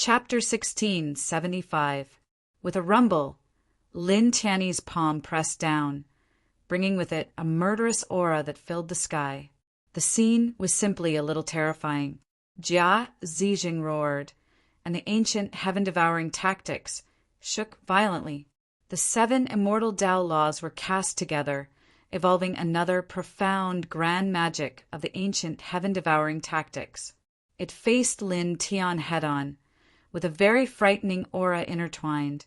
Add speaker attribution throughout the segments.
Speaker 1: Chapter 16, 75. With a rumble, Lin Tianyi's palm pressed down, bringing with it a murderous aura that filled the sky. The scene was simply a little terrifying. Jia Zijing roared, and the ancient heaven-devouring tactics shook violently. The 7 immortal Tao laws were cast together, evolving another profound grand magic of the ancient heaven-devouring tactics. It faced Lin Tian head-on, with a very frightening aura intertwined,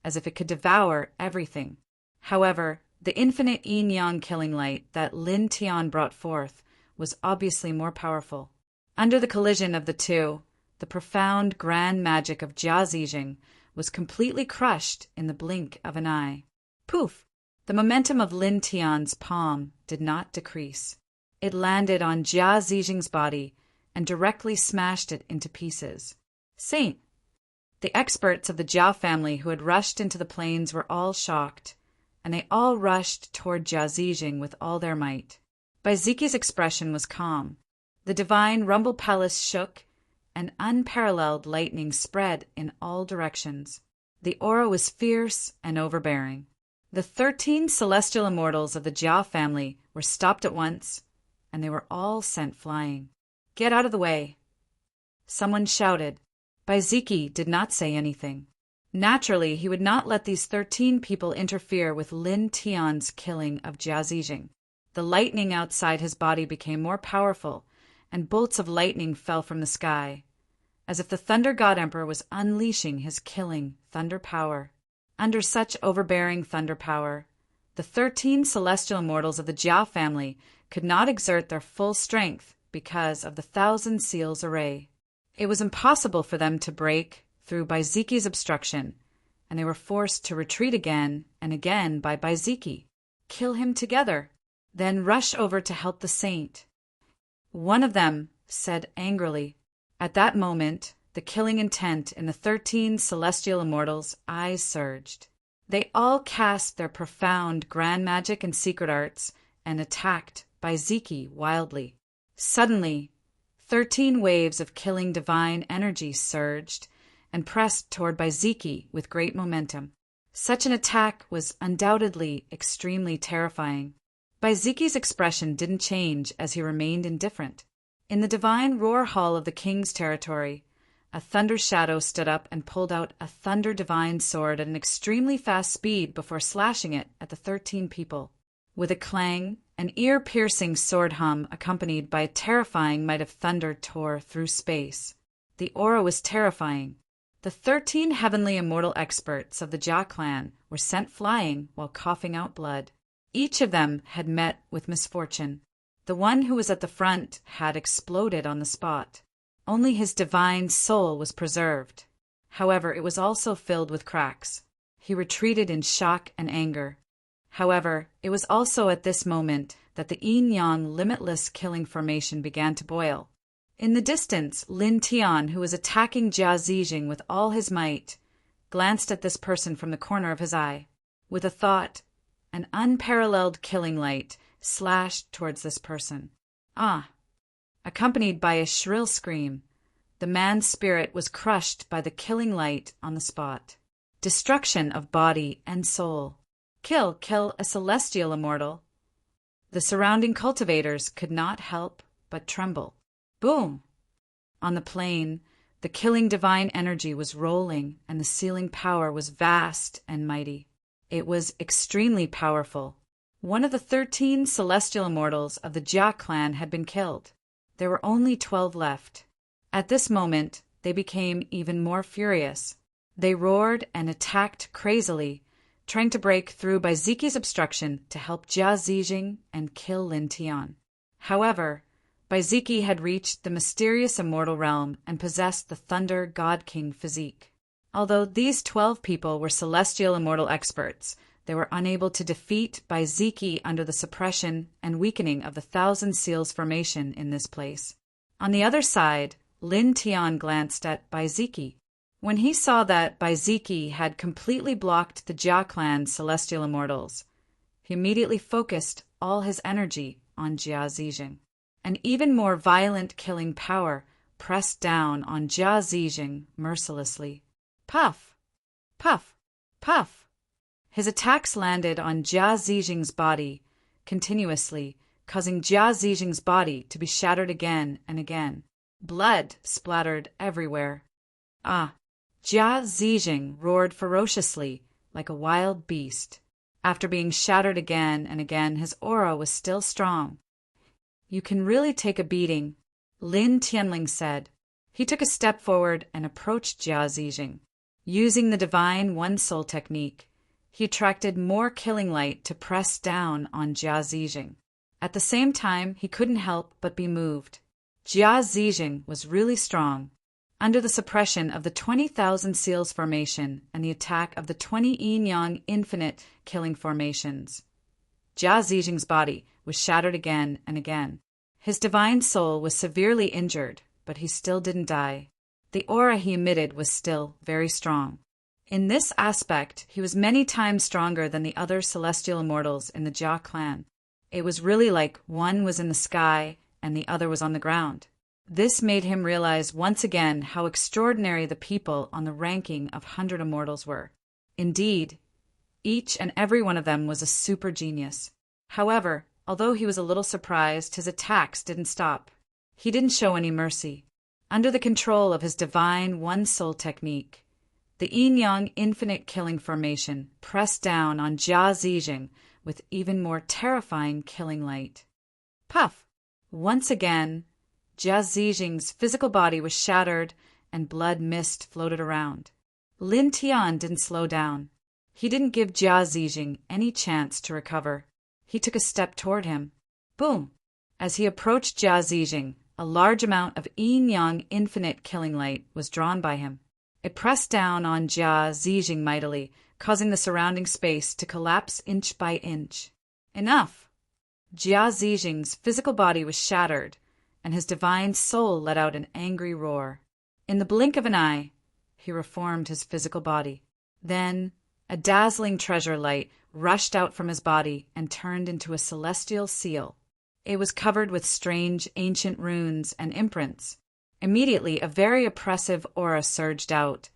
Speaker 1: as if it could devour everything. However, the infinite yin-yang killing light that Lin Tian brought forth was obviously more powerful. Under the collision of the two, the profound grand magic of Jia Zijing was completely crushed in the blink of an eye. Poof! The momentum of Lin Tian's palm did not decrease. It landed on Jia Zijing's body and directly smashed it into pieces. Saint! The experts of the Jia family who had rushed into the plains were all shocked, and they all rushed toward Jia Zijing with all their might. Baiziki's expression was calm. The divine rumble palace shook, and unparalleled lightning spread in all directions. The aura was fierce and overbearing. The 13 celestial immortals of the Jia family were stopped at once, and they were all sent flying. "Get out of the way!" Someone shouted. Baiziki did not say anything. Naturally, he would not let these 13 people interfere with Lin Tian's killing of Jia Zijing. The lightning outside his body became more powerful, and bolts of lightning fell from the sky, as if the Thunder God Emperor was unleashing his killing thunder power. Under such overbearing thunder power, the 13 celestial immortals of the Jia family could not exert their full strength because of the 1,000 seals array. It was impossible for them to break through Baiziki's obstruction, and they were forced to retreat again and again by Baiziki. Kill him together, then rush over to help the saint. One of them said angrily. At that moment, the killing intent in the 13 celestial immortals' eyes surged. They all cast their profound grand magic and secret arts and attacked Baiziki wildly. Suddenly, 13 waves of killing divine energy surged and pressed toward Baiziki with great momentum. Such an attack was undoubtedly extremely terrifying. Baiziki's expression didn't change as he remained indifferent. In the divine roar hall of the king's territory, a thunder shadow stood up and pulled out a thunder divine sword at an extremely fast speed before slashing it at the 13 people. With a clang, an ear-piercing sword hum accompanied by a terrifying might of thunder tore through space. The aura was terrifying. The 13 heavenly immortal experts of the Jia clan were sent flying while coughing out blood. Each of them had met with misfortune. The one who was at the front had exploded on the spot. Only his divine soul was preserved. However, it was also filled with cracks. He retreated in shock and anger. However, it was also at this moment that the yin-yang limitless killing formation began to boil. In the distance, Lin Tian, who was attacking Jia Zijing with all his might, glanced at this person from the corner of his eye. With a thought, an unparalleled killing light slashed towards this person. Ah! Accompanied by a shrill scream, the man's spirit was crushed by the killing light on the spot. Destruction of body and soul. Kill a celestial immortal. The surrounding cultivators could not help but tremble. Boom! On the plain, the killing divine energy was rolling, and the sealing power was vast and mighty. It was extremely powerful. One of the 13 celestial immortals of the Jia clan had been killed. There were only 12 left. At this moment, they became even more furious. They roared and attacked crazily, trying to break through Baiziki's obstruction to help Jia Zijing and kill Lin Tian. However, Baiziki had reached the mysterious immortal realm and possessed the Thunder God King physique. Although these 12 people were celestial immortal experts, they were unable to defeat Baiziki under the suppression and weakening of the 1,000 Seals formation in this place. On the other side, Lin Tian glanced at Baiziki. When he saw that Baiziki had completely blocked the Jia clan's celestial immortals, he immediately focused all his energy on Jia Zijing. An even more violent killing power pressed down on Jia Zijing mercilessly. Puff! Puff! Puff! His attacks landed on Jia Zijing's body continuously, causing Jia Zijing's body to be shattered again and again. Blood splattered everywhere. Ah! Jia Zijing roared ferociously, like a wild beast. After being shattered again and again, his aura was still strong. "You can really take a beating," Lin Tianling said. He took a step forward and approached Jia Zijing. Using the divine one-soul technique, he attracted more killing light to press down on Jia Zijing. At the same time, he couldn't help but be moved. Jia Zijing was really strong. Under the suppression of the 20,000 Seals formation and the attack of the 20 Yin-Yang infinite killing formations, Jia Zijing's body was shattered again and again. His divine soul was severely injured, but he still didn't die. The aura he emitted was still very strong. In this aspect, he was many times stronger than the other celestial immortals in the Jia clan. It was really like one was in the sky and the other was on the ground. This made him realize once again how extraordinary the people on the ranking of 100 immortals were. Indeed, each and every one of them was a super genius. However, although he was a little surprised, his attacks didn't stop. He didn't show any mercy. Under the control of his divine one-soul technique, the Yin-Yang infinite killing formation pressed down on Jia Zijing with even more terrifying killing light. Puff! Once again, Jia Zijing's physical body was shattered and blood mist floated around. Lin Tian didn't slow down. He didn't give Jia Zijing any chance to recover. He took a step toward him. Boom! As he approached Jia Zijing, a large amount of Yin-Yang infinite killing light was drawn by him. It pressed down on Jia Zijing mightily, causing the surrounding space to collapse inch by inch. Enough! Jia Zijing's physical body was shattered, and his divine soul let out an angry roar. In the blink of an eye, he reformed his physical body. Then, a dazzling treasure light rushed out from his body and turned into a celestial seal. It was covered with strange ancient runes and imprints. Immediately, a very oppressive aura surged out,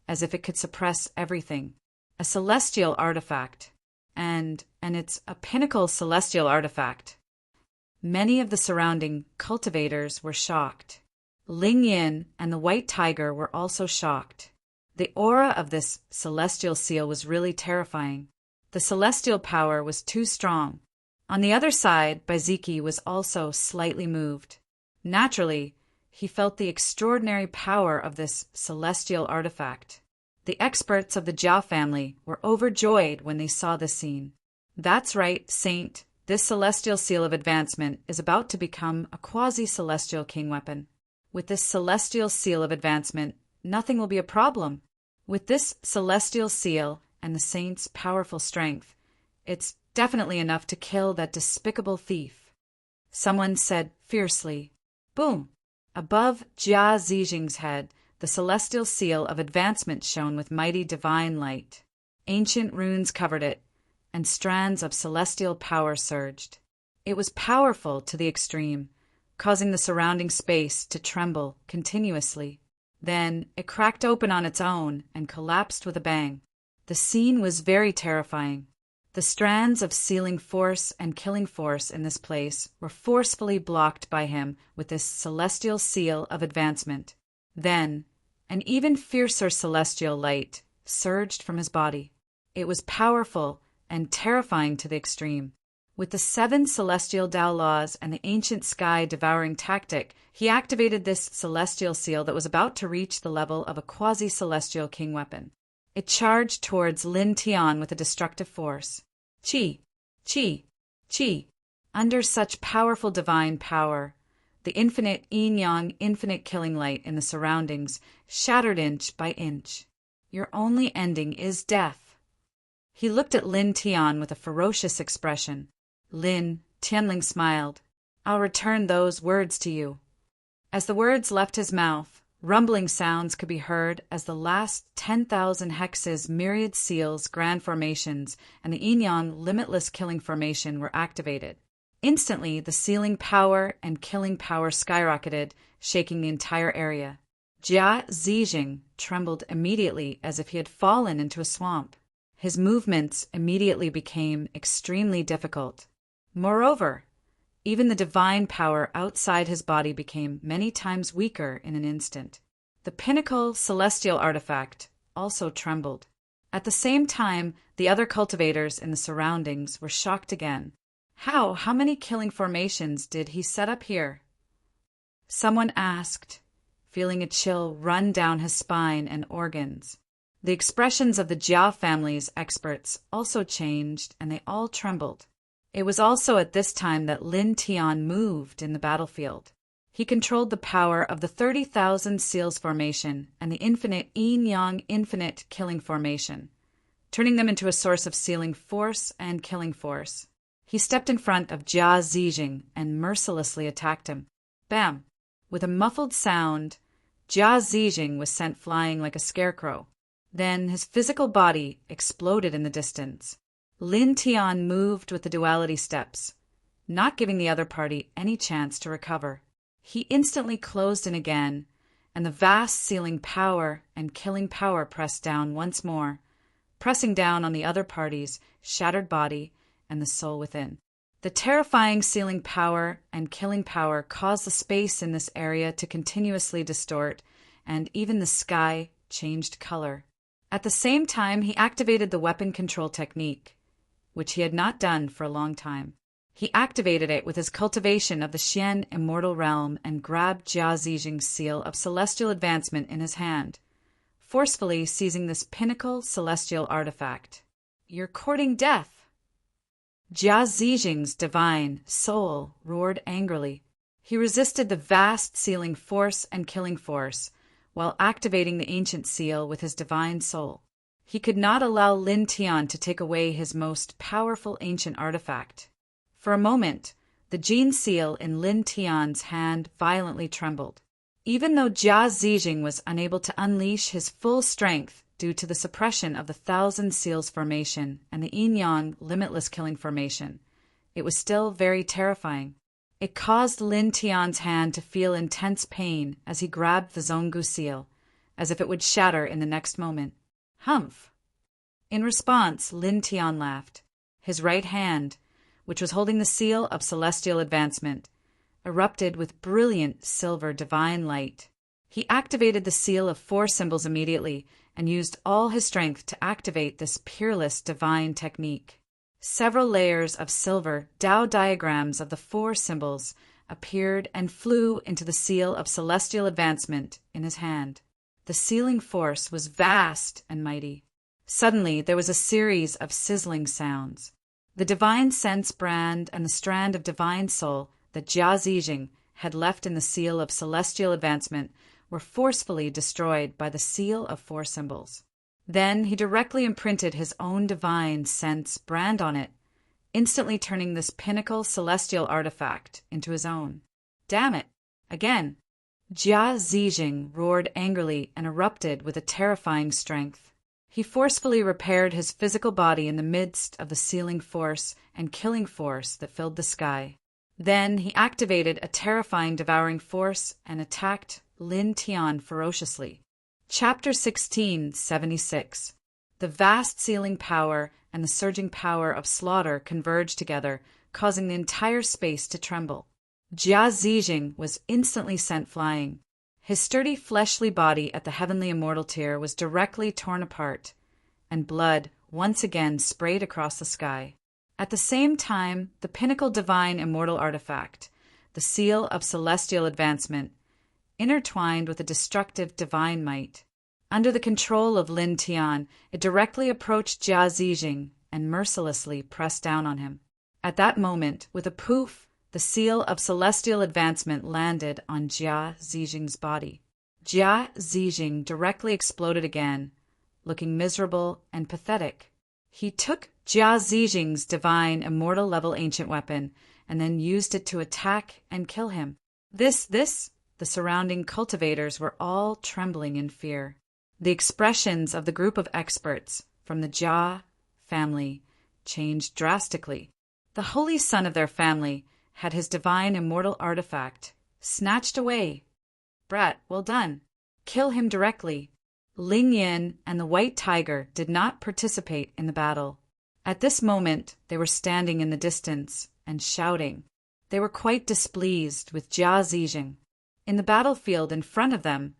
Speaker 1: as if it could suppress everything. A celestial artifact. And it's a pinnacle celestial artifact. Many of the surrounding cultivators were shocked. Ling Yin and the White Tiger were also shocked. The aura of this celestial seal was really terrifying. The celestial power was too strong. On the other side, Baiziki was also slightly moved. Naturally, he felt the extraordinary power of this celestial artifact. The experts of the Jia family were overjoyed when they saw this scene. That's right, Saint. This celestial seal of advancement is about to become a quasi-celestial king weapon. With this celestial seal of advancement, nothing will be a problem. With this celestial seal and the saint's powerful strength, it's definitely enough to kill that despicable thief. Someone said fiercely. Boom! Above Jia Zijing's head, the celestial seal of advancement shone with mighty divine light. Ancient runes covered it, and strands of celestial power surged. It was powerful to the extreme, causing the surrounding space to tremble continuously. Then it cracked open on its own and collapsed with a bang. The scene was very terrifying. The strands of sealing force and killing force in this place were forcefully blocked by him with this celestial seal of advancement. Then, an even fiercer celestial light surged from his body. It was powerful and terrifying to the extreme. With the 7 celestial Tao laws and the ancient sky-devouring tactic, he activated this celestial seal that was about to reach the level of a quasi-celestial king weapon. It charged towards Lin Tian with a destructive force. Qi, qi, qi. Under such powerful divine power, the infinite yin-yang infinite killing light in the surroundings shattered inch by inch. Your only ending is death. He looked at Lin Tian with a ferocious expression. Lin Tianling smiled. I'll return those words to you. As the words left his mouth, rumbling sounds could be heard as the last 10,000 hexes, myriad seals, grand formations, and the yin-yang limitless killing formation were activated. Instantly, the sealing power and killing power skyrocketed, shaking the entire area. Jia Zijing trembled immediately as if he had fallen into a swamp. His movements immediately became extremely difficult. Moreover, even the divine power outside his body became many times weaker in an instant. The pinnacle celestial artifact also trembled. At the same time, the other cultivators in the surroundings were shocked again. How many killing formations did he set up here? Someone asked, feeling a chill run down his spine and organs. The expressions of the Jia family's experts also changed, and they all trembled. It was also at this time that Lin Tian moved in the battlefield. He controlled the power of the 30,000 seals formation and the infinite yin-yang infinite killing formation, turning them into a source of sealing force and killing force. He stepped in front of Jia Zijing and mercilessly attacked him. Bam! With a muffled sound, Jia Zijing was sent flying like a scarecrow. Then his physical body exploded in the distance. Lin Tian moved with the duality steps, not giving the other party any chance to recover. He instantly closed in again, and the vast sealing power and killing power pressed down once more, pressing down on the other party's shattered body and the soul within. The terrifying sealing power and killing power caused the space in this area to continuously distort, and even the sky changed color. At the same time, he activated the weapon control technique, which he had not done for a long time. He activated it with his cultivation of the Xian immortal realm and grabbed Jia Zijing's seal of celestial advancement in his hand, forcefully seizing this pinnacle celestial artifact. "You're courting death!" Jia Zijing's divine soul roared angrily. He resisted the vast sealing force and killing force, while activating the ancient seal with his divine soul. He could not allow Lin Tian to take away his most powerful ancient artifact. For a moment, the Jin seal in Lin Tian's hand violently trembled. Even though Jia Zijing was unable to unleash his full strength due to the suppression of the 1,000 seals formation and the yin-yang limitless killing formation, it was still very terrifying. It caused Lin Tian's hand to feel intense pain as he grabbed the Zhonggu seal, as if it would shatter in the next moment. Humph! In response, Lin Tian laughed. His right hand, which was holding the seal of celestial advancement, erupted with brilliant silver divine light. He activated the seal of 4 symbols immediately and used all his strength to activate this peerless divine technique. Several layers of silver Tao diagrams of the 4 symbols appeared and flew into the seal of celestial advancement in his hand. The sealing force was vast and mighty. Suddenly, there was a series of sizzling sounds. The divine sense brand and the strand of divine soul that Jia Zijing had left in the seal of celestial advancement were forcefully destroyed by the seal of 4 symbols. Then he directly imprinted his own divine sense brand on it, instantly turning this pinnacle celestial artifact into his own. Damn it! Again! Jia Zijing roared angrily and erupted with a terrifying strength. He forcefully repaired his physical body in the midst of the sealing force and killing force that filled the sky. Then he activated a terrifying devouring force and attacked Lin Tian ferociously. Chapter 1676. The vast sealing power and the surging power of slaughter converged together, causing the entire space to tremble. Jia Zijing was instantly sent flying. His sturdy fleshly body at the heavenly immortal tier was directly torn apart, and blood once again sprayed across the sky. At the same time, the pinnacle divine immortal artifact, the seal of celestial advancement, intertwined with a destructive divine might. Under the control of Lin Tian, it directly approached Jia Zijing and mercilessly pressed down on him. At that moment, with a poof, the seal of celestial advancement landed on Jia Zijing's body. Jia Zijing directly exploded again, looking miserable and pathetic. He took Jia Zijing's divine immortal level ancient weapon and then used it to attack and kill him. The surrounding cultivators were all trembling in fear. The expressions of the group of experts from the Jia family changed drastically. The holy son of their family had his divine immortal artifact snatched away. Brat, well done. Kill him directly. Ling Yin and the White Tiger did not participate in the battle. At this moment, they were standing in the distance and shouting. They were quite displeased with Jia Zijing. In the battlefield in front of them,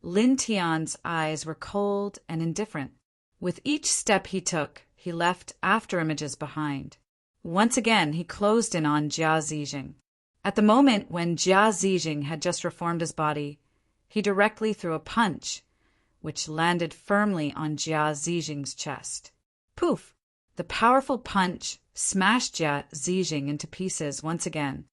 Speaker 1: Lin Tian's eyes were cold and indifferent. With each step he took, he left after-images behind. Once again, he closed in on Jia Zijing. At the moment when Jia Zijing had just reformed his body, he directly threw a punch, which landed firmly on Jia Zijing's chest. Poof! The powerful punch smashed Jia Zijing into pieces once again.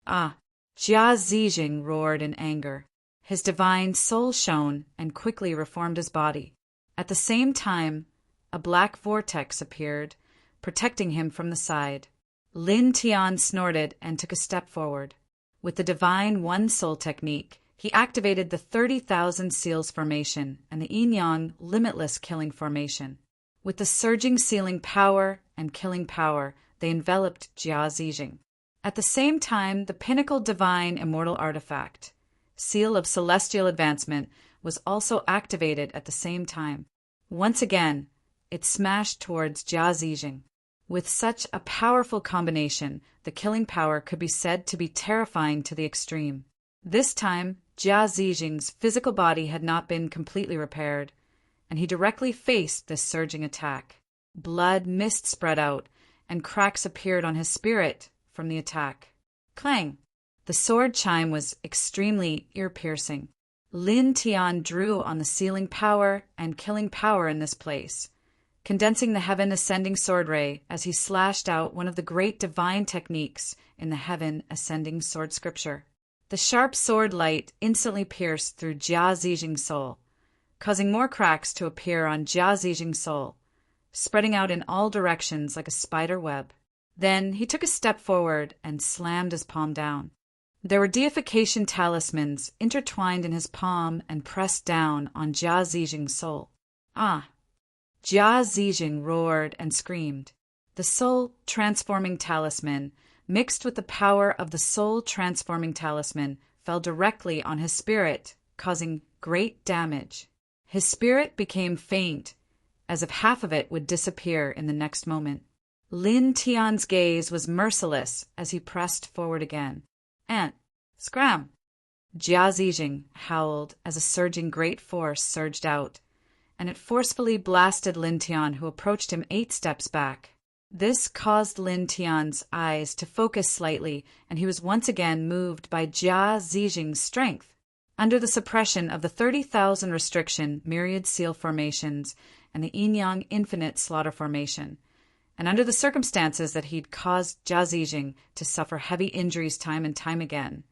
Speaker 1: Ah! Jia Zijing roared in anger. His divine soul shone and quickly reformed his body. At the same time, a black vortex appeared, protecting him from the side. Lin Tian snorted and took a step forward. With the divine One Soul technique, he activated the 30,000 Seals formation and the Yin-Yang Limitless Killing formation. With the surging sealing power and killing power, they enveloped Jia Zijing. At the same time, the pinnacle divine immortal artifact, Seal of Celestial Advancement, was also activated at the same time. Once again, it smashed towards Jia Zijing. With such a powerful combination, the killing power could be said to be terrifying to the extreme. This time, Jia Zijing's physical body had not been completely repaired, and he directly faced this surging attack. Blood mist spread out, and cracks appeared on his spirit from the attack. Clang! The sword chime was extremely ear-piercing. Lin Tian drew on the sealing power and killing power in this place, condensing the heaven ascending sword ray as he slashed out one of the great divine techniques in the heaven ascending sword scripture. The sharp sword light instantly pierced through Jia Zijing's soul, causing more cracks to appear on Jia Zijing's soul, spreading out in all directions like a spider web. Then he took a step forward and slammed his palm down. There were deification talismans intertwined in his palm and pressed down on Jia Zijing's soul. Ah! Jia Zijing roared and screamed. The soul-transforming talisman, mixed with the power of the soul-transforming talisman, fell directly on his spirit, causing great damage. His spirit became faint, as if half of it would disappear in the next moment. Lin Tian's gaze was merciless as he pressed forward again. "Ant! Scram!" Jia Zijing howled as a surging great force surged out, and it forcefully blasted Lin Tian, who approached him 8 steps back. This caused Lin Tian's eyes to focus slightly, and he was once again moved by Jia Zijing's strength. Under the suppression of the 30,000 restriction myriad seal formations and the Yin-Yang infinite slaughter formation, and under the circumstances that he'd caused Jia Zijing to suffer heavy injuries time and time again,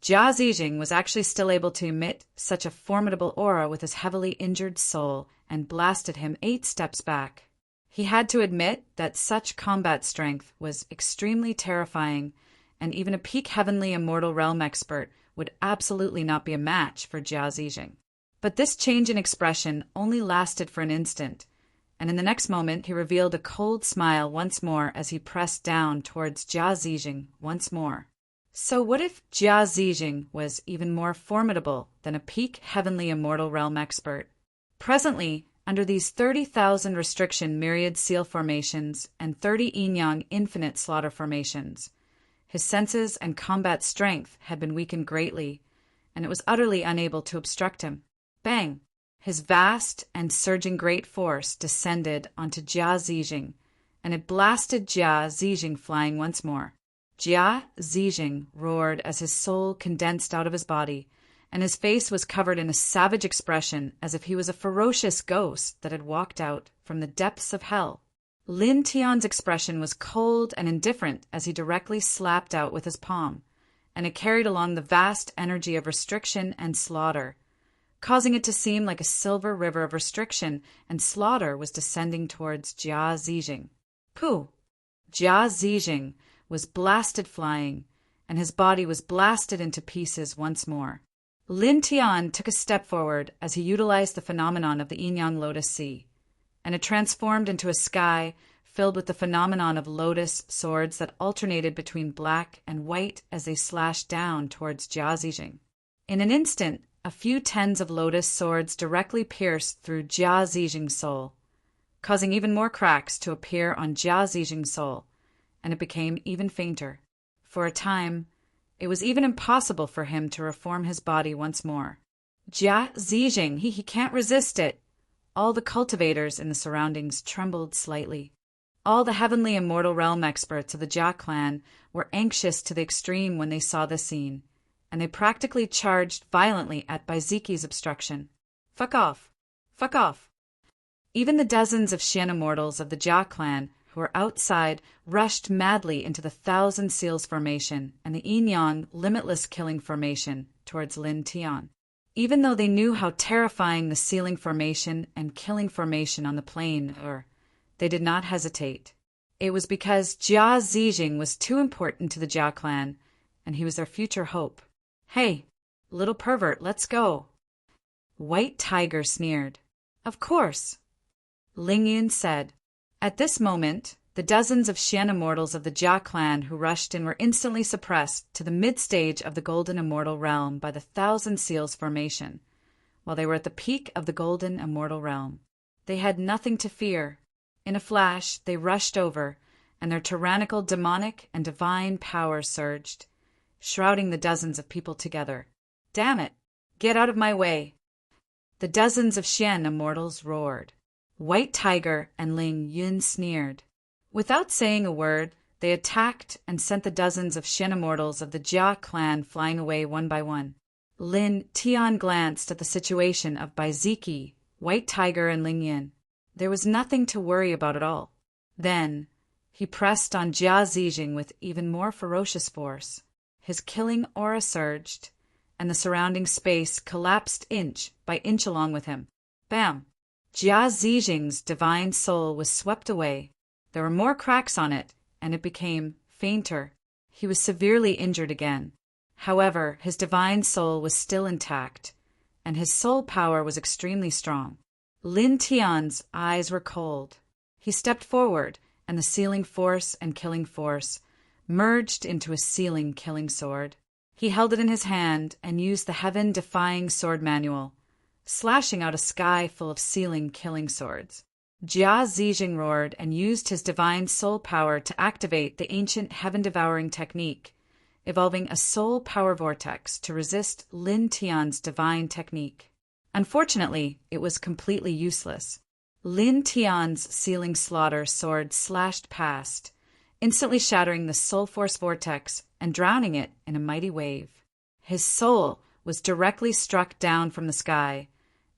Speaker 1: Jia Zijing was actually still able to emit such a formidable aura with his heavily injured soul and blasted him 8 steps back. He had to admit that such combat strength was extremely terrifying, and even a peak heavenly immortal realm expert would absolutely not be a match for Jia Zijing. But this change in expression only lasted for an instant, and in the next moment he revealed a cold smile once more as he pressed down towards Jia Zijing once more. So what if Jia Zijing was even more formidable than a peak heavenly immortal realm expert? Presently, under these 30,000 restriction myriad seal formations and 30 Yin-Yang infinite slaughter formations, his senses and combat strength had been weakened greatly, and it was utterly unable to obstruct him. Bang! His vast and surging great force descended onto Jia Zijing, and it blasted Jia Zijing flying once more. Jia Zijing roared as his soul condensed out of his body, and his face was covered in a savage expression as if he was a ferocious ghost that had walked out from the depths of hell. Lin Tian's expression was cold and indifferent as he directly slapped out with his palm, and it carried along the vast energy of restriction and slaughter, causing it to seem like a silver river of restriction and slaughter was descending towards Jia Zijing. Pooh! Jia Zijing was blasted flying, and his body was blasted into pieces once more. Lin Tian took a step forward as he utilized the phenomenon of the Yin-Yang Lotus Sea, and it transformed into a sky filled with the phenomenon of lotus swords that alternated between black and white as they slashed down towards Jia Zijing. In an instant, a few tens of lotus swords directly pierced through Jia Zijing's soul, causing even more cracks to appear on Jia Zijing's soul, and it became even fainter. For a time, it was even impossible for him to reform his body once more. Jia Zijing, he can't resist it. All the cultivators in the surroundings trembled slightly. All the heavenly immortal realm experts of the Jia clan were anxious to the extreme when they saw the scene, and they practically charged violently at Baiziki's obstruction. Fuck off! Fuck off! Even the dozens of Xian immortals of the Jia clan who were outside rushed madly into the Thousand Seals formation and the Yin-Yang Limitless Killing formation towards Lin Tian. Even though they knew how terrifying the sealing formation and killing formation on the plain were, they did not hesitate. It was because Jia Zijing was too important to the Jia clan, and he was their future hope. Hey, little pervert, let's go. White Tiger sneered. Of course, Ling Yun said. At this moment, the dozens of Xian immortals of the Jia clan who rushed in were instantly suppressed to the mid-stage of the Golden Immortal Realm by the Thousand Seals formation, while they were at the peak of the Golden Immortal Realm. They had nothing to fear. In a flash, they rushed over, and their tyrannical demonic and divine power surged, shrouding the dozens of people together. Damn it! Get out of my way! The dozens of Xian immortals roared. White Tiger and Ling Yun sneered. Without saying a word, they attacked and sent the dozens of Xian immortals of the Jia clan flying away one by one. Lin Tian glanced at the situation of Baiziki, White Tiger, and Ling Yin. There was nothing to worry about at all. Then, he pressed on Jia Zijing with even more ferocious force. His killing aura surged, and the surrounding space collapsed inch by inch along with him. Bam! Jia Zijing's divine soul was swept away. There were more cracks on it, and it became fainter. He was severely injured again. However, his divine soul was still intact, and his soul power was extremely strong. Lin Tian's eyes were cold. He stepped forward, and the sealing force and killing force merged into a sealing killing sword. He held it in his hand and used the heaven-defying sword manual, slashing out a sky full of sealing killing swords. Jia Zijing roared and used his divine soul power to activate the ancient heaven-devouring technique, evolving a soul power vortex to resist Lin Tian's divine technique. Unfortunately, it was completely useless. Lin Tian's sealing slaughter sword slashed past, instantly shattering the soul force vortex and drowning it in a mighty wave. His soul was directly struck down from the sky,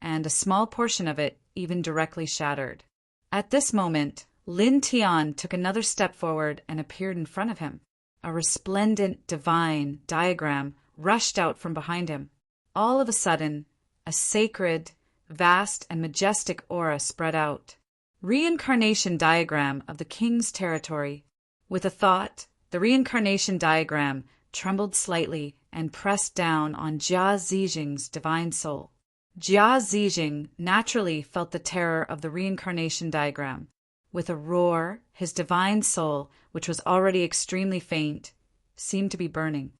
Speaker 1: and a small portion of it even directly shattered. At this moment, Lin Tian took another step forward and appeared in front of him. A resplendent, divine diagram rushed out from behind him. All of a sudden, a sacred, vast, and majestic aura spread out. Reincarnation diagram of the king's territory. With a thought, the reincarnation diagram trembled slightly and pressed down on Jia Zijing's divine soul. Jia Zijing naturally felt the terror of the reincarnation diagram. With a roar, his divine soul, which was already extremely faint, seemed to be burning.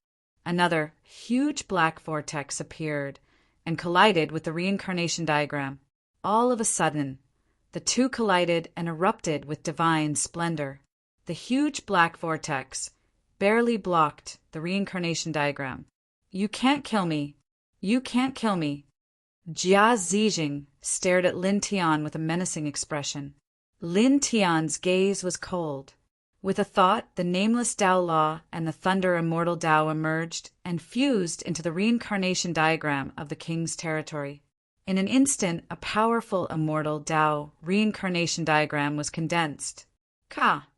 Speaker 1: Another huge black vortex appeared and collided with the reincarnation diagram. All of a sudden, the two collided and erupted with divine splendor. The huge black vortex barely blocked the reincarnation diagram. You can't kill me. You can't kill me. Jia Zijing stared at Lin Tian with a menacing expression. Lin Tian's gaze was cold. With a thought, the nameless Tao Law and the Thunder Immortal Tao emerged and fused into the reincarnation diagram of the king's territory. In an instant, a powerful Immortal Tao reincarnation diagram was condensed. Ka!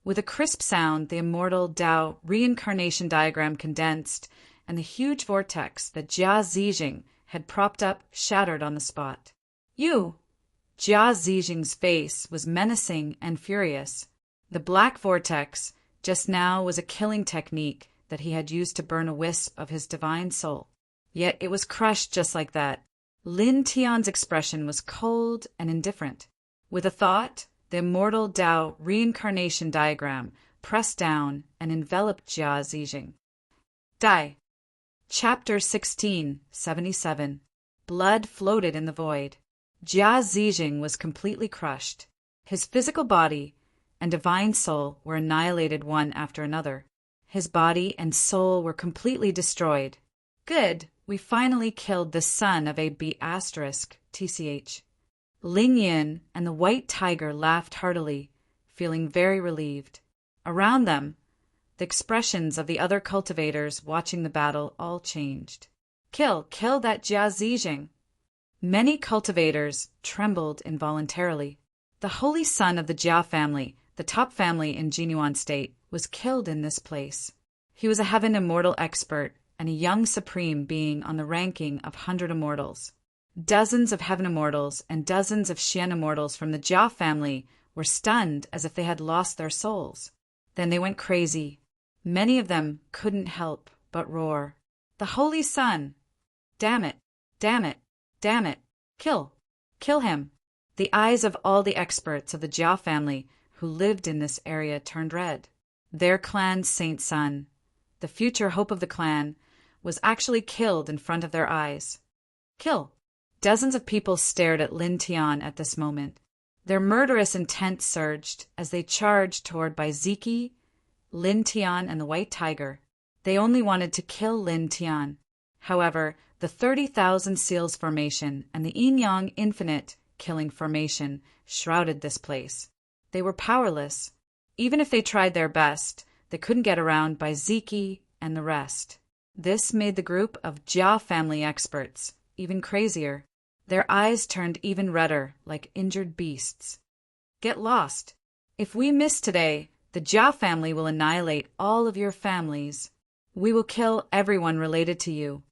Speaker 1: With a crisp sound, the Immortal Tao reincarnation diagram condensed, and the huge vortex that Jia Zijing had propped up shattered on the spot. You! Jia Zijing's face was menacing and furious. The black vortex just now was a killing technique that he had used to burn a wisp of his divine soul. Yet it was crushed just like that. Lin Tian's expression was cold and indifferent. With a thought, The immortal Tao reincarnation diagram pressed down and enveloped Jia Zijing. Die. Chapter 16, 77. Blood floated in the void. Jia Zijing was completely crushed. His physical body and divine soul were annihilated one after another. His body and soul were completely destroyed. Good, we finally killed the son of a B***, tch. Ling Yin and the white tiger laughed heartily, feeling very relieved. Around them, the expressions of the other cultivators watching the battle all changed. Kill that Jia Zijing! Many cultivators trembled involuntarily. The holy son of the Jia family, the top family in Jinyuan State, was killed in this place. He was a heaven immortal expert and a young supreme being on the ranking of 100 immortals. Dozens of heaven immortals and dozens of Xian immortals from the Jia family were stunned as if they had lost their souls. Then they went crazy. Many of them couldn't help but roar. The holy son! Damn it! Damn it! Damn it! Kill him! The eyes of all the experts of the Jia family who lived in this area turned red. Their clan's saint son, the future hope of the clan, was actually killed in front of their eyes. Kill! Dozens of people stared at Lin Tian at this moment. Their murderous intent surged as they charged toward Baiziki, Lin Tian, and the White Tiger. They only wanted to kill Lin Tian. However, the 30,000 Seals formation and the Yin-Yang Infinite Killing formation shrouded this place. They were powerless. Even if they tried their best, they couldn't get around Baiziki and the rest. This made the group of Jia family experts even crazier. Their eyes turned even redder, like injured beasts. Get lost. If we miss today, the Jia family will annihilate all of your families. We will kill everyone related to you.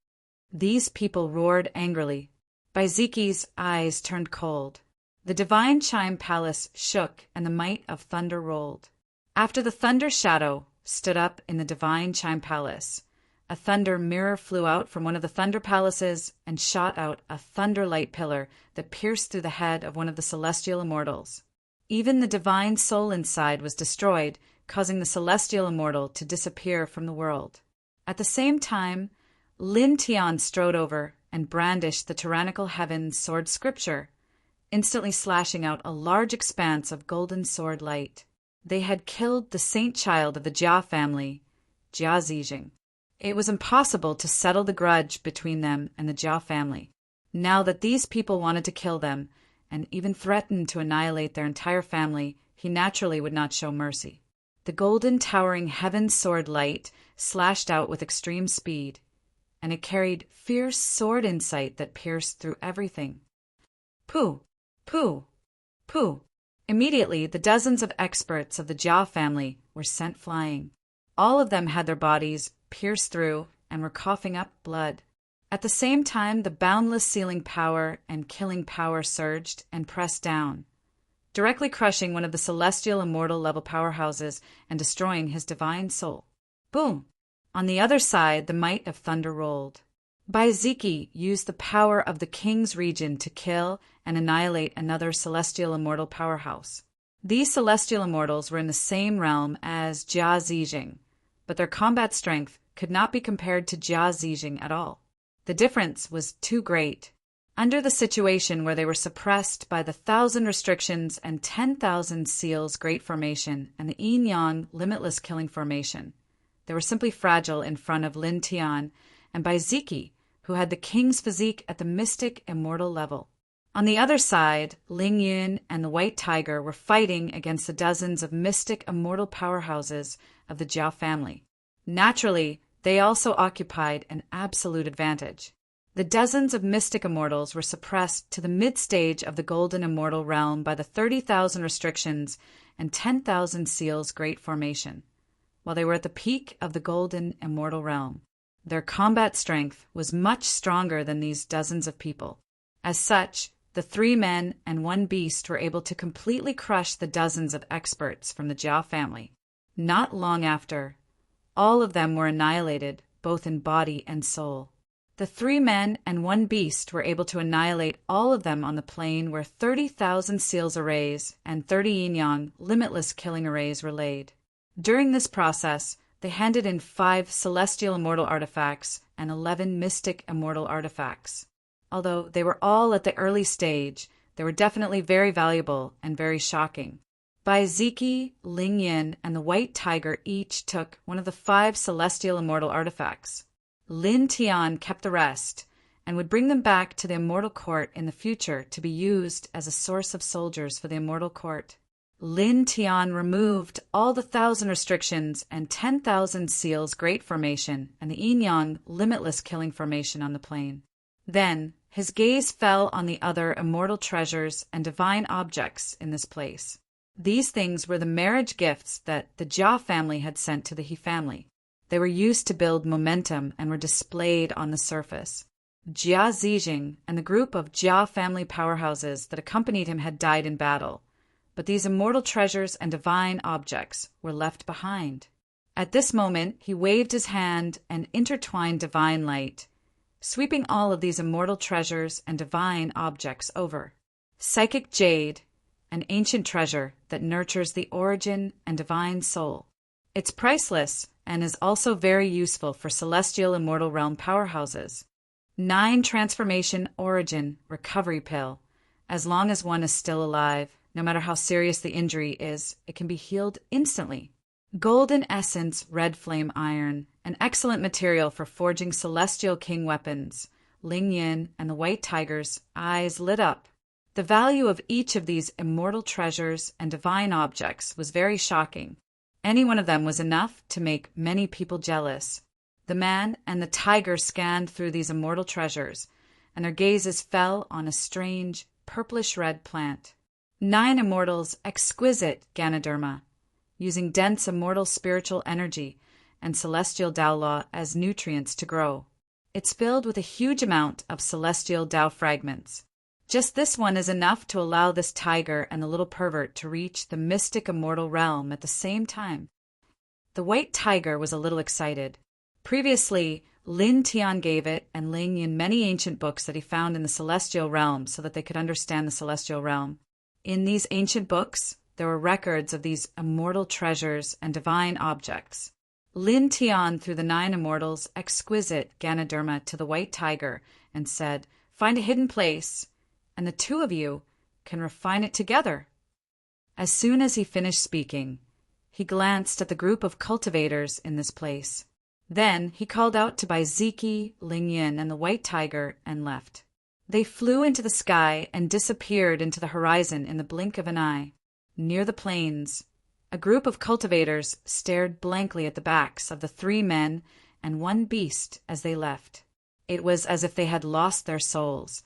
Speaker 1: These people roared angrily. Baiziki's eyes turned cold. The divine chime palace shook and the might of thunder rolled. After the thunder shadow stood up in the divine chime palace, a thunder mirror flew out from one of the thunder palaces and shot out a thunder light pillar that pierced through the head of one of the celestial immortals. Even the divine soul inside was destroyed, causing the celestial immortal to disappear from the world. At the same time, Lin Tian strode over and brandished the tyrannical heaven's sword scripture, instantly slashing out a large expanse of golden sword light. They had killed the saint child of the Jia family, Jia Zijing. It was impossible to settle the grudge between them and the Jia family. Now that these people wanted to kill them, and even threatened to annihilate their entire family, he naturally would not show mercy. The golden towering heaven's sword light slashed out with extreme speed, and it carried fierce sword insight that pierced through everything. Pooh! Pooh! Pooh! Immediately, the dozens of experts of the Jia family were sent flying. All of them had their bodies pierced through and were coughing up blood. At the same time, the boundless sealing power and killing power surged and pressed down, directly crushing one of the celestial immortal level powerhouses and destroying his divine soul. Boom! On the other side, the might of thunder rolled. Baiziki used the power of the king's region to kill and annihilate another celestial immortal powerhouse. These celestial immortals were in the same realm as Jia Zijing, but their combat strength could not be compared to Jia Zijing at all. The difference was too great. Under the situation where they were suppressed by the 1,000 restrictions and 10,000 seals great formation and the yin-yang limitless killing formation, they were simply fragile in front of Lin Tian and Baiziki, who had the king's physique at the mystic immortal level. On the other side, Ling Yun and the White Tiger were fighting against the dozens of mystic immortal powerhouses of the Jia family. Naturally, they also occupied an absolute advantage. The dozens of mystic immortals were suppressed to the mid-stage of the golden immortal realm by the 30,000 restrictions and 10,000 seals great formation, while they were at the peak of the golden immortal realm. Their combat strength was much stronger than these dozens of people. As such, the 3 men and 1 beast were able to completely crush the dozens of experts from the Jia family. Not long after, all of them were annihilated, both in body and soul. The 3 men and 1 beast were able to annihilate all of them on the plane where 30,000 seals arrays and 30 yin-yang limitless killing arrays were laid. During this process, they handed in 5 celestial immortal artifacts and 11 mystic immortal artifacts. Although they were all at the early stage, they were definitely very valuable and very shocking. Bai Ziki, Ling Yin, and the White Tiger each took one of the 5 celestial immortal artifacts. Lin Tian kept the rest and would bring them back to the immortal court in the future to be used as a source of soldiers for the immortal court. Lin Tian removed all the 1,000 restrictions and 10,000 seals great formation and the yin-yang limitless killing formation on the plane. Then his gaze fell on the other immortal treasures and divine objects in this place. These things were the marriage gifts that the Jia family had sent to the He family. They were used to build momentum and were displayed on the surface. Jia Zijing and the group of Jia family powerhouses that accompanied him had died in battle, but these immortal treasures and divine objects were left behind. At this moment, he waved his hand and intertwined divine light, sweeping all of these immortal treasures and divine objects over. Psychic jade, an ancient treasure that nurtures the origin and divine soul. It's priceless and is also very useful for celestial immortal realm powerhouses. 9 transformation origin recovery pill. As long as one is still alive, no matter how serious the injury is, it can be healed instantly. Golden essence red flame iron, an excellent material for forging celestial king weapons. Ling Yin and the White Tiger's eyes lit up. The value of each of these immortal treasures and divine objects was very shocking. Any one of them was enough to make many people jealous. The man and the tiger scanned through these immortal treasures, and their gazes fell on a strange, purplish-red plant. 9 immortals exquisite Ganoderma, using dense immortal spiritual energy and celestial Tao law as nutrients to grow. It's filled with a huge amount of celestial Tao fragments. Just this one is enough to allow this tiger and the little pervert to reach the mystic immortal realm at the same time. The White Tiger was a little excited. Previously, Lin Tian gave it and Ling Yin many ancient books that he found in the celestial realm so that they could understand the celestial realm. In these ancient books, there were records of these immortal treasures and divine objects. Lin Tian threw the 9 immortals exquisite Ganoderma to the White Tiger and said, "Find a hidden place, and the 2 of you can refine it together." As soon as he finished speaking, he glanced at the group of cultivators in this place. Then he called out to Bai Ziki, Ling Yin, and the White Tiger and left. They flew into the sky and disappeared into the horizon in the blink of an eye. Near the plains, a group of cultivators stared blankly at the backs of the 3 men and 1 beast as they left. It was as if they had lost their souls,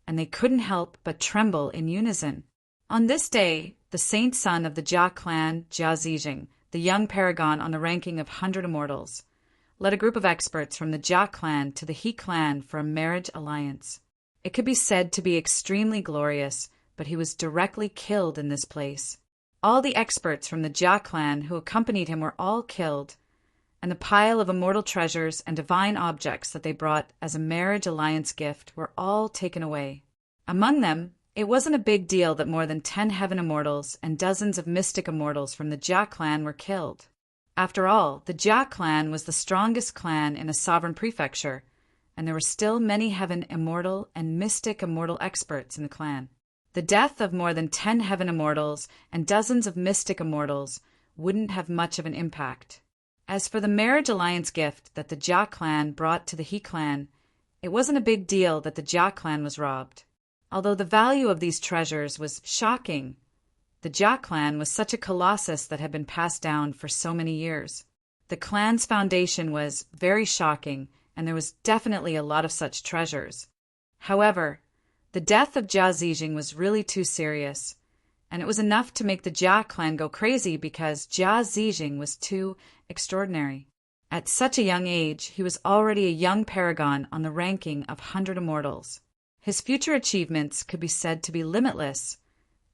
Speaker 1: and they couldn't help but tremble in unison. On this day, the saint son of the Jia clan, Jia Zijing, the young paragon on the ranking of 100 immortals, led a group of experts from the Jia clan to the He clan for a marriage alliance. It could be said to be extremely glorious, but he was directly killed in this place. All the experts from the Jia clan who accompanied him were all killed, and the pile of immortal treasures and divine objects that they brought as a marriage alliance gift were all taken away. Among them, it wasn't a big deal that more than 10 heaven immortals and dozens of mystic immortals from the Jia clan were killed. After all, the Jia clan was the strongest clan in a sovereign prefecture, and there were still many heaven immortal and mystic immortal experts in the clan. The death of more than 10 heaven immortals and dozens of mystic immortals wouldn't have much of an impact. As for the marriage alliance gift that the Jia clan brought to the He clan, it wasn't a big deal that the Jia clan was robbed. Although the value of these treasures was shocking, the Jia clan was such a colossus that had been passed down for so many years. The clan's foundation was very shocking, and there was definitely a lot of such treasures. However, the death of Jia Zijing was really too serious, and it was enough to make the Jia clan go crazy because Jia Zijing was too extraordinary. At such a young age, he was already a young paragon on the ranking of 100 immortals. His future achievements could be said to be limitless,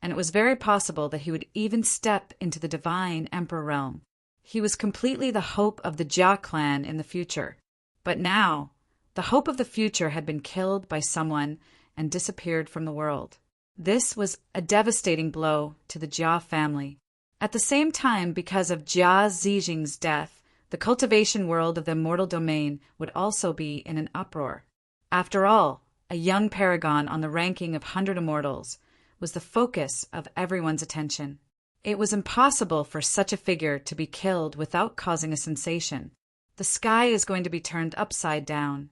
Speaker 1: and it was very possible that he would even step into the divine emperor realm. He was completely the hope of the Jia clan in the future. But now, The hope of the future had been killed by someone and disappeared from the world. This was a devastating blow to the Jia family. At the same time, because of Jia Zijing's death, the cultivation world of the immortal domain would also be in an uproar. After all, a young paragon on the ranking of 100 immortals was the focus of everyone's attention. It was impossible for such a figure to be killed without causing a sensation. The sky is going to be turned upside down.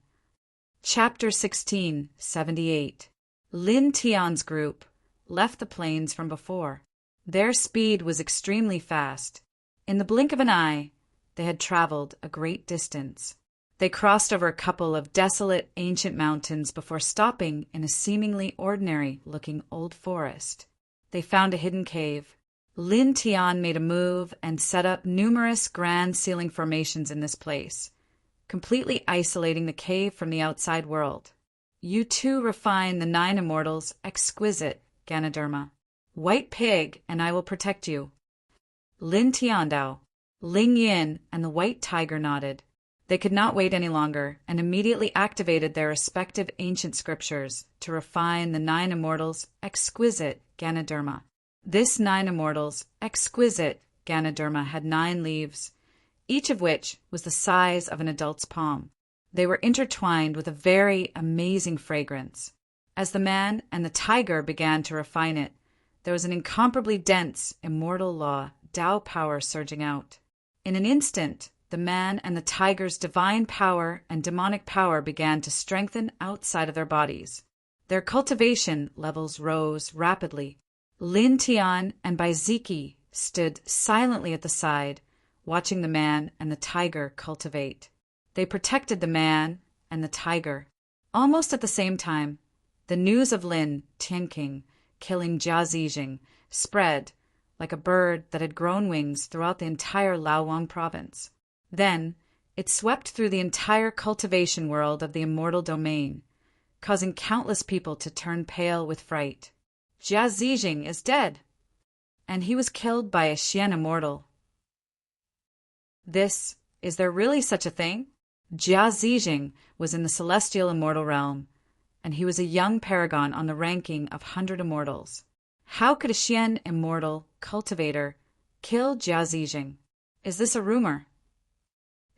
Speaker 1: Chapter 16, 78. Lin Tian's group left the plains from before. Their speed was extremely fast. In the blink of an eye, they had traveled a great distance. They crossed over a couple of desolate ancient mountains before stopping in a seemingly ordinary-looking old forest. They found a hidden cave. Lin Tian made a move and set up numerous grand ceiling formations in this place, completely isolating the cave from the outside world. You too refine the 9 immortals' exquisite Ganoderma. White Pig, and I will protect you. Lin Tiandao, Ling Yin, and the White Tiger nodded. They could not wait any longer and immediately activated their respective ancient scriptures to refine the 9 immortals' exquisite Ganoderma. This 9 immortals' exquisite Ganoderma had 9 leaves, each of which was the size of an adult's palm. They were intertwined with a very amazing fragrance. As the man and the tiger began to refine it, there was an incomparably dense, immortal law, Tao power surging out. In an instant, the man and the tiger's divine power and demonic power began to strengthen outside of their bodies. Their cultivation levels rose rapidly. Lin Tian and Baiziki stood silently at the side, watching the man and the tiger cultivate. They protected the man and the tiger. Almost at the same time, the news of Lin Tianqing killing Jia Zijing spread like a bird that had grown wings throughout the entire Laowang province. Then, it swept through the entire cultivation world of the immortal domain, causing countless people to turn pale with fright. Jia Zijing is dead, and he was killed by a Xian immortal. Is there really such a thing? Jia Zijing was in the celestial immortal realm, and he was a young paragon on the ranking of 100 immortals. How could a Xian immortal cultivator kill Jia Zijing? Is this a rumor?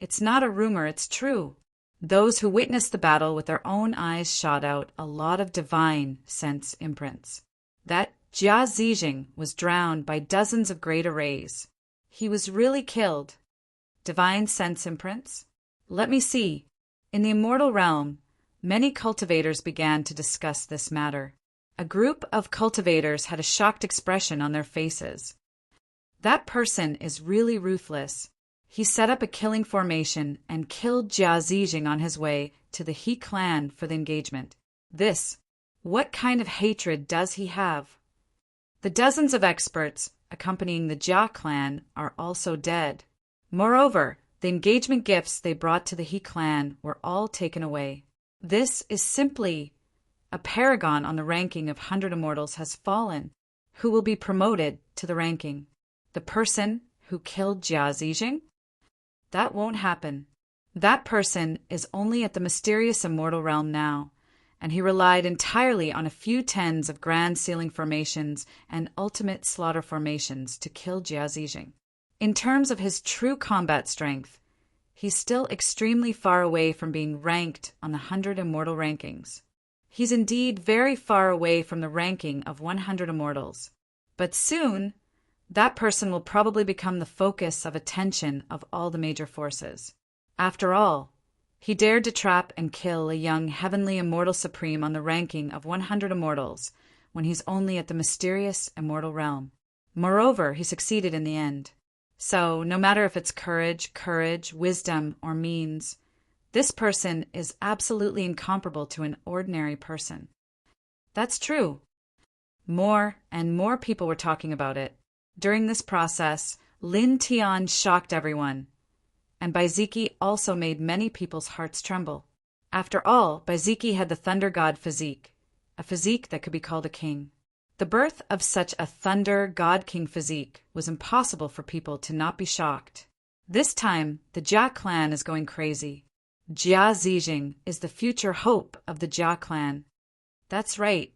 Speaker 1: It's not a rumor, it's true. Those who witnessed the battle with their own eyes shot out a lot of divine sense imprints. That Jia Zijing was drowned by dozens of great arrays. He was really killed. Divine sense imprints? Let me see. In the immortal realm, many cultivators began to discuss this matter. A group of cultivators had a shocked expression on their faces. That person is really ruthless. He set up a killing formation and killed Jia Zijing on his way to the He clan for the engagement. What kind of hatred does he have? The dozens of experts accompanying the Jia clan are also dead. Moreover, the engagement gifts they brought to the He clan were all taken away. This is simply a paragon on the ranking of 100 immortals has fallen, who will be promoted to the ranking. The person who killed Jia Zijing? That won't happen. That person is only at the mysterious immortal realm now, and he relied entirely on a few tens of grand ceiling formations and ultimate slaughter formations to kill Jia Zijing. In terms of his true combat strength, he's still extremely far away from being ranked on the 100 immortal rankings. He's indeed very far away from the ranking of 100 immortals. But soon, that person will probably become the focus of attention of all the major forces. After all, he dared to trap and kill a young heavenly immortal supreme on the ranking of 100 immortals when he's only at the mysterious immortal realm. Moreover, he succeeded in the end. So, no matter if it's courage, wisdom, or means, this person is absolutely incomparable to an ordinary person. That's true. More and more people were talking about it. During this process, Lin Tian shocked everyone, and Baiziki also made many people's hearts tremble. After all, Baiziki had the thunder god physique, a physique that could be called a king. The birth of such a thunder god-king physique was impossible for people to not be shocked. This time, the Jia clan is going crazy. Jia Zijing is the future hope of the Jia clan. That's right.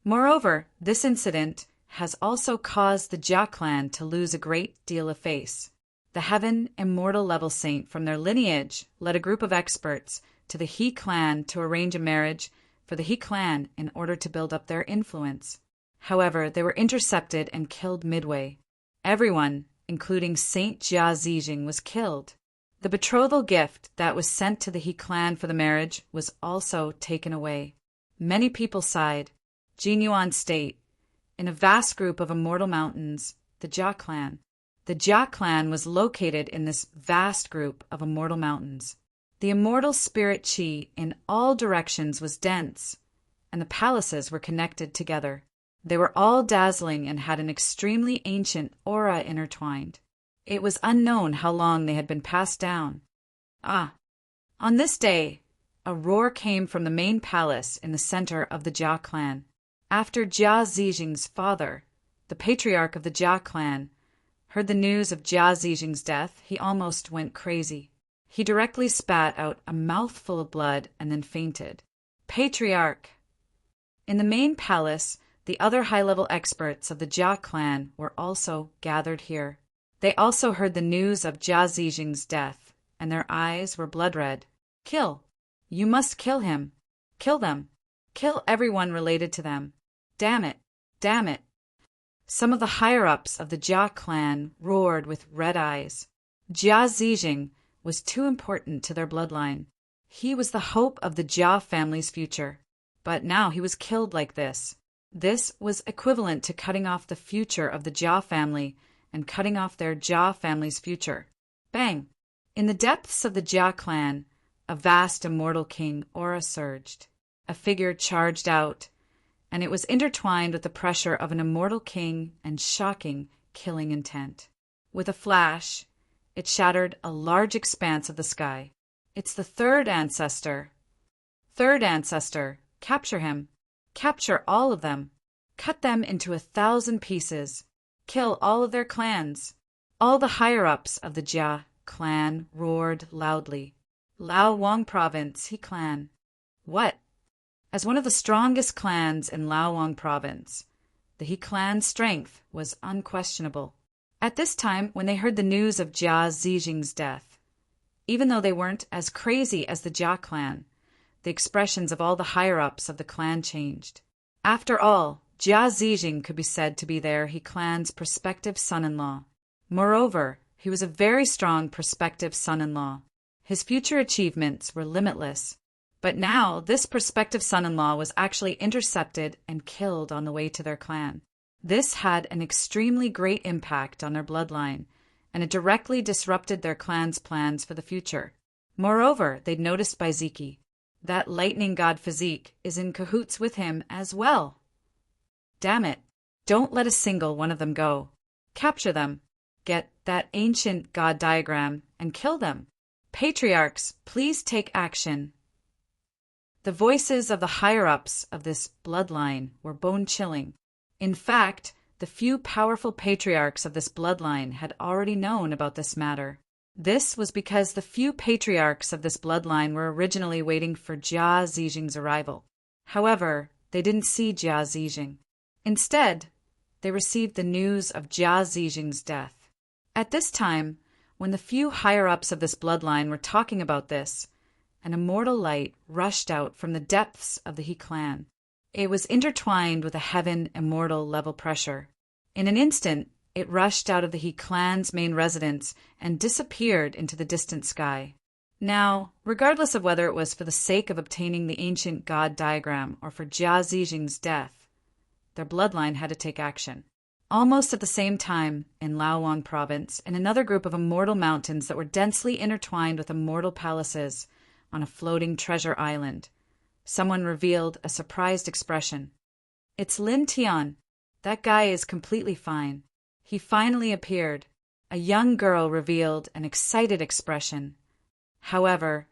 Speaker 1: Moreover, this incident has also caused the Jia clan to lose a great deal of face. The heaven immortal level saint from their lineage led a group of experts to the He clan to arrange a marriage for the He clan in order to build up their influence. However, they were intercepted and killed midway. Everyone, including Saint Jia Zijing, was killed. The betrothal gift that was sent to the He clan for the marriage was also taken away. Many people sighed. Jinyuan State, in a vast group of immortal mountains, the Jia clan. The Jia clan was located in this vast group of immortal mountains. The immortal spirit qi in all directions was dense, and the palaces were connected together. They were all dazzling and had an extremely ancient aura intertwined. It was unknown how long they had been passed down. On this day, a roar came from the main palace in the center of the Jia clan. After Jia Zijing's father, the patriarch of the Jia clan, heard the news of Jia Zijing's death, he almost went crazy. He directly spat out a mouthful of blood and then fainted. Patriarch! In the main palace, the other high-level experts of the Jia clan were also gathered here. They also heard the news of Jia Zijing's death, and their eyes were blood-red. Kill! You must kill him! Kill them! Kill everyone related to them! Damn it! Damn it! Some of the higher-ups of the Jia clan roared with red eyes. Jia Zijing was too important to their bloodline. He was the hope of the Jia family's future. But now he was killed like this. This was equivalent to cutting off the future of the Jia family and cutting off their Jia family's future. Bang! In the depths of the Jia clan, a vast immortal king aura surged. A figure charged out, and it was intertwined with the pressure of an immortal king and shocking, killing intent. With a flash, it shattered a large expanse of the sky. It's the third ancestor. Third ancestor, capture him. Capture all of them. Cut them into 1,000 pieces. Kill all of their clans. All the higher-ups of the Jia clan roared loudly. Lao Wang province, He clan. What? As one of the strongest clans in Lao Wang province, the He clan's strength was unquestionable. At this time, when they heard the news of Jia Zijing's death, even though they weren't as crazy as the Jia clan, the expressions of all the higher-ups of the clan changed. After all, Jia Zijing could be said to be their He clan's prospective son-in-law. Moreover, he was a very strong prospective son-in-law. His future achievements were limitless. But now, this prospective son-in-law was actually intercepted and killed on the way to their clan. This had an extremely great impact on their bloodline, and it directly disrupted their clan's plans for the future. Moreover, they'd noticed by Ziki. That lightning god physique is in cahoots with him as well. Damn it. Don't let a single one of them go. Capture them. Get that ancient god diagram and kill them. Patriarchs, please take action. The voices of the higher-ups of this bloodline were bone-chilling. In fact, the few powerful patriarchs of this bloodline had already known about this matter. This was because the few patriarchs of this bloodline were originally waiting for Jia Zijing's arrival. However, they didn't see Jia Zijing. Instead, they received the news of Jia Zijing's death. At this time, when the few higher-ups of this bloodline were talking about this, an immortal light rushed out from the depths of the He clan. It was intertwined with a heaven immortal level pressure. In an instant, it rushed out of the He clan's main residence and disappeared into the distant sky. Now, regardless of whether it was for the sake of obtaining the ancient god diagram or for Jia Zijing's death, their bloodline had to take action. Almost at the same time, in Lao Wang province, in another group of immortal mountains that were densely intertwined with immortal palaces on a floating treasure island, someone revealed a surprised expression. It's Lin Tian. That guy is completely fine. He finally appeared. A young girl revealed an excited expression. However,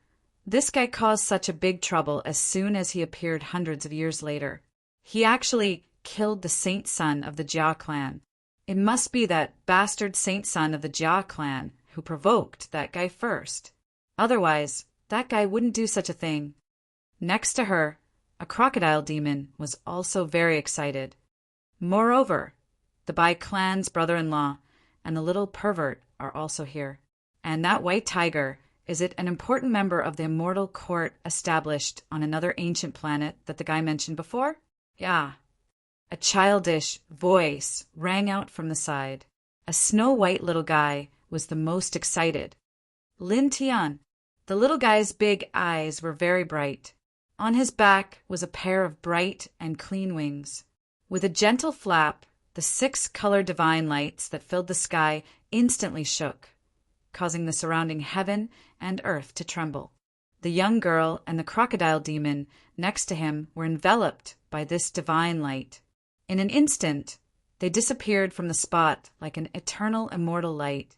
Speaker 1: this guy caused such a big trouble as soon as he appeared hundreds of years later. He actually killed the saint son of the Jia clan. It must be that bastard saint son of the Jia clan who provoked that guy first. Otherwise, That guy wouldn't do such a thing. Next to her, a crocodile demon was also very excited. Moreover, the Bai clan's brother-in-law and the little pervert are also here. And that white tiger, is it an important member of the immortal court established on another ancient planet that the guy mentioned before? Yeah. A childish voice rang out from the side. A snow-white little guy was the most excited. Lin Tian. The little guy's big eyes were very bright. On his back was a pair of bright and clean wings. With a gentle flap, the 6 color divine lights that filled the sky instantly shook, causing the surrounding heaven and earth to tremble. The young girl and the crocodile demon next to him were enveloped by this divine light. In an instant, they disappeared from the spot like an eternal immortal light,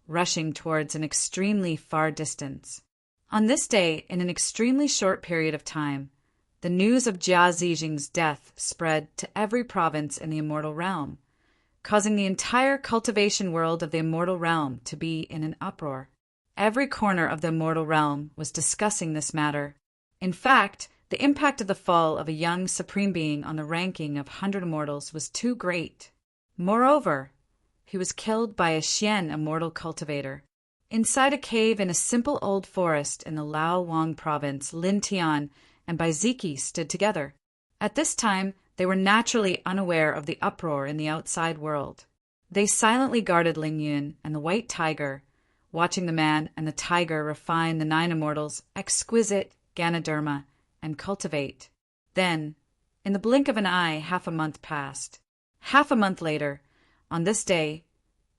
Speaker 1: rushing towards an extremely far distance. On this day, in an extremely short period of time, the news of Jia Zijing's death spread to every province in the immortal realm, causing the entire cultivation world of the immortal realm to be in an uproar. Every corner of the immortal realm was discussing this matter. In fact, the impact of the fall of a young supreme being on the ranking of 100 immortals was too great. Moreover, he was killed by a Xian immortal cultivator. Inside a cave in a simple old forest in the Lao Wang province, Lin Tian and Bai Ziki stood together. At this time, they were naturally unaware of the uproar in the outside world. They silently guarded Ling Yun and the white tiger, watching the man and the tiger refine the 9 immortals' exquisite Ganoderma and cultivate. Then, in the blink of an eye, half a month passed. Half a month later, on this day,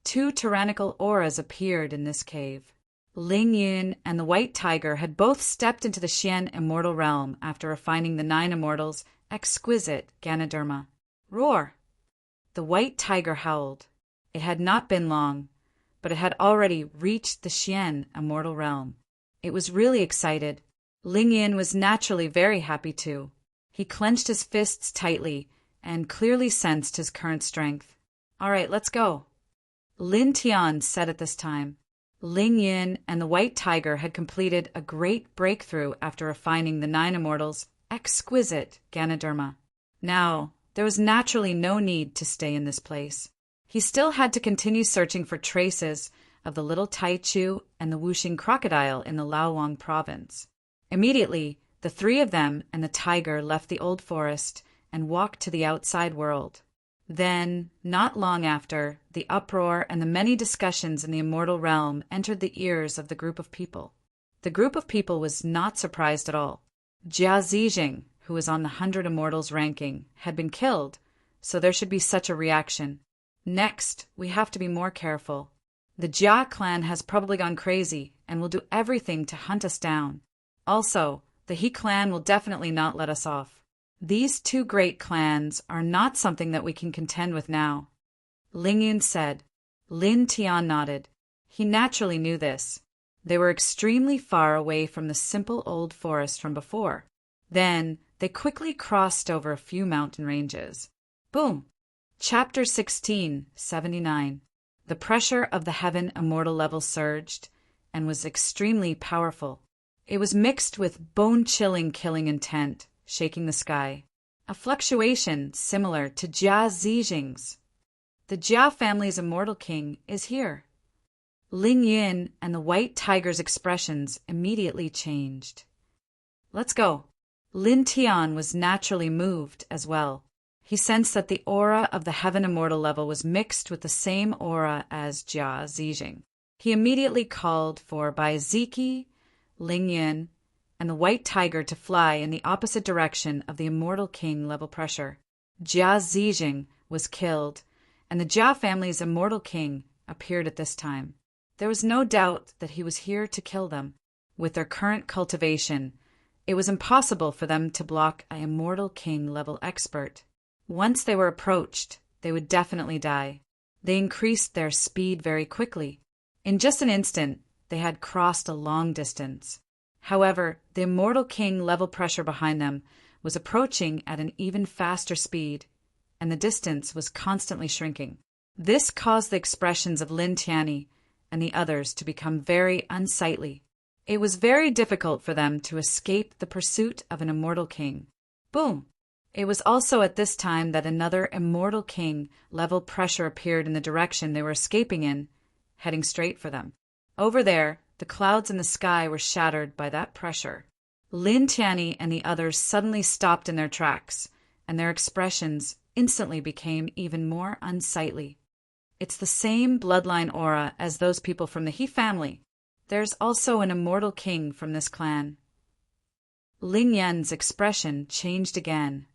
Speaker 1: 2 tyrannical auras appeared in this cave. Ling Yun and the white tiger had both stepped into the Xian immortal realm after refining the 9 immortals' exquisite Ganoderma. Roar! The white tiger howled. It had not been long, but it had already reached the Xian immortal realm. It was really excited. Ling Yun was naturally very happy too. He clenched his fists tightly and clearly sensed his current strength. All right, let's go. Lin Tian said at this time. Ling Yun and the white tiger had completed a great breakthrough after refining the 9 immortals' exquisite Ganoderma. Now, there was naturally no need to stay in this place. He still had to continue searching for traces of the little Taichu and the Wuxing crocodile in the Laowang province. Immediately, the 3 of them and the tiger left the old forest and walked to the outside world. Then, not long after, the uproar and the many discussions in the immortal realm entered the ears of the group of people. The group of people was not surprised at all. Jia Zijing, who was on the 100 immortals ranking, had been killed, so there should be such a reaction. Next, we have to be more careful. The Jia clan has probably gone crazy and will do everything to hunt us down. Also, the He clan will definitely not let us off. These 2 great clans are not something that we can contend with now. Ling Yun said. Lin Tian nodded. He naturally knew this. They were extremely far away from the simple old forest from before. Then they quickly crossed over a few mountain ranges. Boom! Chapter 16, 79. The pressure of the heaven immortal level surged and was extremely powerful. It was mixed with bone-chilling killing intent, shaking the sky. A fluctuation similar to Jia Zijing's. The Jia family's immortal king is here. Ling Yun and the white tiger's expressions immediately changed. Let's go. Lin Tian was naturally moved as well. He sensed that the aura of the heaven immortal level was mixed with the same aura as Jia Zijing. He immediately called for Bai Ziki, Ling Yun, and the white tiger to fly in the opposite direction of the immortal king level pressure. Jia Zijing was killed, and the Jia family's immortal king appeared at this time. There was no doubt that he was here to kill them. With their current cultivation, it was impossible for them to block an immortal king level expert. Once they were approached, they would definitely die. They increased their speed very quickly. In just an instant, they had crossed a long distance. However, the immortal king level pressure behind them was approaching at an even faster speed, and the distance was constantly shrinking. This caused the expressions of Lin Tianyi and the others to become very unsightly. It was very difficult for them to escape the pursuit of an immortal king. Boom! It was also at this time that another immortal king level pressure appeared in the direction they were escaping in, heading straight for them. Over there, the clouds in the sky were shattered by that pressure. Lin Tianyi and the others suddenly stopped in their tracks, and their expressions instantly became even more unsightly. It's the same bloodline aura as those people from the He family. There's also an immortal king from this clan. Ling Yan's expression changed again.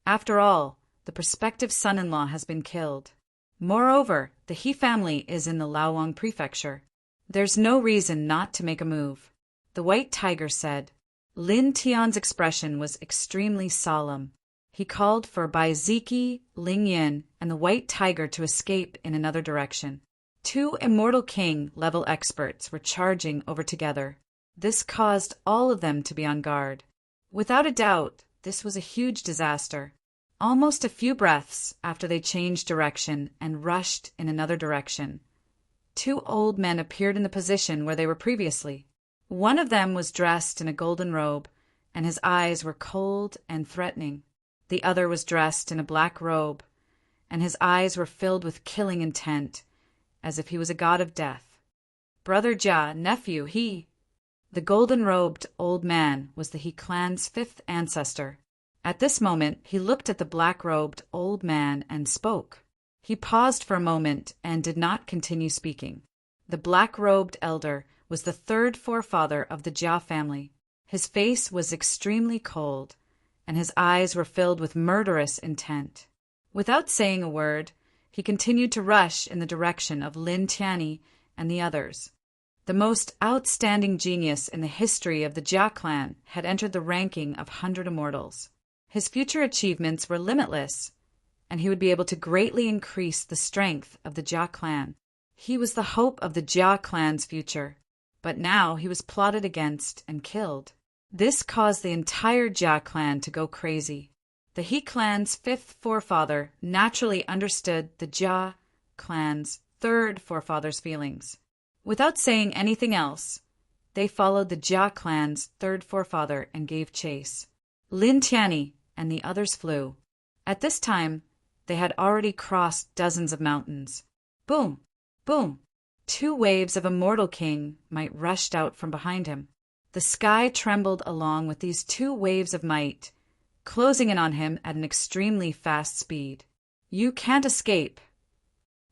Speaker 1: After all, the prospective son-in-law has been killed. Moreover, the He family is in the Laowang prefecture. There's no reason not to make a move. The White Tiger said. Lin Tian's expression was extremely solemn. He called for Bai Ziki, Ling Yan, and the White Tiger to escape in another direction. 2 Immortal King level experts were charging over together. This caused all of them to be on guard. Without a doubt, this was a huge disaster. Almost a few breaths after they changed direction and rushed in another direction, 2 old men appeared in the position where they were previously. One of them was dressed in a golden robe, and his eyes were cold and threatening. The other was dressed in a black robe, and his eyes were filled with killing intent, as if he was a god of death. Brother Jia, nephew, he. The golden-robed old man was the He clan's 5th ancestor. At this moment, he looked at the black-robed old man and spoke. He paused for a moment and did not continue speaking. The black-robed elder was the 3rd forefather of the Jia family. His face was extremely cold, and his eyes were filled with murderous intent. Without saying a word, he continued to rush in the direction of Lin Tianyi and the others. The most outstanding genius in the history of the Jia clan had entered the ranking of 100 immortals. His future achievements were limitless, and he would be able to greatly increase the strength of the Jia clan. He was the hope of the Jia clan's future, but now he was plotted against and killed. This caused the entire Jia clan to go crazy. The He clan's 5th forefather naturally understood the Jia clan's 3rd forefather's feelings. Without saying anything else, they followed the Jia clan's 3rd forefather and gave chase. Lin Tianyi and the others flew. At this time, they had already crossed dozens of mountains. Boom! Boom! 2 waves of Immortal King might rushed out from behind him. The sky trembled along with these 2 waves of might, closing in on him at an extremely fast speed. You can't escape.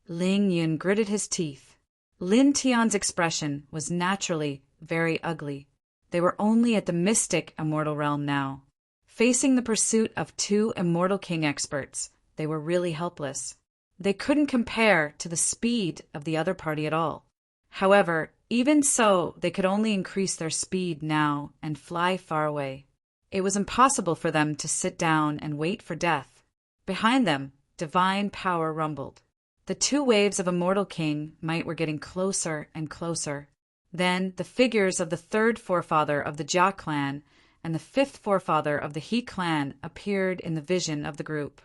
Speaker 1: Ling Yun gritted his teeth. Lin Tian's expression was naturally very ugly. They were only at the mystic immortal realm now. Facing the pursuit of 2 Immortal King experts, they were really helpless. They couldn't compare to the speed of the other party at all. However, even so, they could only increase their speed now and fly far away. It was impossible for them to sit down and wait for death. Behind them, divine power rumbled. The 2 waves of Immortal King might were getting closer and closer. Then the figures of the 3rd forefather of the Jia clan and the 5th forefather of the He clan appeared in the vision of the group.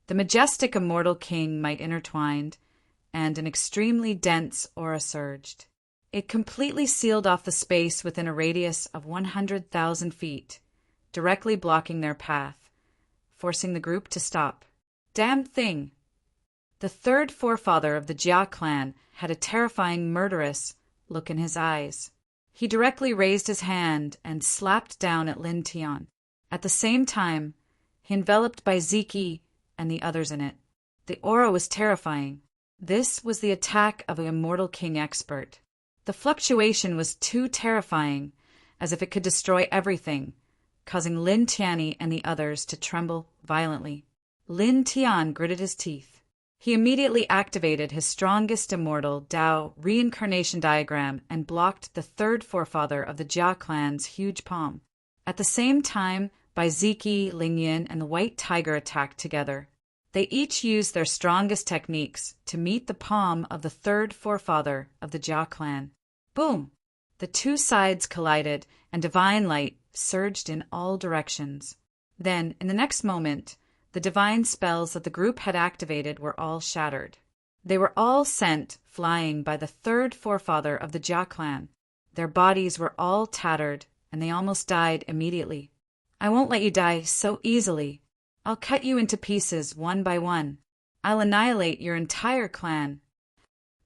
Speaker 1: The majestic Immortal King might intertwined, and an extremely dense aura surged. It completely sealed off the space within a radius of 100,000 feet, directly blocking their path, forcing the group to stop. Damn thing! The 3rd forefather of the Jia clan had a terrifying, murderous look in his eyes. He directly raised his hand and slapped down at Lin Tian. At the same time, he enveloped Bai Ziki and the others in it. The aura was terrifying. This was the attack of an Immortal King expert. The fluctuation was too terrifying, as if it could destroy everything, causing Lin Tianyi and the others to tremble violently. Lin Tian gritted his teeth. He immediately activated his strongest immortal Dao reincarnation diagram and blocked the 3rd forefather of the Jia clan's huge palm. At the same time, Bai Ziki, Ling Yin, and the White Tiger attacked together. They each used their strongest techniques to meet the palm of the 3rd forefather of the Jia clan. Boom! The 2 sides collided, and divine light surged in all directions. Then, in the next moment, the divine spells that the group had activated were all shattered. They were all sent flying by the 3rd forefather of the Jia clan. Their bodies were all tattered, and they almost died immediately. "I won't let you die so easily. I'll cut you into pieces one by one. I'll annihilate your entire clan."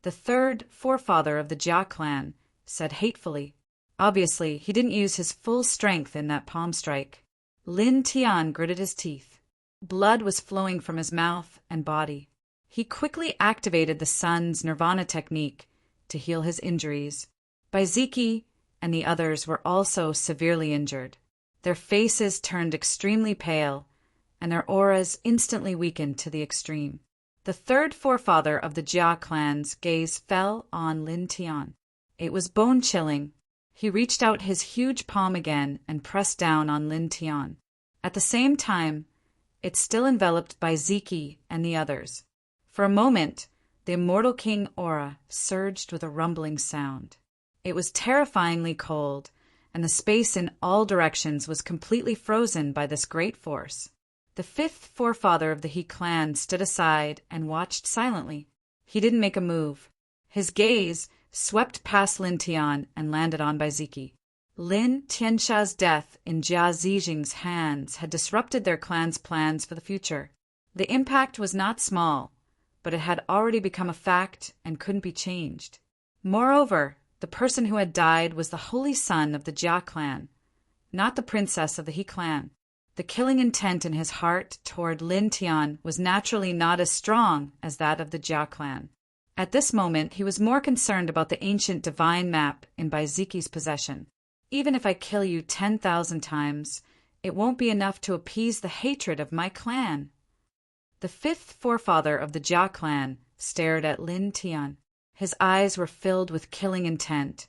Speaker 1: The third forefather of the Jia clan said hatefully. Obviously, he didn't use his full strength in that palm strike. Lin Tian gritted his teeth. Blood was flowing from his mouth and body. He quickly activated the sun's nirvana technique to heal his injuries. Baiziki and the others were also severely injured. Their faces turned extremely pale, and their auras instantly weakened to the extreme. The third forefather of the Jia clan's gaze fell on Lin Tian. It was bone-chilling. He reached out his huge palm again and pressed down on Lin Tian. At the same time, it still enveloped Baiziki and the others. For a moment, the Immortal King aura surged with a rumbling sound. It was terrifyingly cold, and the space in all directions was completely frozen by this great force. The fifth forefather of the He clan stood aside and watched silently. He didn't make a move. His gaze swept past Lin Tian and landed on Baiziki. Lin Tianxia's death in Jia Zijing's hands had disrupted their clan's plans for the future. The impact was not small, but it had already become a fact and couldn't be changed. Moreover, the person who had died was the holy son of the Jia clan, not the princess of the He clan. The killing intent in his heart toward Lin Tian was naturally not as strong as that of the Jia clan. At this moment, he was more concerned about the ancient divine map in Baiziki's possession. "Even if I kill you 10,000 times, it won't be enough to appease the hatred of my clan." The fifth forefather of the Jia clan stared at Lin Tian. His eyes were filled with killing intent,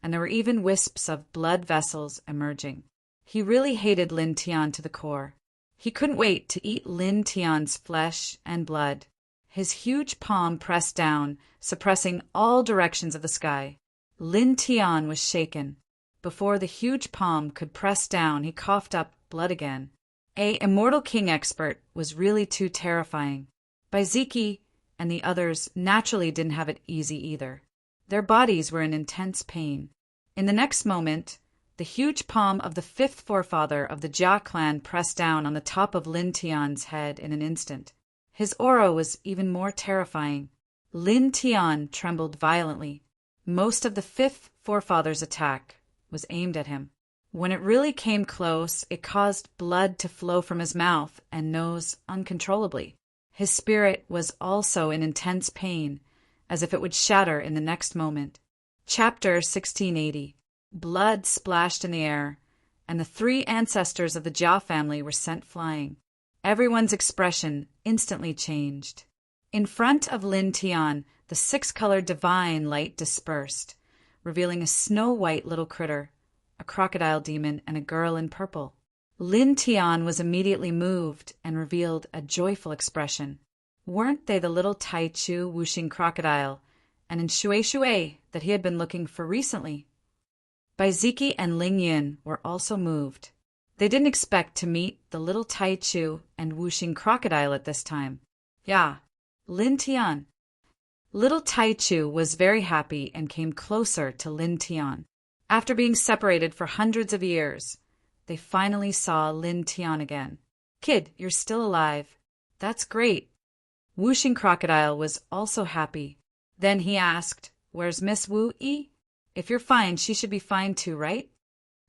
Speaker 1: and there were even wisps of blood vessels emerging. He really hated Lin Tian to the core. He couldn't wait to eat Lin Tian's flesh and blood. His huge palm pressed down, suppressing all directions of the sky. Lin Tian was shaken. Before the huge palm could press down, he coughed up blood again. A Immortal King expert was really too terrifying. Baiziki and the others naturally didn't have it easy either. Their bodies were in intense pain. In the next moment, the huge palm of the fifth forefather of the Jia clan pressed down on the top of Lin Tian's head in an instant. His aura was even more terrifying. Lin Tian trembled violently. Most of the fifth forefather's attack was aimed at him. When it really came close, it caused blood to flow from his mouth and nose uncontrollably. His spirit was also in intense pain, as if it would shatter in the next moment. Chapter 1680. Blood splashed in the air, and the three ancestors of the Jia family were sent flying. Everyone's expression instantly changed. In front of Lin Tian, the six-colored divine light dispersed, revealing a snow-white little critter, a crocodile demon, and a girl in purple. Lin Tian was immediately moved and revealed a joyful expression. Weren't they the little Tai Chu whooshing crocodile and in Shui Shui that he had been looking for recently? Baiziki and Ling Yin were also moved. They didn't expect to meet the little Tai Chu and whooshing crocodile at this time. Yeah, Lin Tian. Little Tai Chu was very happy and came closer to Lin Tian. After being separated for hundreds of years, they finally saw Lin Tian again. "Kid, you're still alive. That's great." Whooshing Crocodile was also happy. Then he asked, "Where's Miss Wu Yi? If you're fine, she should be fine too, right?"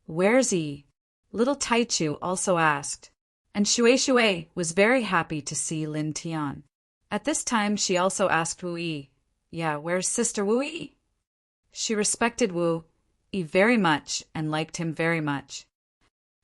Speaker 1: "Where's Yi?" Little Tai Chu also asked. And Shui Shui was very happy to see Lin Tian. At this time, she also asked Wu Yi, "Yeah, where's Sister Wu Yi?" She respected Wu Yi very much and liked him very much.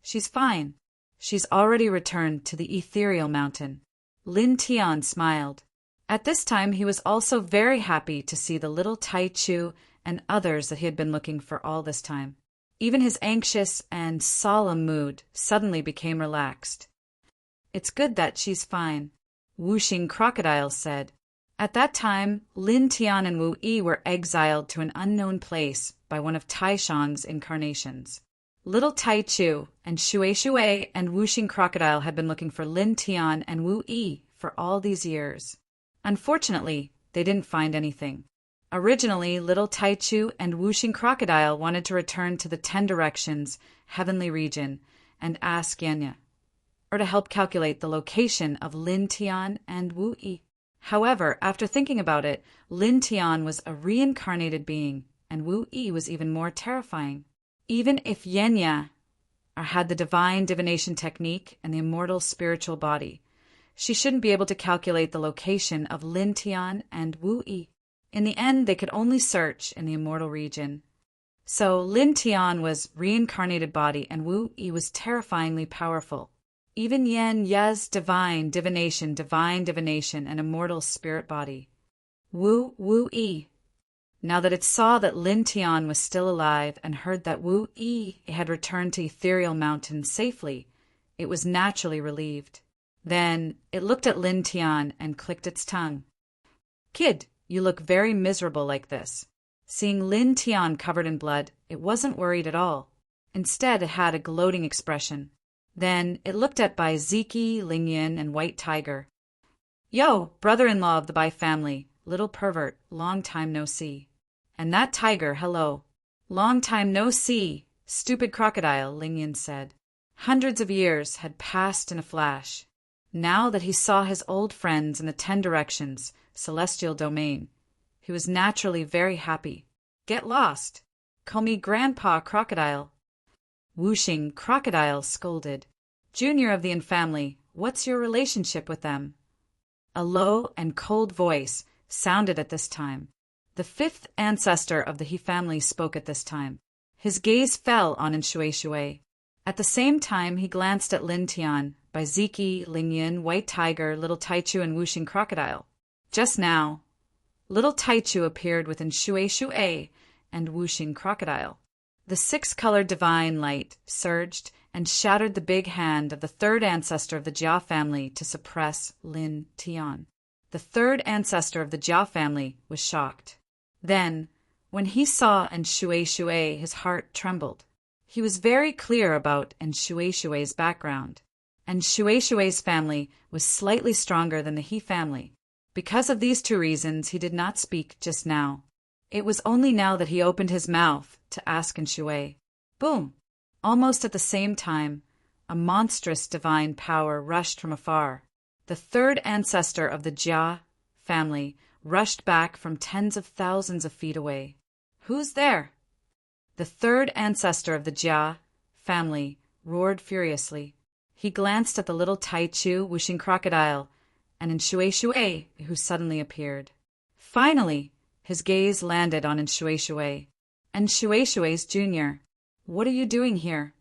Speaker 1: "She's fine. She's already returned to the ethereal mountain." Lin Tian smiled. At this time, he was also very happy to see the little Tai Chu and others that he had been looking for all this time. Even his anxious and solemn mood suddenly became relaxed. "It's good that she's fine," Whooshing Crocodile said. At that time, Lin Tian and Wu Yi were exiled to an unknown place by one of Taishang's incarnations. Little Tai Chu and Shui Shui and Whooshing Crocodile had been looking for Lin Tian and Wu Yi for all these years. Unfortunately, they didn't find anything. Originally, little Taichu and Whooshing Crocodile wanted to return to the 10 directions, heavenly region, and ask Yenya, or to help calculate the location of Lin Tian and Wu Yi. However, after thinking about it, Lin Tian was a reincarnated being, and Wu Yi was even more terrifying. Even if Yenya had the divine divination technique and the immortal spiritual body, she shouldn't be able to calculate the location of Lin Tian and Wu Yi. In the end, they could only search in the immortal region. So Lin Tian was reincarnated body and Wu Yi was terrifyingly powerful. Even Yenya's divine divination, and immortal spirit body. Wu Yi. Now that it saw that Lin Tian was still alive and heard that Wu Yi had returned to Ethereal Mountain safely, it was naturally relieved. Then it looked at Lin Tian and clicked its tongue. "Kid, you look very miserable like this." Seeing Lin Tian covered in blood, it wasn't worried at all. Instead, it had a gloating expression. Then it looked at Bai Ziki, Lingyan, and White Tiger. "Yo, brother-in-law of the Bai family, little pervert, long time no see. And that tiger, hello." "Long time no see, stupid crocodile," Lingyan said. Hundreds of years had passed in a flash. Now that he saw his old friends in the 10 directions, celestial domain, he was naturally very happy. "Get lost. Call me Grandpa Crocodile." Whooshing Crocodile scolded. "Junior of the Yin family, what's your relationship with them?" A low and cold voice sounded at this time. The 5th ancestor of the He family spoke at this time. His gaze fell on Shui. At the same time, he glanced at Lin Tian, Bai Ziki, Lingyan, White Tiger, little Taichu, and Whooshing Crocodile. Just now, little Taichu appeared within Shui and Whooshing Crocodile. The 6-colored divine light surged and shattered the big hand of the 3rd ancestor of the Jia family to suppress Lin Tian. The 3rd ancestor of the Jia family was shocked. Then, when he saw Shui, his heart trembled. He was very clear about Shui's background. Shui's family was slightly stronger than the He family. Because of these 2 reasons, he did not speak just now. It was only now that he opened his mouth to ask Shui. Boom! Almost at the same time, a monstrous divine power rushed from afar. The 3rd ancestor of the Jia family rushed back from tens of thousands of feet away. "Who's there?" The 3rd ancestor of the Jia family roared furiously. He glanced at the little Taichu, Whooshing Crocodile, and Shui, who suddenly appeared. Finally, his gaze landed on Shui. Shui's junior. "What are you doing here?"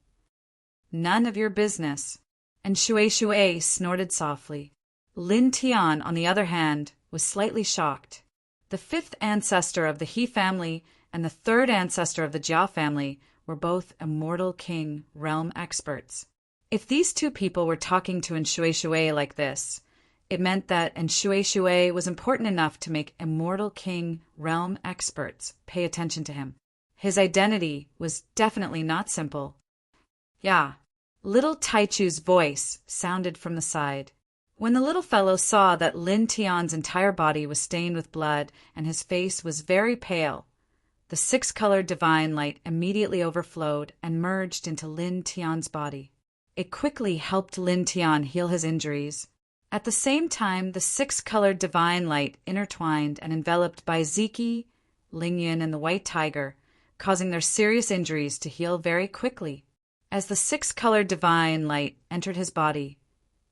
Speaker 1: "None of your business." Shui snorted softly. Lin Tian, on the other hand, was slightly shocked. The 5th ancestor of the He family and the 3rd ancestor of the Jia family were both immortal king realm experts. If these 2 people were talking to Shui like this, it meant that Shui was important enough to make immortal king realm experts pay attention to him. His identity was definitely not simple. "Yeah." Little Taichu's voice sounded from the side. When the little fellow saw that Lin Tian's entire body was stained with blood and his face was very pale, the 6-colored divine light immediately overflowed and merged into Lin Tian's body. It quickly helped Lin Tian heal his injuries. At the same time, the 6-colored divine light intertwined and enveloped Bai Ziki, Lingyan, and the White Tiger, causing their serious injuries to heal very quickly. As the 6-colored divine light entered his body,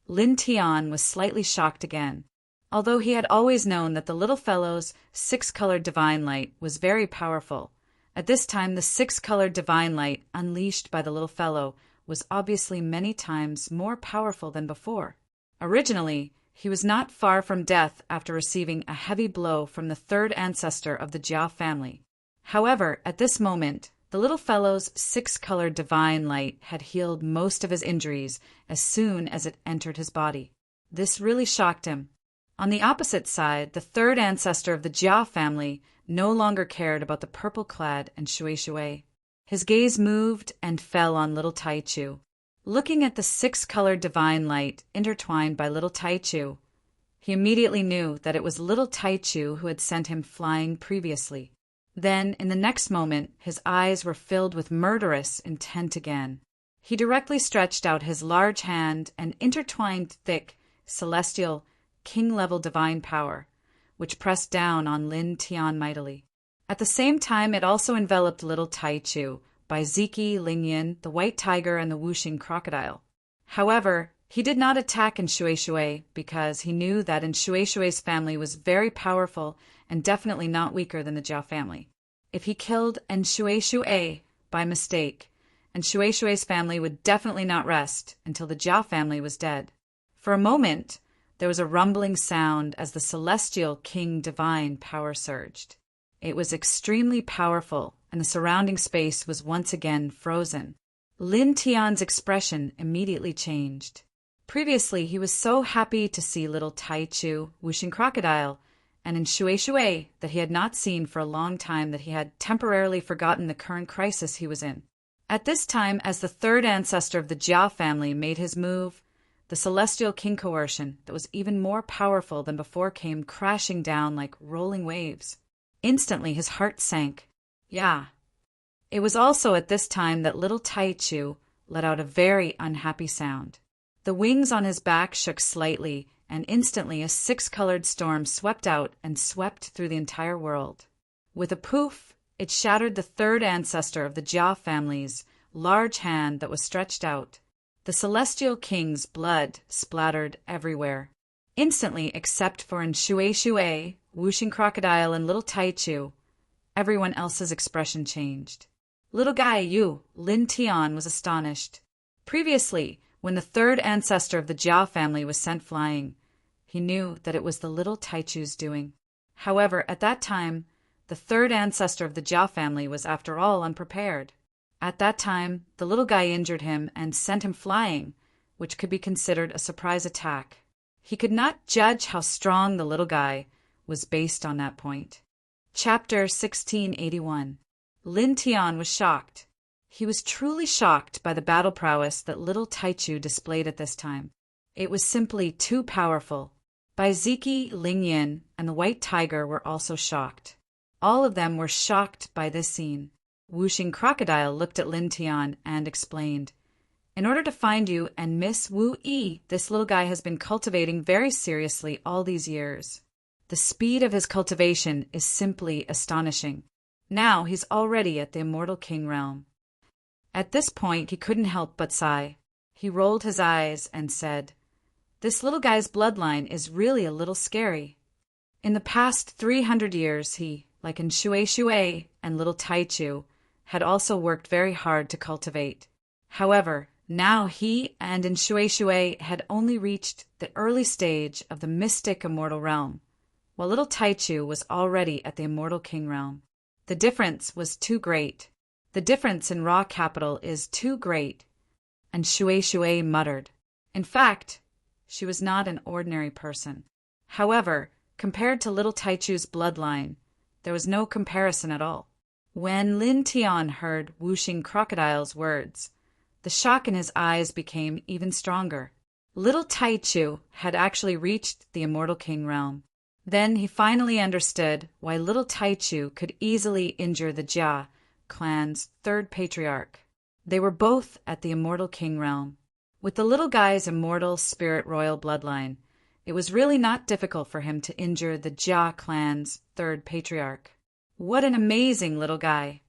Speaker 1: Lin Tian was slightly shocked again. Although he had always known that the little fellow's 6-colored divine light was very powerful, at this time the 6-colored divine light unleashed by the little fellow was obviously many times more powerful than before. Originally, he was not far from death after receiving a heavy blow from the 3rd ancestor of the Jia family. However, at this moment, the little fellow's 6-colored divine light had healed most of his injuries as soon as it entered his body. This really shocked him. On the opposite side, the 3rd ancestor of the Jia family no longer cared about the purple-clad Shui. His gaze moved and fell on little Taichu. Looking at the 6-colored divine light intertwined by little Taichu, He immediately knew that it was little Taichu who had sent him flying previously. Then, in the next moment, his eyes were filled with murderous intent again. He directly stretched out his large hand and intertwined thick, celestial, king-level divine power, which pressed down on Lin Tian mightily. At the same time, it also enveloped little Taichu by Ziki, Lingyin, the white tiger, and the whooshing crocodile. However, he did not attack Shui because he knew that Shui's family was very powerful and definitely not weaker than the Jiao family. If he killed Shui by mistake, Shui's family would definitely not rest until the Jiao family was dead. For a moment, there was a rumbling sound as the celestial king divine power surged. It was extremely powerful, and the surrounding space was once again frozen. Lin Tian's expression immediately changed. Previously, he was so happy to see little Taichu, whooshing crocodile, and Shui that he had not seen for a long time that he had temporarily forgotten the current crisis he was in. At this time, as the third ancestor of the Jiao family made his move, the celestial king coercion that was even more powerful than before came crashing down like rolling waves. Instantly, his heart sank. Yeah. It was also at this time that little Taichu let out a very unhappy sound. The wings on his back shook slightly, and instantly a six-colored storm swept out and swept through the entire world. With a poof, it shattered the third ancestor of the Jia family's large hand that was stretched out. The celestial king's blood splattered everywhere. Instantly, except for Shui, whooshing crocodile, and little Taichu, everyone else's expression changed. Little guy Yu, Lin Tian, was astonished. Previously, when the third ancestor of the Jia family was sent flying, he knew that it was the little Taichu's doing. However, at that time, the third ancestor of the Jia family was after all unprepared. At that time, the little guy injured him and sent him flying, which could be considered a surprise attack. He could not judge how strong the little guy was based on that point. Chapter 1681. Lin Tian was shocked. He was truly shocked by the battle prowess that little Taichu displayed at this time. It was simply too powerful. Bai Ziki, Lingyin, and the white tiger were also shocked. All of them were shocked by this scene. Whooshing crocodile looked at Lin Tian and explained, "In order to find you and Miss Wu Yi, this little guy has been cultivating very seriously all these years. The speed of his cultivation is simply astonishing. Now he's already at the Immortal King realm." At this point, he couldn't help but sigh. He rolled his eyes and said, "This little guy's bloodline is really a little scary." In the past 300 years, he, like Shui and little Taichu, had also worked very hard to cultivate. However, now he and Shui had only reached the early stage of the mystic immortal realm, while little Taichu was already at the Immortal King realm. The difference was too great. The difference in raw capital is too great, and Shui muttered. In fact, she was not an ordinary person. However, compared to little Taichu's bloodline, there was no comparison at all. When Lin Tian heard Whooshing Crocodile's words, the shock in his eyes became even stronger. Little Taichu had actually reached the Immortal King realm. Then he finally understood why little Taichu could easily injure the Jia clan's third patriarch. They were both at the Immortal King realm. With the little guy's immortal spirit royal bloodline, it was really not difficult for him to injure the Jia clan's third patriarch. What an amazing little guy!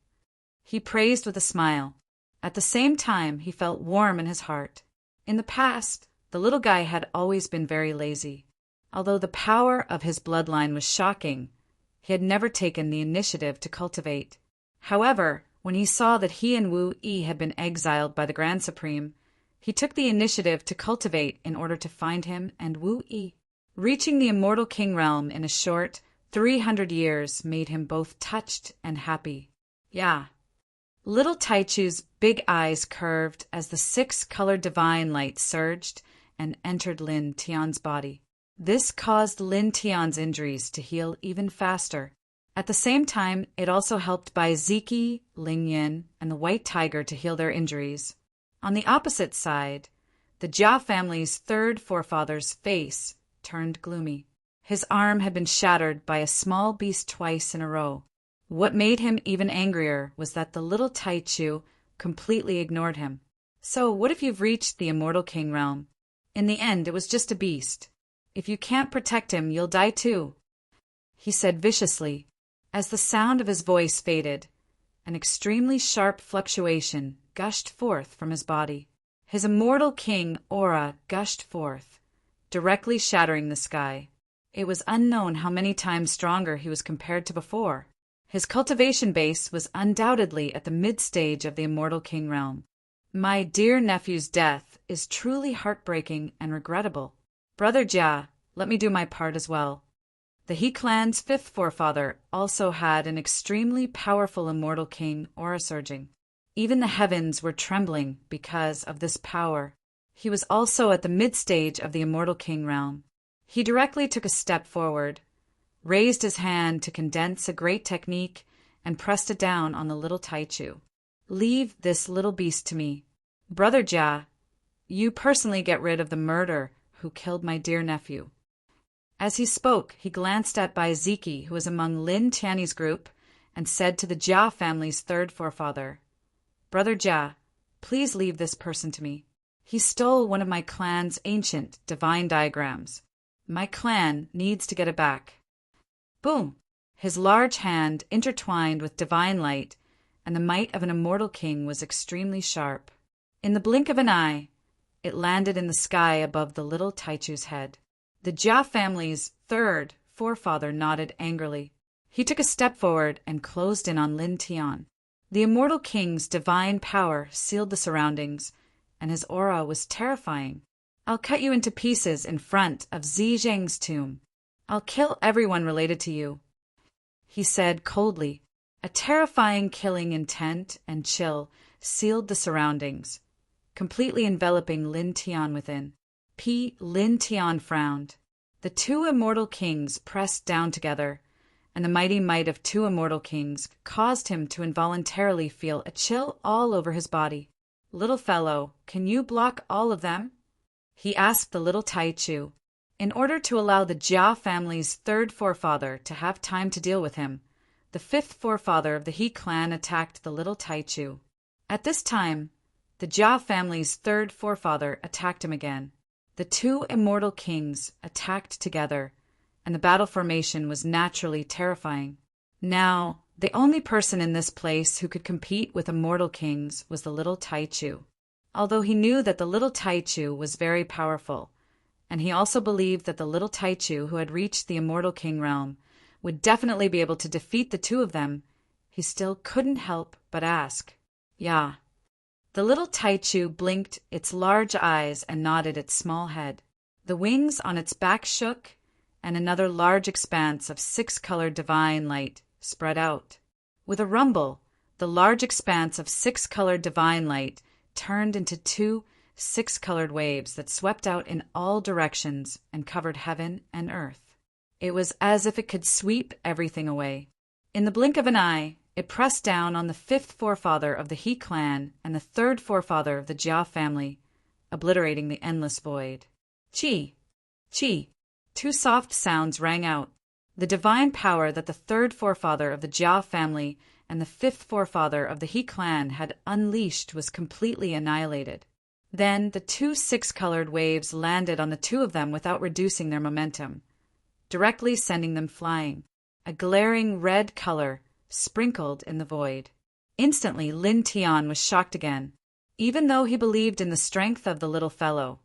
Speaker 1: He praised with a smile. At the same time, he felt warm in his heart. In the past, the little guy had always been very lazy. Although the power of his bloodline was shocking, he had never taken the initiative to cultivate. However, when he saw that he and Wu Yi had been exiled by the Grand Supreme, he took the initiative to cultivate in order to find him and Wu Yi. Reaching the Immortal King realm in a short 300 years made him both touched and happy. Yeah. Little Taichu's big eyes curved as the six-colored divine light surged and entered Lin Tian's body. This caused Lin Tian's injuries to heal even faster. At the same time, it also helped Bai Ziki, Lingyin, and the white tiger to heal their injuries. On the opposite side, the Jia family's third forefather's face turned gloomy. His arm had been shattered by a small beast twice in a row. What made him even angrier was that the little Taichu completely ignored him. So what if you've reached the Immortal King realm? In the end, it was just a beast. If you can't protect him, you'll die too, he said viciously. As the sound of his voice faded, an extremely sharp fluctuation gushed forth from his body. His Immortal King aura gushed forth, directly shattering the sky. It was unknown how many times stronger he was compared to before. His cultivation base was undoubtedly at the mid-stage of the Immortal King realm. My dear nephew's death is truly heartbreaking and regrettable. Brother Jia, let me do my part as well. The He clan's fifth forefather also had an extremely powerful Immortal King aura surging. Even the heavens were trembling because of this power. He was also at the mid-stage of the Immortal King realm. He directly took a step forward, raised his hand to condense a great technique, and pressed it down on the little Taichu. Leave this little beast to me. Brother Jia, you personally get rid of the murderer who killed my dear nephew. As he spoke, he glanced at Bai Ziki, who was among Lin Tiany's group, and said to the Jia family's third forefather, Brother Jia, please leave this person to me. He stole one of my clan's ancient divine diagrams. My clan needs to get it back. Boom! His large hand intertwined with divine light, and the might of an immortal king was extremely sharp. In the blink of an eye, it landed in the sky above the little Taichu's head. The Jia family's third forefather nodded angrily. He took a step forward and closed in on Lin Tian. The immortal king's divine power sealed the surroundings, and his aura was terrifying. I'll cut you into pieces in front of Zi Zheng's tomb. I'll kill everyone related to you, he said coldly. A terrifying killing intent and chill sealed the surroundings, completely enveloping Lin Tian within. Lin Tian frowned. The two immortal kings pressed down together, and the mighty might of two immortal kings caused him to involuntarily feel a chill all over his body. Little fellow, can you block all of them? He asked the little Taichu. In order to allow the Jia family's third forefather to have time to deal with him, the fifth forefather of the He clan attacked the little Taichu. At this time, the Jia family's third forefather attacked him again. The two immortal kings attacked together, and the battle formation was naturally terrifying. Now, the only person in this place who could compete with immortal kings was the little Taichu. Although he knew that the little Taichu was very powerful, and he also believed that the little Taichu who had reached the Immortal King realm would definitely be able to defeat the two of them, he still couldn't help but ask, "Yeah." The little Taichu blinked its large eyes and nodded its small head. The wings on its back shook, and another large expanse of six-colored divine light spread out. With a rumble, the large expanse of six-colored divine light turned into two six-colored waves that swept out in all directions and covered heaven and earth. It was as if it could sweep everything away. In the blink of an eye, it pressed down on the fifth forefather of the He clan and the third forefather of the Jia family, obliterating the endless void. Chi! Chi! Two soft sounds rang out. The divine power that the third forefather of the Jia family and the fifth forefather of the He clan had unleashed was completely annihilated. Then the two six-colored waves landed on the two of them without reducing their momentum, directly sending them flying. A glaring red color sprinkled in the void. Instantly, Lin Tian was shocked again. Even though he believed in the strength of the little fellow,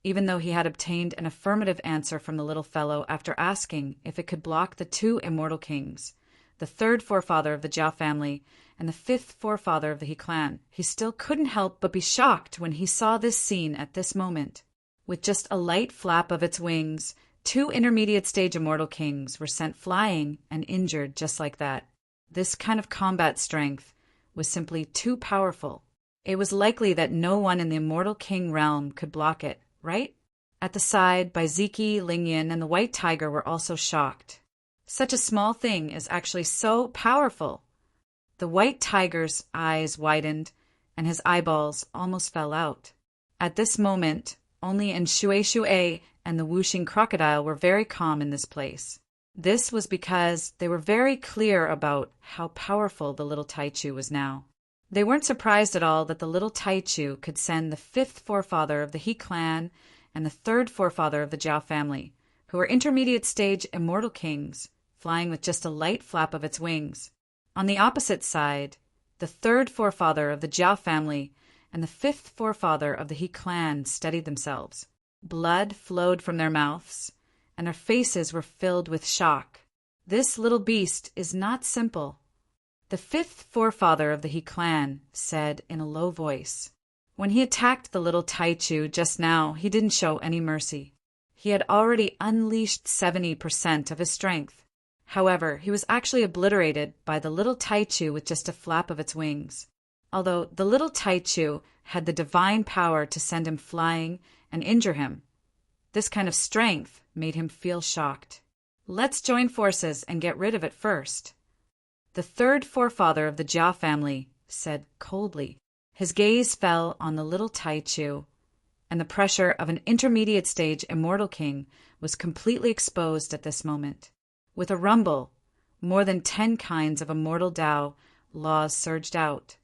Speaker 1: even though he had obtained an affirmative answer from the little fellow after asking if it could block the two immortal kings, the third forefather of the Jia family and the fifth forefather of the He clan, he still couldn't help but be shocked when he saw this scene at this moment. With just a light flap of its wings, two intermediate-stage immortal kings were sent flying and injured just like that. This kind of combat strength was simply too powerful. It was likely that no one in the Immortal King realm could block it, right? At the side, Bai Ziki, Lingyan, and the White Tiger were also shocked. Such a small thing is actually so powerful. The White Tiger's eyes widened, and his eyeballs almost fell out. At this moment, only in Shui Shui and the whooshing crocodile were very calm in this place. This was because they were very clear about how powerful the little Taichu was now. They weren't surprised at all that the little Taichu could send the fifth forefather of the He clan and the third forefather of the Jiao family, who were intermediate stage immortal kings, flying with just a light flap of its wings. On the opposite side, the third forefather of the Jiao family and the fifth forefather of the He clan steadied themselves. Blood flowed from their mouths, and their faces were filled with shock. This little beast is not simple. The fifth forefather of the He clan said in a low voice. When he attacked the little Taichu just now, he didn't show any mercy. He had already unleashed 70% of his strength. However, he was actually obliterated by the little Taichu with just a flap of its wings. Although the little Taichu had the divine power to send him flying and injure him, this kind of strength made him feel shocked. Let's join forces and get rid of it first. The third forefather of the Jia family said coldly. His gaze fell on the little Taichu, and the pressure of an intermediate stage immortal king was completely exposed at this moment. With a rumble, more than 10 kinds of immortal Tao laws surged out.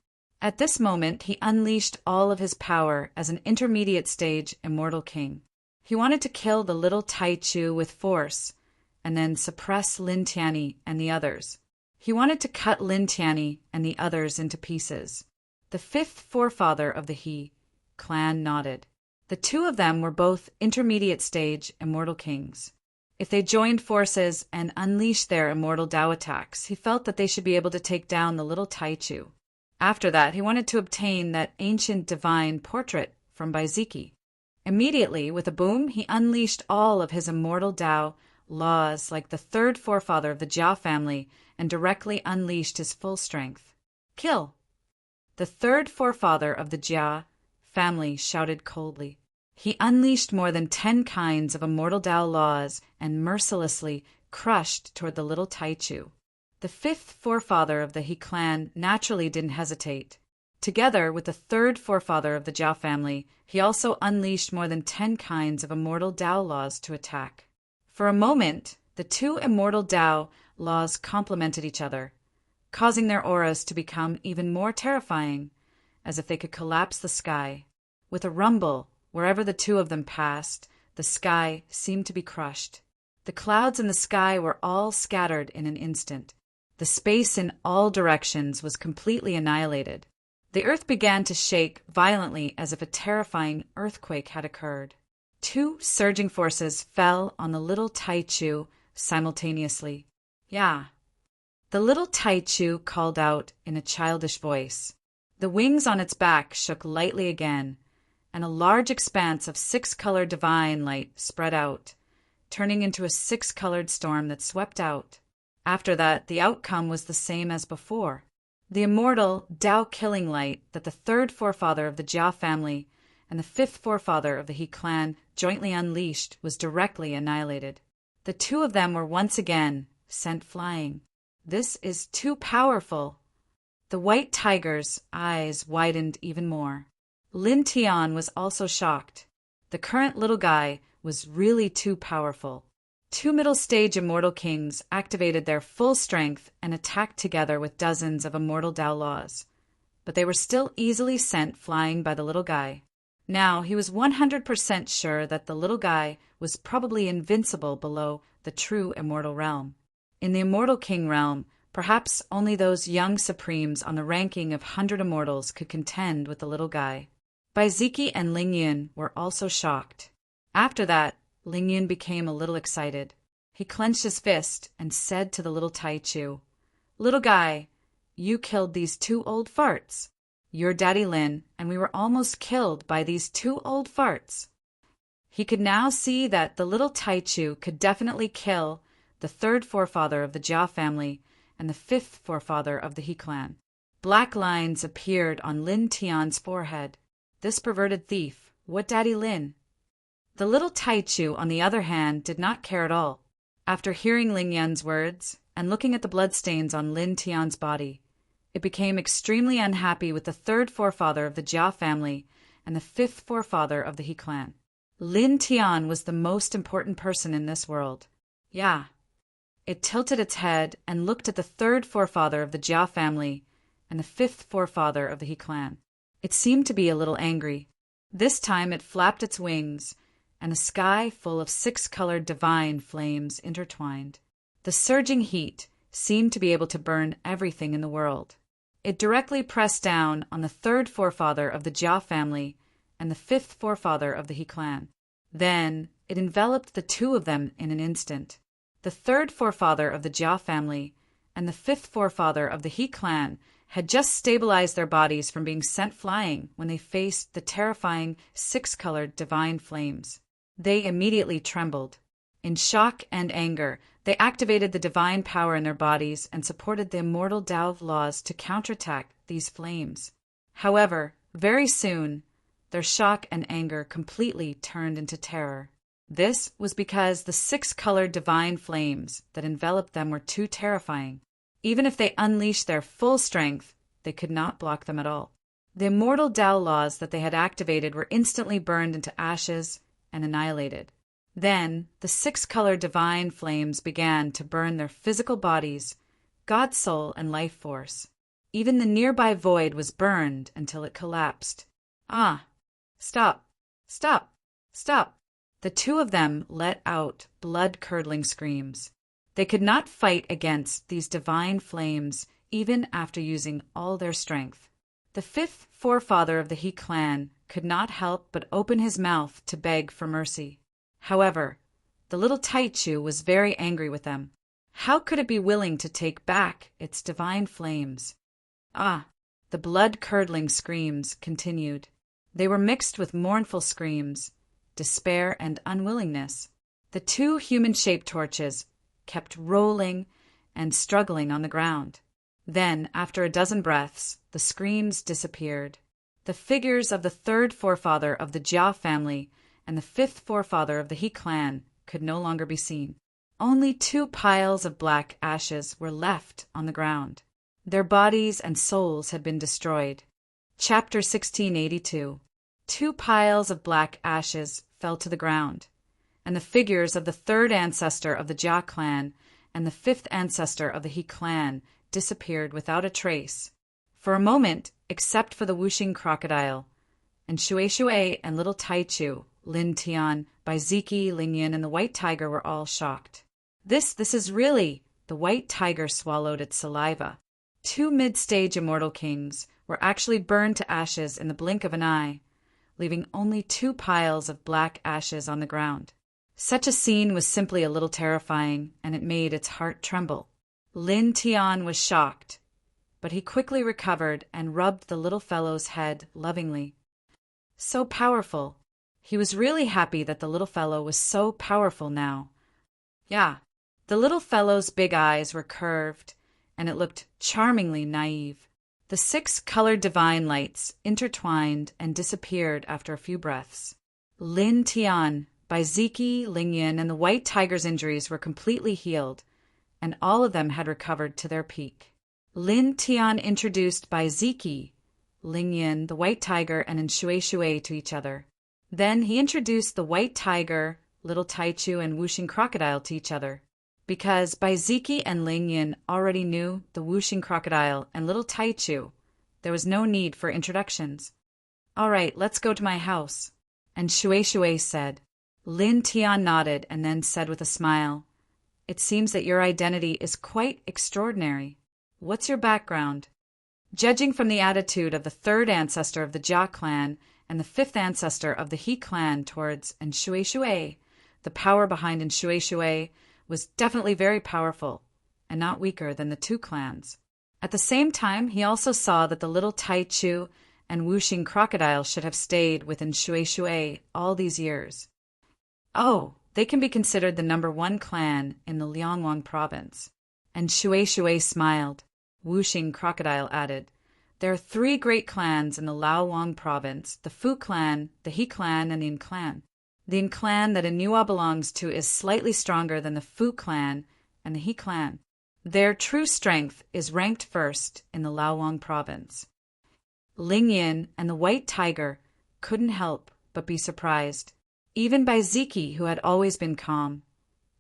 Speaker 1: At this moment, he unleashed all of his power as an intermediate stage immortal king. He wanted to kill the little Taichu with force, and then suppress Lin Tianyi and the others. He wanted to cut Lin Tianyi and the others into pieces. The fifth forefather of the He clan nodded. The two of them were both intermediate stage immortal kings. If they joined forces and unleashed their immortal Tao attacks, he felt that they should be able to take down the little Taichu. After that, he wanted to obtain that ancient divine portrait from Baiziki. Immediately, with a boom, he unleashed all of his immortal Tao laws like the third forefather of the Jia family and directly unleashed his full strength. Kill! The third forefather of the Jia family shouted coldly. He unleashed more than 10 kinds of immortal Tao laws and mercilessly crushed toward the little Taichu. The fifth forefather of the He clan naturally didn't hesitate. Together with the third forefather of the Jia family, he also unleashed more than 10 kinds of immortal Tao laws to attack. For a moment, the two immortal Tao laws complemented each other, causing their auras to become even more terrifying, as if they could collapse the sky. With a rumble, wherever the two of them passed, the sky seemed to be crushed. The clouds in the sky were all scattered in an instant. The space in all directions was completely annihilated. The earth began to shake violently as if a terrifying earthquake had occurred. 2 surging forces fell on the little Taichu simultaneously. Yeah. The little Taichu called out in a childish voice. The wings on its back shook lightly again, and a large expanse of 6-colored divine light spread out, turning into a 6-colored storm that swept out. After that, the outcome was the same as before. The immortal Tao-killing light that the third forefather of the Jia family and the fifth forefather of the He clan jointly unleashed was directly annihilated. The two of them were once again sent flying. This is too powerful. The white tiger's eyes widened even more. Lin Tian was also shocked. The current little guy was really too powerful. 2 middle-stage immortal kings activated their full strength and attacked together with dozens of immortal Tao laws. But they were still easily sent flying by the little guy. Now he was 100% sure that the little guy was probably invincible below the true immortal realm. In the immortal king realm, perhaps only those young supremes on the ranking of 100 immortals could contend with the little guy. Baiziki and Lingyun were also shocked. After that, Lingyun became a little excited. He clenched his fist and said to the little Taichu, "Little guy, you killed these 2 old farts. You're Daddy Lin, and we were almost killed by these 2 old farts." He could now see that the little Taichu could definitely kill the third forefather of the Jia family and the fifth forefather of the He clan. Black lines appeared on Lin Tian's forehead. This perverted thief, what Daddy Lin? The little Taichu, on the other hand, did not care at all. After hearing Lingyun's words and looking at the bloodstains on Lin Tian's body, it became extremely unhappy with the third forefather of the Jia family and the fifth forefather of the He clan. Lin Tian was the most important person in this world. Yeah. It tilted its head and looked at the third forefather of the Jia family and the fifth forefather of the He clan. It seemed to be a little angry. This time it flapped its wings, and a sky full of six-colored divine flames intertwined. The surging heat seemed to be able to burn everything in the world. It directly pressed down on the third forefather of the Jia family and the fifth forefather of the He clan. Then it enveloped the two of them in an instant. The third forefather of the Jia family and the fifth forefather of the He clan had just stabilized their bodies from being sent flying when they faced the terrifying six-colored divine flames. They immediately trembled. In shock and anger, they activated the divine power in their bodies and supported the immortal Tao of laws to counterattack these flames. However, very soon, their shock and anger completely turned into terror. This was because the six-colored divine flames that enveloped them were too terrifying. Even if they unleashed their full strength, they could not block them at all. The immortal Tao laws that they had activated were instantly burned into ashes and annihilated. Then the six-colored divine flames began to burn their physical bodies, God's soul, and life force. Even the nearby void was burned until it collapsed. Ah! Stop! Stop! Stop! The two of them let out blood-curdling screams. They could not fight against these divine flames even after using all their strength. The fifth forefather of the He clan could not help but open his mouth to beg for mercy. However, the little Taichu was very angry with them. How could it be willing to take back its divine flames? Ah! The blood-curdling screams continued. They were mixed with mournful screams, despair, and unwillingness. The two human-shaped torches kept rolling and struggling on the ground. Then, after a dozen breaths, the screams disappeared. The figures of the third forefather of the Jia family and the fifth forefather of the He clan could no longer be seen. Only two piles of black ashes were left on the ground. Their bodies and souls had been destroyed. Chapter 1682. Two piles of black ashes fell to the ground, and the figures of the third ancestor of the Jia clan and the fifth ancestor of the He clan disappeared without a trace. For a moment, except for the whooshing crocodile, and Shui and little Taichu, Lin Tian, Baiziki, Lingyan, and the white tiger were all shocked. This is really... The white tiger swallowed its saliva. Two mid-stage immortal kings were actually burned to ashes in the blink of an eye, leaving only two piles of black ashes on the ground. Such a scene was simply a little terrifying, and it made its heart tremble. Lin Tian was shocked, but he quickly recovered and rubbed the little fellow's head lovingly. So powerful. He was really happy that the little fellow was so powerful now. Yeah, the little fellow's big eyes were curved, and it looked charmingly naive. The six-colored divine lights intertwined and disappeared after a few breaths. Lin Tian, Baiziki, Lingyan, and the white tiger's injuries were completely healed, and all of them had recovered to their peak. Lin Tian introduced Baiziki, Lingyan, the white tiger, and Shui to each other. Then he introduced the white tiger, little Taichu, and whooshing crocodile to each other. Because Baiziki and Lingyan already knew the whooshing crocodile and little Taichu, there was no need for introductions. All right, let's go to my house. And Shui said. Lin Tian nodded and then said with a smile, "It seems that your identity is quite extraordinary. What's your background?" Judging from the attitude of the third ancestor of the Jia clan and the fifth ancestor of the He clan towards Shui, the power behind Shui was definitely very powerful and not weaker than the two clans. At the same time, he also saw that the little Taichu and whooshing crocodile should have stayed within Shui all these years. Oh, they can be considered the #1 clan in the Liangwang province. And Shui smiled. Whooshing crocodile added, "There are 3 great clans in the Liangwang province, the Fu clan, the He clan, and the Yin clan. The Yin clan that Inua belongs to is slightly stronger than the Fu clan and the He clan. Their true strength is ranked first in the Liangwang province." Lingyan and the white tiger couldn't help but be surprised. Even Baiziki, who had always been calm,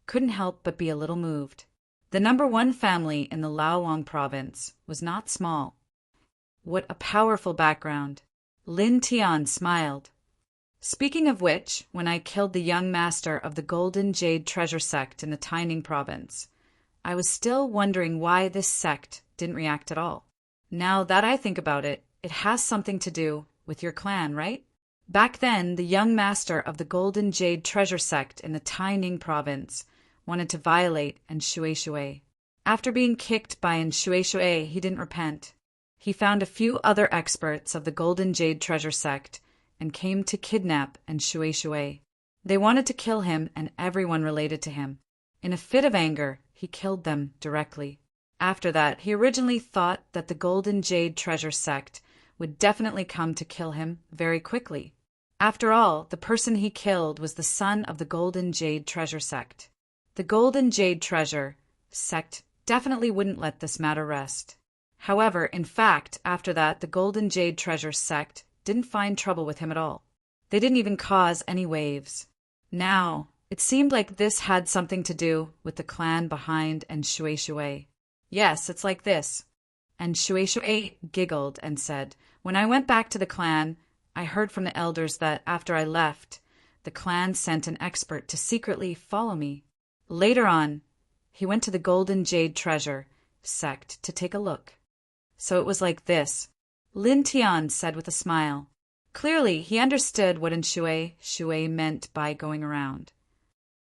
Speaker 1: couldn't help but be a little moved. The number one family in the Laowang province was not small. What a powerful background. Lin Tian smiled. Speaking of which, when I killed the young master of the Golden Jade Treasure sect in the Taining province, I was still wondering why this sect didn't react at all. Now that I think about it, it has something to do with your clan, right? Back then, the young master of the Golden Jade Treasure sect in the Taining province wanted to violate Shui. After being kicked by Shui, he didn't repent. He found a few other experts of the Golden Jade Treasure sect and came to kidnap Shui. They wanted to kill him and everyone related to him. In a fit of anger, he killed them directly. After that, he originally thought that the Golden Jade Treasure sect would definitely come to kill him very quickly. After all, the person he killed was the son of the Golden Jade Treasure sect. The Golden Jade Treasure sect definitely wouldn't let this matter rest. However, in fact, after that, the Golden Jade Treasure sect didn't find trouble with him at all. They didn't even cause any waves. Now, it seemed like this had something to do with the clan behind Shui. Yes, it's like this. Shui giggled and said, "When I went back to the clan, I heard from the elders that after I left, the clan sent an expert to secretly follow me. Later on, he went to the Golden Jade Treasure sect to take a look. So it was like this," Lin Tian said with a smile. Clearly, he understood what Shui meant by going around.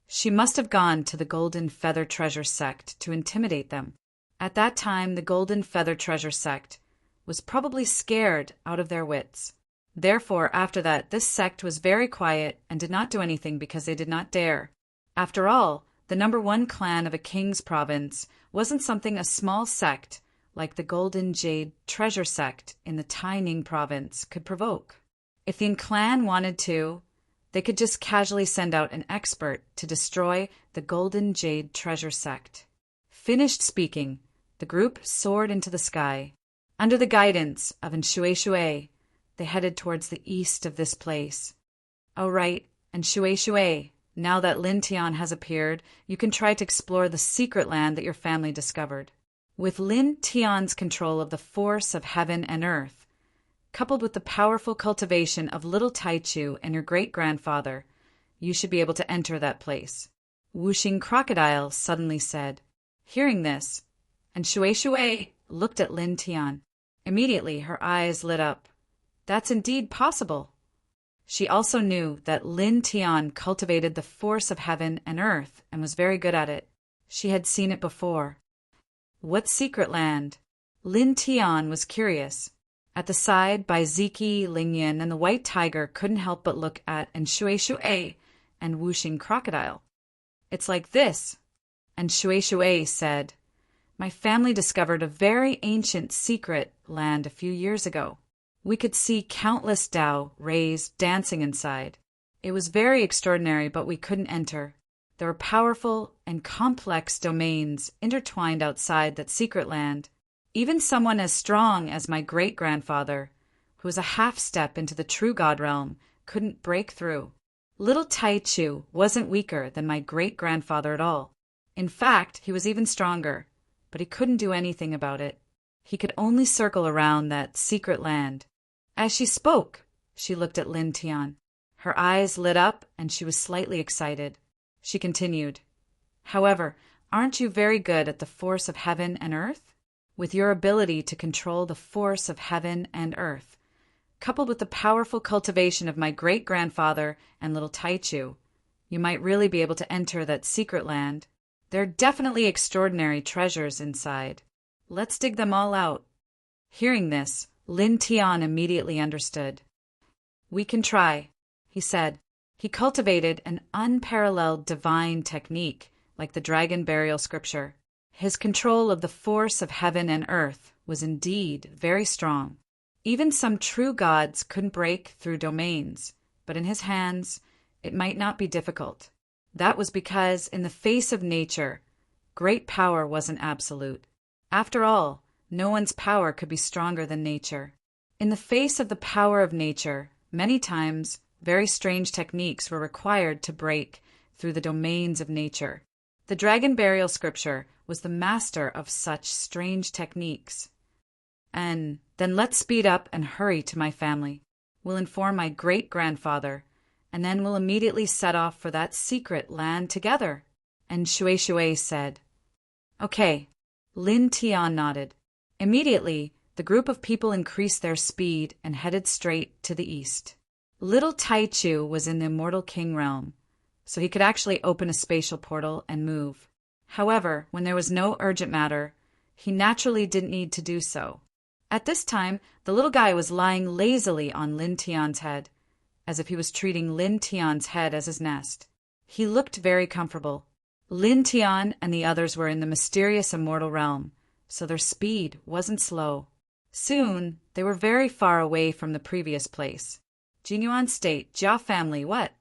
Speaker 1: She must have gone to the Golden Feather Treasure sect to intimidate them. At that time, the Golden Feather Treasure sect was probably scared out of their wits. Therefore, after that, this sect was very quiet and did not do anything because they did not dare. After all, the number one clan of a king's province wasn't something a small sect like the Golden Jade Treasure sect in the Taining province could provoke. If the clan wanted to, they could just casually send out an expert to destroy the Golden Jade Treasure sect. Finished speaking, the group soared into the sky. Under the guidance of Shui, they headed towards the east of this place. Oh, right, Shui, now that Lin Tian has appeared, you can try to explore the secret land that your family discovered. With Lin Tian's control of the force of heaven and earth, coupled with the powerful cultivation of little Taichu and your great-grandfather, you should be able to enter that place. Whooshing Crocodile suddenly said. Hearing this, Shui looked at Lin Tian. Immediately, her eyes lit up. That's indeed possible. She also knew that Lin Tian cultivated the force of heaven and earth and was very good at it. She had seen it before. What secret land? Lin Tian was curious. At the side, Baiziki, Lingyan, and the White Tiger couldn't help but look at Shui and Whooshing Crocodile. It's like this. Shui said, "My family discovered a very ancient secret land a few years ago. We could see countless Tao rays dancing inside. It was very extraordinary, but we couldn't enter. There were powerful and complex domains intertwined outside that secret land. Even someone as strong as my great-grandfather, who was a half-step into the true God realm, couldn't break through. Little Taichu wasn't weaker than my great-grandfather at all. In fact, he was even stronger, but he couldn't do anything about it. He could only circle around that secret land." As she spoke, she looked at Lin Tian. Her eyes lit up and she was slightly excited. She continued, "However, aren't you very good at the force of heaven and earth? With your ability to control the force of heaven and earth, coupled with the powerful cultivation of my great-grandfather and little Taichu, you might really be able to enter that secret land. There are definitely extraordinary treasures inside. Let's dig them all out." Hearing this, Lin Tian immediately understood. "We can try," he said. He cultivated an unparalleled divine technique, like the dragon burial scripture. His control of the force of heaven and earth was indeed very strong. Even some true gods couldn't break through domains, but in his hands, it might not be difficult. That was because, in the face of nature, great power wasn't absolute. After all, no one's power could be stronger than nature. In the face of the power of nature, many times, very strange techniques were required to break through the domains of nature. The dragon burial scripture was the master of such strange techniques. And then let's speed up and hurry to my family. We'll inform my great-grandfather, and then we'll immediately set off for that secret land together. And Shui said, Okay. Lin Tian nodded. Immediately, the group of people increased their speed and headed straight to the east. Little Taichu was in the Immortal King realm, so he could actually open a spatial portal and move. However, when there was no urgent matter, he naturally didn't need to do so. At this time, the little guy was lying lazily on Lin Tian's head, as if he was treating Lin Tian's head as his nest. He looked very comfortable. Lin Tian and the others were in the mysterious immortal realm, so their speed wasn't slow. Soon, they were very far away from the previous place. Jinyuan State, Jia family, what?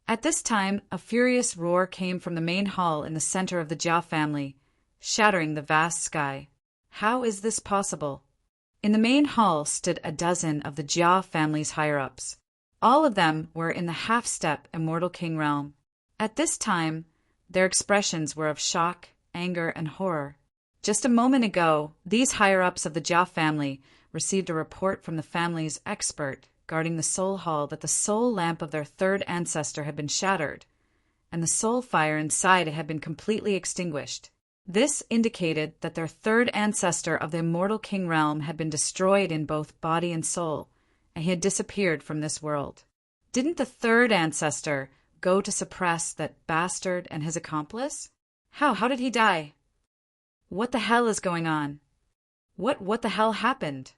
Speaker 1: At this time, a furious roar came from the main hall in the center of the Jia family, shattering the vast sky. How is this possible? In the main hall stood a dozen of the Jia family's higher-ups. All of them were in the half-step Immortal King realm. At this time, their expressions were of shock, anger, and horror. Just a moment ago, these higher-ups of the Jia family received a report from the family's expert guarding the soul hall that the soul lamp of their third ancestor had been shattered, and the soul fire inside it had been completely extinguished. This indicated that their third ancestor of the Immortal King realm had been destroyed in both body and soul, and he had disappeared from this world. Didn't the third ancestor go to suppress that bastard and his accomplice? How did he die? What the hell is going on? What the hell happened?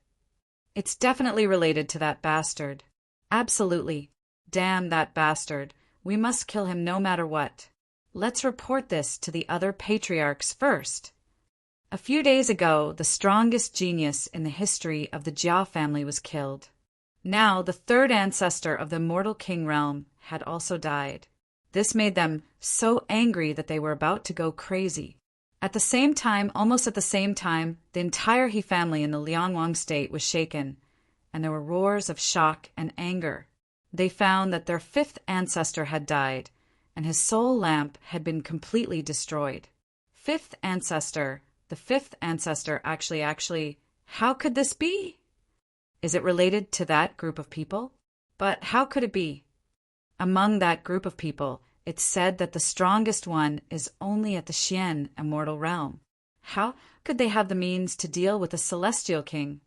Speaker 1: It's definitely related to that bastard. Absolutely. Damn that bastard. We must kill him no matter what. Let's report this to the other patriarchs first. A few days ago, the strongest genius in the history of the Jia family was killed. Now, the third ancestor of the Immortal King realm had also died. This made them so angry that they were about to go crazy. At the same time, almost at the same time, the entire He family in the Liangwang state was shaken, and there were roars of shock and anger. They found that their fifth ancestor had died, and his soul lamp had been completely destroyed. The fifth ancestor, actually, how could this be? Is it related to that group of people? But how could it be? Among that group of people, it's said that the strongest one is only at the Xian immortal realm. How could they have the means to deal with a celestial king?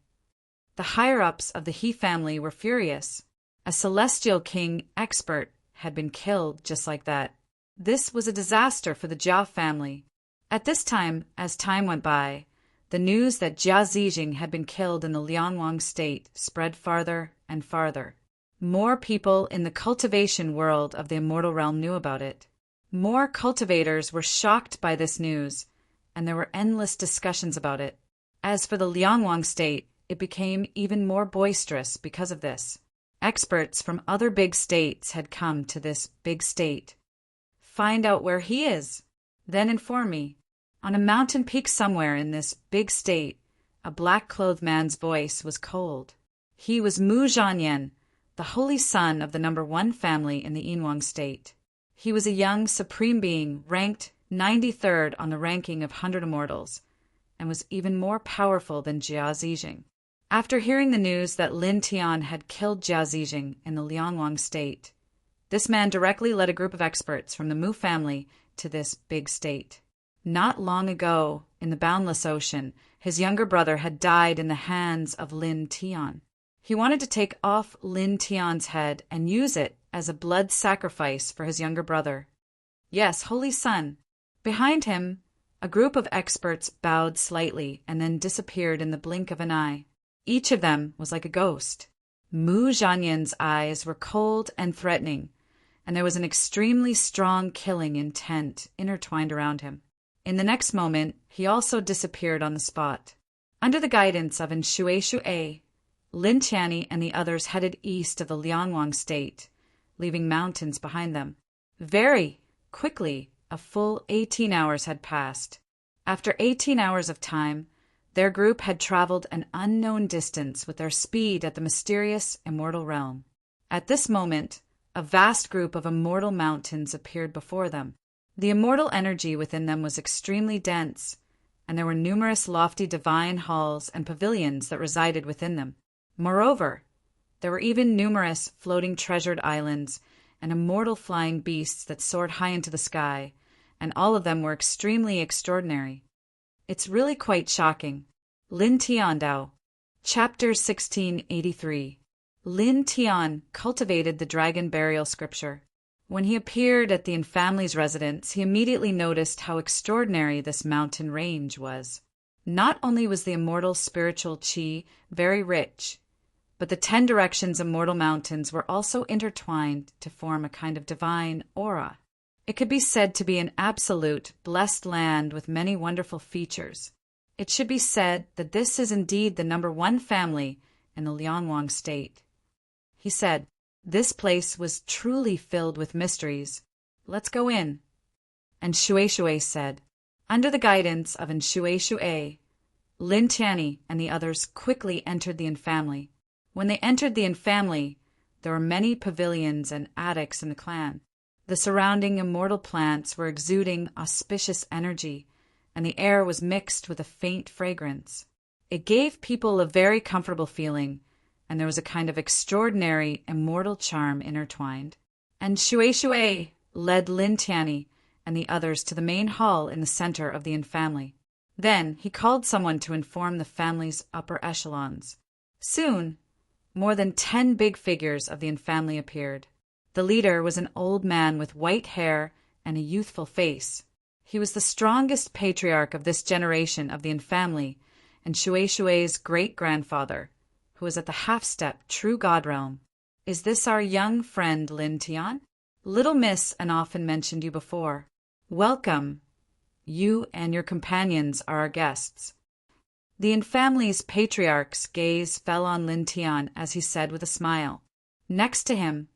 Speaker 1: The higher-ups of the He family were furious. A celestial king expert had been killed just like that. This was a disaster for the Jia family. At this time, as time went by, the news that Jia Zijing had been killed in the Liangwang state spread farther and farther. More people in the cultivation world of the immortal realm knew about it. More cultivators were shocked by this news, and there were endless discussions about it. As for the Liangwang state, it became even more boisterous because of this. Experts from other big states had come to this big state. Find out where he is, then inform me. On a mountain peak somewhere in this big state, a black-clothed man's voice was cold. He was Mu Zhanyan, the holy son of the number 1 family in the Yinhuang state. He was a young supreme being ranked 93rd on the ranking of 100 immortals, and was even more powerful than Jia Zijing. After hearing the news that Lin Tian had killed Jia Zijing in the Liangwang state, this man directly led a group of experts from the Mu family to this big state. Not long ago, in the boundless ocean, his younger brother had died in the hands of Lin Tian. He wanted to take off Lin Tian's head and use it as a blood sacrifice for his younger brother. Yes, holy son. Behind him, a group of experts bowed slightly and then disappeared in the blink of an eye. Each of them was like a ghost. Mu Zhanyan's eyes were cold and threatening, and there was an extremely strong killing intent intertwined around him. In the next moment, he also disappeared on the spot. Under the guidance of Shui, Lin Tianyi and the others headed east of the Liangwang state, leaving mountains behind them. Very quickly, a full 18 hours had passed. After 18 hours of time, their group had traveled an unknown distance with their speed at the mysterious immortal realm. At this moment, a vast group of immortal mountains appeared before them. The immortal energy within them was extremely dense, and there were numerous lofty divine halls and pavilions that resided within them. Moreover, there were even numerous floating treasured islands and immortal flying beasts that soared high into the sky, and all of them were extremely extraordinary. It's really quite shocking. Lin Tiandao. Chapter 1683. Lin Tian cultivated the dragon burial scripture. When he appeared at the infamily's residence, he immediately noticed how extraordinary this mountain range was. Not only was the immortal spiritual qi very rich, but the 10 directions immortal mountains were also intertwined to form a kind of divine aura. It could be said to be an absolute, blessed land with many wonderful features. It should be said that this is indeed the number 1 family in the Lianwang state. He said, "This place was truly filled with mysteries. Let's go in." And Shui said, under the guidance of Shui, Lin Tianyi and the others quickly entered the infamily. When they entered the infamily, there were many pavilions and attics in the clan. The surrounding immortal plants were exuding auspicious energy, and the air was mixed with a faint fragrance. It gave people a very comfortable feeling, and there was a kind of extraordinary immortal charm intertwined. And Shui led Lin Tianyi and the others to the main hall in the center of the infamily. Then he called someone to inform the family's upper echelons. Soon, more than 10 big figures of the infamily appeared. The leader was an old man with white hair and a youthful face. He was the strongest patriarch of this generation of the infamily, and Shui's great-grandfather, who was at the half-step true God realm. "Is this our young friend Lin Tian? Little miss and often mentioned you before. Welcome. You and your companions are our guests." The infamily's patriarch's gaze fell on Lin Tian as he said with a smile. Next to him,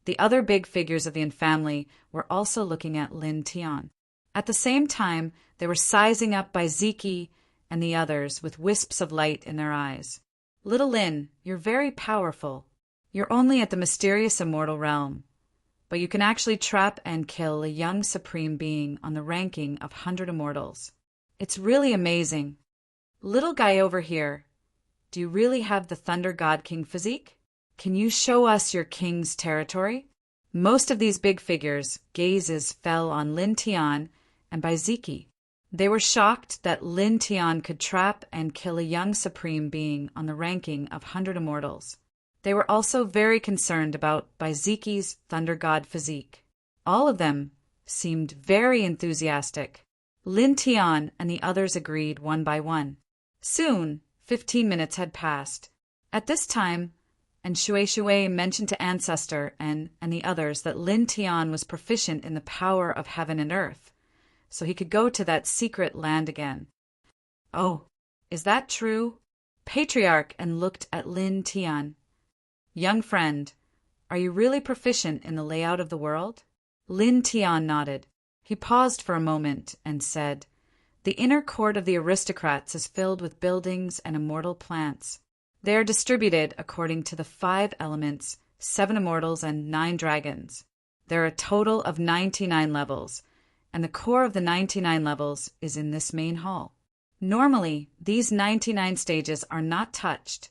Speaker 1: the other big figures of the infamily were also looking at Lin Tian. At the same time, they were sizing up by Ziki and the others with wisps of light in their eyes. "Little Lin, you're very powerful. You're only at the mysterious immortal realm, but you can actually trap and kill a young supreme being on the ranking of 100 immortals. It's really amazing. Little guy over here, do you really have the Thunder God King physique? Can you show us your king's territory?" Most of these big figures' gazes fell on Lin Tian and Baiziki. They were shocked that Lin Tian could trap and kill a young supreme being on the ranking of 100 immortals. They were also very concerned about Baiziki's Thunder God physique. All of them seemed very enthusiastic. Lin Tian and the others agreed one by one. Soon, 15 minutes had passed. At this time, and Shui mentioned to Ancestor and the others that Lin Tian was proficient in the power of heaven and earth, so he could go to that secret land again. "Oh, is that true?" Patriarch and looked at Lin Tian. "Young friend, are you really proficient in the layout of the world?" Lin Tian nodded. He paused for a moment and said, "The inner court of the aristocrats is filled with buildings and immortal plants. They are distributed according to the 5 elements, 7 immortals, and 9 dragons. There are a total of 99 levels, and the core of the 99 levels is in this main hall. Normally, these 99 stages are not touched,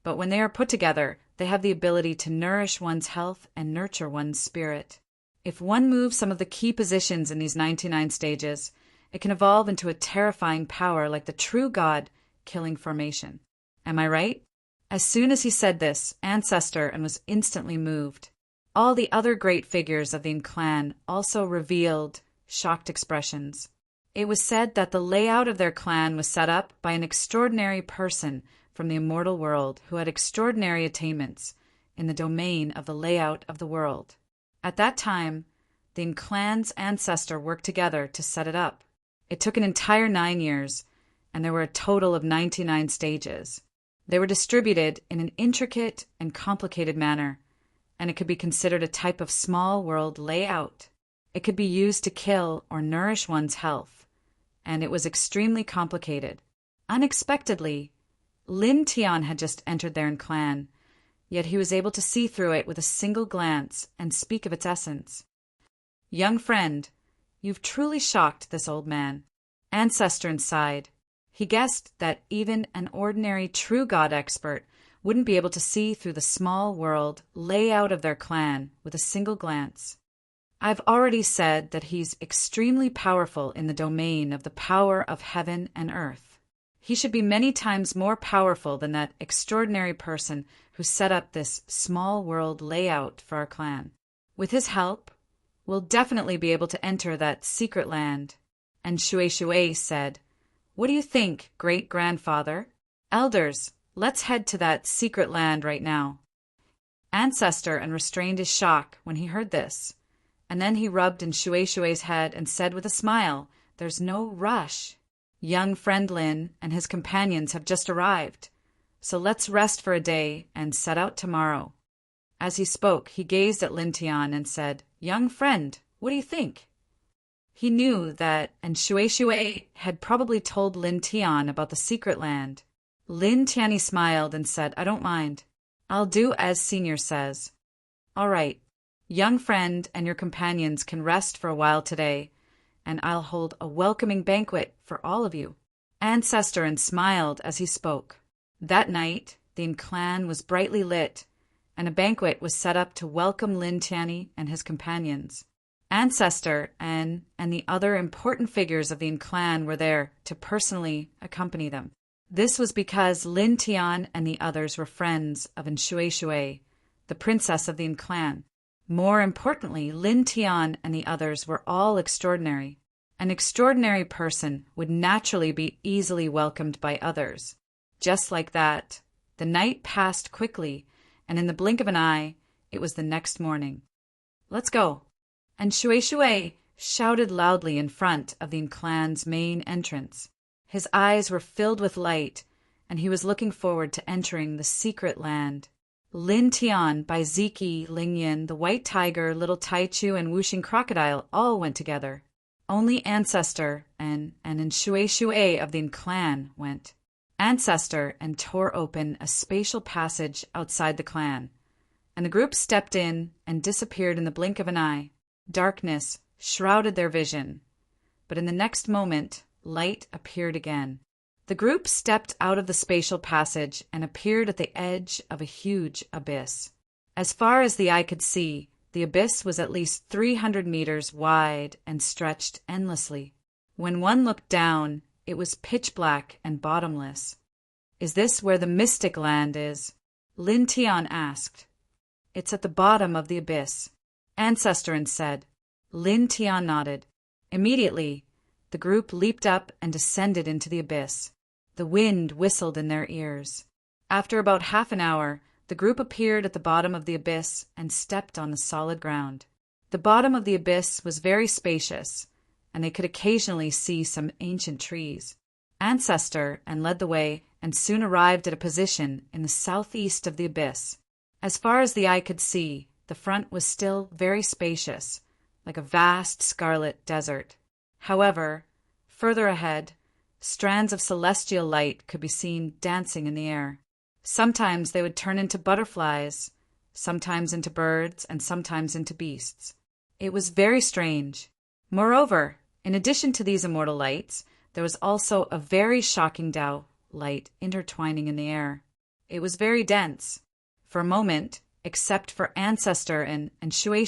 Speaker 1: but when they are put together, they have the ability to nourish one's health and nurture one's spirit. If one moves some of the key positions in these 99 stages, it can evolve into a terrifying power like the true God killing formation. Am I right?" As soon as he said this, Ancestor and was instantly moved. All the other great figures of the clan also revealed shocked expressions. It was said that the layout of their clan was set up by an extraordinary person from the immortal world who had extraordinary attainments in the domain of the layout of the world. At that time, the clan's ancestor worked together to set it up. It took an entire 9 years, and there were a total of 99 stages. They were distributed in an intricate and complicated manner, and it could be considered a type of small world layout. It could be used to kill or nourish one's health, and it was extremely complicated. Unexpectedly, Lin Tian had just entered their clan, yet he was able to see through it with a single glance and speak of its essence. "Young friend, you've truly shocked this old man." Ancestor sighed. He guessed that even an ordinary true God expert wouldn't be able to see through the small world layout of their clan with a single glance. "I've already said that he's extremely powerful in the domain of the power of heaven and earth. He should be many times more powerful than that extraordinary person who set up this small world layout for our clan. With his help, we'll definitely be able to enter that secret land." And Shui said, "What do you think, great-grandfather? Elders, let's head to that secret land right now." Ancestor restrained his shock when he heard this, and then he rubbed in Shui's head and said with a smile, "There's no rush. Young friend Lin and his companions have just arrived, so let's rest for a day and set out tomorrow." As he spoke, he gazed at Lin Tian and said, "Young friend, what do you think?" He knew that, and Shui had probably told Lin Tian about the secret land. Lin Tian smiled and said, "I don't mind. I'll do as Senior says." "All right. Young friend and your companions can rest for a while today, and I'll hold a welcoming banquet for all of you." Ancestor smiled as he spoke. That night, the clan was brightly lit, and a banquet was set up to welcome Lin Tian and his companions. Ancestor and the other important figures of the clan were there to personally accompany them. This was because Lin Tian and the others were friends of Shui, the princess of the clan. More importantly, Lin Tian and the others were all extraordinary. An extraordinary person would naturally be easily welcomed by others. Just like that, the night passed quickly, and in the blink of an eye, it was the next morning. "Let's go." And Shui shouted loudly in front of the clan's main entrance. His eyes were filled with light, and he was looking forward to entering the secret land. Lin Tian, Bai Ziki, Ling Yin, the White Tiger, Little Taichu, and Wuxing Crocodile all went together. Only Ancestor and Shui of the clan went. Ancestor tore open a spatial passage outside the clan, and the group stepped in and disappeared in the blink of an eye. Darkness shrouded their vision, but in the next moment, light appeared again. The group stepped out of the spatial passage and appeared at the edge of a huge abyss. As far as the eye could see, the abyss was at least 300 meters wide and stretched endlessly. When one looked down, it was pitch black and bottomless. "Is this where the mystic land is?" Lin Tian asked. "It's at the bottom of the abyss," Ancestor said. Lin Tian nodded. Immediately, the group leaped up and descended into the abyss. The wind whistled in their ears. After about half an hour, the group appeared at the bottom of the abyss and stepped on the solid ground. The bottom of the abyss was very spacious, and they could occasionally see some ancient trees. Ancestor led the way and soon arrived at a position in the southeast of the abyss. As far as the eye could see, the front was still very spacious, like a vast scarlet desert. However, further ahead, strands of celestial light could be seen dancing in the air. Sometimes they would turn into butterflies, sometimes into birds, and sometimes into beasts. It was very strange. Moreover, in addition to these immortal lights, there was also a very shocking Tao light intertwining in the air. It was very dense. For a moment, except for Ancestor and Shui,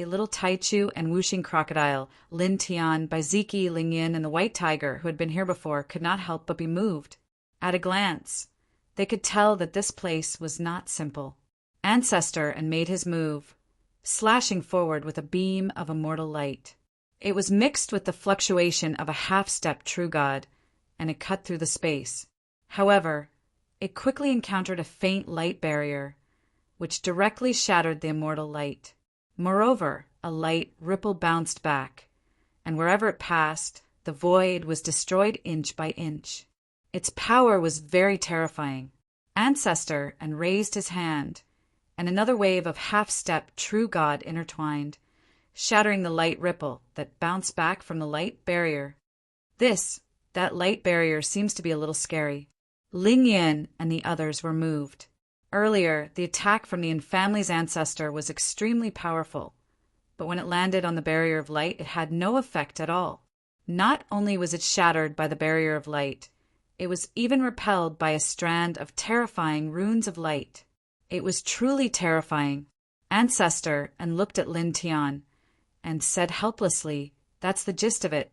Speaker 1: Little Taichu, and Wuxing Crocodile, Lin Tian, Bai Ziki, Ling Yin, and the White Tiger, who had been here before, could not help but be moved. At a glance, they could tell that this place was not simple. Ancestor made his move, slashing forward with a beam of immortal light. It was mixed with the fluctuation of a half-step true god, and it cut through the space. However, it quickly encountered a faint light barrier, which directly shattered the immortal light. Moreover, a light ripple bounced back, and wherever it passed, the void was destroyed inch by inch. Its power was very terrifying. Ancestor raised his hand, and another wave of half-step true god intertwined, shattering the light ripple that bounced back from the light barrier. That light barrier seems to be a little scary. Ling Yin and the others were moved. Earlier, the attack from the family's ancestor was extremely powerful, but when it landed on the barrier of light, it had no effect at all. Not only was it shattered by the barrier of light, it was even repelled by a strand of terrifying runes of light. It was truly terrifying. Ancestor and looked at Lin Tian and said helplessly, "That's the gist of it.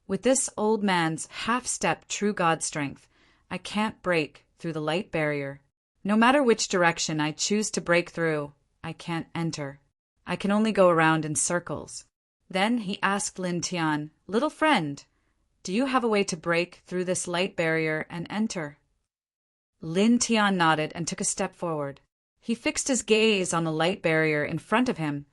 Speaker 1: With this old man's half-step true God strength, I can't break through the light barrier. No matter which direction I choose to break through, I can't enter. I can only go around in circles." Then he asked Lin Tian, "Little friend, do you have a way to break through this light barrier and enter?" Lin Tian nodded and took a step forward. He fixed his gaze on the light barrier in front of him,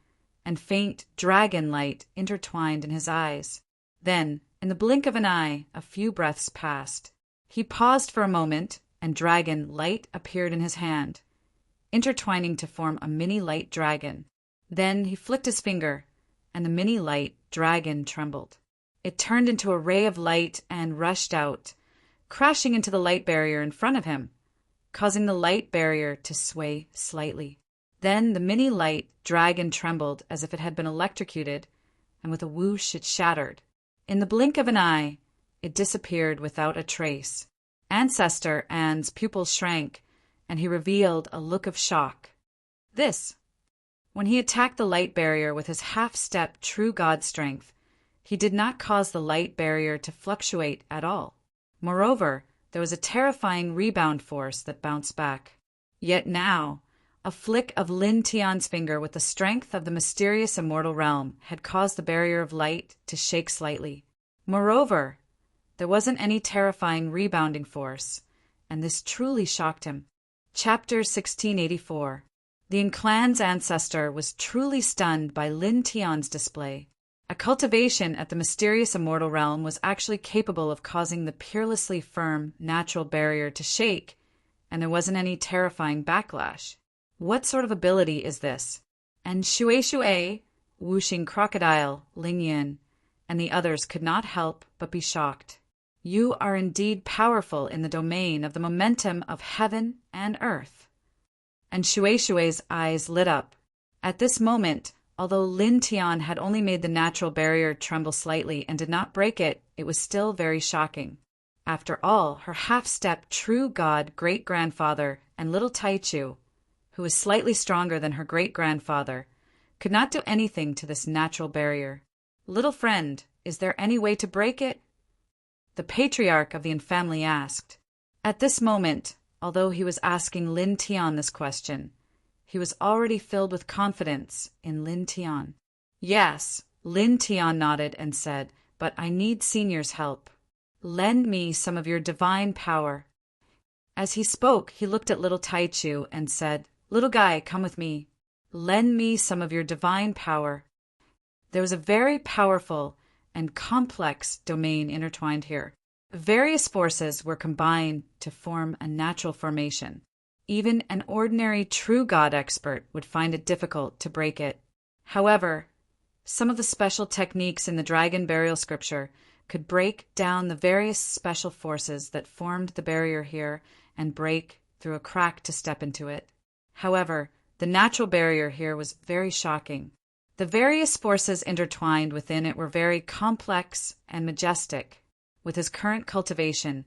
Speaker 1: and faint dragon light intertwined in his eyes. Then, in the blink of an eye, a few breaths passed. He paused for a moment, and dragon light appeared in his hand, intertwining to form a mini light dragon. Then he flicked his finger, and the mini light dragon trembled. It turned into a ray of light and rushed out, crashing into the light barrier in front of him, causing the light barrier to sway slightly. Then the mini light dragon trembled as if it had been electrocuted, and with a whoosh it shattered. In the blink of an eye, it disappeared without a trace. Ancestor An's pupils shrank, and he revealed a look of shock. When he attacked the light barrier with his half-step true God strength, he did not cause the light barrier to fluctuate at all. Moreover, there was a terrifying rebound force that bounced back. Yet now, a flick of Lin Tian's finger with the strength of the mysterious immortal realm had caused the barrier of light to shake slightly. Moreover, there wasn't any terrifying rebounding force, and this truly shocked him. Chapter 1684. The clan's ancestor was truly stunned by Lin Tian's display. A cultivation at the mysterious immortal realm was actually capable of causing the peerlessly firm, natural barrier to shake, and there wasn't any terrifying backlash. What sort of ability is this? And Shui, Wuxing Crocodile, Ling Yin, and the others could not help but be shocked. You are indeed powerful in the domain of the momentum of heaven and earth. And Shui's eyes lit up. At this moment, although Lin Tian had only made the natural barrier tremble slightly and did not break it, it was still very shocking. After all, her half-step true God great-grandfather and little Taichu, who was slightly stronger than her great-grandfather, could not do anything to this natural barrier. "Little friend, is there any way to break it?" the patriarch of the family asked. At this moment, although he was asking Lin Tian this question, he was already filled with confidence in Lin Tian. "Yes," Lin Tian nodded and said, "but I need Senior's help. Lend me some of your divine power." As he spoke, he looked at little Taichu and said, "Little guy, come with me. Lend me some of your divine power." There was a very powerful and complex domain intertwined here. Various forces were combined to form a natural formation. Even an ordinary true God expert would find it difficult to break it. However, some of the special techniques in the Dragon Burial Scripture could break down the various special forces that formed the barrier here and break through a crack to step into it. However, the natural barrier here was very shocking. The various forces intertwined within it were very complex and majestic. With his current cultivation,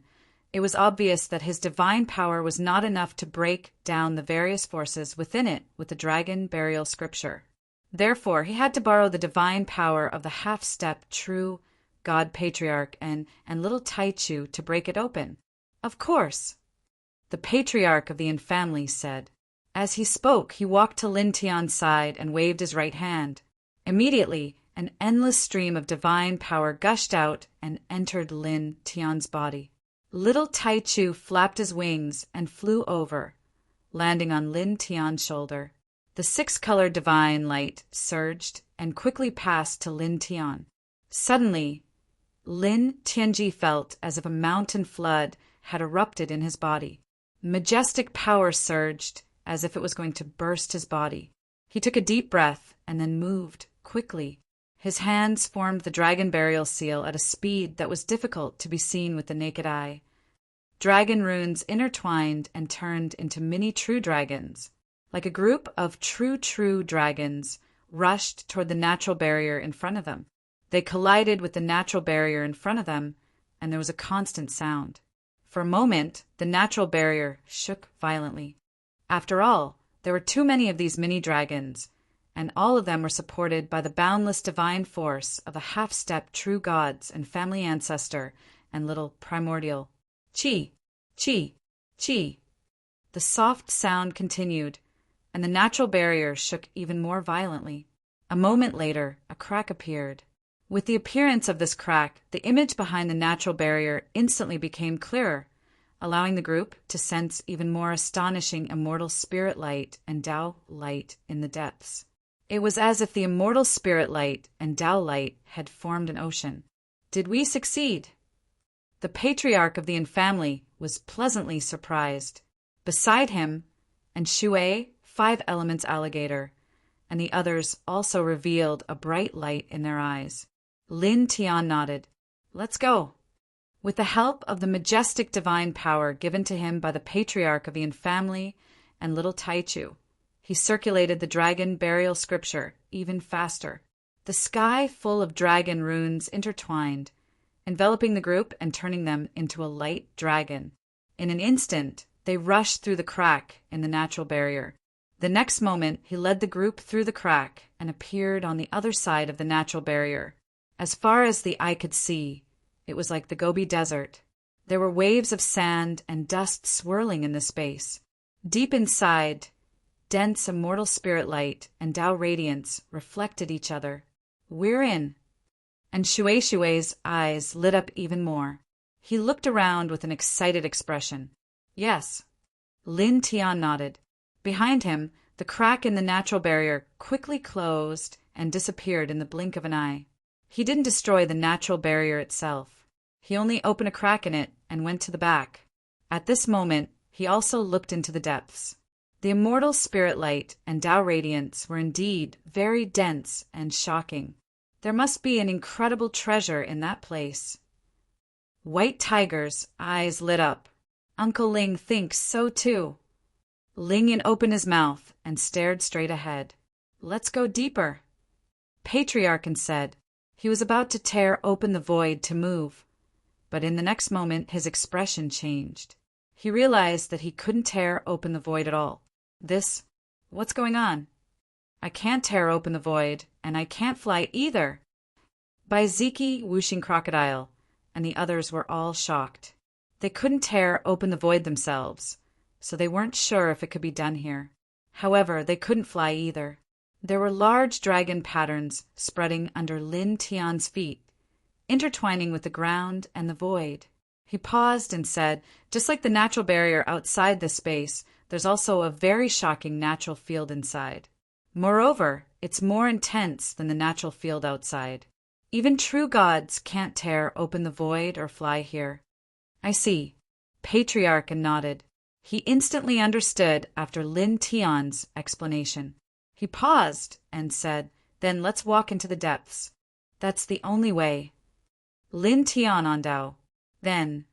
Speaker 1: it was obvious that his divine power was not enough to break down the various forces within it with the Dragon Burial Scripture. Therefore, he had to borrow the divine power of the half-step true God Patriarch and little Taichu to break it open. "Of course," the patriarch of the family said. As he spoke, he walked to Lin Tian's side and waved his right hand. Immediately, an endless stream of divine power gushed out and entered Lin Tian's body. Little Taichu flapped his wings and flew over, landing on Lin Tian's shoulder. The six-colored divine light surged and quickly passed to Lin Tian. Suddenly, Lin Tianji felt as if a mountain flood had erupted in his body. Majestic power surged as if it was going to burst his body. He took a deep breath and then moved quickly. His hands formed the dragon burial seal at a speed that was difficult to be seen with the naked eye. dragon runes intertwined and turned into mini true dragons. Like a group of true dragons rushed toward the natural barrier in front of them. They collided with the natural barrier in front of them, and there was a constant sound. For a moment, the natural barrier shook violently. After all, there were too many of these mini dragons, and all of them were supported by the boundless divine force of a half-step true gods and family ancestor and little primordial. Chi, chi, chi. The soft sound continued, and the natural barrier shook even more violently. A moment later, a crack appeared. With the appearance of this crack, the image behind the natural barrier instantly became clearer, allowing the group to sense even more astonishing immortal spirit light and Tao light in the depths. It was as if the immortal spirit light and Tao light had formed an ocean. Did we succeed? The patriarch of the Yin family was pleasantly surprised. Beside him, and Shui, 5 Elements alligator, and the others also revealed a bright light in their eyes. Lin Tian nodded. Let's go. With the help of the majestic divine power given to him by the patriarch of the Yin family and little Taichu, he circulated the dragon burial scripture even faster. The sky full of dragon runes intertwined, enveloping the group and turning them into a light dragon. In an instant, they rushed through the crack in the natural barrier. The next moment, he led the group through the crack and appeared on the other side of the natural barrier. As far as the eye could see, it was like the Gobi Desert. There were waves of sand and dust swirling in the space. Deep inside, dense immortal spirit light and Tao radiance reflected each other. We're in. And Shui's eyes lit up even more. He looked around with an excited expression. Yes. Lin Tian nodded. Behind him, the crack in the natural barrier quickly closed and disappeared in the blink of an eye. He didn't destroy the natural barrier itself. He only opened a crack in it and went to the back. At this moment, he also looked into the depths. The immortal spirit light and Tao radiance were indeed very dense and shocking. There must be an incredible treasure in that place. White Tiger's eyes lit up. Uncle Ling thinks so too. Ling Yin opened his mouth and stared straight ahead. Let's go deeper. Patriarch said. He was about to tear open the void to move, but in the next moment his expression changed. He realized that he couldn't tear open the void at all. What's going on? I can't tear open the void, and I can't fly either. By Ziki, Whooshing Crocodile, and the others were all shocked. They couldn't tear open the void themselves, so they weren't sure if it could be done here. However, they couldn't fly either. There were large dragon patterns spreading under Lin Tian's feet, intertwining with the ground and the void. He paused and said, just like the natural barrier outside this space, there's also a very shocking natural field inside. Moreover, it's more intense than the natural field outside. Even true gods can't tear open the void or fly here. I see. Patriarch nodded. He instantly understood after Lin Tian's explanation. He paused and said, then let's walk into the depths. That's the only way. Lin Tian on Tao. Then,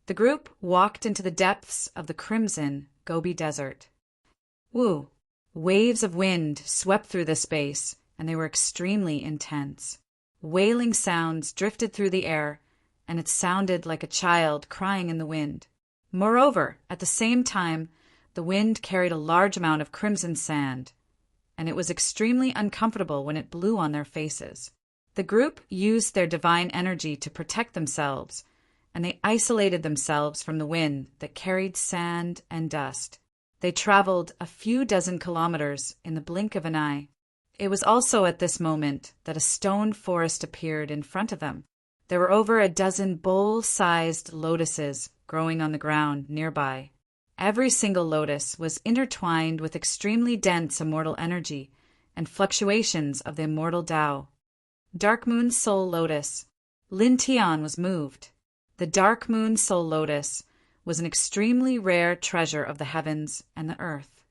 Speaker 1: the group walked into the depths of the crimson Gobi Desert. Woo! Waves of wind swept through the space, and they were extremely intense. Wailing sounds drifted through the air, and it sounded like a child crying in the wind. Moreover, at the same time, the wind carried a large amount of crimson sand, and it was extremely uncomfortable when it blew on their faces. The group used their divine energy to protect themselves, and they isolated themselves from the wind that carried sand and dust. They traveled a few dozen kilometers in the blink of an eye. It was also at this moment that a stone forest appeared in front of them. There were over a dozen bowl-sized lotuses growing on the ground nearby. Every single lotus was intertwined with extremely dense immortal energy and fluctuations of the immortal Tao. Dark Moon Soul Lotus. Lin Tian was moved. The Dark Moon Soul Lotus was an extremely rare treasure of the heavens and the earth.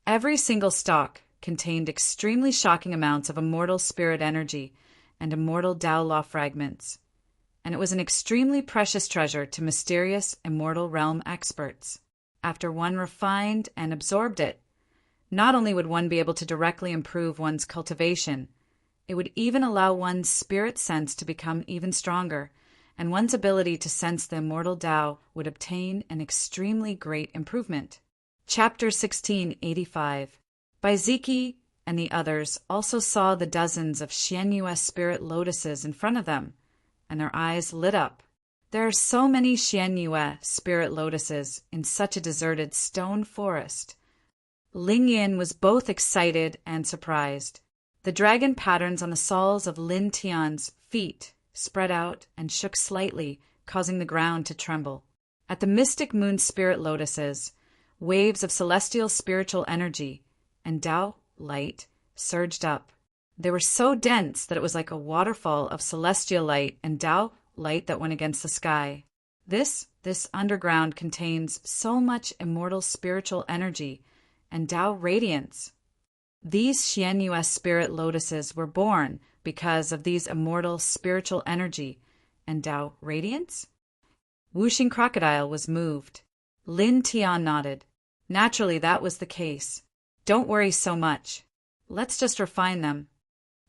Speaker 1: Every single stalk contained extremely shocking amounts of immortal spirit energy and immortal Tao law fragments. and it was an extremely precious treasure to mysterious immortal realm experts. After one refined and absorbed it, not only would one be able to directly improve one's cultivation, it would even allow one's spirit sense to become even stronger, and one's ability to sense the immortal Tao would obtain an extremely great improvement. Chapter 1685. Baiziki and the others also saw the dozens of Xianyue spirit lotuses in front of them, and their eyes lit up. There are so many Xianyue spirit lotuses in such a deserted stone forest. Ling Yin was both excited and surprised. The dragon patterns on the soles of Lin Tian's feet spread out and shook slightly, causing the ground to tremble. At the mystic moon spirit lotuses, waves of celestial spiritual energy and Tao light surged up. They were so dense that it was like a waterfall of celestial light and Tao light that went against the sky. This underground contains so much immortal spiritual energy and Tao radiance. These Xianyue spirit lotuses were born because of these immortal spiritual energy and Tao radiance? Wuxing Crocodile was moved. Lin Tian nodded. Naturally, that was the case. Don't worry so much. Let's just refine them.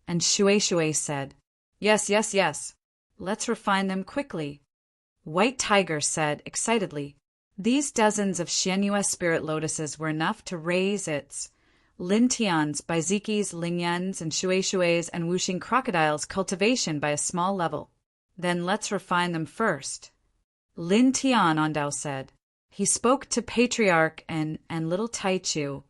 Speaker 1: And Shui said, Yes. Let's refine them quickly. White Tiger said excitedly, These dozens of Xianyue spirit lotuses were enough to raise its Lin Tian's, Baiziki's, Ling Yan's, and Shui's, and Wuxing Crocodile's cultivation by a small level. Then let's refine them first. Lin Tian, Ondao said. He spoke to Patriarch and little Taichu,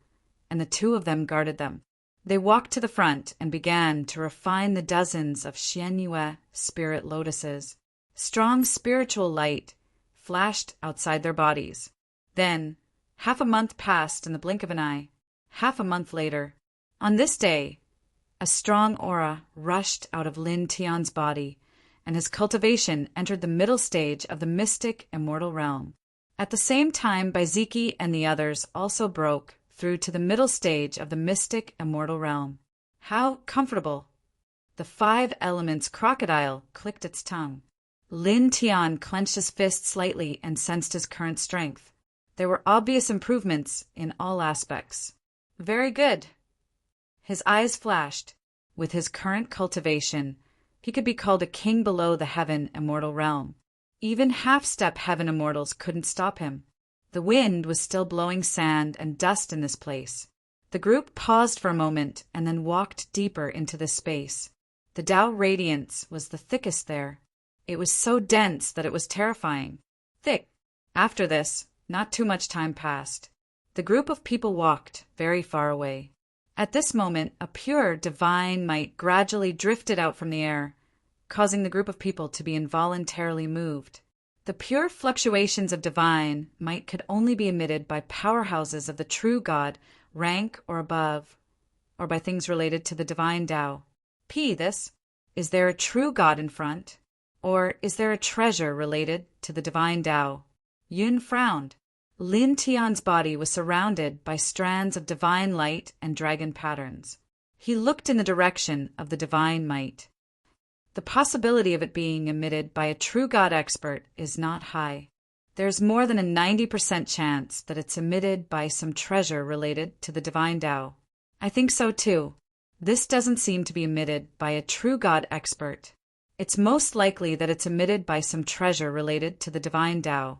Speaker 1: and the two of them guarded them. They walked to the front and began to refine the dozens of Xianyue spirit lotuses. Strong spiritual light flashed outside their bodies. Then, half a month passed in the blink of an eye. Half a month later, on this day, a strong aura rushed out of Lin Tian's body, and his cultivation entered the middle stage of the mystic immortal realm. At the same time, Baiziki and the others also broke through to the middle stage of the mystic immortal realm. How comfortable! The 5 elements crocodile clicked its tongue. Lin Tian clenched his fist slightly and sensed his current strength. There were obvious improvements in all aspects. Very good. His eyes flashed. With his current cultivation, he could be called a king below the heaven immortal realm. Even half-step heaven immortals couldn't stop him. The wind was still blowing sand and dust in this place. The group paused for a moment and then walked deeper into this space. The Tao radiance was the thickest there. It was so dense that it was terrifying. Thick. After this, not too much time passed. The group of people walked very far away. At this moment, a pure divine might gradually drifted out from the air, causing the group of people to be involuntarily moved. The pure fluctuations of divine might could only be emitted by powerhouses of the true God, rank or above, or by things related to the divine Tao. Is there a true God in front? Or is there a treasure related to the divine Tao? Yun frowned. Lin Tian's body was surrounded by strands of divine light and dragon patterns. He looked in the direction of the divine might. The possibility of it being emitted by a true God expert is not high. There's more than a 90% chance that it's emitted by some treasure related to the divine Tao. I think so too. This doesn't seem to be emitted by a true God expert. It's most likely that it's emitted by some treasure related to the divine Tao.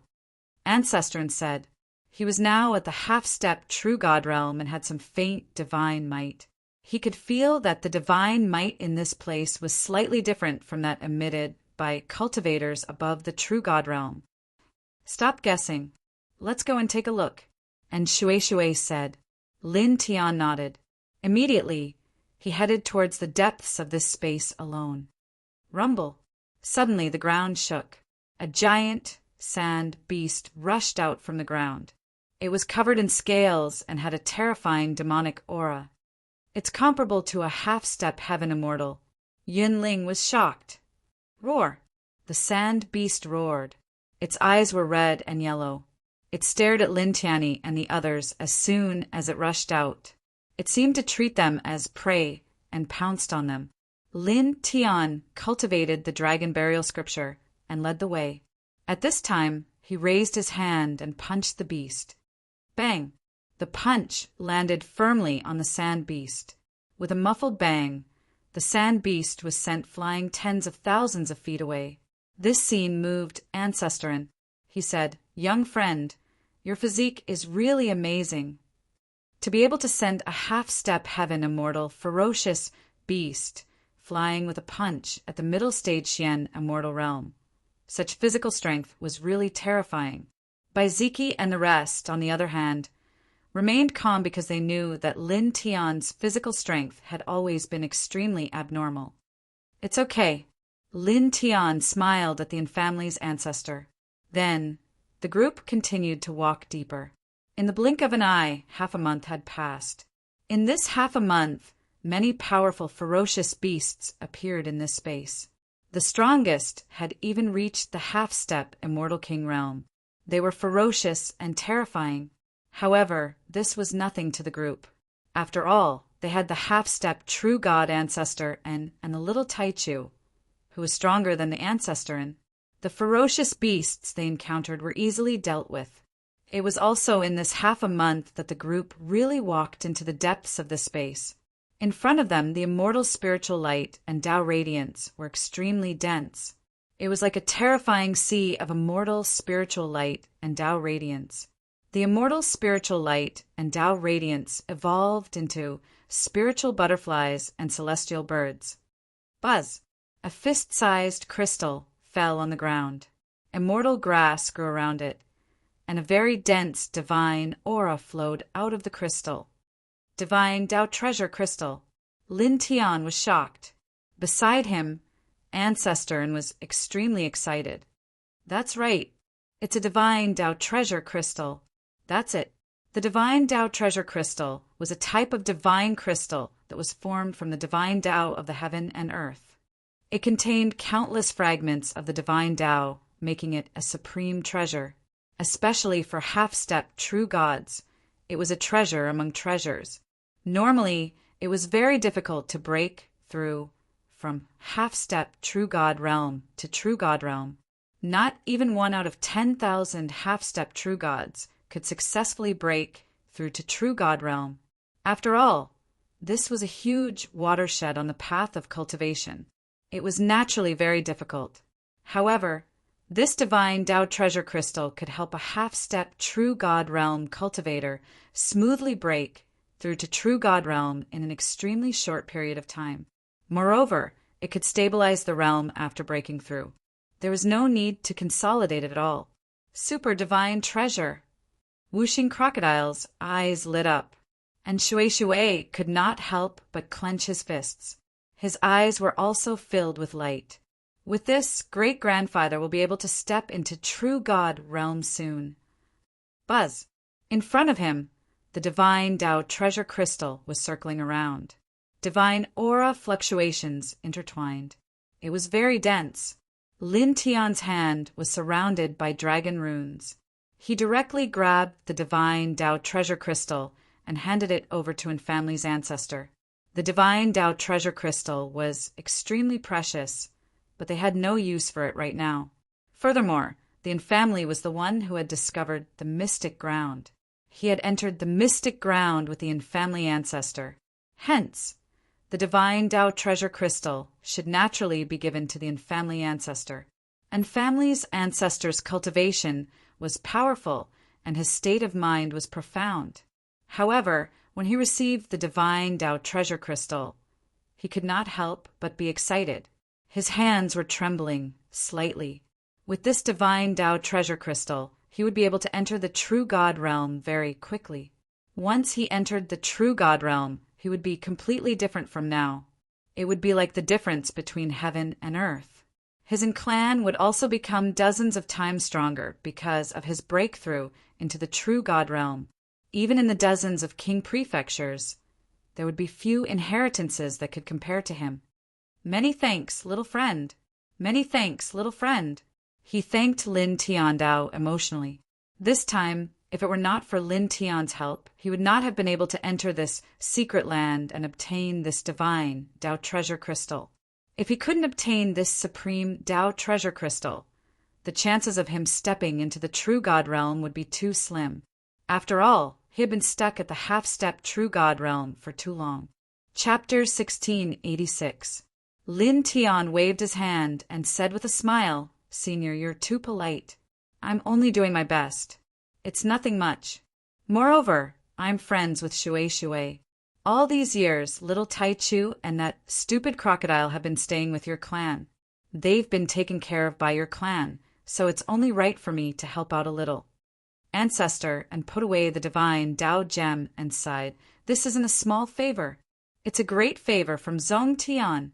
Speaker 1: Ancestron said. He was now at the half-step true God realm and had some faint divine might. He could feel that the divine might in this place was slightly different from that emitted by cultivators above the true God realm. Stop guessing. Let's go and take a look. And Shui said. Lin Tian nodded. Immediately, he headed towards the depths of this space alone. Rumble. Suddenly the ground shook. A giant sand beast rushed out from the ground. It was covered in scales and had a terrifying demonic aura. It's comparable to a half-step heaven immortal. Yunling was shocked. Roar. The sand beast roared. Its eyes were red and yellow. It stared at Lin Tianyi and the others as soon as it rushed out. It seemed to treat them as prey and pounced on them. Lin Tian cultivated the dragon burial scripture and led the way. At this time, he raised his hand and punched the beast. Bang! The punch landed firmly on the sand beast. With a muffled bang, the sand beast was sent flying tens of thousands of feet away. This scene moved Ancestor. He said, "Young friend, your physique is really amazing. To be able to send a half-step heaven immortal, ferocious beast flying with a punch at the middle stage Xian immortal realm. Such physical strength was really terrifying." Baiziki and the rest, on the other hand, remained calm because they knew that Lin Tian's physical strength had always been extremely abnormal. "It's okay." Lin Tian smiled at the family's ancestor. Then, the group continued to walk deeper. In the blink of an eye, half a month had passed. In this half a month, many powerful, ferocious beasts appeared in this space. The strongest had even reached the half-step Immortal King realm. They were ferocious and terrifying. However, this was nothing to the group. After all, they had the half-step True God Ancestor and the little Taichu, who was stronger than the Ancestor. The ferocious beasts they encountered were easily dealt with. It was also in this half a month that the group really walked into the depths of the space. In front of them, the immortal spiritual light and Tao radiance were extremely dense. It was like a terrifying sea of immortal spiritual light and Tao radiance. The immortal spiritual light and Tao radiance evolved into spiritual butterflies and celestial birds. Buzz! A fist-sized crystal fell on the ground. Immortal grass grew around it, and a very dense divine aura flowed out of the crystal. Divine Tao treasure crystal. Lin Tian was shocked. Beside him, Ancestor was extremely excited. "That's right. It's a divine Tao treasure crystal. That's it." The divine Tao treasure crystal was a type of divine crystal that was formed from the divine Tao of the heaven and earth. It contained countless fragments of the divine Tao, making it a supreme treasure. Especially for half-step true gods, it was a treasure among treasures. Normally, it was very difficult to break through from half-step true god realm to true god realm. Not even 1 out of 10,000 half-step true gods could successfully break through to true god realm. After all, this was a huge watershed on the path of cultivation. It was naturally very difficult. However, this divine Tao treasure crystal could help a half-step true god realm cultivator smoothly break through to true god realm in an extremely short period of time. Moreover, it could stabilize the realm after breaking through. There was no need to consolidate it at all. Super divine treasure! Whooshing Crocodile's eyes lit up, and Shui could not help but clench his fists. His eyes were also filled with light. With this, great-grandfather will be able to step into true God realm soon. Buzz! In front of him, the divine Tao treasure crystal was circling around. Divine aura fluctuations intertwined. It was very dense. Lin Tian's hand was surrounded by dragon runes. He directly grabbed the divine Tao treasure crystal and handed it over to Infamily's ancestor. The divine Tao treasure crystal was extremely precious, but they had no use for it right now. Furthermore, the Infamily was the one who had discovered the mystic ground. He had entered the mystic ground with the Infamily ancestor. Hence, the divine Tao treasure crystal should naturally be given to the Infamily ancestor. Infamily's ancestor's cultivation was powerful, and his state of mind was profound. However, when he received the divine Tao treasure crystal, he could not help but be excited. His hands were trembling slightly. With this divine Tao treasure crystal, he would be able to enter the true God realm very quickly. Once he entered the true God realm, he would be completely different from now. It would be like the difference between heaven and earth. His clan would also become dozens of times stronger because of his breakthrough into the true God realm. Even in the dozens of king prefectures, there would be few inheritances that could compare to him. Many thanks, little friend. Many thanks, little friend. He thanked Lin Tiandao emotionally. This time, if it were not for Lin Tian's help, he would not have been able to enter this secret land and obtain this divine Tao treasure crystal. If he couldn't obtain this supreme Tao treasure crystal, The chances of him stepping into the true God realm would be too slim. After all, he had been stuck at the half-step true God realm for too long. Chapter 1686. Lin Tian waved his hand and said with a smile, "Senior, you're too polite. I'm only doing my best. It's nothing much. Moreover, I'm friends with Shui. All these years, little Tai Chu and that stupid crocodile have been staying with your clan. They've been taken care of by your clan, so it's only right for me to help out a little." Ancestor and put away the divine Dao gem and sighed, "This isn't a small favor. It's a great favor from Zhong Tian."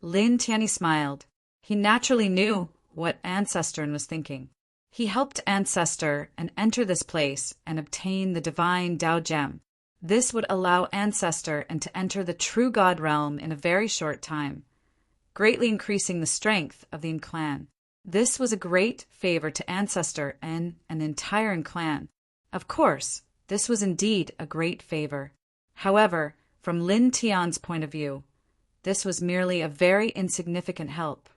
Speaker 1: Lin Tianyi smiled. He naturally knew what Ancestor was thinking. He helped Ancestor and enter this place and obtain the divine Dao gem. This would allow Ancestor and to enter the true God realm in a very short time, greatly increasing the strength of the clan. This was a great favor to Ancestor and an entire clan. Of course, this was indeed a great favor. However, from Lin Tian's point of view, this was merely a very insignificant help.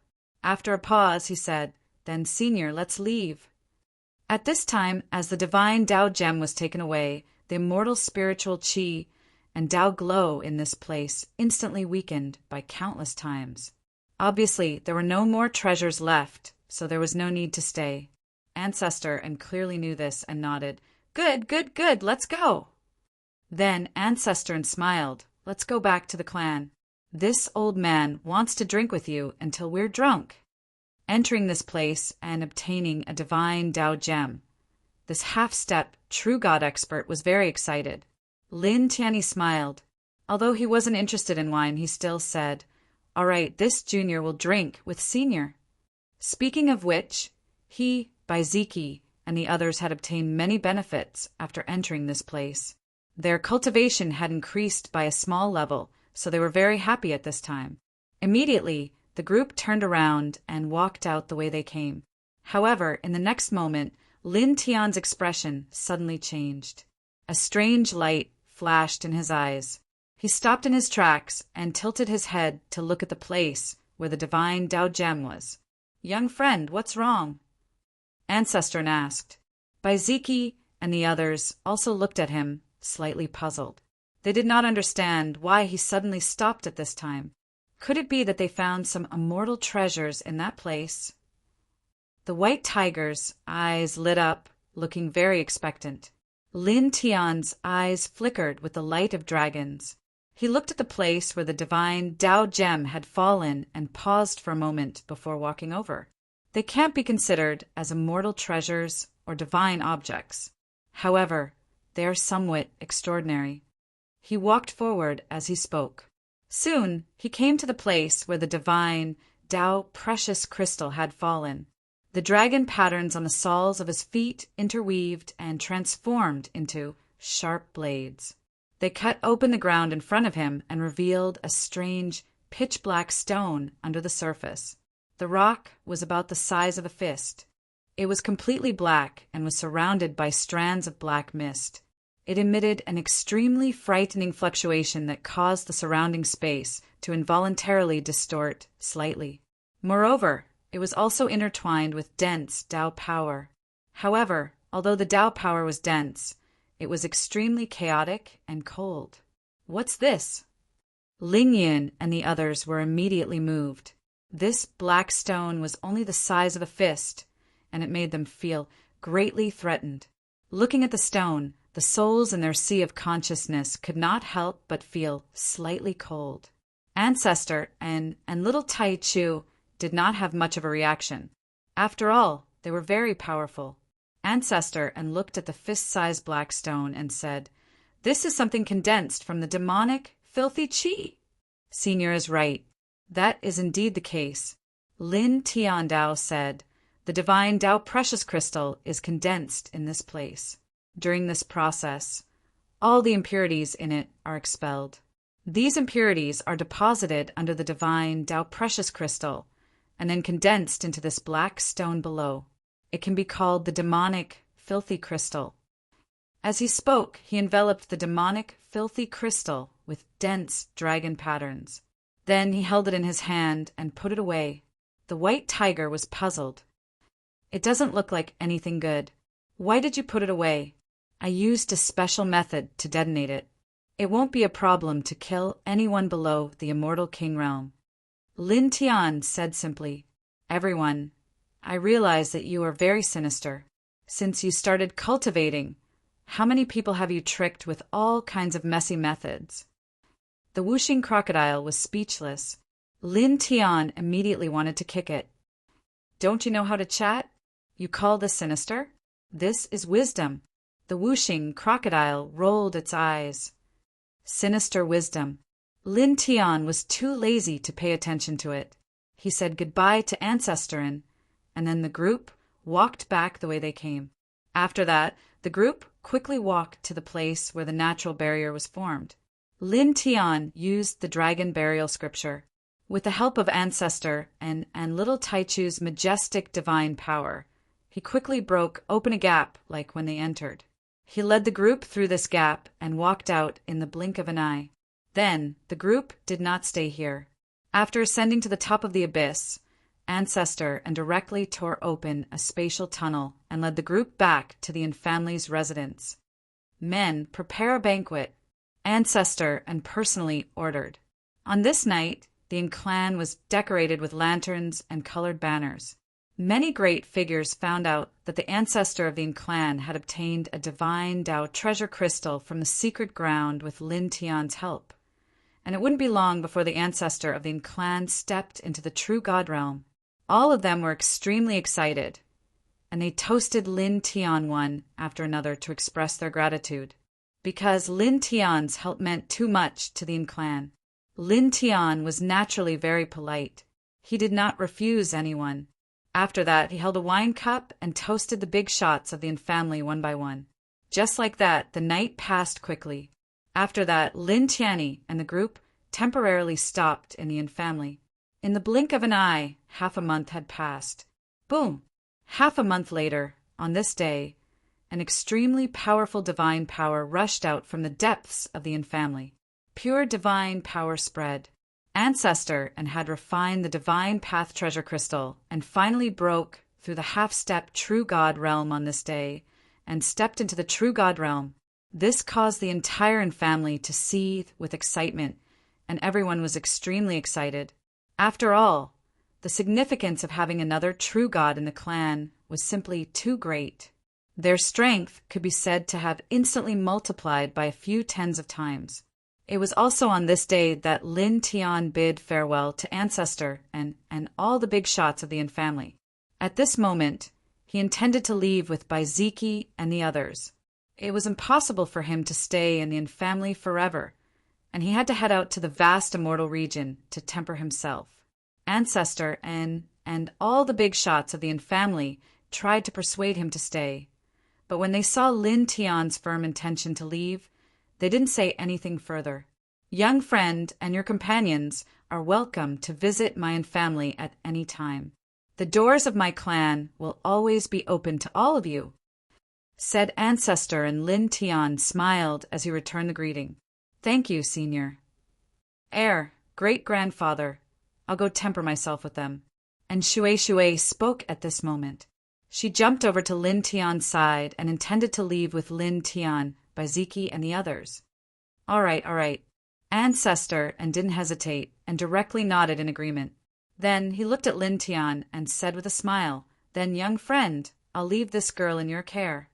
Speaker 1: After a pause, he said, "Then, Senior, let's leave." At this time, as the divine Dao gem was taken away, the immortal spiritual qi and Dao glow in this place instantly weakened by countless times. Obviously, there were no more treasures left, so there was no need to stay. Ancestor and clearly knew this and nodded. Good, let's go." Then Ancestor and smiled. "Let's go back to the clan. This old man wants to drink with you until we're drunk." Entering this place and obtaining a divine Dao gem, this half-step true God expert was very excited. Lin Tianyi smiled. Although he wasn't interested in wine, he still said, "All right, this junior will drink with Senior." Speaking of which, he, Baiziki, and the others had obtained many benefits after entering this place. Their cultivation had increased by a small level, so they were very happy at this time. Immediately, the group turned around and walked out the way they came. However, in the next moment, Lin Tian's expression suddenly changed. A strange light flashed in his eyes. He stopped in his tracks and tilted his head to look at the place where the divine Dao gem was. "Young friend, what's wrong?" Ancestor asked. Baiziki and the others also looked at him, slightly puzzled. They did not understand why he suddenly stopped at this time. Could it be that they found some immortal treasures in that place? The white tiger's eyes lit up, looking very expectant. Lin Tian's eyes flickered with the light of dragons. He looked at the place where the divine Dao gem had fallen and paused for a moment before walking over. They can't be considered as immortal treasures or divine objects. However, they are somewhat extraordinary. He walked forward as he spoke. Soon, he came to the place where the divine Dao precious crystal had fallen. The dragon patterns on the soles of his feet interweaved and transformed into sharp blades. They cut open the ground in front of him and revealed a strange, pitch-black stone under the surface. The rock was about the size of a fist. It was completely black and was surrounded by strands of black mist. It emitted an extremely frightening fluctuation that caused the surrounding space to involuntarily distort slightly. Moreover, it was also intertwined with dense Dao power. However, although the Dao power was dense, it was extremely chaotic and cold. "What's this?" Ling Yin and the others were immediately moved. This black stone was only the size of a fist, and it made them feel greatly threatened. Looking at the stone, the souls in their sea of consciousness could not help but feel slightly cold. Ancestor and little Tai Chu did not have much of a reaction. After all, they were very powerful. Ancestor and looked at the fist-sized black stone and said, "This is something condensed from the demonic, filthy qi." Senior is right. That is indeed the case. Lin Tiandao said, "The divine Dao precious crystal is condensed in this place. During this process, all the impurities in it are expelled. These impurities are deposited under the divine Dao precious crystal and then condensed into this black stone below. It can be called the demonic, filthy crystal." As he spoke, he enveloped the demonic, filthy crystal with dense dragon patterns. Then he held it in his hand and put it away. The white tiger was puzzled. It doesn't look like anything good. Why did you put it away? I used a special method to detonate it. It won't be a problem to kill anyone below the immortal king realm. Lin Tian said simply, Everyone, I realize that you are very sinister. Since you started cultivating, how many people have you tricked with all kinds of messy methods? The whooshing crocodile was speechless. Lin Tian immediately wanted to kick it. Don't you know how to chat? You call this sinister? This is wisdom. The whooshing crocodile rolled its eyes. Sinister wisdom. Lin Tian was too lazy to pay attention to it. He said goodbye to Ancestor, and then the group walked back the way they came. After that, the group quickly walked to the place where the natural barrier was formed. Lin Tian used the dragon burial scripture. With the help of Ancestor and little Taichu's majestic divine power, he quickly broke open a gap like when they entered. He led the group through this gap and walked out in the blink of an eye. Then, the group did not stay here. After ascending to the top of the abyss, Ancestor and directly tore open a spatial tunnel and led the group back to the family's residence. Men, prepare a banquet, Ancestor and personally ordered. On this night, the clan was decorated with lanterns and colored banners. Many great figures found out that the ancestor of the clan had obtained a divine Tao treasure crystal from the secret ground with Lin Tian's help. And it wouldn't be long before the ancestor of the clan stepped into the true God realm. All of them were extremely excited, and they toasted Lin Tian one after another to express their gratitude. Because Lin Tian's help meant too much to the clan. Lin Tian was naturally very polite. He did not refuse anyone. After that, he held a wine cup and toasted the big shots of the family one by one. Just like that, the night passed quickly. After that, Lin Tianyi and the group temporarily stopped in the family. In the blink of an eye, half a month had passed. Boom! Half a month later, on this day, an extremely powerful divine power rushed out from the depths of the family. Pure divine power spread. Ancestor and had refined the divine path treasure crystal and finally broke through the half-step true God realm on this day and stepped into the true God realm. This caused the entire family to seethe with excitement, and everyone was extremely excited. After all, the significance of having another true God in the clan was simply too great. Their strength could be said to have instantly multiplied by a few tens of times. It was also on this day that Lin Tian bid farewell to Ancestor and all the big shots of the family. At this moment, he intended to leave with Baiziki and the others. It was impossible for him to stay in the family forever, and he had to head out to the vast immortal region to temper himself. Ancestor and all the big shots of the family tried to persuade him to stay, but when they saw Lin Tian's firm intention to leave, they didn't say anything further. Young friend and your companions are welcome to visit my family at any time. The doors of my clan will always be open to all of you, said Ancestor, and Lin Tian smiled as he returned the greeting. Thank you, senior. Heir, great-grandfather, I'll go temper myself with them. And Shui spoke at this moment. She jumped over to Lin Tian's side and intended to leave with Lin Tian, Baiziki, and the others. All right. Ancestor and didn't hesitate and directly nodded in agreement. Then he looked at Lin Tian and said with a smile, Then, young friend, I'll leave this girl in your care.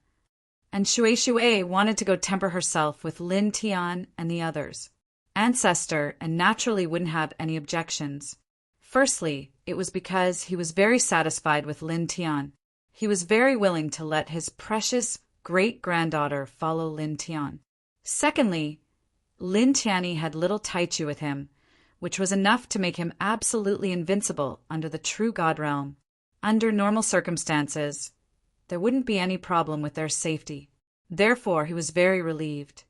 Speaker 1: And Shui wanted to go temper herself with Lin Tian and the others. Ancestor and naturally wouldn't have any objections. Firstly, it was because he was very satisfied with Lin Tian. He was very willing to let his precious great-granddaughter follow Lin Tian. Secondly, Lin Tianyi had little Taichu with him, which was enough to make him absolutely invincible under the true God realm. Under normal circumstances, there wouldn't be any problem with their safety. Therefore, he was very relieved.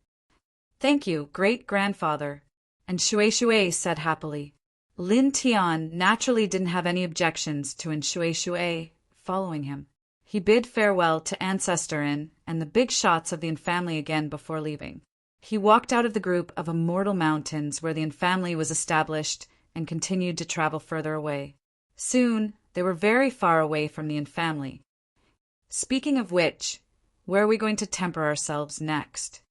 Speaker 1: Thank you, great-grandfather, and Shui said happily. Lin Tian naturally didn't have any objections to Shui following him. He bid farewell to Ancestor and the big shots of the family again before leaving. He walked out of the group of immortal mountains where the family was established and continued to travel further away. Soon, they were very far away from the family. Speaking of which, where are we going to temper ourselves next?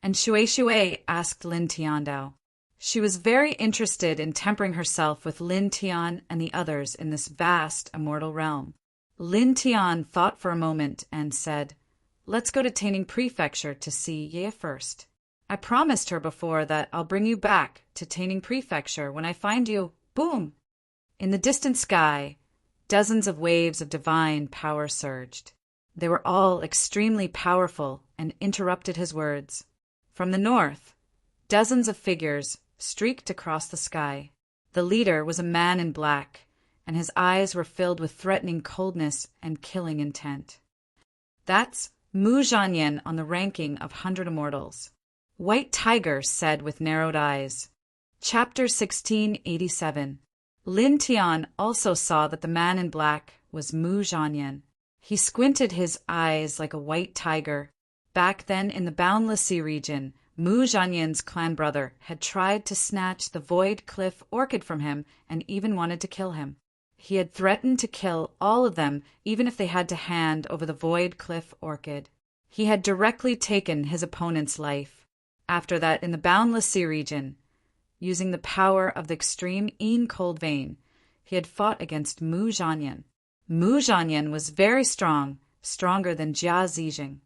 Speaker 1: And Shui asked Lin Tiandao. She was very interested in tempering herself with Lin Tian and the others in this vast immortal realm. Lin Tian thought for a moment and said, "Let's go to Taining Prefecture to see Ye first. I promised her before that I'll bring you back to Taining Prefecture when I find you." Boom! In the distant sky, dozens of waves of divine power surged. They were all extremely powerful and interrupted his words. From the north, dozens of figures streaked across the sky. The leader was a man in black, and his eyes were filled with threatening coldness and killing intent. "That's Mu Zhanyan on the ranking of 100 Immortals," White Tiger said with narrowed eyes. Chapter 1687. Lin Tian also saw that the man in black was Mu Zhanyan. He squinted his eyes like a white tiger. Back then in the Boundless Sea region, Mu Zhanyan's clan brother had tried to snatch the Void Cliff Orchid from him and even wanted to kill him. He had threatened to kill all of them even if they had to hand over the Void Cliff Orchid. He had directly taken his opponent's life. After that, in the Boundless Sea region, using the power of the extreme Yin Cold Vein, he had fought against Mu Zhanyan. Mu Zhanyan was very strong, stronger than Jia Zijing.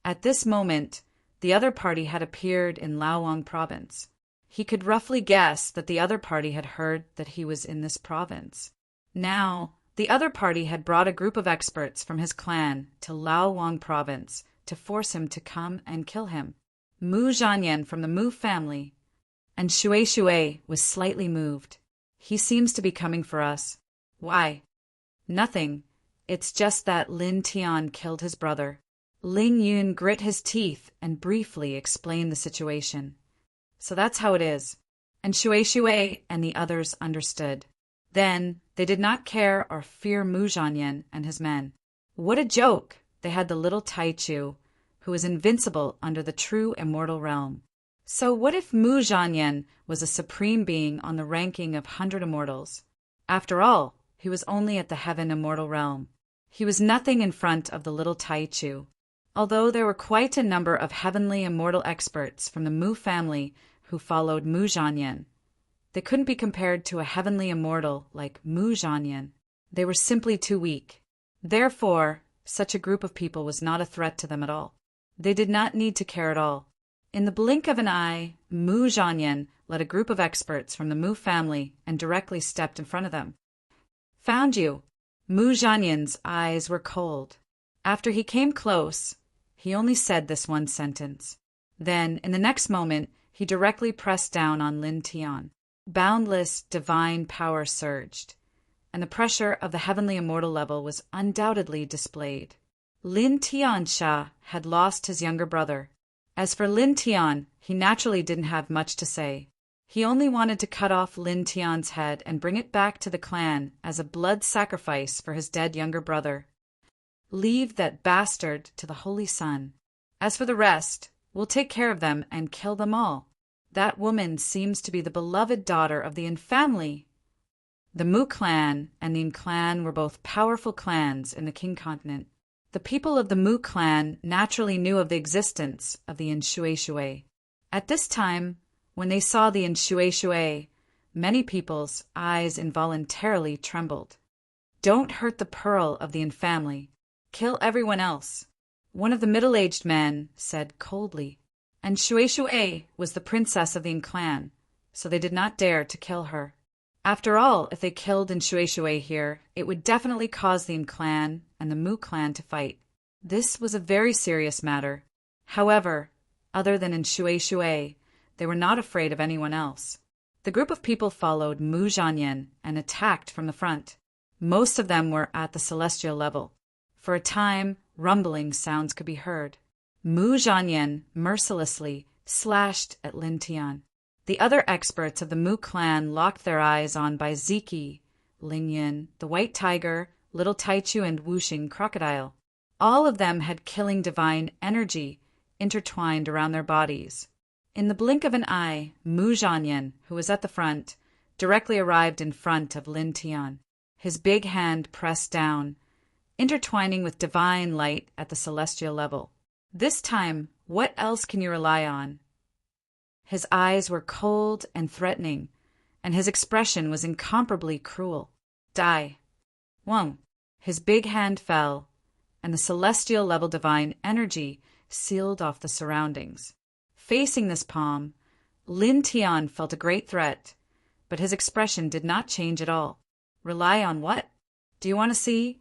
Speaker 1: At this moment, the other party had appeared in Laowang province. He could roughly guess that the other party had heard that he was in this province. Now, the other party had brought a group of experts from his clan to Laowang province to force him to come and kill him. Mu Zhanyan from the Mu family, and Shui was slightly moved. "He seems to be coming for us." "Why?" "Nothing. It's just that Lin Tian killed his brother." Ling Yun grit his teeth and briefly explained the situation. "So that's how it is." And Shui and the others understood. Then they did not care or fear Mu Zhanyan and his men. What a joke! They had the little Taichu, who was invincible under the true immortal realm. So what if Mu Zhanyan was a supreme being on the ranking of 100 Immortals? After all, he was only at the Heaven Immortal realm. He was nothing in front of the little Taichu. Although there were quite a number of heavenly immortal experts from the Mu family who followed Mu Zhanyan, they couldn't be compared to a heavenly immortal like Mu Zhanyan. They were simply too weak. Therefore, such a group of people was not a threat to them at all. They did not need to care at all. In the blink of an eye, Mu Zhanyan led a group of experts from the Mu family and directly stepped in front of them. "Found you." Mu Zhanyan's eyes were cold. After he came close, he only said this one sentence. Then, in the next moment, he directly pressed down on Lin Tian. Boundless divine power surged, and the pressure of the heavenly immortal level was undoubtedly displayed. Lin Tiansha had lost his younger brother. As for Lin Tian, he naturally didn't have much to say. He only wanted to cut off Lin Tian's head and bring it back to the clan as a blood sacrifice for his dead younger brother. Leave that bastard to the Holy Sun. As for the rest, we'll take care of them and kill them all. That woman seems to be the beloved daughter of the Yin family. The Mu clan and the Yin clan were both powerful clans in the King continent. The people of the Mu clan naturally knew of the existence of the Yin Shui. At this time, when they saw the Yin Shui, many people's eyes involuntarily trembled. "Don't hurt the pearl of the Yin family. Kill everyone else," one of the middle-aged men said coldly. And Shui was the princess of the Yin clan, so they did not dare to kill her. After all, if they killed Yin Shui here, it would definitely cause the Yin clan and the Mu clan to fight. This was a very serious matter. However, other than Yin Shui, they were not afraid of anyone else. The group of people followed Mu Zhanyan and attacked from the front. Most of them were at the celestial level. For a time, rumbling sounds could be heard. Mu Zhanyan mercilessly slashed at Lin Tian. The other experts of the Mu clan locked their eyes on by Ziki, Ling Yin, the White Tiger, Little Taichu, and Wuxing Crocodile. All of them had killing divine energy intertwined around their bodies. In the blink of an eye, Mu Zhanyan, who was at the front, directly arrived in front of Lin Tian. His big hand pressed down, intertwining with divine light at the celestial level. This time, what else can you rely on? His eyes were cold and threatening, and his expression was incomparably cruel. Die. Whoa. His big hand fell, and the celestial level divine energy sealed off the surroundings. Facing this palm, Lin Tian felt a great threat, but his expression did not change at all. Rely on what? Do you want to see?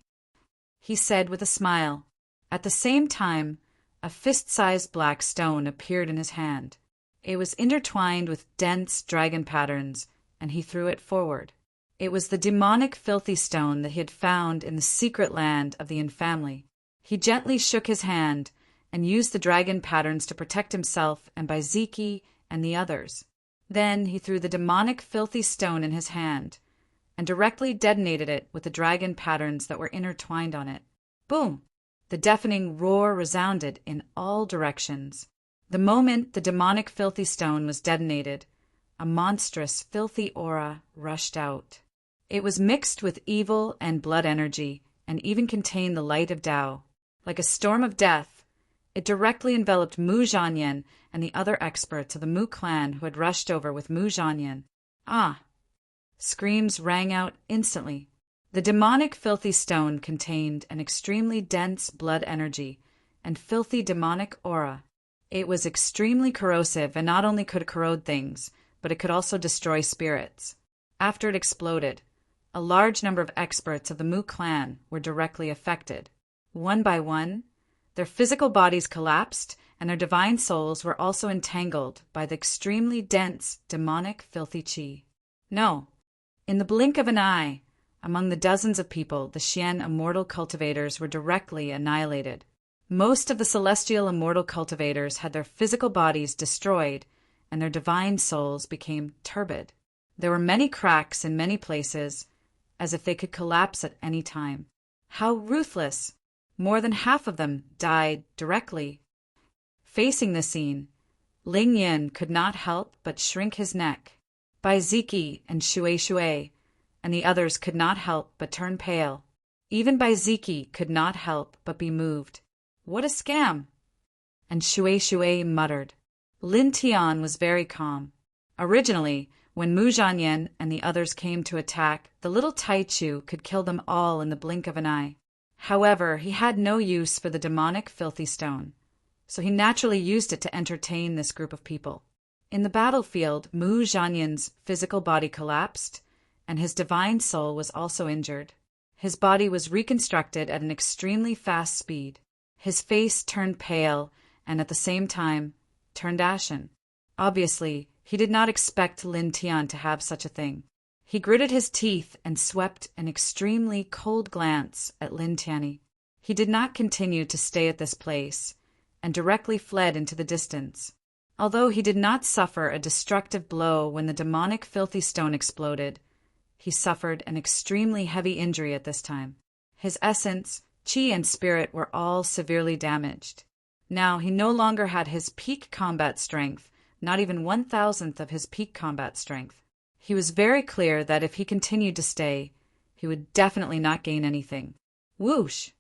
Speaker 1: He said with a smile. At the same time, a fist-sized black stone appeared in his hand. It was intertwined with dense dragon patterns, and he threw it forward. It was the demonic filthy stone that he had found in the secret land of the Yin family. He gently shook his hand and used the dragon patterns to protect himself and Baiziki and the others. Then he threw the demonic filthy stone in his hand and directly detonated it with the dragon patterns that were intertwined on it. Boom! The deafening roar resounded in all directions. The moment the demonic filthy stone was detonated, a monstrous filthy aura rushed out. It was mixed with evil and blood energy, and even contained the light of Tao. Like a storm of death, it directly enveloped Mu Zhanyan and the other experts of the Mu clan who had rushed over with Mu Zhanyan. Ah! Screams rang out instantly. The demonic filthy stone contained an extremely dense blood energy and filthy demonic aura. It was extremely corrosive, and not only could it corrode things, but it could also destroy spirits. After it exploded, a large number of experts of the Mu clan were directly affected. One by one, their physical bodies collapsed, and their divine souls were also entangled by the extremely dense, demonic, filthy qi. No, in the blink of an eye, among the dozens of people, the Xian immortal cultivators were directly annihilated. Most of the celestial immortal cultivators had their physical bodies destroyed, and their divine souls became turbid. There were many cracks in many places, as if they could collapse at any time. How ruthless! More than half of them died directly. Facing the scene, Ling Yin could not help but shrink his neck. Baiziki and Shui and the others could not help but turn pale. Even Baiziki could not help but be moved. What a scam! And Shui muttered. Lin Tian was very calm. Originally, when Mu Zhanyan and the others came to attack, the little Taichu could kill them all in the blink of an eye. However, he had no use for the demonic filthy stone, so he naturally used it to entertain this group of people. In the battlefield, Mu Zhanyan's physical body collapsed, and his divine soul was also injured. His body was reconstructed at an extremely fast speed. His face turned pale, and at the same time, turned ashen. Obviously, he did not expect Lin Tian to have such a thing. He gritted his teeth and swept an extremely cold glance at Lin Tianyi. He did not continue to stay at this place, and directly fled into the distance. Although he did not suffer a destructive blow when the demonic filthy stone exploded, he suffered an extremely heavy injury at this time. His essence, qi, and spirit were all severely damaged. Now he no longer had his peak combat strength, not even 1,000th of his peak combat strength. He was very clear that if he continued to stay, he would definitely not gain anything. Whoosh!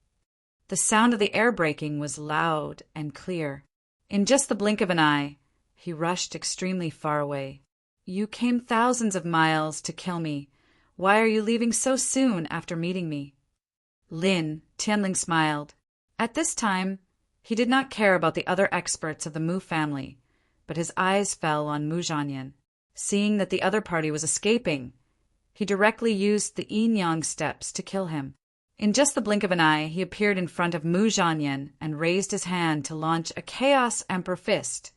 Speaker 1: The sound of the air braking was loud and clear. In just the blink of an eye, he rushed extremely far away. You came thousands of miles to kill me. Why are you leaving so soon after meeting me? Lin Tianling smiled. At this time, he did not care about the other experts of the Mu family, but his eyes fell on Mu Zhanyan. Seeing that the other party was escaping, he directly used the yin-yang steps to kill him. In just the blink of an eye, he appeared in front of Mu Zhanyan and raised his hand to launch a Chaos Emperor Fist,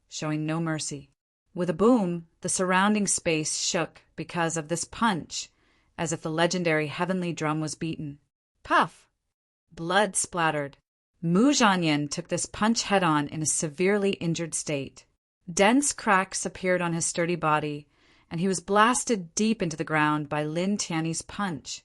Speaker 1: showing no mercy. With a boom, the surrounding space shook because of this punch, as if the legendary heavenly drum was beaten. Puff! Blood splattered. Mu Zhanyan took this punch head-on in a severely injured state. Dense cracks appeared on his sturdy body, and he was blasted deep into the ground by Lin Tianyi's punch,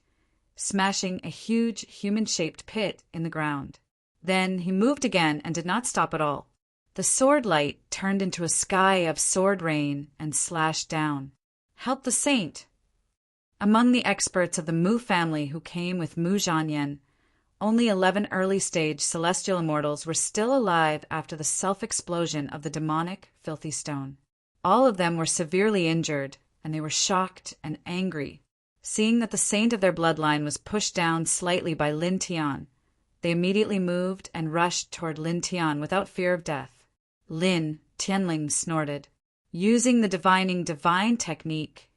Speaker 1: smashing a huge human-shaped pit in the ground. Then he moved again and did not stop at all. The sword light turned into a sky of sword rain and slashed down. Help the saint! Among the experts of the Mu family who came with Mu Zhanyan Only 11 early-stage celestial immortals were still alive after the self-explosion of the demonic, filthy stone. All of them were severely injured, and they were shocked and angry. Seeing that the saint of their bloodline was pushed down slightly by Lin Tian, they immediately moved and rushed toward Lin Tian without fear of death. Lin Tianling snorted. Using the divining divine technique,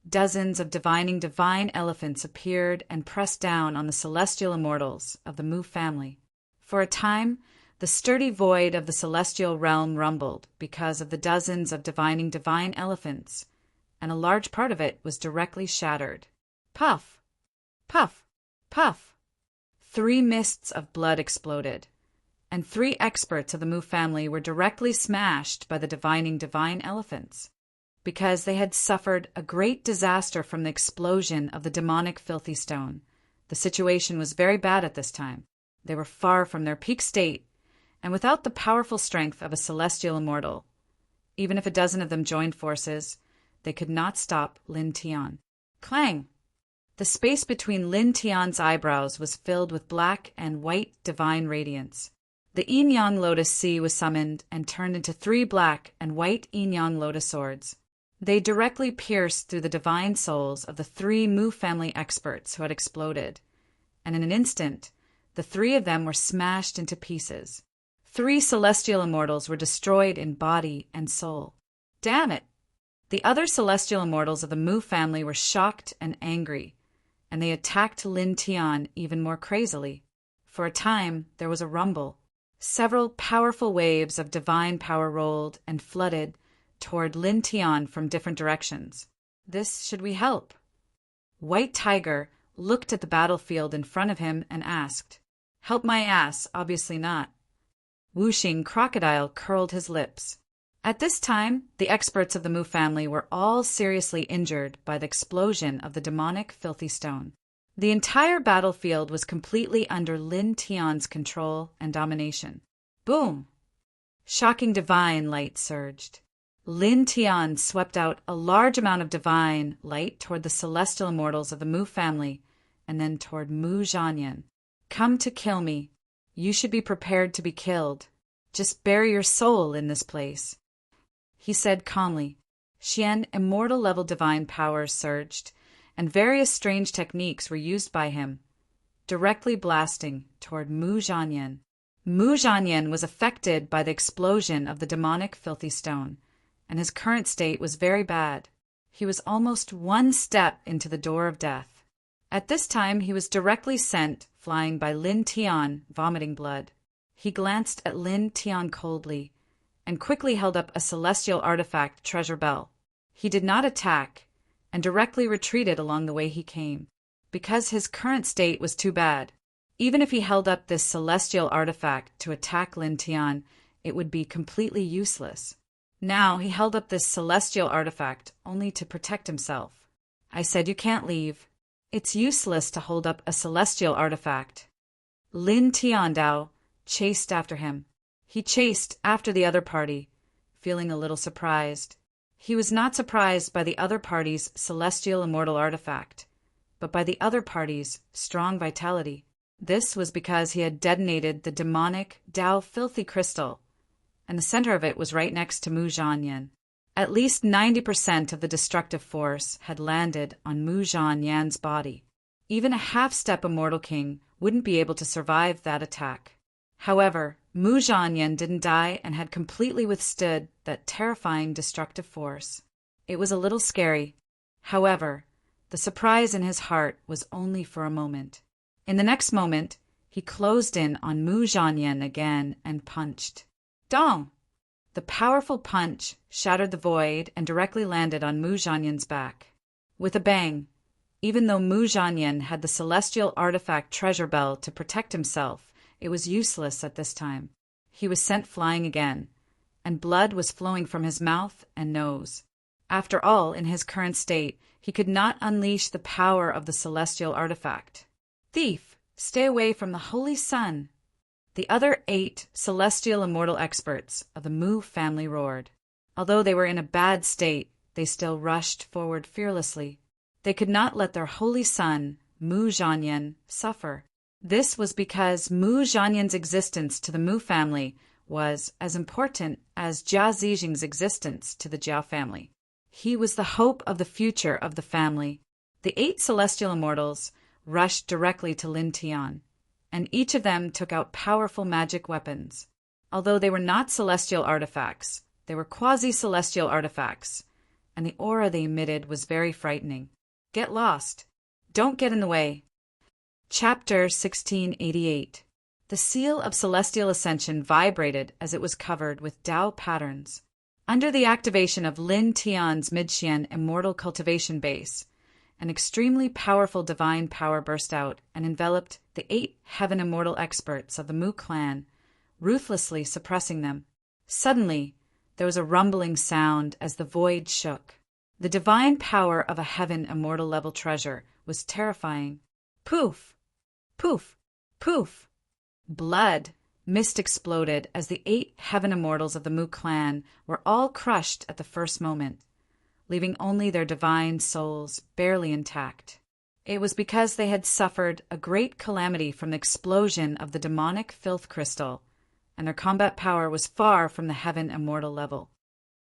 Speaker 1: dozens of divining divine elephants appeared and pressed down on the celestial immortals of the Mu family. For a time, the sturdy void of the celestial realm rumbled because of the dozens of divining divine elephants, and a large part of it was directly shattered. Puff! Puff! Puff! 3 mists of blood exploded, and 3 experts of the Mu family were directly smashed by the divining divine elephants. Because they had suffered a great disaster from the explosion of the demonic filthy stone, the situation was very bad at this time. They were far from their peak state, and without the powerful strength of a celestial immortal. Even if a dozen of them joined forces, they could not stop Lin Tian. Clang! The space between Lin Tian's eyebrows was filled with black and white divine radiance. The yin-yang lotus sea was summoned and turned into 3 black and white yin-yang lotus swords. They directly pierced through the divine souls of the 3 Mu family experts who had exploded, and in an instant, the 3 of them were smashed into pieces. 3 celestial immortals were destroyed in body and soul. Damn it! The other celestial immortals of the Mu family were shocked and angry, and they attacked Lin Tian even more crazily. For a time, there was a rumble. Several powerful waves of divine power rolled and flooded toward Lin Tian from different directions. This should we help? White Tiger looked at the battlefield in front of him and asked, "Help my ass, obviously not." Wuxing Crocodile curled his lips. At this time, the experts of the Mu family were all seriously injured by the explosion of the demonic filthy stone. The entire battlefield was completely under Lin Tian's control and domination. Boom! Shocking divine light surged. Lin Tian swept out a large amount of divine light toward the celestial immortals of the Mu family, and then toward Mu Zhanyan. Come to kill me. You should be prepared to be killed. Just bury your soul in this place. He said calmly. Xian immortal-level divine powers surged, and various strange techniques were used by him, directly blasting toward Mu Zhanyan. Mu Zhanyan was affected by the explosion of the demonic filthy stone, and his current state was very bad. He was almost 1 step into the door of death. At this time he was directly sent flying by Lin Tian, vomiting blood. He glanced at Lin Tian coldly, and quickly held up a celestial artifact treasure bell. He did not attack, and directly retreated along the way he came, because his current state was too bad. Even if he held up this celestial artifact to attack Lin Tian, it would be completely useless. Now he held up this celestial artifact only to protect himself. I said, "You can't leave. It's useless to hold up a celestial artifact." Lin Tiandao chased after him. He chased after the other party, feeling a little surprised. He was not surprised by the other party's celestial immortal artifact, but by the other party's strong vitality. This was because he had detonated the demonic Dao filthy crystal, and the center of it was right next to Mu Zhanyan. At least 90% of the destructive force had landed on Mu Zhanyan's body. Even a half-step immortal king wouldn't be able to survive that attack. However, Mu Zhanyan didn't die and had completely withstood that terrifying destructive force. It was a little scary. However, the surprise in his heart was only for a moment. In the next moment, he closed in on Mu Zhanyan again and punched. Dong! The powerful punch shattered the void and directly landed on Mu Zhanyan's back. With a bang, even though Mu Zhanyan had the celestial artifact treasure bell to protect himself, it was useless at this time. He was sent flying again, and blood was flowing from his mouth and nose. After all, in his current state, he could not unleash the power of the celestial artifact. Thief, stay away from the holy sun! The other 8 celestial immortal experts of the Mu family roared. Although they were in a bad state, they still rushed forward fearlessly. They could not let their holy son, Mu Zhanyan, suffer. This was because Mu Zhanyan's existence to the Mu family was as important as Jia Zijing's existence to the Jiao family. He was the hope of the future of the family. The 8 celestial immortals rushed directly to Lin Tian, and each of them took out powerful magic weapons. Although they were not celestial artifacts, they were quasi-celestial artifacts, and the aura they emitted was very frightening. Get lost. Don't get in the way. Chapter 1688. The seal of celestial ascension vibrated as it was covered with Tao patterns. Under the activation of Lin Tian's Midxian immortal cultivation base, an extremely powerful divine power burst out and enveloped the 8 heaven immortal experts of the Mu clan, ruthlessly suppressing them. Suddenly, there was a rumbling sound as the void shook. The divine power of a heaven immortal level treasure was terrifying. Poof! Poof! Poof! Blood, mist exploded as the 8 heaven immortals of the Mu clan were all crushed at the first moment, leaving only their divine souls barely intact. It was because they had suffered a great calamity from the explosion of the demonic filth crystal, and their combat power was far from the heaven immortal level.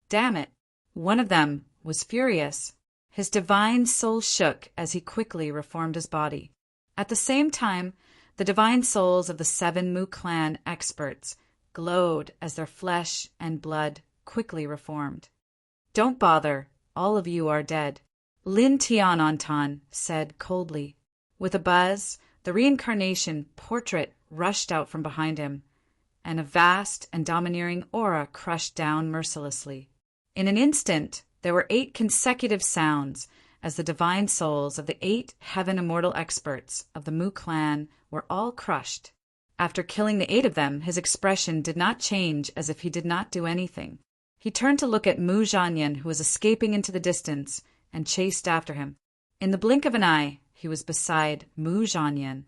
Speaker 1: Damn it! One of them was furious. His divine soul shook as he quickly reformed his body. At the same time, the divine souls of the 7 Mu clan experts glowed as their flesh and blood quickly reformed. Don't bother, all of you are dead, Lin Tian said coldly. With a buzz, the reincarnation portrait rushed out from behind him, and a vast and domineering aura crushed down mercilessly. In an instant, there were 8 consecutive sounds as the divine souls of the 8 heaven immortal experts of the Mu clan were all crushed. After killing the 8 of them, his expression did not change, as if he did not do anything. He turned to look at Mu Zhanyan, who was escaping into the distance, and chased after him. In the blink of an eye, he was beside Mu Zhanyan.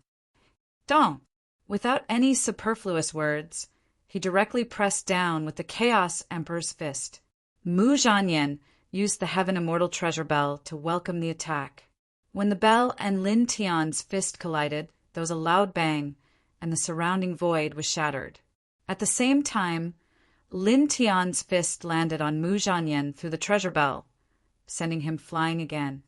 Speaker 1: Dong! Without any superfluous words, he directly pressed down with the Chaos Emperor's fist. Mu Zhanyan used the Heaven Immortal Treasure Bell to welcome the attack. When the bell and Lin Tian's fist collided, there was a loud bang, and the surrounding void was shattered. At the same time, Lin Tian's fist landed on Mu Zhanyan through the treasure bell, sending him flying again.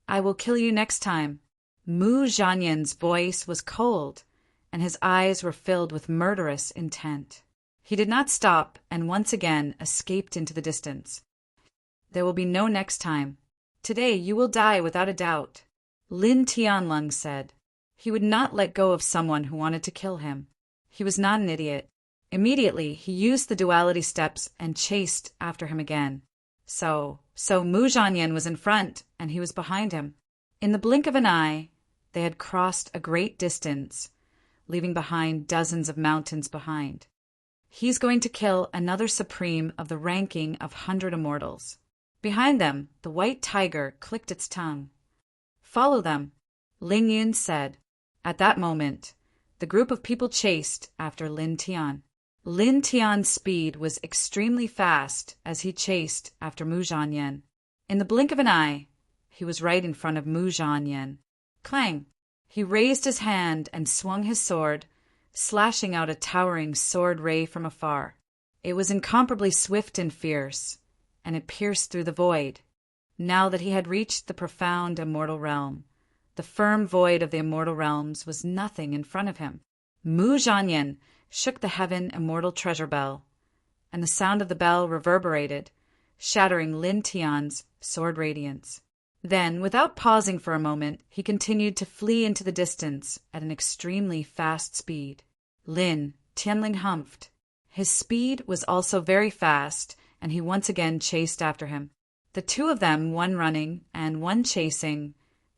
Speaker 1: I will kill you next time. Mu Zhanyan's voice was cold, and his eyes were filled with murderous intent. He did not stop, and once again escaped into the distance. There will be no next time. Today you will die without a doubt, Lin Tianlong said. He would not let go of someone who wanted to kill him. He was not an idiot. Immediately, he used the duality steps and chased after him again. So Mu Zhanyan was in front, and he was behind him. In the blink of an eye, they had crossed a great distance, leaving behind dozens of mountains behind. He's going to kill another supreme of the ranking of 100 immortals. Behind them, the white tiger clicked its tongue. Follow them, Ling Yun said. At that moment, the group of people chased after Lin Tian. Lin Tian's speed was extremely fast as he chased after Mu Zhanyan. In the blink of an eye, he was right in front of Mu Zhanyan. Clang! He raised his hand and swung his sword, slashing out a towering sword ray from afar. It was incomparably swift and fierce, and it pierced through the void. Now that he had reached the profound immortal realm, the firm void of the immortal realms was nothing in front of him. Mu Zhanyan shook the heaven immortal treasure bell, and the sound of the bell reverberated, shattering Lin Tian's sword radiance. Then, without pausing for a moment, he continued to flee into the distance at an extremely fast speed. Lin Tianling humphed. His speed was also very fast, and he once again chased after him. The 2 of them, one running and one chasing,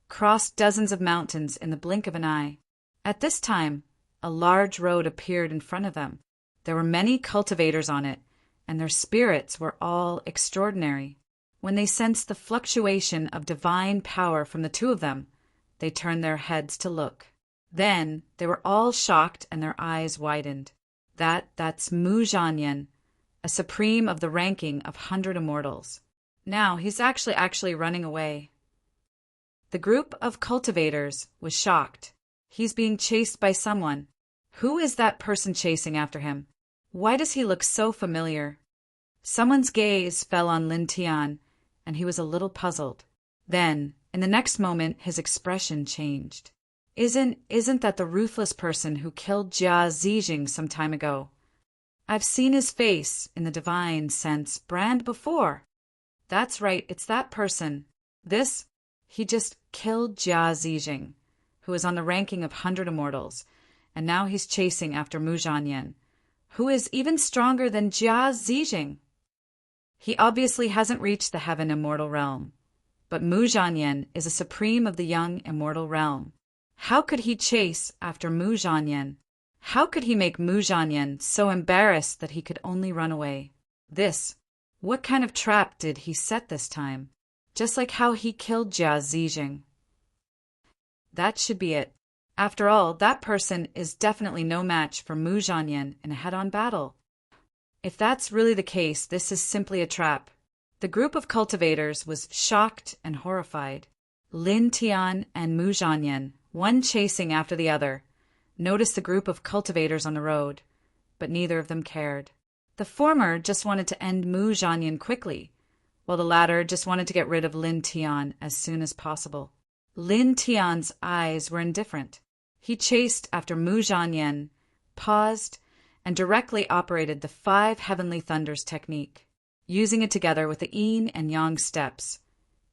Speaker 1: crossed dozens of mountains in the blink of an eye. At this time, a large road appeared in front of them. There were many cultivators on it, and their spirits were all extraordinary. When they sensed the fluctuation of divine power from the 2 of them, they turned their heads to look. Then they were all shocked and their eyes widened. That's Mu Zhanyan, a supreme of the ranking of 100 immortals. Now he's actually running away. The group of cultivators was shocked. He's being chased by someone. Who is that person chasing after him? Why does he look so familiar? Someone's gaze fell on Lin Tian, and he was a little puzzled. Then, in the next moment, his expression changed. Isn't that the ruthless person who killed Jia Zijing some time ago? I've seen his face in the divine sense brand before. That's right, it's that person. He just killed Jia Zijing, who is on the ranking of 100 immortals, and now he's chasing after Mu Zhanyan, who is even stronger than Jia Zijing. He obviously hasn't reached the heaven immortal realm, but Mu Zhanyan is a supreme of the young immortal realm. How could he chase after Mu Zhanyan? How could he make Mu Zhanyan so embarrassed that he could only run away? What kind of trap did he set this time? Just like how he killed Jia Zijing. That should be it. After all, that person is definitely no match for Mu Zhanyan in a head-on battle. If that's really the case, this is simply a trap. The group of cultivators was shocked and horrified. Lin Tian and Mu Zhanyan, one chasing after the other, noticed the group of cultivators on the road, but neither of them cared. The former just wanted to end Mu Zhanyan quickly, while the latter just wanted to get rid of Lin Tian as soon as possible. Lin Tian's eyes were indifferent. He chased after Mu Zhanyan, paused, and directly operated the 5 heavenly thunders technique, using it together with the yin and yang steps.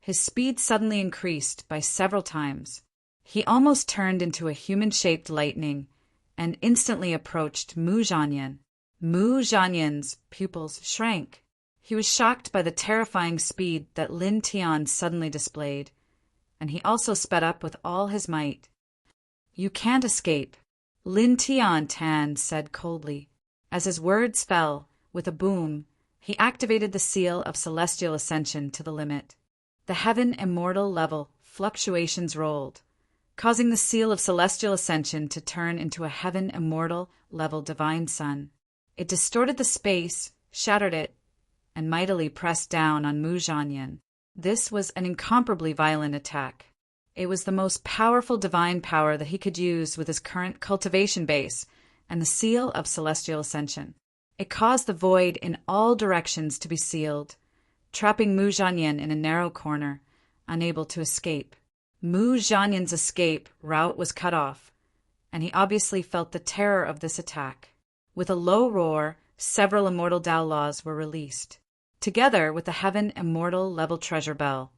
Speaker 1: His speed suddenly increased by several times. He almost turned into a human-shaped lightning and instantly approached Mu Zhanyan. Mu Zhanyan's pupils shrank. He was shocked by the terrifying speed that Lin Tian suddenly displayed, and he also sped up with all his might. "You can't escape," Lin Tian said coldly. As his words fell, with a boom, he activated the seal of celestial ascension to the limit. The heaven immortal level fluctuations rolled, causing the seal of celestial ascension to turn into a heaven immortal level divine sun. It distorted the space, shattered it, and mightily pressed down on Mu Zhanyan. This was an incomparably violent attack. It was the most powerful divine power that he could use with his current cultivation base and the seal of celestial ascension. It caused the void in all directions to be sealed, trapping Mu Zhanyan in a narrow corner, unable to escape. Mu Zhanyan's escape route was cut off, and he obviously felt the terror of this attack. With a low roar, several immortal Tao laws were released. Together with the heaven immortal level treasure bell,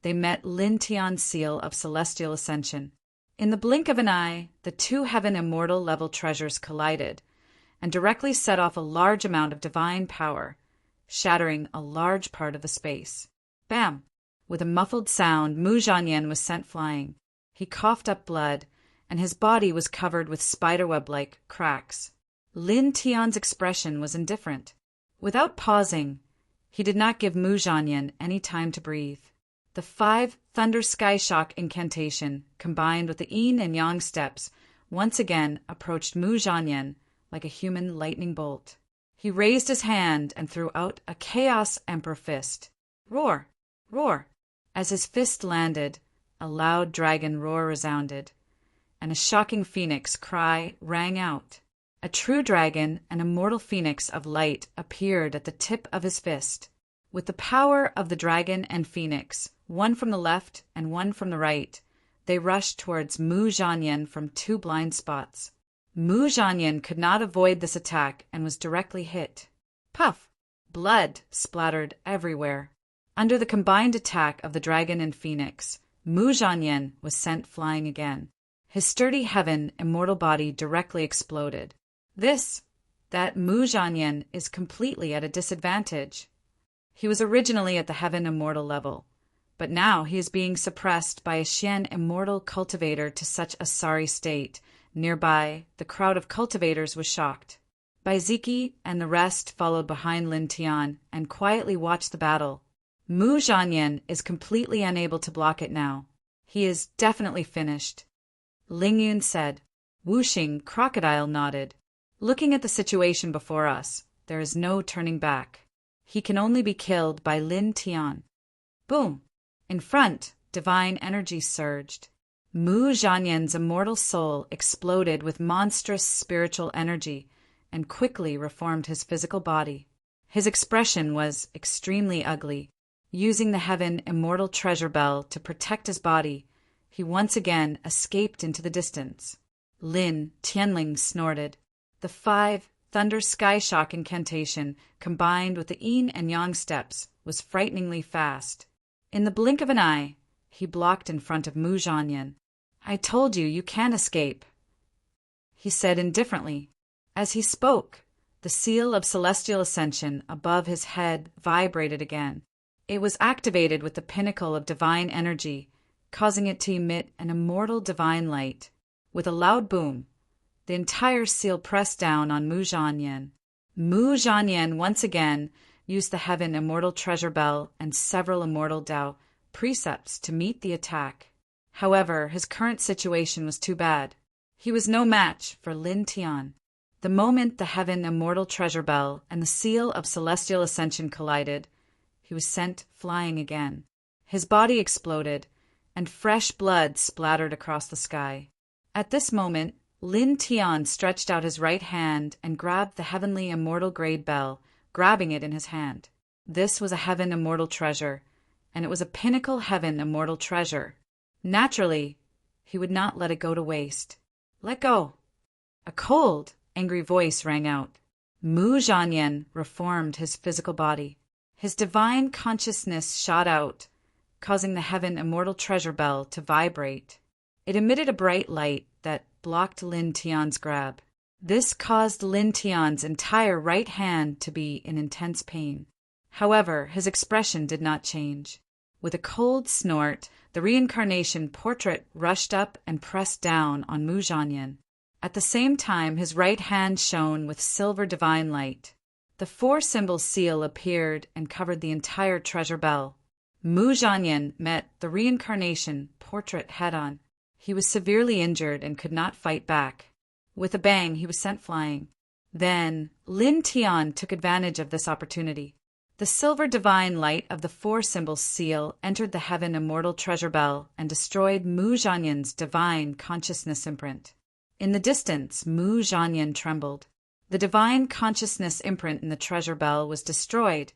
Speaker 1: they met Lin Tian's seal of celestial ascension. In the blink of an eye, the 2 heaven immortal level treasures collided and directly set off a large amount of divine power, shattering a large part of the space. Bam! With a muffled sound, Mu Zhanyan was sent flying. He coughed up blood, and his body was covered with spiderweb-like cracks. Lin Tian's expression was indifferent. Without pausing, he did not give Mu Zhanyan any time to breathe. The 5 Thunder Sky Shock incantation, combined with the yin and yang steps, once again approached Mu Zhanyan like a human lightning bolt. He raised his hand and threw out a Chaos Emperor fist. Roar! Roar! As his fist landed, a loud dragon roar resounded, and a shocking phoenix cry rang out. A true dragon, an immortal phoenix of light, appeared at the tip of his fist. With the power of the dragon and phoenix, one from the left and one from the right, they rushed towards Mu Zhanyan from 2 blind spots. Mu Zhanyan could not avoid this attack and was directly hit. Puff! Blood splattered everywhere. Under the combined attack of the dragon and phoenix, Mu Zhanyan was sent flying again. His sturdy heaven immortal body directly exploded. That Mu Zhanyan is completely at a disadvantage. He was originally at the heaven immortal level, but now he is being suppressed by a Xian immortal cultivator to such a sorry state. Nearby, the crowd of cultivators was shocked. Baiziki and the rest followed behind Lin Tian and quietly watched the battle. Mu Zhanyan is completely unable to block it now. He is definitely finished. Ling Yun said. Wuxing Crocodile nodded. Looking at the situation before us, there is no turning back. He can only be killed by Lin Tian. Boom! In front, divine energy surged. Mu Zhanyan's immortal soul exploded with monstrous spiritual energy and quickly reformed his physical body. His expression was extremely ugly. Using the heaven immortal treasure bell to protect his body, he once again escaped into the distance. Lin Tianling snorted. The 5 Thunder Sky Shock incantation, combined with the yin and yang steps, was frighteningly fast. In the blink of an eye, he blocked in front of Mu Zhanyan. "I told you, you can't escape," he said indifferently. As he spoke, the seal of celestial ascension above his head vibrated again. It was activated with the pinnacle of divine energy, causing it to emit an immortal divine light. With a loud boom, the entire seal pressed down on Mu Zhanyan. Mu Zhanyan once again used the heaven immortal treasure bell and several immortal Tao precepts to meet the attack. However, his current situation was too bad. He was no match for Lin Tian. The moment the heaven immortal treasure bell and the seal of celestial ascension collided, he was sent flying again. His body exploded, and fresh blood splattered across the sky. At this moment, Lin Tian stretched out his right hand and grabbed the heavenly immortal grade bell, grabbing it in his hand. This was a heaven immortal treasure, and it was a pinnacle heaven immortal treasure. Naturally, he would not let it go to waste. "Let go!" A cold, angry voice rang out. Mu Zhanyan reformed his physical body. His divine consciousness shot out, causing the heaven immortal treasure bell to vibrate. It emitted a bright light that blocked Lin Tian's grab. This caused Lin Tian's entire right hand to be in intense pain. However, his expression did not change. With a cold snort, the reincarnation portrait rushed up and pressed down on Mu Zhanyan. At the same time, his right hand shone with silver divine light. The 4-symbol seal appeared and covered the entire treasure bell. Mu Zhanyan met the reincarnation portrait head-on. He was severely injured and could not fight back. With a bang, he was sent flying. Then, Lin Tian took advantage of this opportunity. The silver divine light of the 4-symbol seal entered the heaven immortal treasure bell and destroyed Mu Zhanyan's divine consciousness imprint. In the distance, Mu Zhanyan trembled. The divine consciousness imprint in the treasure bell was destroyed,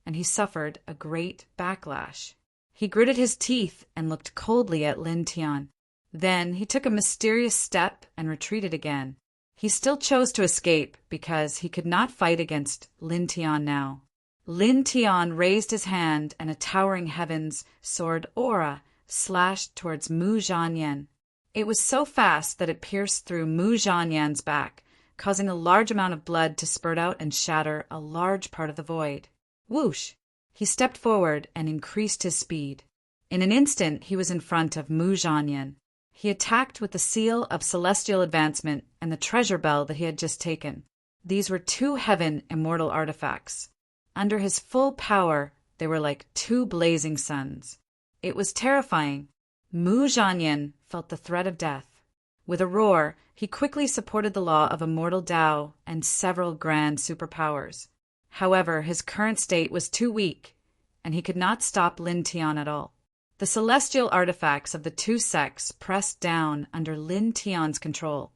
Speaker 1: and he suffered a great backlash. He gritted his teeth and looked coldly at Lin Tian. Then he took a mysterious step and retreated again. He still chose to escape because he could not fight against Lin Tian now. Lin Tian raised his hand and a towering heavens sword aura slashed towards Mu Zhanyan. It was so fast that it pierced through Mu Zhanyan's back, causing a large amount of blood to spurt out and shatter a large part of the void. Whoosh! He stepped forward and increased his speed. In an instant, he was in front of Mu Zhanyan. He attacked with the seal of celestial advancement and the treasure bell that he had just taken. These were 2 heaven immortal artifacts. Under his full power, they were like 2 blazing suns. It was terrifying. Mu Zhanyan felt the threat of death. With a roar, he quickly supported the law of immortal Tao and several grand superpowers. However, his current state was too weak, and he could not stop Lin Tian at all. The celestial artifacts of the 2 sects pressed down under Lin Tian's control,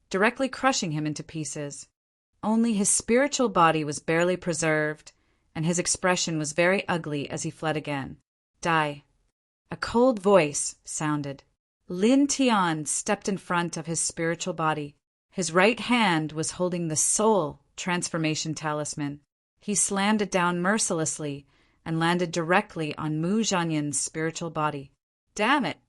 Speaker 1: directly crushing him into pieces. Only his spiritual body was barely preserved, and his expression was very ugly as he fled again. "Die." A cold voice sounded. Lin Tian stepped in front of his spiritual body. His right hand was holding the soul transformation talisman. He slammed it down mercilessly and landed directly on Mu Zhanyan's spiritual body. "Damn it!"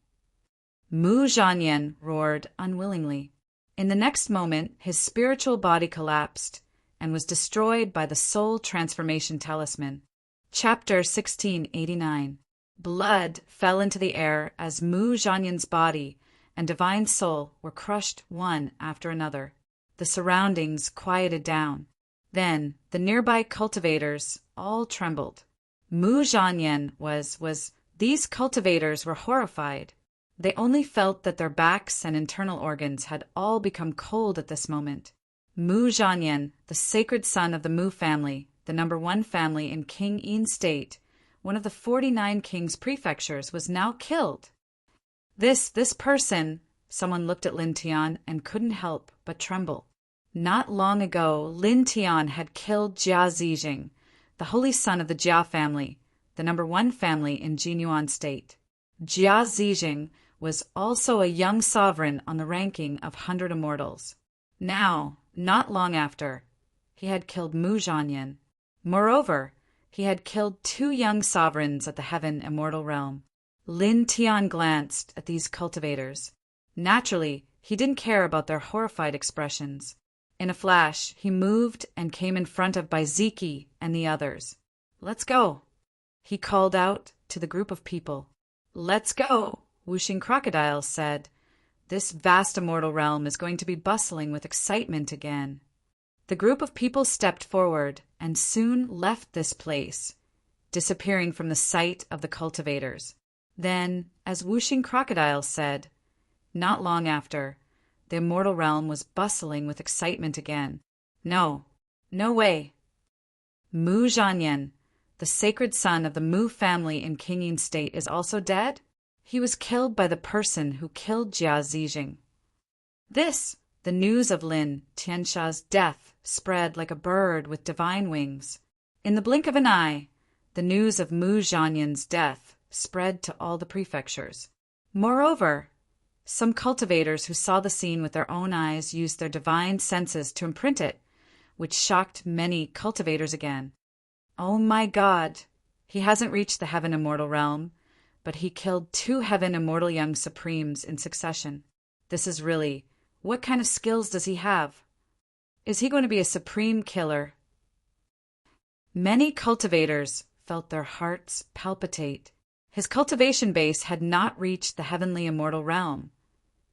Speaker 1: Mu Zhanyan roared unwillingly. In the next moment, his spiritual body collapsed and was destroyed by the soul transformation talisman. Chapter 1689. Blood fell into the air as Mu Zhanyan's body and divine soul were crushed one after another. The surroundings quieted down. Then the nearby cultivators all trembled. Mu Zhanyan these cultivators were horrified. They only felt that their backs and internal organs had all become cold at this moment. Mu Zhanyan, the sacred son of the Mu family, the number 1 family in King Yin State, one of the 49 king's prefectures, was now killed. This person, someone looked at Lin Tian and couldn't help but tremble. Not long ago, Lin Tian had killed Jia Zijing, the holy son of the Jia family, the #1 family in Jinyuan State. Jia Zijing was also a young sovereign on the ranking of 100 immortals. Now, not long after, he had killed Mu Zhanyan. Moreover, he had killed 2 young sovereigns at the heaven immortal realm. Lin Tian glanced at these cultivators. Naturally, he didn't care about their horrified expressions. In a flash, he moved and came in front of Baiziki and the others. "Let's go," he called out to the group of people. "Let's go," Whooshing Crocodile said. "This vast immortal realm is going to be bustling with excitement again." The group of people stepped forward and soon left this place, disappearing from the sight of the cultivators. Then, as Whooshing Crocodile said, not long after, the immortal realm was bustling with excitement again. No way. Mu Zhanyan, the sacred son of the Mu family in Qingyin State, is also dead? He was killed by the person who killed Jia Zijing. The news of Lin Tianxia's death spread like a bird with divine wings. In the blink of an eye, the news of Mu Zhanyan's death spread to all the prefectures. Moreover, some cultivators who saw the scene with their own eyes used their divine senses to imprint it, which shocked many cultivators again. "Oh my God, he hasn't reached the heaven immortal realm, but he killed 2 heaven immortal young supremes in succession. This is really, what kind of skills does he have? Is he going to be a supreme killer?" Many cultivators felt their hearts palpitate. His cultivation base had not reached the heavenly immortal realm,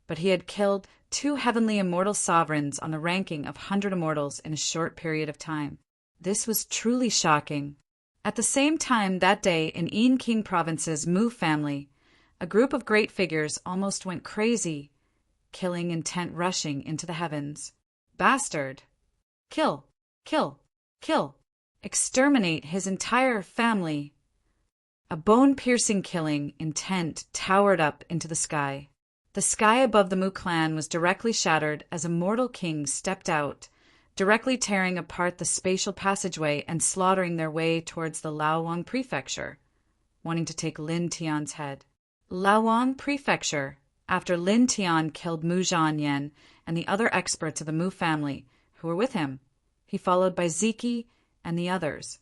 Speaker 1: but he had killed 2 heavenly immortal sovereigns on the ranking of 100 immortals in a short period of time. This was truly shocking. At the same time that day in Yinqing Province's Mu family, a group of great figures almost went crazy, killing intent rushing into the heavens. "Bastard! Kill! Kill! Kill! Exterminate his entire family!" A bone-piercing killing intent towered up into the sky. The sky above the Mu clan was directly shattered as a mortal king stepped out, directly tearing apart the spatial passageway and slaughtering their way towards the Laowang Prefecture, wanting to take Lin Tian's head. Laowang Prefecture, after Lin Tian killed Mu Zhanyan and the other experts of the Mu family who were with him, he followed by Ziki and the others.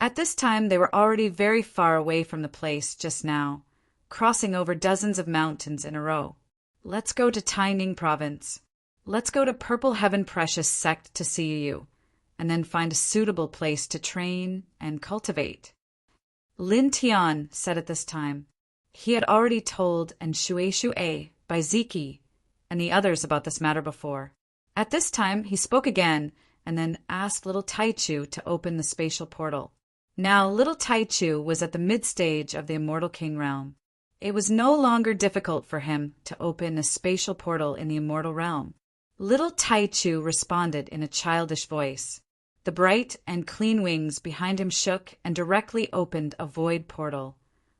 Speaker 1: At this time, they were already very far away from the place just now, crossing over dozens of mountains in a row. "Let's go to Taining Province. Let's go to Purple Heaven Precious Sect to see you, and then find a suitable place to train and cultivate," Lin Tian said at this time. He had already told Shui by Ziki and the others about this matter before. At this time, he spoke again and then asked little Taichu to open the spatial portal. Now, little Taichu was at the mid-stage of the Immortal King realm. It was no longer difficult for him to open a spatial portal in the immortal realm. Little Taichu responded in a childish voice. The bright and clean wings behind him shook and directly opened a void portal,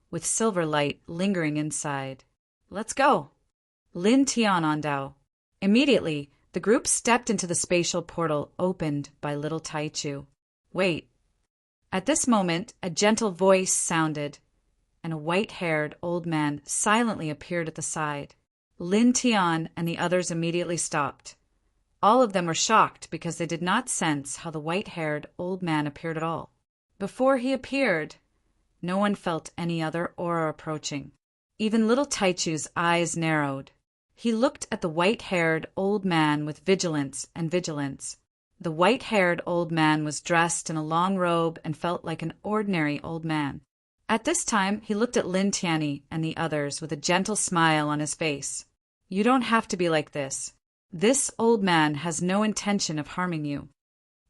Speaker 1: with silver light lingering inside. "Let's go!" Lin Tian Ondao. Immediately, the group stepped into the spatial portal opened by little Taichu. "Wait." At this moment, a gentle voice sounded, and a white-haired old man silently appeared at the side. Lin Tian and the others immediately stopped. All of them were shocked because they did not sense how the white-haired old man appeared at all. Before he appeared, no one felt any other aura approaching. Even little Taichu's eyes narrowed. He looked at the white-haired old man with vigilance. The white-haired old man was dressed in a long robe and felt like an ordinary old man. At this time, he looked at Lin Tianyi and the others with a gentle smile on his face. "You don't have to be like this. This old man has no intention of harming you."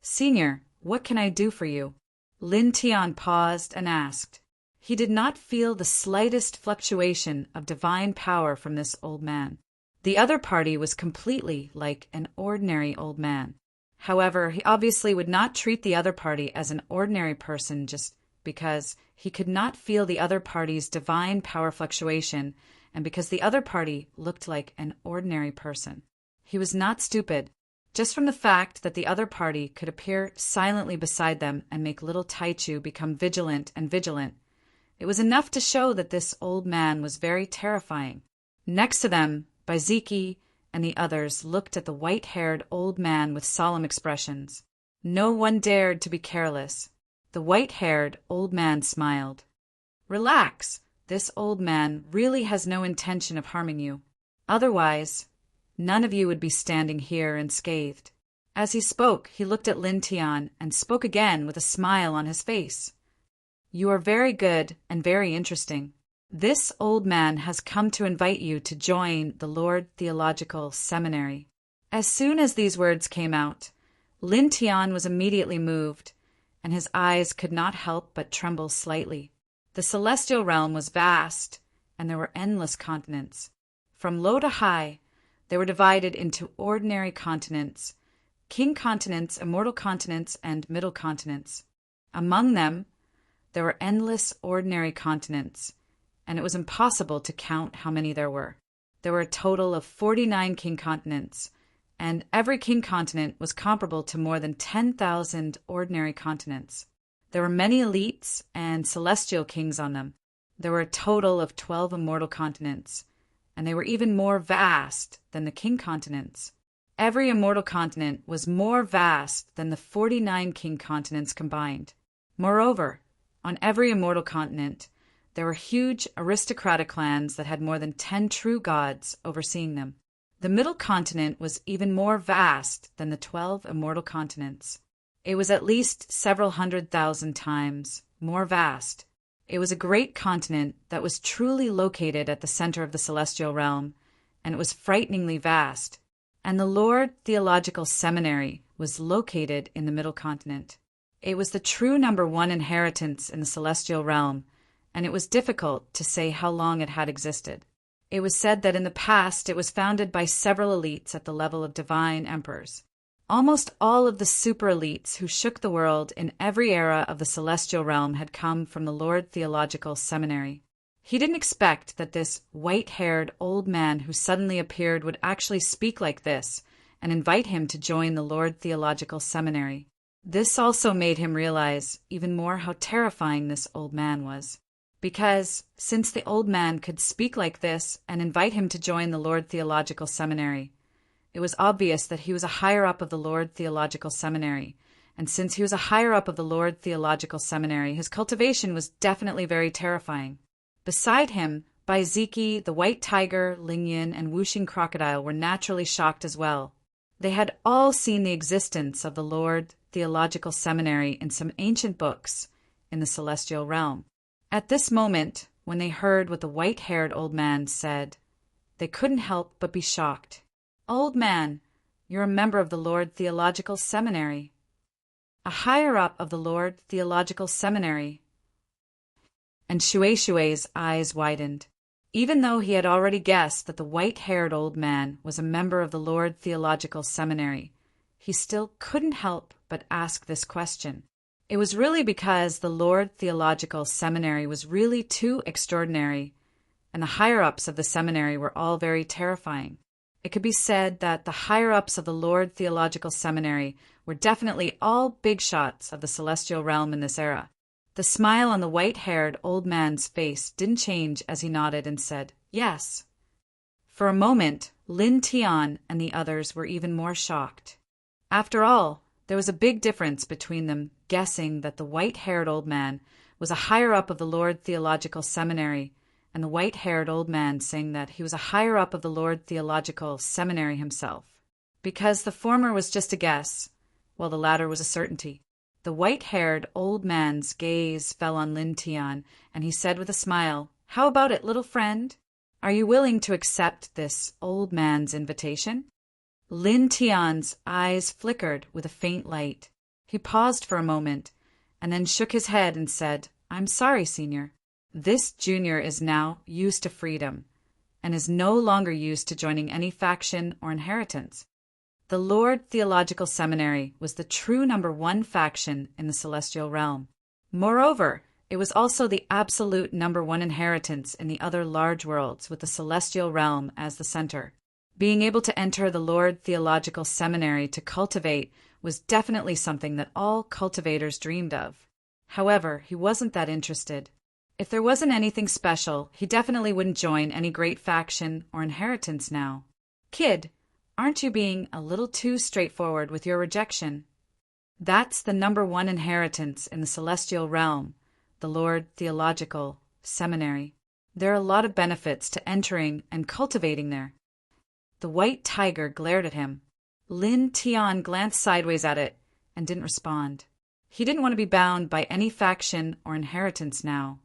Speaker 1: "Senior, what can I do for you?" Lin Tian paused and asked. He did not feel the slightest fluctuation of divine power from this old man. The other party was completely like an ordinary old man. However, he obviously would not treat the other party as an ordinary person just because he could not feel the other party's divine power fluctuation, and because the other party looked like an ordinary person. He was not stupid. Just from the fact that the other party could appear silently beside them and make little Taichu become vigilant and vigilant, it was enough to show that this old man was very terrifying. Next to them, Baiziki and the others looked at the white-haired old man with solemn expressions. No one dared to be careless. The white-haired old man smiled. "Relax. This old man really has no intention of harming you. Otherwise, none of you would be standing here unscathed." As he spoke, he looked at Lin Tian and spoke again with a smile on his face. "You are very good and very interesting. This old man has come to invite you to join the Lord Theological Seminary." As soon as these words came out, Lin Tian was immediately moved, and his eyes could not help but tremble slightly. The celestial realm was vast, and there were endless continents. From low to high, they were divided into ordinary continents, king continents, immortal continents, and middle continents. Among them, there were endless ordinary continents, and it was impossible to count how many there were. There were a total of 49 king continents, and every king continent was comparable to more than 10,000 ordinary continents. There were many elites and celestial kings on them. There were a total of 12 immortal continents, and they were even more vast than the king continents. Every immortal continent was more vast than the 49 king continents combined. Moreover, on every immortal continent, there were huge aristocratic clans that had more than 10 true gods overseeing them. The middle continent was even more vast than the 12 immortal continents. It was at least several 100,000 times more vast. It was a great continent that was truly located at the center of the celestial realm, and it was frighteningly vast. And the Lord Theological Seminary was located in the middle continent. It was the true number one inheritance in the celestial realm, and it was difficult to say how long it had existed. It was said that in the past it was founded by several elites at the level of divine emperors. Almost all of the super elites who shook the world in every era of the celestial realm had come from the Lord Theological Seminary. He didn't expect that this white-haired old man who suddenly appeared would actually speak like this and invite him to join the Lord Theological Seminary. This also made him realize even more how terrifying this old man was. Because, since the old man could speak like this and invite him to join the Lord Theological Seminary, it was obvious that he was a higher-up of the Lord Theological Seminary, and since he was a higher-up of the Lord Theological Seminary, his cultivation was definitely very terrifying. Beside him, Baiziki, the White Tiger, Lingyan, and Wuxing Crocodile were naturally shocked as well. They had all seen the existence of the Lord Theological Seminary in some ancient books in the celestial realm. At this moment, when they heard what the white-haired old man said, they couldn't help but be shocked. "Old man, you're a member of the Lord Theological Seminary." "A higher-up of the Lord Theological Seminary." And Shueishue's eyes widened. Even though he had already guessed that the white-haired old man was a member of the Lord Theological Seminary, he still couldn't help but ask this question. It was really because the Lord Theological Seminary was really too extraordinary, and the higher-ups of the seminary were all very terrifying. It could be said that the higher-ups of the Lord Theological Seminary were definitely all big shots of the celestial realm in this era. The smile on the white-haired old man's face didn't change as he nodded and said, "Yes." For a moment, Lin Tian and the others were even more shocked. After all, there was a big difference between them guessing that the white-haired old man was a higher-up of the Lord Theological Seminary and the white-haired old man saying that he was a higher-up of the Lord Theological Seminary himself. Because the former was just a guess, while the latter was a certainty. The white-haired old man's gaze fell on Lin Tian, and he said with a smile, "How about it, little friend? Are you willing to accept this old man's invitation?" Lin Tian's eyes flickered with a faint light. He paused for a moment, and then shook his head and said, "I'm sorry, Senior. This junior is now used to freedom, and is no longer used to joining any faction or inheritance. The Lord Theological Seminary was the true number one faction in the celestial realm. Moreover, It was also the absolute #1 inheritance in the other large worlds, with the celestial realm as the center. Being able to enter the Lord Theological Seminary to cultivate was definitely something that all cultivators dreamed of. However, he wasn't that interested. If there wasn't anything special, he definitely wouldn't join any great faction or inheritance now. Kid, aren't you being a little too straightforward with your rejection? That's the #1 inheritance in the celestial realm, the Lord Theological Seminary. There are a lot of benefits to entering and cultivating there. The white tiger glared at him. Lin Tian glanced sideways at it and didn't respond. He didn't want to be bound by any faction or inheritance now.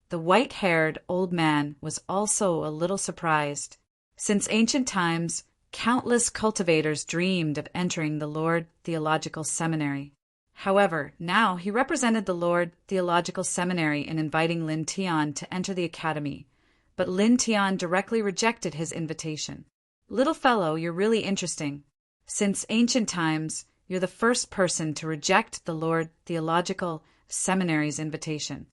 Speaker 1: The white-haired old man was also a little surprised. Since ancient times, countless cultivators dreamed of entering the Lord Theological Seminary. However, now he represented the Lord Theological Seminary in inviting Lin Tian to enter the academy, but Lin Tian directly rejected his invitation. Little fellow, you're really interesting. Since ancient times, you're the first person to reject the Lord Theological Seminary's invitation.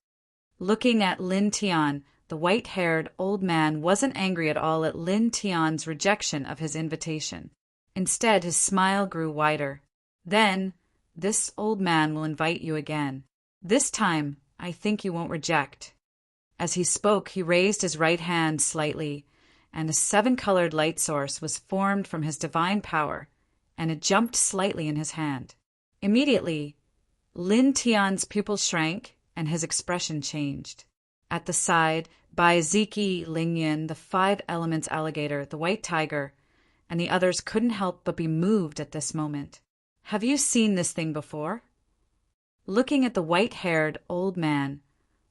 Speaker 1: Looking at Lin Tian, the white-haired old man wasn't angry at all at Lin Tian's rejection of his invitation. Instead, his smile grew wider. Then, this old man will invite you again. This time, I think you won't reject. As he spoke, he raised his right hand slightly, and a 7-colored light source was formed from his divine power, and it jumped slightly in his hand. Immediately, Lin Tian's pupils shrank, and his expression changed. At the side, Bai Ziki, Lingyan, the 5 elements alligator, the white tiger, and the others couldn't help but be moved at this moment. Have you seen this thing before? Looking at the white-haired old man,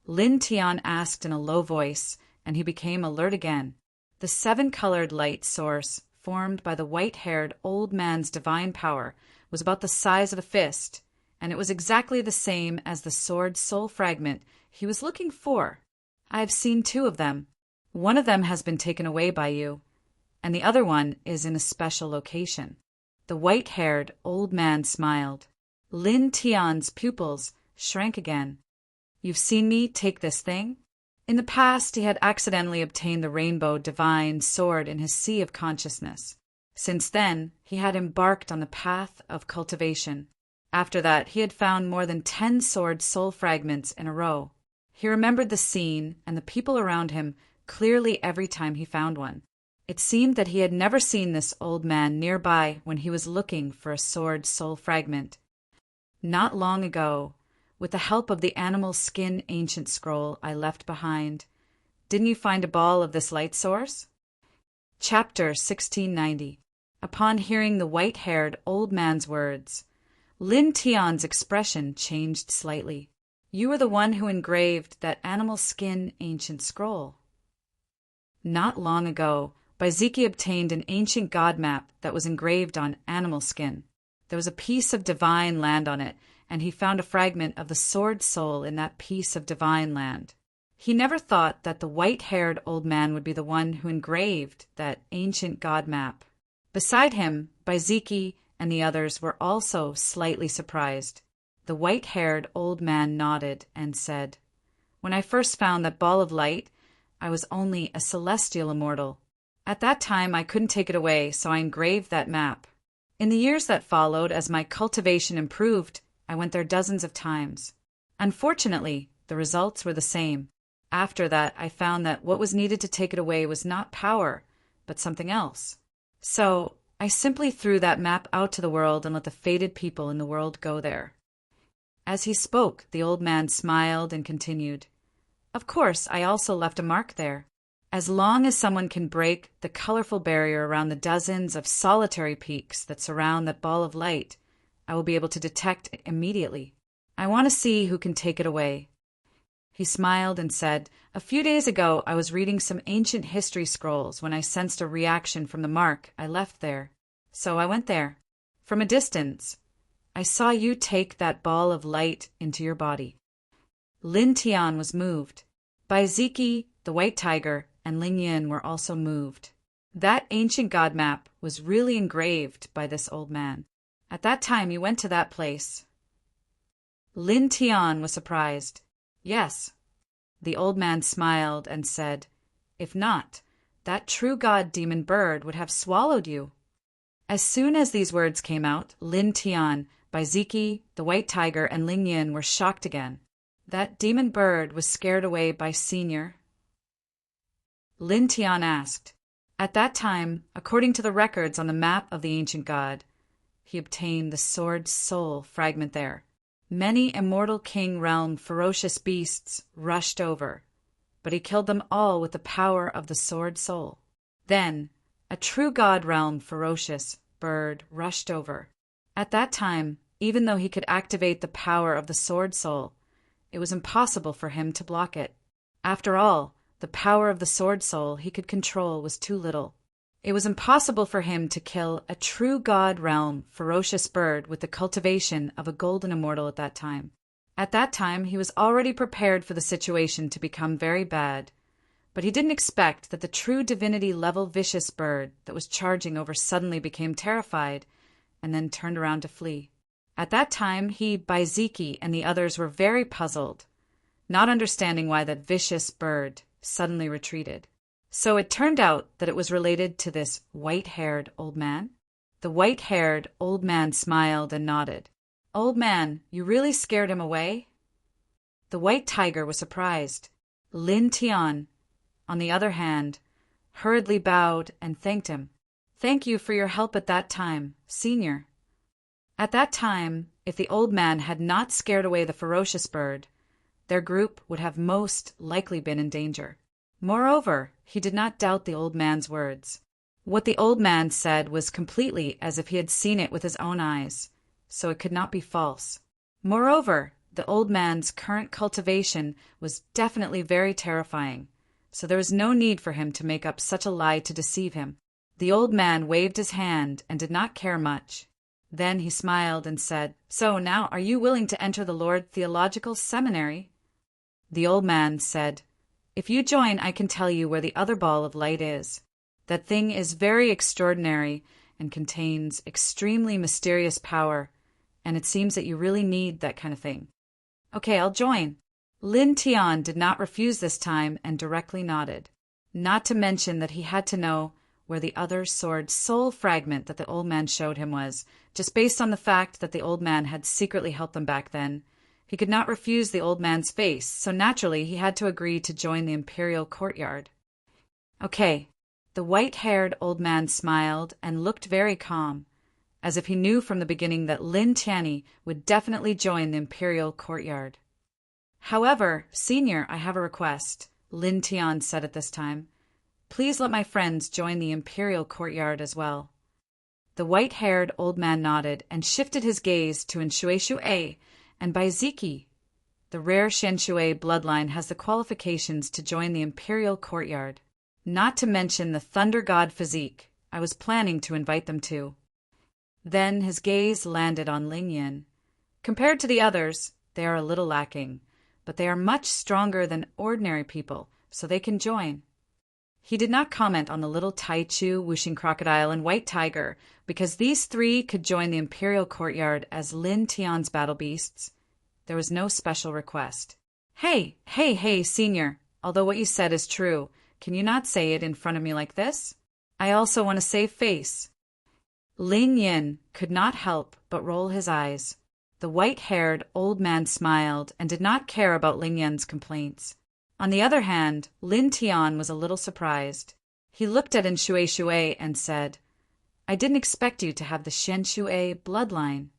Speaker 1: Lin Tian asked in a low voice, and he became alert again. The 7-colored light source, formed by the white-haired old man's divine power, was about the size of a fist, and it was exactly the same as the sword soul fragment he was looking for. I have seen 2 of them. One of them has been taken away by you, and the other one is in a special location. The white-haired old man smiled. Lin Tian's pupils shrank again. You've seen me take this thing? In the past, he had accidentally obtained the rainbow divine sword in his sea of consciousness. Since then, he had embarked on the path of cultivation. After that, he had found more than 10 sword soul fragments in a row. He remembered the scene and the people around him clearly every time he found one. It seemed that he had never seen this old man nearby when he was looking for a sword soul fragment. Not long ago, with the help of the animal skin ancient scroll I left behind, didn't you find a ball of this light source? Chapter 1690. Upon hearing the white-haired old man's words, Lin Tian's expression changed slightly. You were the one who engraved that animal skin ancient scroll. Not long ago, Baiziki obtained an ancient god map that was engraved on animal skin. There was a piece of divine land on it, and he found a fragment of the sword soul in that piece of divine land. He never thought that the white-haired old man would be the one who engraved that ancient god map. Beside him, Baiziki and the others were also slightly surprised. The white-haired old man nodded and said, When I first found that ball of light, I was only a celestial immortal. At that time, I couldn't take it away, so I engraved that map. In the years that followed, as my cultivation improved, I went there dozens of times. Unfortunately, the results were the same. After that, I found that what was needed to take it away was not power, but something else. So, I simply threw that map out to the world and let the fated people in the world go there. As he spoke, the old man smiled and continued, Of course, I also left a mark there. As long as someone can break the colorful barrier around the dozens of solitary peaks that surround that ball of light, I will be able to detect it immediately. I want to see who can take it away. He smiled and said, A few days ago I was reading some ancient history scrolls when I sensed a reaction from the mark I left there. So I went there. From a distance, I saw you take that ball of light into your body. Lin Tian was moved. Baiziki, the white tiger, and Ling Yin were also moved. That ancient god map was really engraved by this old man. At that time you went to that place. Lin Tian was surprised. Yes, The old man smiled and said, "If not, that true god demon bird would have swallowed you." As soon as these words came out, Lin Tian, Baiziki, the white tiger, and Ling Yin were shocked again. That demon bird was scared away by Senior. Lin Tian asked. At that time, according to the records on the map of the ancient god, he obtained the sword soul fragment there. Many immortal king realm ferocious beasts rushed over, but he killed them all with the power of the sword soul. Then, a true god realm ferocious bird rushed over. At that time, even though he could activate the power of the sword soul, it was impossible for him to block it. After all, the power of the sword soul he could control was too little. It was impossible for him to kill a true god realm ferocious bird with the cultivation of a golden immortal at that time. At that time, he was already prepared for the situation to become very bad, but he didn't expect that the true divinity level vicious bird that was charging over suddenly became terrified and then turned around to flee. At that time, he, Baiziki, and the others were very puzzled, not understanding why that vicious bird suddenly retreated. So it turned out that it was related to this white-haired old man. The white-haired old man smiled and nodded. "Old man, you really scared him away?" The white tiger was surprised. Lin Tian, on the other hand, hurriedly bowed and thanked him. "Thank you for your help at that time, Senior." At that time, if the old man had not scared away the ferocious bird, their group would have most likely been in danger. Moreover, he did not doubt the old man's words. What the old man said was completely as if he had seen it with his own eyes, so it could not be false. Moreover, the old man's current cultivation was definitely very terrifying, so there was no need for him to make up such a lie to deceive him. The old man waved his hand and did not care much. Then he smiled and said, "So now are you willing to enter the Lord Theological Seminary?" The old man said, "If you join, I can tell you where the other ball of light is. That thing is very extraordinary and contains extremely mysterious power, and it seems that you really need that kind of thing." "Okay, I'll join." Lin Tian did not refuse this time and directly nodded, not to mention that he had to know where the other sword soul fragment that the old man showed him was, just based on the fact that the old man had secretly helped them back then. He could not refuse the old man's face, so naturally he had to agree to join the imperial courtyard. "Okay." The white-haired old man smiled and looked very calm, as if he knew from the beginning that Lin Tianyi would definitely join the imperial courtyard. "However, Senior, I have a request," Lin Tian said at this time. "Please let my friends join the imperial courtyard as well." The white-haired old man nodded and shifted his gaze to Shui and Baiziki. The rare Shui bloodline has the qualifications to join the imperial courtyard, not to mention the thunder god physique. I was planning to invite them too. Then his gaze landed on Ling Yin. Compared to the others, they are a little lacking, but they are much stronger than ordinary people, so they can join. He did not comment on the little Taichu, Whooshing Crocodile, and White Tiger, because these three could join the imperial courtyard as Lin Tian's battle beasts. There was no special request. Hey, Senior, although what you said is true, can you not say it in front of me like this? I also want to save face." Ling Yin could not help but roll his eyes. The white-haired old man smiled and did not care about Ling Yin's complaints. On the other hand, Lin Tian was a little surprised. He looked at Shui and said, "I didn't expect you to have the Shui bloodline."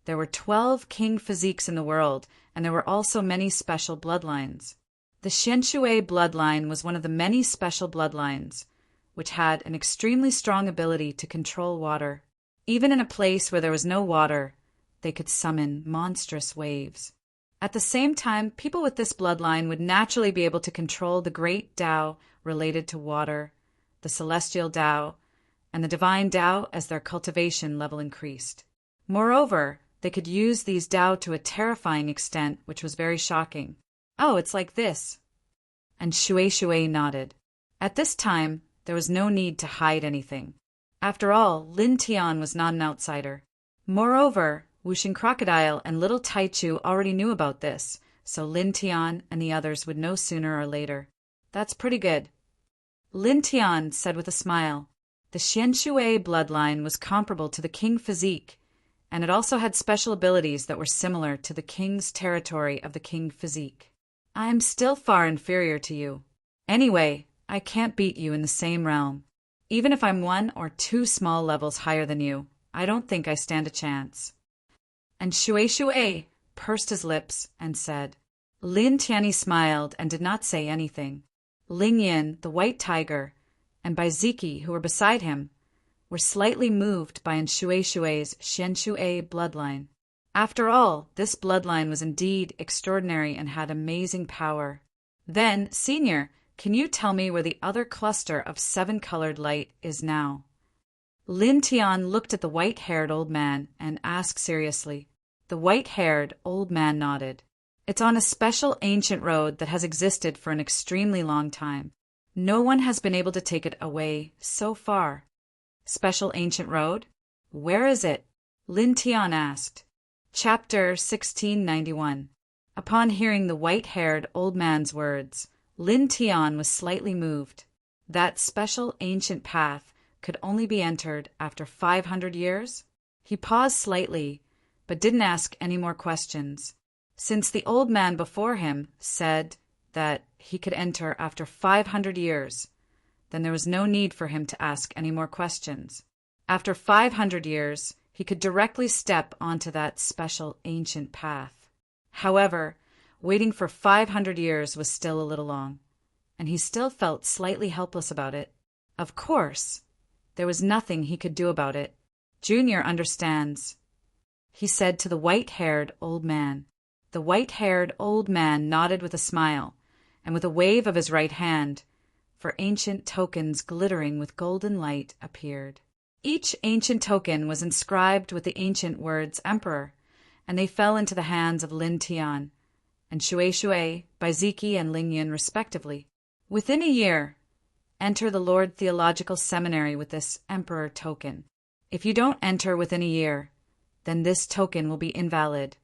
Speaker 1: There were 12 king physiques in the world, and there were also many special bloodlines. The Shui bloodline was one of the many special bloodlines, which had an extremely strong ability to control water. Even in a place where there was no water, they could summon monstrous waves. At the same time, people with this bloodline would naturally be able to control the great Tao related to water, the celestial Tao, and the divine Tao as their cultivation level increased. Moreover, they could use these Tao to a terrifying extent, which was very shocking. "Oh, it's like this." And Shui nodded. At this time, there was no need to hide anything. After all, Lin Tian was not an outsider. Moreover, Whooshing Crocodile and Little Taichu already knew about this, so Lin Tian and the others would know sooner or later. That's pretty good. Lin Tian said with a smile. The Xianshui bloodline was comparable to the Qing physique, and it also had special abilities that were similar to the King's territory of the Qing physique. I'm still far inferior to you. Anyway, I can't beat you in the same realm. Even if I'm 1 or 2 small levels higher than you, I don't think I stand a chance. And Shui pursed his lips and said. Lin Tianyi smiled and did not say anything. Ling Yin, the white tiger, and Baiziki, who were beside him, were slightly moved by Shui's Xianshui bloodline. After all, this bloodline was indeed extraordinary and had amazing power. Then, Senior, can you tell me where the other cluster of 7-colored light is now? Lin Tian looked at the white-haired old man and asked seriously. The white-haired old man nodded. It's on a special ancient road that has existed for an extremely long time. No one has been able to take it away so far. Special ancient road? Where is it? Lin Tian asked. Chapter 1691. Upon hearing the white-haired old man's words, Lin Tian was slightly moved. That special ancient path could only be entered after 500 years? He paused slightly, but didn't ask any more questions. Since the old man before him said that he could enter after 500 years, then there was no need for him to ask any more questions. After 500 years, he could directly step onto that special ancient path. However, waiting for 500 years was still a little long, and he still felt slightly helpless about it. Of course, there was nothing he could do about it. Junior understands, he said to the white-haired old man. The white-haired old man nodded with a smile, and with a wave of his right hand, for ancient tokens glittering with golden light appeared. Each ancient token was inscribed with the ancient words Emperor, and they fell into the hands of Lin Tian, and Shui, Baiziki, and Ling Yin respectively. Within a year, enter the Lord Theological Seminary with this Emperor token. If you don't enter within a year, then this token will be invalid.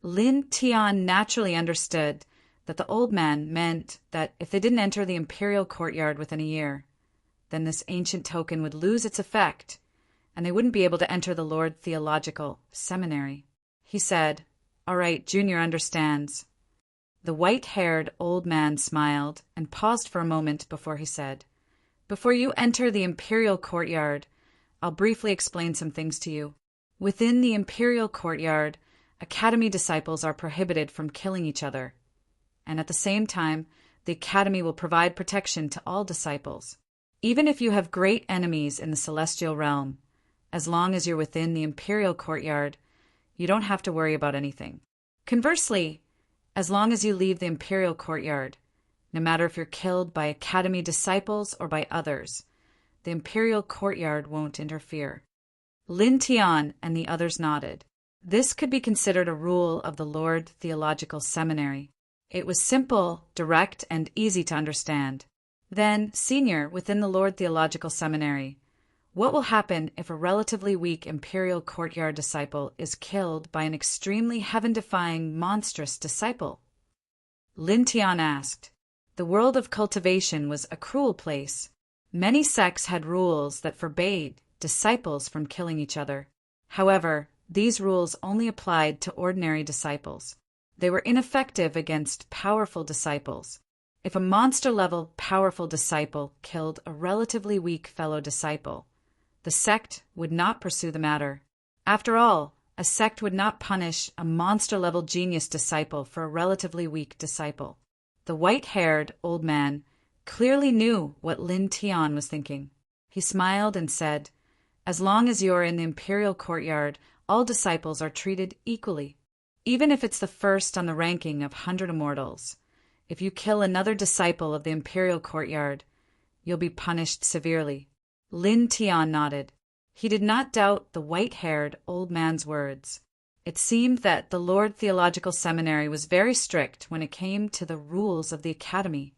Speaker 1: Lin Tian naturally understood that the old man meant that if they didn't enter the imperial courtyard within a year, then this ancient token would lose its effect, and they wouldn't be able to enter the Lord Theological Seminary. He said, "All right, Junior understands." The white-haired old man smiled and paused for a moment before he said, "Before you enter the imperial courtyard, I'll briefly explain some things to you. Within the imperial courtyard, Academy disciples are prohibited from killing each other, and at the same time, the Academy will provide protection to all disciples. Even if you have great enemies in the celestial realm, as long as you're within the imperial courtyard, you don't have to worry about anything. Conversely, as long as you leave the imperial courtyard, no matter if you're killed by Academy disciples or by others, the imperial courtyard won't interfere." Lin Tian and the others nodded. This could be considered a rule of the Lord Theological Seminary. It was simple, direct, and easy to understand. Then, Senior, within the Lord Theological Seminary, what will happen if a relatively weak imperial courtyard disciple is killed by an extremely heaven-defying, monstrous disciple? Lin Tian asked. The world of cultivation was a cruel place. Many sects had rules that forbade disciples from killing each other. However, these rules only applied to ordinary disciples. They were ineffective against powerful disciples. If a monster-level powerful disciple killed a relatively weak fellow disciple, the sect would not pursue the matter. After all, a sect would not punish a monster-level genius disciple for a relatively weak disciple. The white-haired old man clearly knew what Lin Tian was thinking. He smiled and said, "As long as you are in the imperial courtyard, all disciples are treated equally. Even if it's the first on the ranking of 100 immortals, if you kill another disciple of the imperial courtyard, you'll be punished severely." Lin Tian nodded. He did not doubt the white-haired old man's words. It seemed that the Lord Theological Seminary was very strict when it came to the rules of the Academy.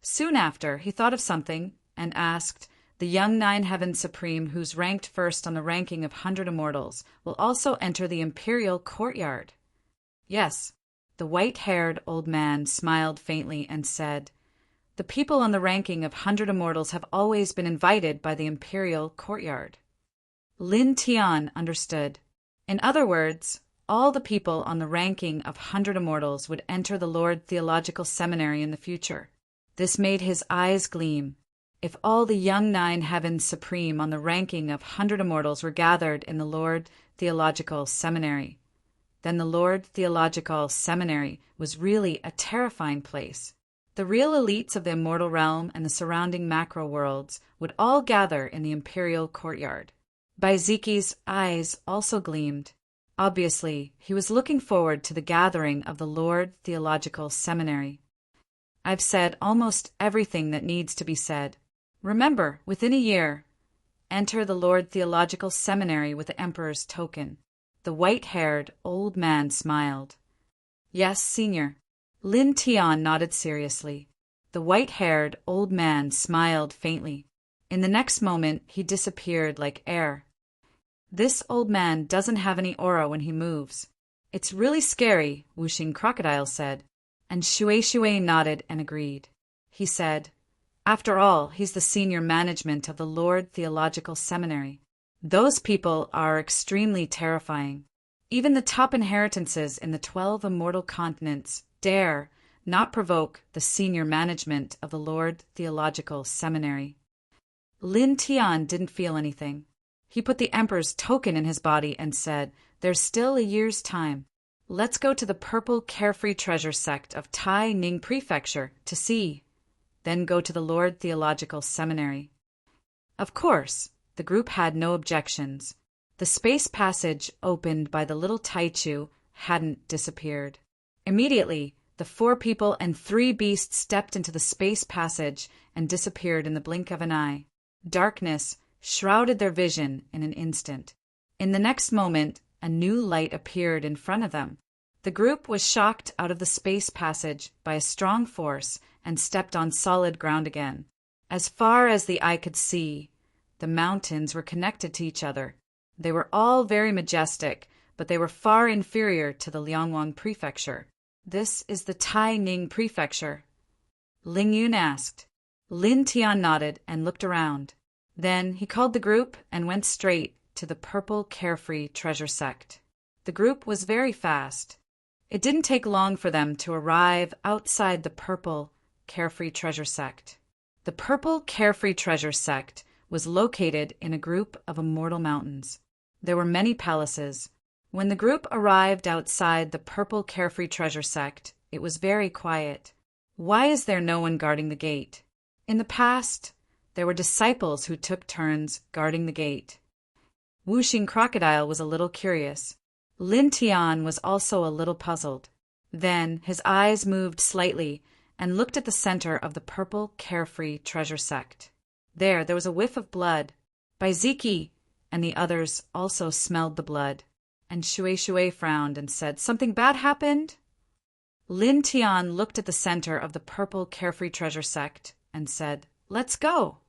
Speaker 1: Soon after, he thought of something and asked, "The young Nine-Heaven Supreme who's ranked first on the ranking of 100 immortals will also enter the imperial courtyard?" "Yes." The white-haired old man smiled faintly and said, "The people on the ranking of 100 Immortals have always been invited by the imperial courtyard." Lin Tian understood. In other words, all the people on the ranking of 100 Immortals would enter the Lord Theological Seminary in the future. This made his eyes gleam. If all the young 9 heavens supreme on the ranking of 100 Immortals were gathered in the Lord Theological Seminary, then the Lord Theological Seminary was really a terrifying place. The real elites of the immortal realm and the surrounding macro worlds would all gather in the imperial courtyard. Baiziki's eyes also gleamed. Obviously, he was looking forward to the gathering of the Lord Theological Seminary. "I've said almost everything that needs to be said. Remember, within a year, enter the Lord Theological Seminary with the Emperor's token." The white-haired old man smiled. "Yes, Senior." Lin Tian nodded seriously. The white-haired old man smiled faintly. In the next moment, he disappeared like air. "This old man doesn't have any aura when he moves. It's really scary," Wuxing Crocodile said, and Shui nodded and agreed. He said, "After all, he's the senior management of the Lord Theological Seminary. Those people are extremely terrifying. Even the top inheritances in the 12 immortal continents dare not provoke the senior management of the Lord Theological Seminary." Lin Tian didn't feel anything. He put the Emperor's token in his body and said, "There's still a year's time. Let's go to the Purple Carefree Treasure Sect of Tai Ning Prefecture to see, then go to the Lord Theological Seminary." Of course, the group had no objections. The space passage opened by the little Taichu hadn't disappeared. Immediately, the 4 people and 3 beasts stepped into the space passage and disappeared in the blink of an eye. Darkness shrouded their vision in an instant. In the next moment, a new light appeared in front of them. The group was shocked out of the space passage by a strong force and stepped on solid ground again. As far as the eye could see, the mountains were connected to each other. They were all very majestic, but they were far inferior to the Liangwang Prefecture. "This is the Tai Ning Prefecture?" Ling Yun asked. Lin Tian nodded and looked around. Then he called the group and went straight to the Purple Carefree Treasure Sect. The group was very fast. It didn't take long for them to arrive outside the Purple Carefree Treasure Sect. The Purple Carefree Treasure Sect was located in a group of immortal mountains. There were many palaces. When the group arrived outside the Purple Carefree Treasure Sect, it was very quiet. Why is there no one guarding the gate? In the past, there were disciples who took turns guarding the gate. Wuxing Crocodile was a little curious. Lin Tian was also a little puzzled. Then his eyes moved slightly and looked at the center of the Purple Carefree Treasure Sect. There was a whiff of blood. Baiziki and the others also smelled the blood. And Shui frowned and said, "Something bad happened?" Lin Tian looked at the center of the Purple Carefree Treasure Sect and said, "Let's go."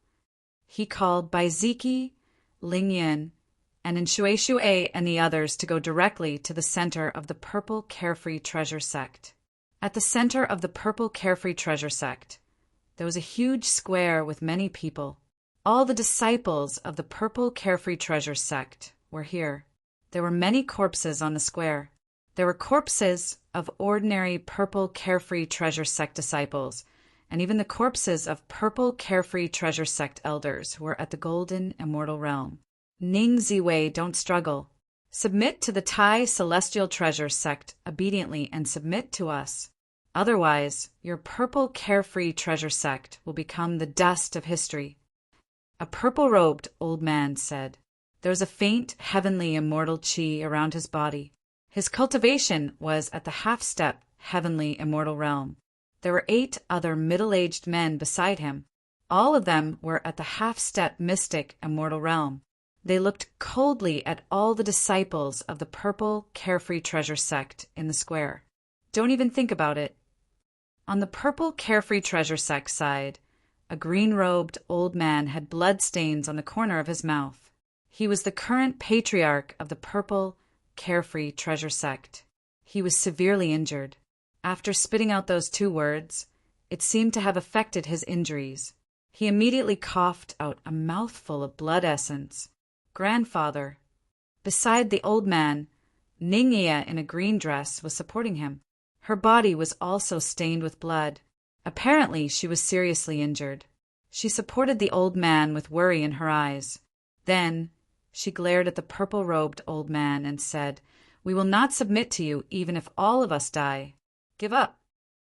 Speaker 1: He called Baiziki, Ling Yin, and Shui and the others to go directly to the center of the Purple Carefree Treasure Sect. At the center of the Purple Carefree Treasure Sect, there was a huge square with many people. All the disciples of the Purple Carefree Treasure Sect were here. There were many corpses on the square. There were corpses of ordinary Purple Carefree Treasure Sect disciples, and even the corpses of Purple Carefree Treasure Sect elders who were at the Golden Immortal Realm. "Ning Ziwei, don't struggle. Submit to the Tai Celestial Treasure Sect obediently and submit to us. Otherwise, your Purple Carefree Treasure Sect will become the dust of history." A purple-robed old man said. There was a faint, heavenly, immortal chi around his body. His cultivation was at the half-step, heavenly, immortal realm. There were 8 other middle-aged men beside him. All of them were at the half-step, mystic, immortal realm. They looked coldly at all the disciples of the Purple Carefree Treasure Sect in the square. Don't even think about it. On the Purple Carefree Treasure Sect side, a green-robed old man had bloodstains on the corner of his mouth. He was the current patriarch of the Purple Carefree Treasure Sect. He was severely injured. After spitting out those 2 words, it seemed to have affected his injuries. He immediately coughed out a mouthful of blood essence. Grandfather. Beside the old man, Ningya in a green dress was supporting him. Her body was also stained with blood. Apparently, she was seriously injured. She supported the old man with worry in her eyes. Then she glared at the purple-robed old man and said, "We will not submit to you even if all of us die. Give up."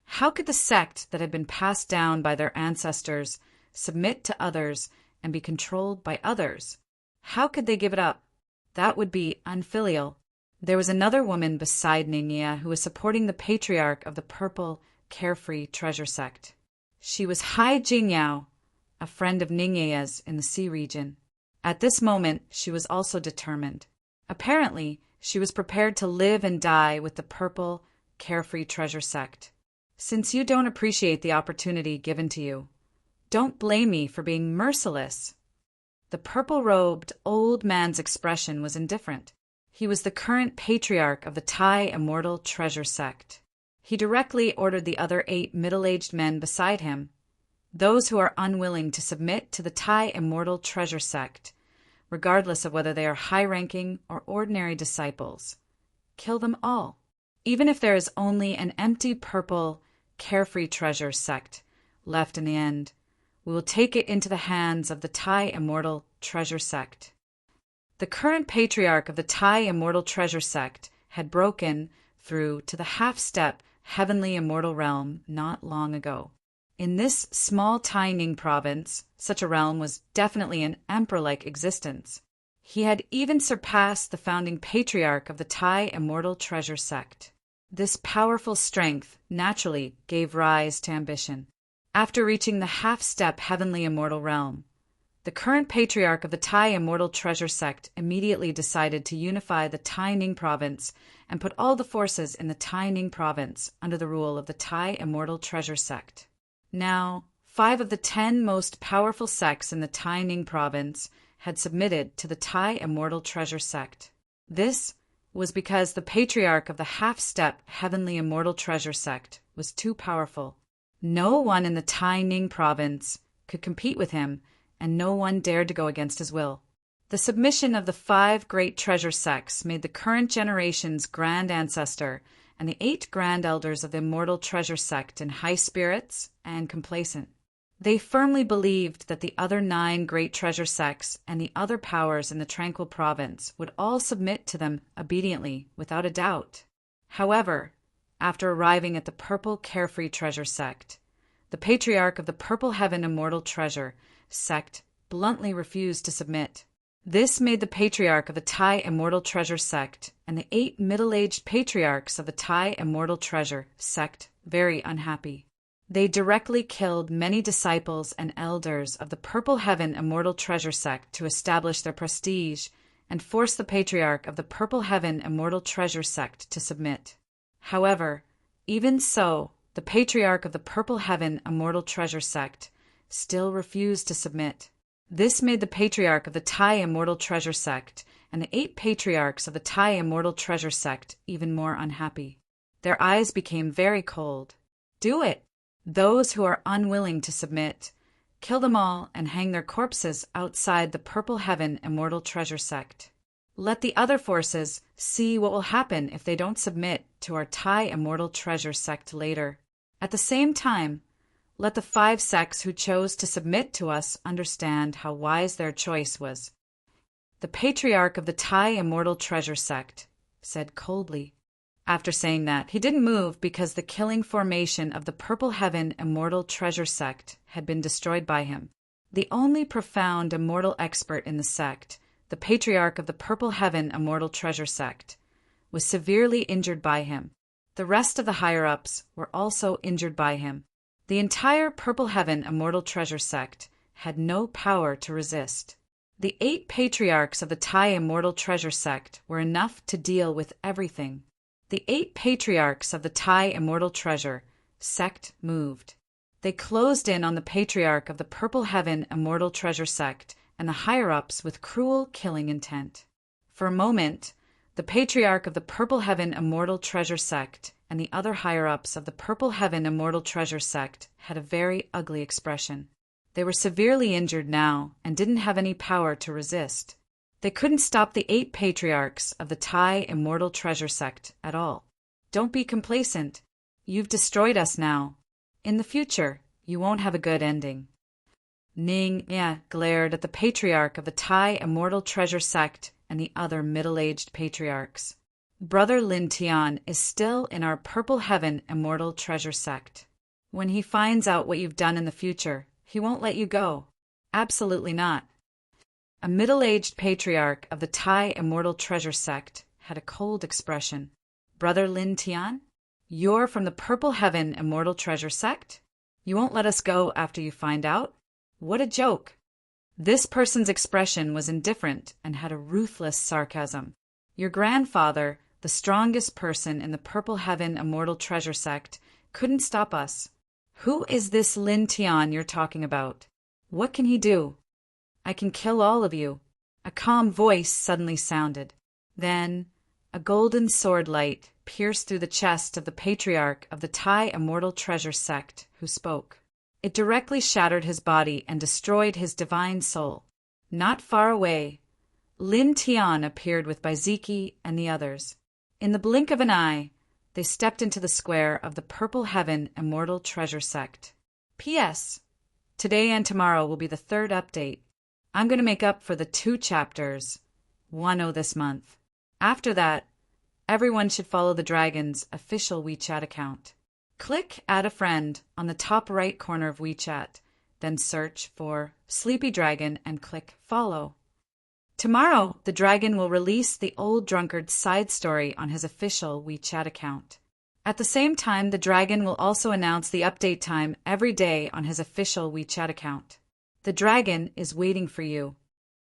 Speaker 1: How could the sect that had been passed down by their ancestors submit to others and be controlled by others? How could they give it up? That would be unfilial. There was another woman beside Ningya who was supporting the patriarch of the purple, carefree treasure sect. She was Hai Jingyao, a friend of Ningya's in the sea region. At this moment, she was also determined. Apparently, she was prepared to live and die with the purple, carefree treasure sect. Since you don't appreciate the opportunity given to you, don't blame me for being merciless. The purple-robed old man's expression was indifferent. He was the current patriarch of the Thai Immortal Treasure Sect. He directly ordered the other 8 middle-aged men beside him, those who are unwilling to submit to the Thai Immortal Treasure Sect, regardless of whether they are high-ranking or ordinary disciples. Kill them all. Even if there is only an empty purple, carefree treasure sect left in the end, we will take it into the hands of the Thai Immortal Treasure Sect. The current patriarch of the Thai Immortal Treasure Sect had broken through to the half-step heavenly immortal realm not long ago. In this small Thai Ning province, such a realm was definitely an emperor-like existence. He had even surpassed the founding patriarch of the Thai Immortal Treasure Sect. This powerful strength naturally gave rise to ambition. After reaching the half-step heavenly immortal realm, the current patriarch of the Thai Immortal Treasure Sect immediately decided to unify the Thai Ning province and put all the forces in the Thai Ning province under the rule of the Thai Immortal Treasure Sect. Now, 5 of the 10 most powerful sects in the Thai Ning province had submitted to the Thai Immortal Treasure Sect. This was because the patriarch of the half-step heavenly immortal treasure sect was too powerful. No one in the Thai Ning province could compete with him, and no one dared to go against his will. The submission of the 5 great treasure sects made the current generation's grand ancestor and the 8 grand elders of the immortal treasure sect in high spirits and complacent. They firmly believed that the other 9 great treasure sects and the other powers in the tranquil province would all submit to them obediently, without a doubt. However, after arriving at the purple carefree treasure sect, the patriarch of the Purple Heaven Immortal Treasure sect bluntly refused to submit. This made the patriarch of the Thai Immortal Treasure sect and the 8 middle-aged patriarchs of the Thai Immortal Treasure sect very unhappy. They directly killed many disciples and elders of the Purple Heaven Immortal Treasure sect to establish their prestige and force the patriarch of the Purple Heaven Immortal Treasure sect to submit. However, even so, the patriarch of the Purple Heaven Immortal Treasure sect still refused to submit. This made the patriarch of the Thai Immortal Treasure sect and the 8 patriarchs of the Thai Immortal Treasure sect even more unhappy. Their eyes became very cold. Do it! Those who are unwilling to submit, kill them all and hang their corpses outside the Purple Heaven Immortal Treasure sect. Let the other forces see what will happen if they don't submit to our Thai Immortal Treasure sect later. At the same time, let the 5 sects who chose to submit to us understand how wise their choice was. The patriarch of the Thai Immortal Treasure sect said coldly. After saying that, he didn't move because the killing formation of the Purple Heaven Immortal Treasure sect had been destroyed by him. The only profound immortal expert in the sect, the patriarch of the Purple Heaven Immortal Treasure sect, was severely injured by him. The rest of the higher-ups were also injured by him. The entire Purple Heaven Immortal Treasure sect had no power to resist. The 8 patriarchs of the Thai Immortal Treasure sect were enough to deal with everything. The 8 patriarchs of the Thai Immortal Treasure sect moved. They closed in on the patriarch of the Purple Heaven Immortal Treasure sect and the higher-ups with cruel killing intent. For a moment, The patriarch of the Purple Heaven Immortal Treasure Sect and the other higher-ups of the Purple Heaven Immortal Treasure Sect had a very ugly expression. They were severely injured now and didn't have any power to resist. They couldn't stop the 8 patriarchs of the Thai Immortal Treasure Sect at all. Don't be complacent. You've destroyed us now. In the future, you won't have a good ending. Ning glared at the patriarch of the Thai Immortal Treasure Sect and the other middle-aged patriarchs. Brother Lin Tian is still in our Purple Heaven Immortal Treasure Sect. When he finds out what you've done in the future, he won't let you go. Absolutely not. A middle-aged patriarch of the Thai Immortal Treasure Sect had a cold expression. Brother Lin Tian? You're from the Purple Heaven Immortal Treasure Sect? You won't let us go after you find out? What a joke! This person's expression was indifferent and had a ruthless sarcasm. Your grandfather, the strongest person in the Purple Heaven Immortal Treasure Sect, couldn't stop us. Who is this Lin Tian you're talking about? What can he do? I can kill all of you. A calm voice suddenly sounded. Then, a golden sword light pierced through the chest of the patriarch of the Thai Immortal Treasure Sect, who spoke. It directly shattered his body and destroyed his divine soul. Not far away, Lin Tian appeared with Baiziki and the others. In the blink of an eye, they stepped into the square of the Purple Heaven Immortal Treasure Sect. P.S. Today and tomorrow will be the 3rd update. I'm going to make up for the 2 chapters, 1 this month. After that, everyone should follow the Dragon's official WeChat account. Click Add a Friend on the top right corner of WeChat, then search for Sleepy Dragon and click Follow. Tomorrow, the Dragon will release the Old Drunkard's side story on his official WeChat account. At the same time, the Dragon will also announce the update time every day on his official WeChat account. The Dragon is waiting for you.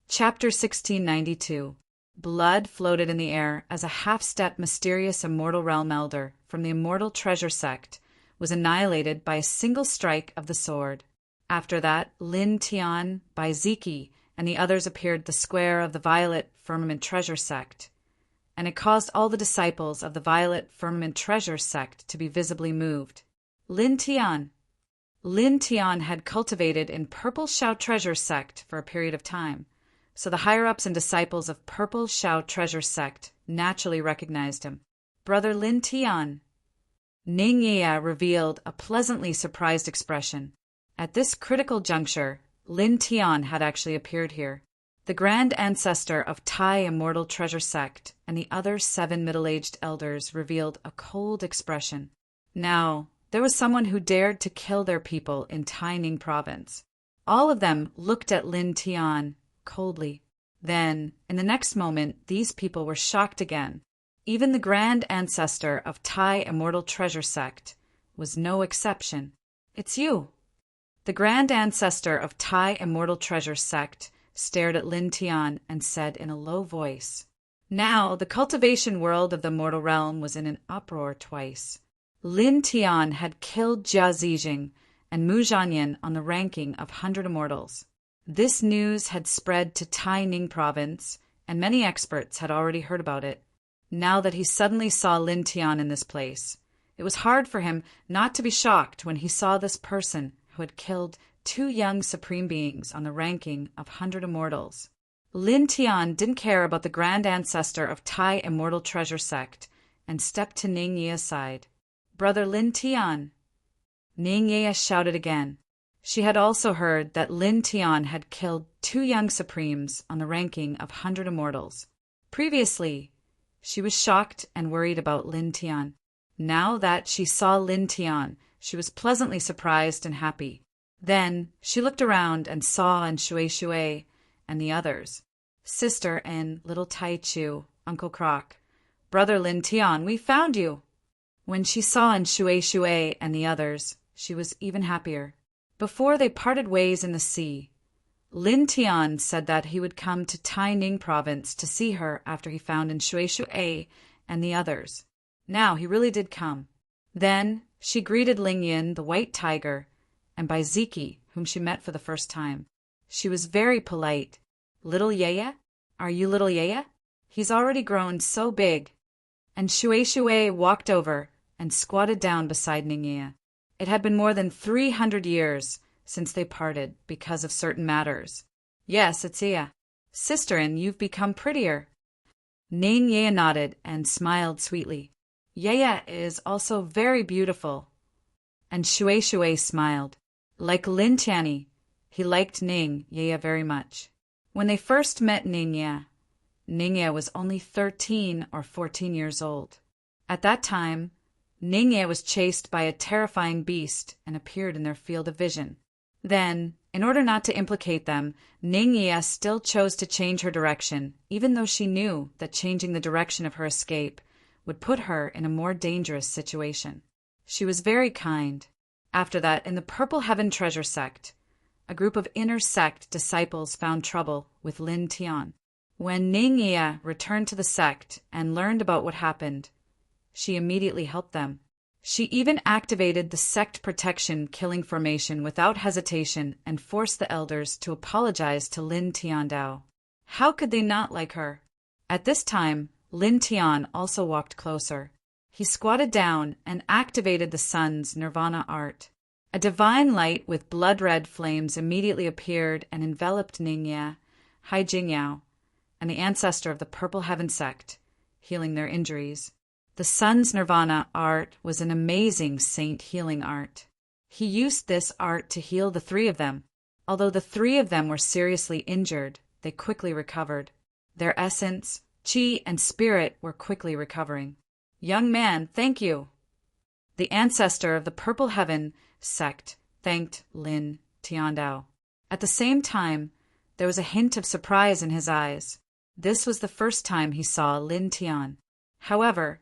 Speaker 1: Chapter 1692. Blood floated in the air as a half-step mysterious Immortal Realm Elder from the Immortal Treasure Sect was annihilated by a single strike of the sword. After that, Lin Tian, Baiziki, and the others appeared at the square of the Violet Firmament Treasure Sect, and it caused all the disciples of the Violet Firmament Treasure Sect to be visibly moved. Lin Tian had cultivated in Purple Shao Treasure Sect for a period of time, so the higher-ups and disciples of Purple Shao Treasure Sect naturally recognized him. Brother Lin Tian. Ning Ye revealed a pleasantly surprised expression. At this critical juncture, Lin Tian had actually appeared here. The grand ancestor of Thai Immortal Treasure Sect and the other 7 middle-aged elders revealed a cold expression. Now, there was someone who dared to kill their people in Tai Ning Province. All of them looked at Lin Tian coldly. Then, in the next moment, these people were shocked again. Even the grand ancestor of Thai Immortal Treasure Sect was no exception. It's you. The grand ancestor of Thai Immortal Treasure Sect stared at Lin Tian and said in a low voice. Now, the cultivation world of the mortal realm was in an uproar twice. Lin Tian had killed Jia Zijing and Mu Zhanyan on the ranking of 100 immortals. This news had spread to Tai Ning Province, and many experts had already heard about it. Now that he suddenly saw Lin Tian in this place, it was hard for him not to be shocked when he saw this person who had killed 2 young supreme beings on the ranking of 100 immortals. Lin Tian didn't care about the grand ancestor of Tai Immortal Treasure Sect and stepped to Ning Ye's side. Brother Lin Tian. Ning Ye shouted again. She had also heard that Lin Tian had killed 2 young supremes on the ranking of 100 immortals. Previously, she was shocked and worried about Lin Tian. Now that she saw Lin Tian, she was pleasantly surprised and happy. Then she looked around and saw in Shui and the others. Sister and little Tai Chu, Uncle Croc. Brother Lin Tian, we found you! When she saw in Shui and the others, she was even happier. Before they parted ways in the sea, Lin Tian said that he would come to Tai Ning Province to see her after he found in Shui and the others. Now he really did come. Then she greeted Ling Yin, the white tiger, and Baiziki, whom she met for the first time. She was very polite. Little Yaya? Are you little Yaya? He's already grown so big. And Shui walked over and squatted down beside Ningye. It had been more than 300 years since they parted because of certain matters. Yes, it's Iya. Sister, and you've become prettier. Ningye nodded and smiled sweetly. Yaya is also very beautiful. And Shui smiled. Like Lin Tianyi, he liked Ningye very much. When they first met Ningye was only 13 or 14 years old. At that time, Ningye was chased by a terrifying beast and appeared in their field of vision. Then, in order not to implicate them, Ningye still chose to change her direction, even though she knew that changing the direction of her escape would put her in a more dangerous situation. She was very kind. After that, in the Purple Heaven Treasure Sect, a group of inner sect disciples found trouble with Lin Tian. When Ningye returned to the sect and learned about what happened, she immediately helped them. She even activated the sect protection killing formation without hesitation and forced the elders to apologize to Lin Tiandao. How could they not like her? At this time, Lin Tian also walked closer. He squatted down and activated the sun's nirvana art. A divine light with blood-red flames immediately appeared and enveloped Ningye, Haijingyao, and the ancestor of the Purple Heaven sect, healing their injuries. The sun's nirvana art was an amazing saint healing art. He used this art to heal the three of them. Although the three of them were seriously injured, they quickly recovered. Their essence, qi, and spirit were quickly recovering. Young man, thank you. The ancestor of the Purple Heaven sect thanked Lin Tiandao. At the same time, there was a hint of surprise in his eyes. This was the first time he saw Lin Tian. However,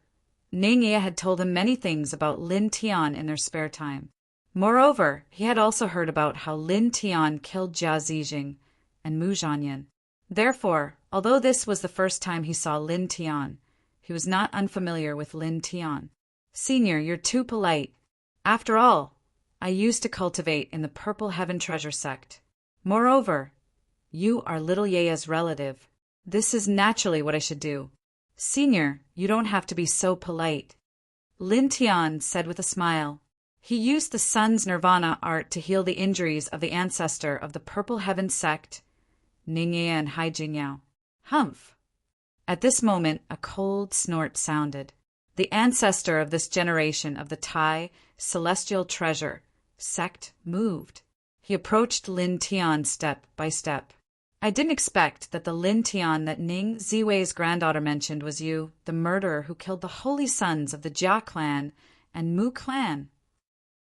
Speaker 1: Ningye had told him many things about Lin Tian in their spare time. Moreover, he had also heard about how Lin Tian killed Jia Zijing and Mu Zhanyan. Therefore, although this was the first time he saw Lin Tian, he was not unfamiliar with Lin Tian. Senior, you're too polite. After all, I used to cultivate in the Purple Heaven Treasure Sect. Moreover, you are little Yaya's relative. This is naturally what I should do. Senior, you don't have to be so polite. Lin Tian said with a smile. He used the sun's nirvana art to heal the injuries of the ancestor of the Purple Heaven sect, Ningye and Haijingyao. Humph! At this moment, a cold snort sounded. The ancestor of this generation of the Tai Celestial Treasure sect moved. He approached Lin Tian step by step. I didn't expect that the Lin Tian that Ning Ziwei's granddaughter mentioned was you, the murderer who killed the holy sons of the Jia clan and Mu clan.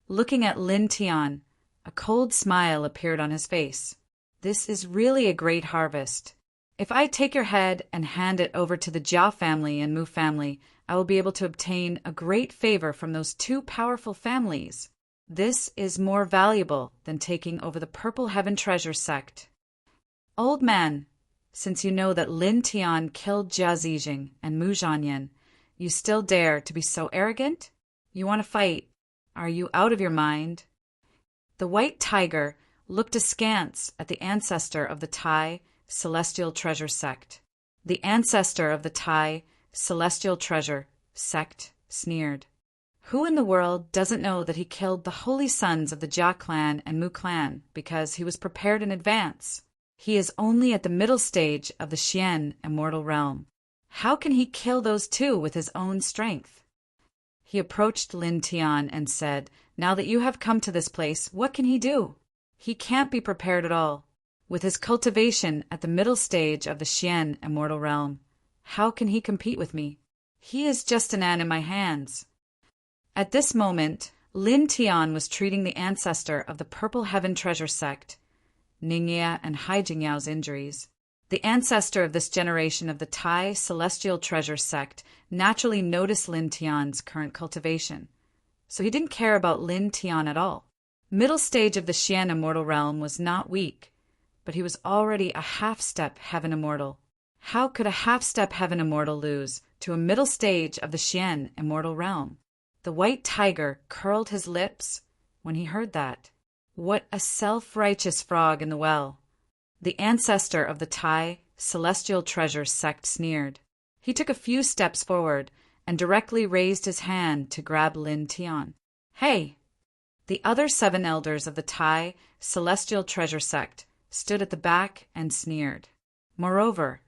Speaker 1: Looking at Lin Tian, a cold smile appeared on his face. This is really a great harvest. If I take your head and hand it over to the Jia family and Mu family, I will be able to obtain a great favor from those two powerful families. This is more valuable than taking over the Purple Heaven Treasure sect. Old man, since you know that Lin Tian killed Jia Zijing and Mu Zhanyan, you still dare to be so arrogant? You want to fight? Are you out of your mind? The white tiger looked askance at the ancestor of the Tai Celestial Treasure sect. The ancestor of the Tai Celestial Treasure sect sneered. Who in the world doesn't know that he killed the holy sons of the Jia clan and Mu clan because he was prepared in advance? He is only at the middle stage of the Xian immortal realm. How can he kill those two with his own strength? He approached Lin Tian and said, now that you have come to this place, what can he do? He can't be prepared at all. With his cultivation at the middle stage of the Xian immortal realm, how can he compete with me? He is just an ant in my hands. At this moment, Lin Tian was treating the ancestor of the Purple Heaven Treasure sect, Ningye and Haijingyao's injuries. The ancestor of this generation of the Tai Celestial Treasure sect naturally noticed Lin Tian's current cultivation, so he didn't care about Lin Tian at all. Middle stage of the Xian immortal realm was not weak, but he was already a half-step heaven immortal. How could a half-step heaven immortal lose to a middle stage of the Xian immortal realm? The white tiger curled his lips when he heard that. What a self-righteous frog in the well! The ancestor of the Tai Celestial Treasure sect sneered. He took a few steps forward and directly raised his hand to grab Lin Tian. Hey! The other 7 elders of the Tai Celestial Treasure Sect stood at the back and sneered. Moreover,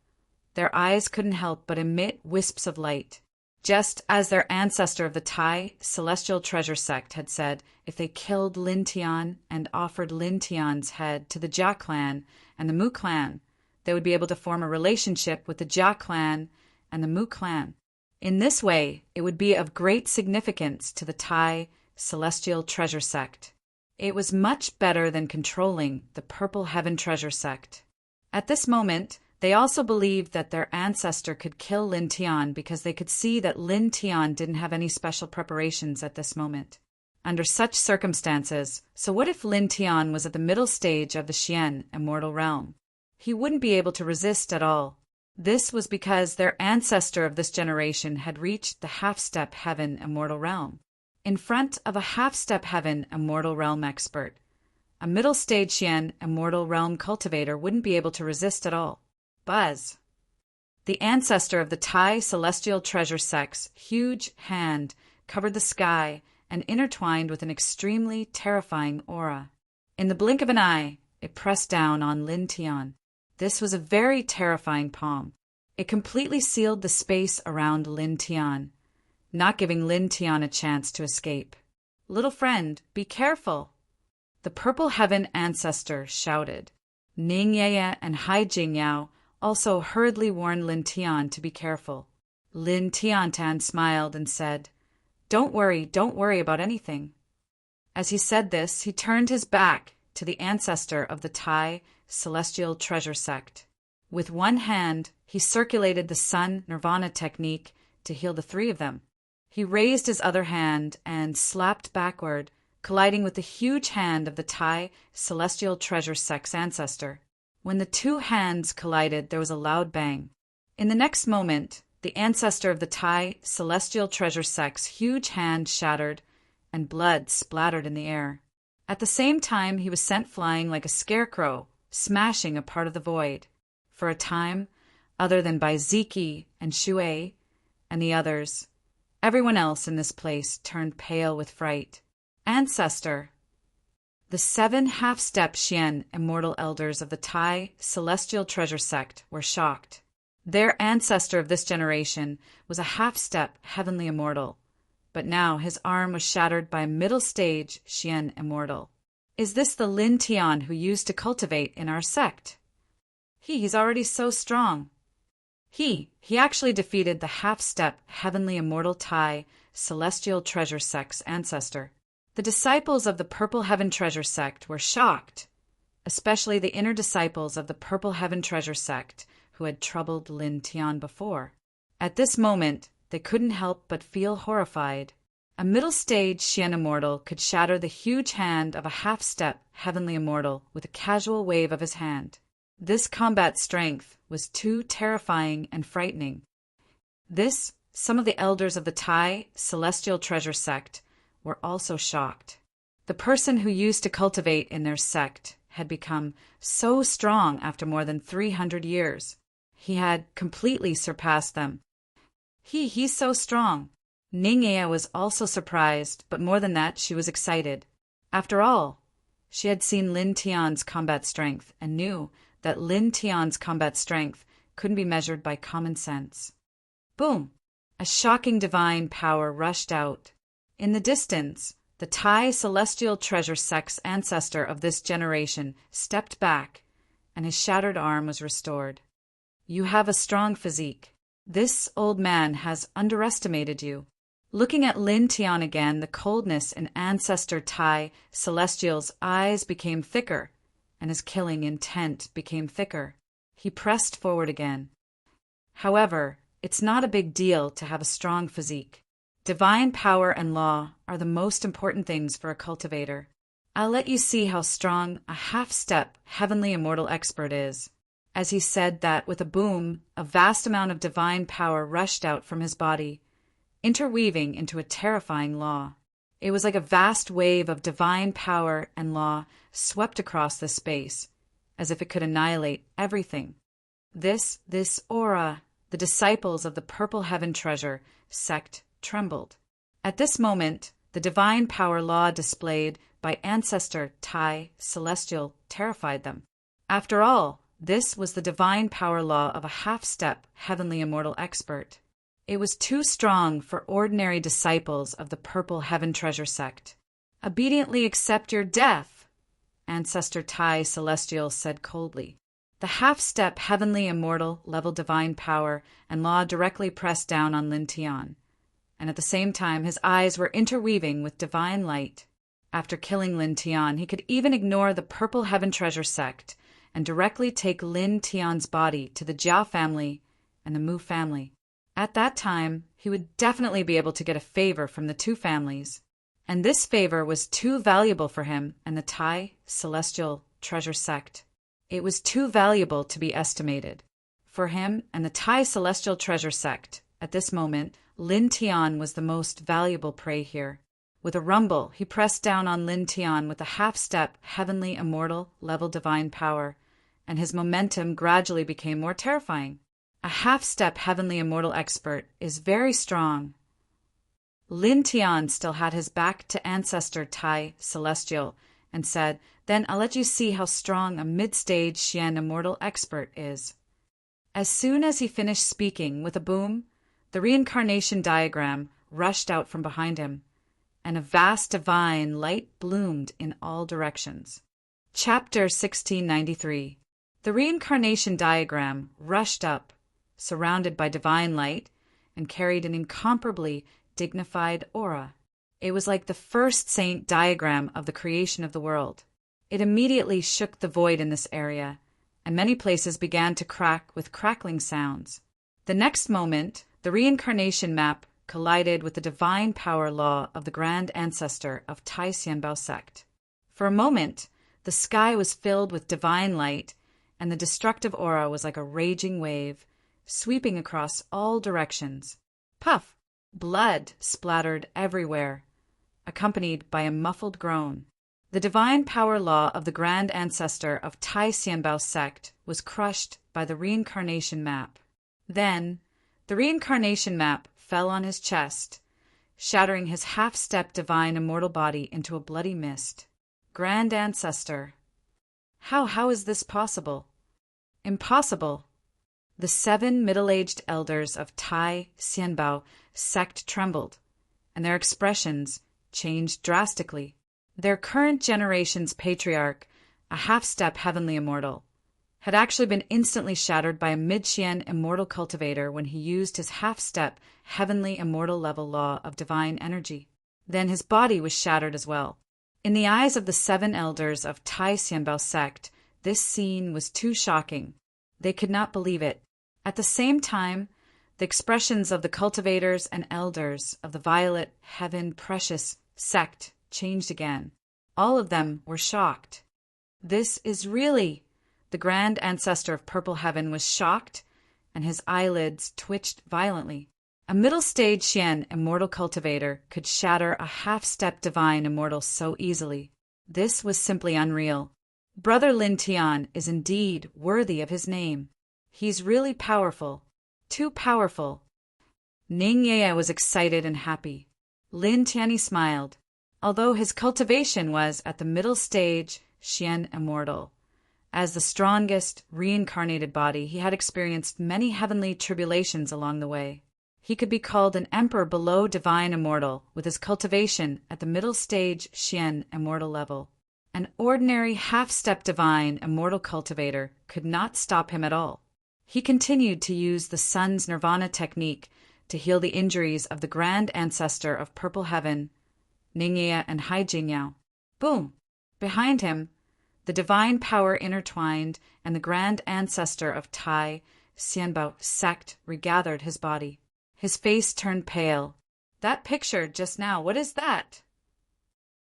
Speaker 1: their eyes couldn't help but emit wisps of light. Just as their ancestor of the Tai Celestial Treasure Sect had said, if they killed Lin Tian and offered Lin Tian's head to the Jia clan and the Mu clan, they would be able to form a relationship with the Jia clan and the Mu clan. In this way, it would be of great significance to the Tai Celestial Treasure Sect. It was much better than controlling the Purple Heaven Treasure Sect. At this moment, they also believed that their ancestor could kill Lin Tian because they could see that Lin Tian didn't have any special preparations at this moment. Under such circumstances, so what if Lin Tian was at the middle stage of the Xian immortal realm? He wouldn't be able to resist at all. This was because their ancestor of this generation had reached the half-step heaven immortal realm. In front of a half-step heaven immortal realm expert, a middle-stage Xian immortal realm cultivator wouldn't be able to resist at all. Buzz! The ancestor of the Tai Celestial Treasure Sect's huge hand covered the sky and intertwined with an extremely terrifying aura. In the blink of an eye, it pressed down on Lin Tian. This was a very terrifying palm. It completely sealed the space around Lin Tian, not giving Lin Tian a chance to escape. Little friend, be careful! The Purple Heaven ancestor shouted. Ning Yeye and Hai Jingyao also hurriedly warned Lin Tian to be careful. Lin Tiantan smiled and said, don't worry about anything. As he said this, he turned his back to the ancestor of the Tai Celestial Treasure Sect. With one hand, he circulated the Sun Nirvana technique to heal the 3 of them. He raised his other hand and slapped backward, colliding with the huge hand of the Tai Celestial Treasure Sect's ancestor. When the 2 hands collided, there was a loud bang. In the next moment, the ancestor of the Tai Celestial Treasure Sect's huge hand shattered, and blood splattered in the air. At the same time, he was sent flying like a scarecrow, smashing a part of the void. For a time, other than by Ziki and Shui and the others, everyone else in this place turned pale with fright. Ancestor! The 7 half-step Xian immortal elders of the Tai Celestial Treasure Sect were shocked. Their ancestor of this generation was a half-step heavenly immortal, but now his arm was shattered by a middle-stage Xian immortal. Is this the Lin Tian who used to cultivate in our sect? He's already so strong. He actually defeated the half-step heavenly immortal Tai Celestial Treasure Sect's ancestor. The disciples of the Purple Heaven Treasure Sect were shocked, especially the inner disciples of the Purple Heaven Treasure Sect who had troubled Lin Tian before. At this moment, they couldn't help but feel horrified. A middle-stage Xian immortal could shatter the huge hand of a half-step heavenly immortal with a casual wave of his hand. This combat strength was too terrifying and frightening. Some of the elders of the Tai Celestial Treasure Sect were also shocked. The person who used to cultivate in their sect had become so strong after more than 300 years. He had completely surpassed them. He's so strong. Ning Ea was also surprised, but more than that, she was excited. After all, she had seen Lin Tian's combat strength and knew that Lin Tian's combat strength couldn't be measured by common sense. Boom! A shocking divine power rushed out. In the distance, the Tai Celestial Treasure Sect's ancestor of this generation stepped back, and his shattered arm was restored. You have a strong physique. This old man has underestimated you. Looking at Lin Tian again, the coldness in Ancestor Tai Celestial's eyes became thicker, and his killing intent became thicker. He pressed forward again. However, it's not a big deal to have a strong physique. Divine power and law are the most important things for a cultivator. I'll let you see how strong a half-step heavenly immortal expert is. As he said that, with a boom, a vast amount of divine power rushed out from his body, interweaving into a terrifying law. It was like a vast wave of divine power and law swept across the space, as if it could annihilate everything. This aura, the disciples of the Purple Heaven Treasure sect trembled. At this moment, the divine power law displayed by Ancestor Tai Celestial terrified them. After all, this was the divine power law of a half-step heavenly immortal expert. It was too strong for ordinary disciples of the Purple Heaven Treasure sect. "Obediently accept your death," Ancestor Tai Celestial said coldly. The half-step heavenly immortal level divine power and law directly pressed down on Lin Tian, and at the same time his eyes were interweaving with divine light. After killing Lin Tian, he could even ignore the Purple Heaven Treasure sect and directly take Lin Tian's body to the Jiao family and the Mu family. At that time, he would definitely be able to get a favor from the two families, and this favor was too valuable for him and the Tai Celestial Treasure sect. It was too valuable to be estimated. For him and the Tai Celestial Treasure sect, at this moment, Lin Tian was the most valuable prey here. With a rumble, he pressed down on Lin Tian with a half-step heavenly immortal level divine power, and his momentum gradually became more terrifying. A half-step heavenly immortal expert is very strong. Lin Tian still had his back to Ancestor Tai Celestial and said, "Then I'll let you see how strong a mid-stage Xian immortal expert is." As soon as he finished speaking, with a boom, the reincarnation diagram rushed out from behind him, and a vast divine light bloomed in all directions. Chapter 1693. The reincarnation diagram rushed up, surrounded by divine light, and carried an incomparably dignified aura. It was like the first saint diagram of the creation of the world. It immediately shook the void in this area, and many places began to crack with crackling sounds. The next moment, the reincarnation map collided with the divine power law of the grand ancestor of Tai Xianbao sect. For a moment, the sky was filled with divine light, and the destructive aura was like a raging wave, sweeping across all directions. Puff! Blood splattered everywhere, accompanied by a muffled groan. The divine power law of the grand ancestor of Tai Xianbao sect was crushed by the reincarnation map. Then, the reincarnation map fell on his chest, shattering his half-step divine immortal body into a bloody mist. Grand ancestor. How is this possible? Impossible. The 7 middle-aged elders of Tai Xianbao sect trembled, and their expressions changed drastically. Their current generation's patriarch, a half-step heavenly immortal, had actually been instantly shattered by a mid-Xian immortal cultivator when he used his half-step heavenly immortal level law of divine energy. Then his body was shattered as well. In the eyes of the 7 elders of Tai Xianbao sect, this scene was too shocking. They could not believe it. At the same time, the expressions of the cultivators and elders of the Violet Heaven Precious sect changed again. All of them were shocked. This is really... The grand ancestor of Purple Heaven was shocked, and his eyelids twitched violently. A middle-stage Xian immortal cultivator could shatter a half-step divine immortal so easily. This was simply unreal. Brother Lin Tian is indeed worthy of his name. He's really powerful. Too powerful. Ning Ye was excited and happy. Lin Tianyi smiled. Although his cultivation was at the middle stage Xian immortal, as the strongest reincarnated body, he had experienced many heavenly tribulations along the way. He could be called an emperor below divine immortal with his cultivation at the middle stage Xian immortal level. An ordinary half-step divine immortal cultivator could not stop him at all. He continued to use the sun's nirvana technique to heal the injuries of the grand ancestor of Purple Heaven, Ningye and Hai Jingyao. Boom! Behind him, the divine power intertwined, and the grand ancestor of Tai Xianbao sect regathered his body. His face turned pale. That picture just now, what is that?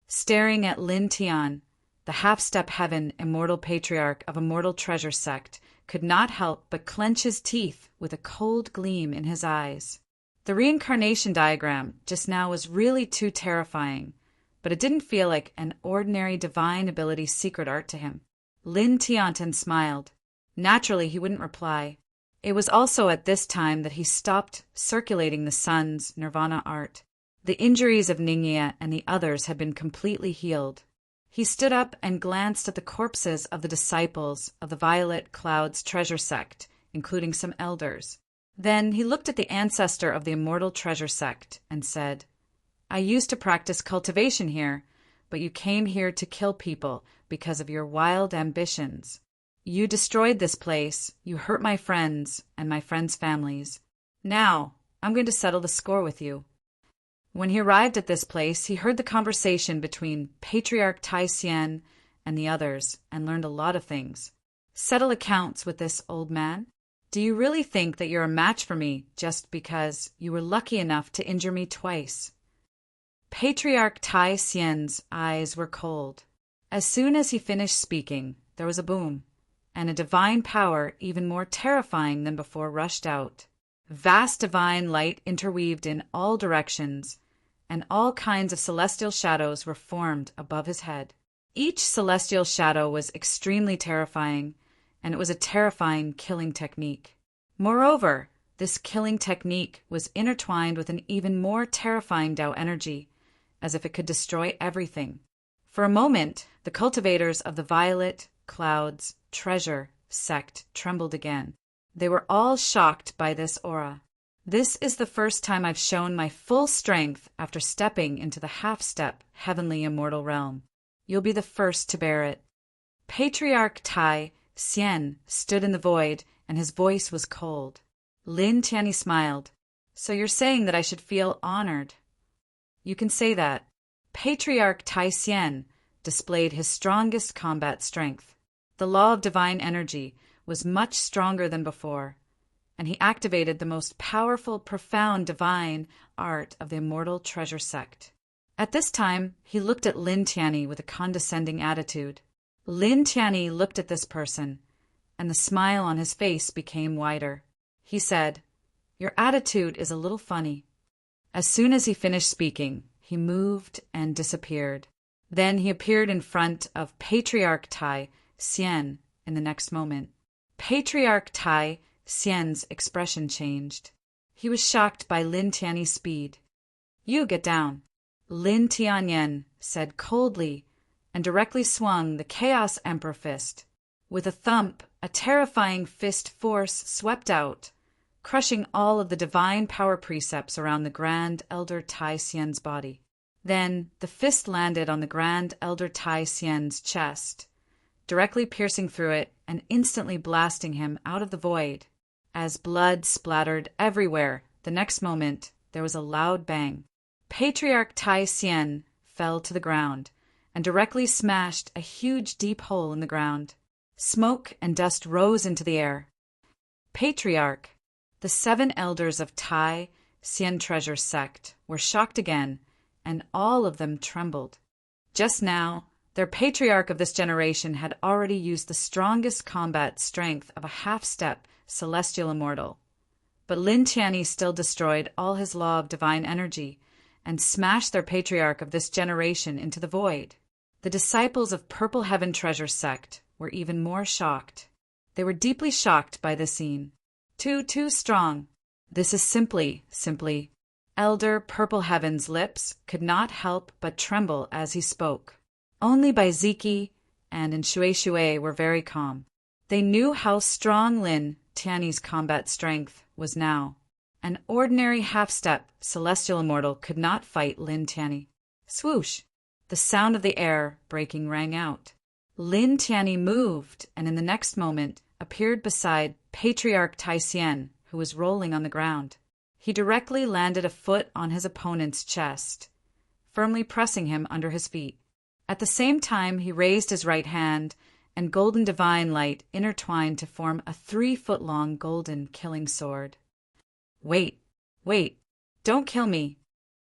Speaker 1: Staring at Lin Tian, the half-step heaven immortal patriarch of Immortal Treasure sect could not help but clench his teeth with a cold gleam in his eyes. The reincarnation diagram just now was really too terrifying, but it didn't feel like an ordinary divine ability secret art to him. Lin Tianten smiled. Naturally, he wouldn't reply. It was also at this time that he stopped circulating the sun's nirvana art. The injuries of Ningya and the others had been completely healed. He stood up and glanced at the corpses of the disciples of the Violet Cloud's treasure sect, including some elders. Then he looked at the ancestor of the Immortal Treasure Sect and said, "I used to practice cultivation here, but you came here to kill people because of your wild ambitions. You destroyed this place, you hurt my friends and my friends' families. Now, I'm going to settle the score with you." When he arrived at this place, he heard the conversation between Patriarch Tai Hsien and the others and learned a lot of things. Settle accounts with this old man? Do you really think that you're a match for me just because you were lucky enough to injure me twice? Patriarch Tai Hsien's eyes were cold. As soon as he finished speaking, there was a boom, and a divine power even more terrifying than before rushed out. Vast divine light interweaved in all directions, and all kinds of celestial shadows were formed above his head. Each celestial shadow was extremely terrifying, and it was a terrifying killing technique. Moreover, this killing technique was intertwined with an even more terrifying Tao energy, as if it could destroy everything. For a moment, the cultivators of the Violet Cloud's treasure sect trembled again. They were all shocked by this aura. This is the first time I've shown my full strength after stepping into the half-step heavenly immortal realm. You'll be the first to bear it. Patriarch Tai Hsien stood in the void, and his voice was cold. Lin Tianyi smiled. "So you're saying that I should feel honored?" "You can say that." Patriarch Tai Hsien displayed his strongest combat strength. The law of divine energy was much stronger than before, and he activated the most powerful, profound divine art of the Immortal Treasure Sect. At this time, he looked at Lin Tianyi with a condescending attitude. Lin Tianyi looked at this person, and the smile on his face became wider. He said, "Your attitude is a little funny." As soon as he finished speaking, he moved and disappeared. Then he appeared in front of Patriarch Tai Hsien in the next moment. Patriarch Tai Hsien's expression changed. He was shocked by Lin Tianyi's speed. "You get down." Lin Tianyin said coldly and directly swung the Chaos Emperor fist. With a thump, a terrifying fist force swept out, crushing all of the divine power precepts around the Grand Elder Tai Hsien's body. Then the fist landed on the Grand Elder Tai Hsien's chest, directly piercing through it and instantly blasting him out of the void. As blood splattered everywhere, the next moment there was a loud bang. Patriarch Tai Hsien fell to the ground and directly smashed a huge deep hole in the ground. Smoke and dust rose into the air. Patriarch, the 7 elders of Tai Hsien Treasure Sect, were shocked again, and all of them trembled. Just now, their patriarch of this generation had already used the strongest combat strength of a half-step celestial immortal. But Lin Tianyi still destroyed all his law of divine energy and smashed their patriarch of this generation into the void. The disciples of Purple Heaven Treasure Sect were even more shocked. They were deeply shocked by this scene. Too strong. This is simply. Elder Purple Heaven's lips could not help but tremble as he spoke. Only Bai Ziki and Shui were very calm. They knew how strong Lin Tianyi's combat strength was now. An ordinary half-step celestial immortal could not fight Lin Tianyi. Swoosh! The sound of the air breaking rang out. Lin Tianyi moved, and in the next moment appeared beside Patriarch Tai Hsien, who was rolling on the ground. He directly landed a foot on his opponent's chest, firmly pressing him under his feet. At the same time, he raised his right hand, and golden divine light intertwined to form a 3-foot-long golden killing sword. Wait, don't kill me.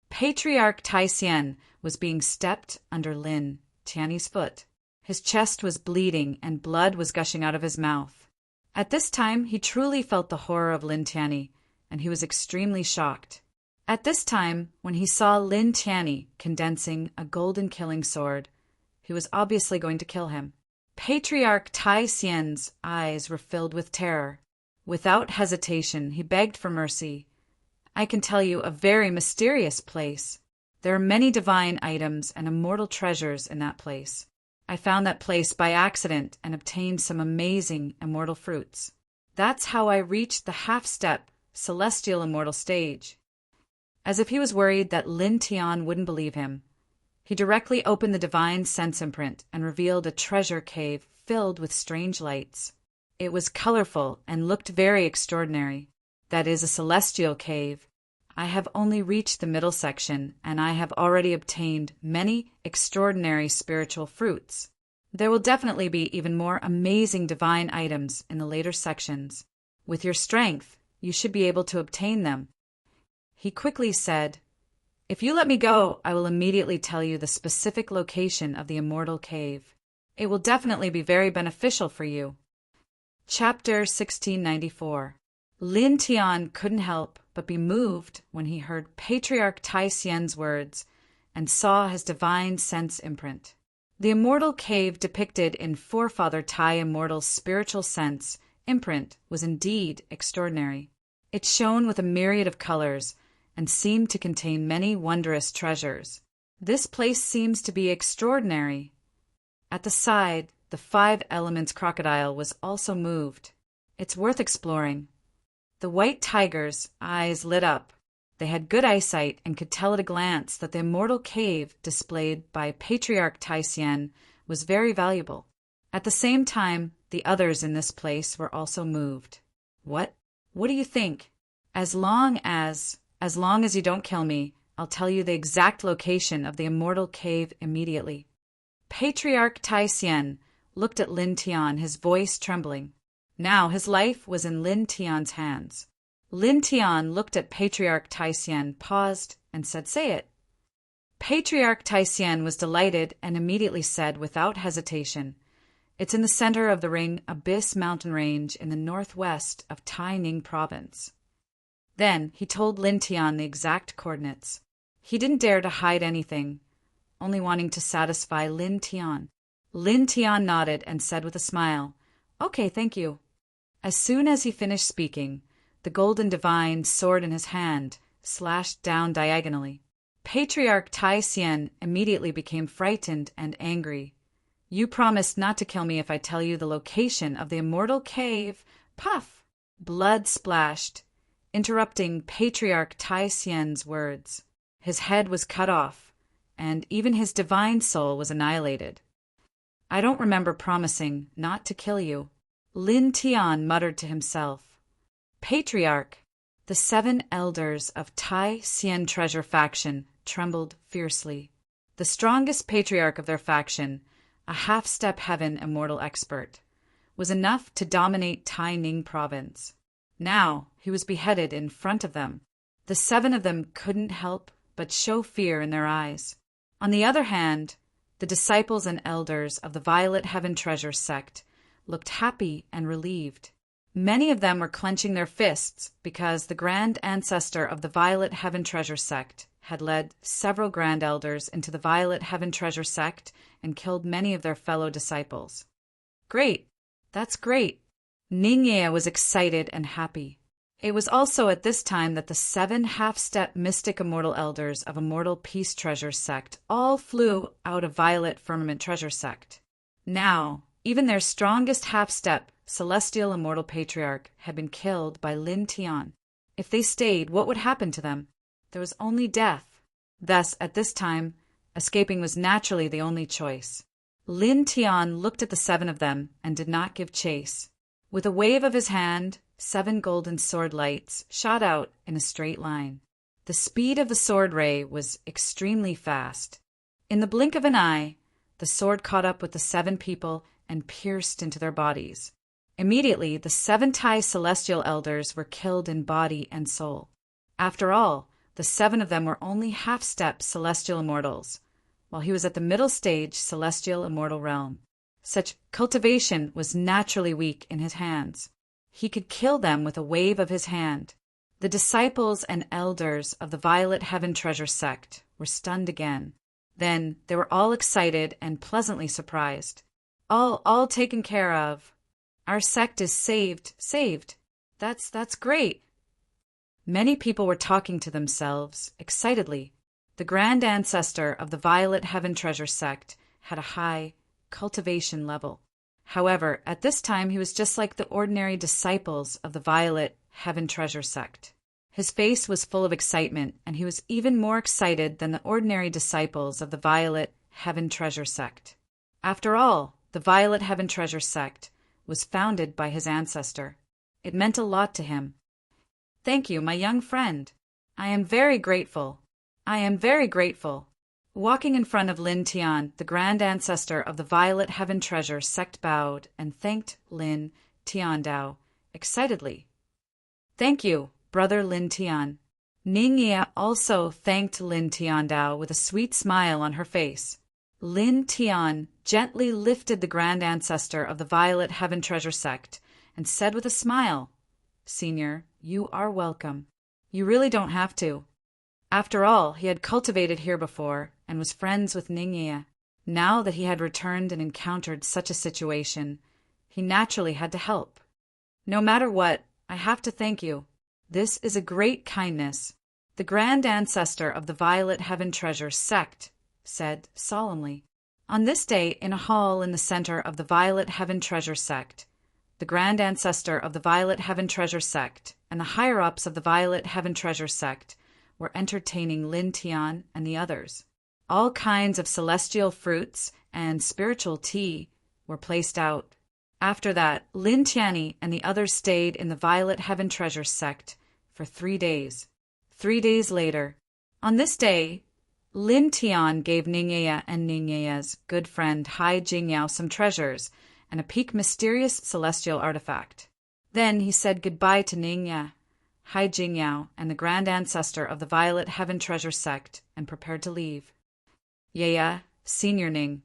Speaker 1: Patriarch Tai Hsien was being stepped under Lin Tianyi's foot. His chest was bleeding and blood was gushing out of his mouth. At this time, he truly felt the horror of Lin Tianyi, and he was extremely shocked. At this time, when he saw Lin Tianyi condensing a golden killing sword, he was obviously going to kill him. Patriarch Tai Hsien's eyes were filled with terror. Without hesitation, he begged for mercy. "I can tell you a very mysterious place. There are many divine items and immortal treasures in that place. I found that place by accident and obtained some amazing immortal fruits. That's how I reached the half-step, celestial immortal stage." As if he was worried that Lin Tian wouldn't believe him, he directly opened the divine sense imprint and revealed a treasure cave filled with strange lights. It was colorful and looked very extraordinary. "That is a celestial cave. I have only reached the middle section, and I have already obtained many extraordinary spiritual fruits. There will definitely be even more amazing divine items in the later sections. With your strength, you should be able to obtain them." He quickly said, "If you let me go, I will immediately tell you the specific location of the immortal cave. It will definitely be very beneficial for you." Chapter 1694. Lin Tian couldn't help but be moved when he heard Patriarch Tai Xian's words and saw his divine sense imprint. The immortal cave depicted in Forefather Tai Immortal's spiritual sense imprint was indeed extraordinary. It shone with a myriad of colors and seemed to contain many wondrous treasures. "This place seems to be extraordinary." At the side, the 5 elements crocodile was also moved. "It's worth exploring." The white tiger's eyes lit up. They had good eyesight and could tell at a glance that the immortal cave displayed by Patriarch Tai Xian was very valuable. At the same time, the others in this place were also moved. What do you think? As long as you don't kill me, I'll tell you the exact location of the immortal cave immediately." Patriarch Tai Xian looked at Lin Tian, his voice trembling. Now his life was in Lin Tian's hands. Lin Tian looked at Patriarch Tai Xian, paused, and said, "Say it." Patriarch Tai Xian was delighted and immediately said, without hesitation, "It's in the center of the Ring Abyss mountain range in the northwest of Taining province." Then he told Lin Tian the exact coordinates. He didn't dare to hide anything, only wanting to satisfy Lin Tian. Lin Tian nodded and said with a smile, "Okay, thank you." As soon as he finished speaking, the golden divine sword in his hand slashed down diagonally. Patriarch Tai Xian immediately became frightened and angry. "You promised not to kill me if I tell you the location of the immortal cave." Puff! Blood splashed, interrupting Patriarch Tai Xian's words. His head was cut off, and even his divine soul was annihilated. "I don't remember promising not to kill you," Lin Tian muttered to himself. "Patriarch!" The 7 elders of Tai Xian treasure faction trembled fiercely. The strongest patriarch of their faction, a half-step heaven immortal expert, was enough to dominate Taining province. Now he was beheaded in front of them. The 7 of them couldn't help but show fear in their eyes. On the other hand, the disciples and elders of the Violet Heaven Treasure sect looked happy and relieved. Many of them were clenching their fists because the grand ancestor of the Violet Heaven Treasure sect had led several grand elders into the Violet Heaven Treasure sect and killed many of their fellow disciples. "Great! That's great!" Ningye was excited and happy. It was also at this time that the 7 half-step mystic immortal elders of Immortal Peace Treasure sect all flew out of Violet Firmament Treasure sect. Now, even their strongest half-step celestial immortal patriarch had been killed by Lin Tian. If they stayed, what would happen to them? There was only death. Thus, at this time, escaping was naturally the only choice. Lin Tian looked at the 7 of them and did not give chase. With a wave of his hand, 7 golden sword lights shot out in a straight line. The speed of the sword ray was extremely fast. In the blink of an eye, the sword caught up with the 7 people and pierced into their bodies. Immediately, the 7 Tai celestial elders were killed in body and soul. After all, the 7 of them were only half-step celestial immortals, while he was at the middle stage celestial immortal realm. Such cultivation was naturally weak in his hands. He could kill them with a wave of his hand. The disciples and elders of the Violet Heaven Treasure sect were stunned again. Then they were all excited and pleasantly surprised. All taken care of. Our sect is saved. That's great. Many people were talking to themselves, excitedly. The grand ancestor of the Violet Heaven Treasure sect had a high cultivation level. However, at this time he was just like the ordinary disciples of the Violet Heaven Treasure sect. His face was full of excitement, and he was even more excited than the ordinary disciples of the Violet Heaven Treasure sect. After all, the Violet Heaven Treasure sect was founded by his ancestor. It meant a lot to him. "Thank you, my young friend. I am very grateful. I am very grateful." Walking in front of Lin Tian, the grand ancestor of the Violet Heaven Treasure sect bowed and thanked Lin Tiandao excitedly. "Thank you, brother Lin Tian." Ningye also thanked Lin Tiandao with a sweet smile on her face. Lin Tian gently lifted the grand ancestor of the Violet Heaven Treasure sect and said with a smile, "Senior, you are welcome. You really don't have to." After all, he had cultivated here before and was friends with Ningye. Now that he had returned and encountered such a situation, he naturally had to help. "No matter what, I have to thank you. This is a great kindness," the grand ancestor of the Violet Heaven Treasure sect said solemnly. On this day, in a hall in the center of the Violet Heaven Treasure sect, the grand ancestor of the Violet Heaven Treasure sect and the higher-ups of the Violet Heaven Treasure sect were entertaining Lin Tian and the others. All kinds of celestial fruits and spiritual tea were placed out. After that, Lin Tianyi and the others stayed in the Violet Heaven Treasure sect for 3 days. 3 days later, on this day, Lin Tian gave Ningye and Ningye's good friend Hai Jingyao some treasures and a peak mysterious celestial artifact. Then he said goodbye to Ningye, Hai Jingyao, and the grand ancestor of the Violet Heaven Treasure sect and prepared to leave. "Yaya, Senior Ning,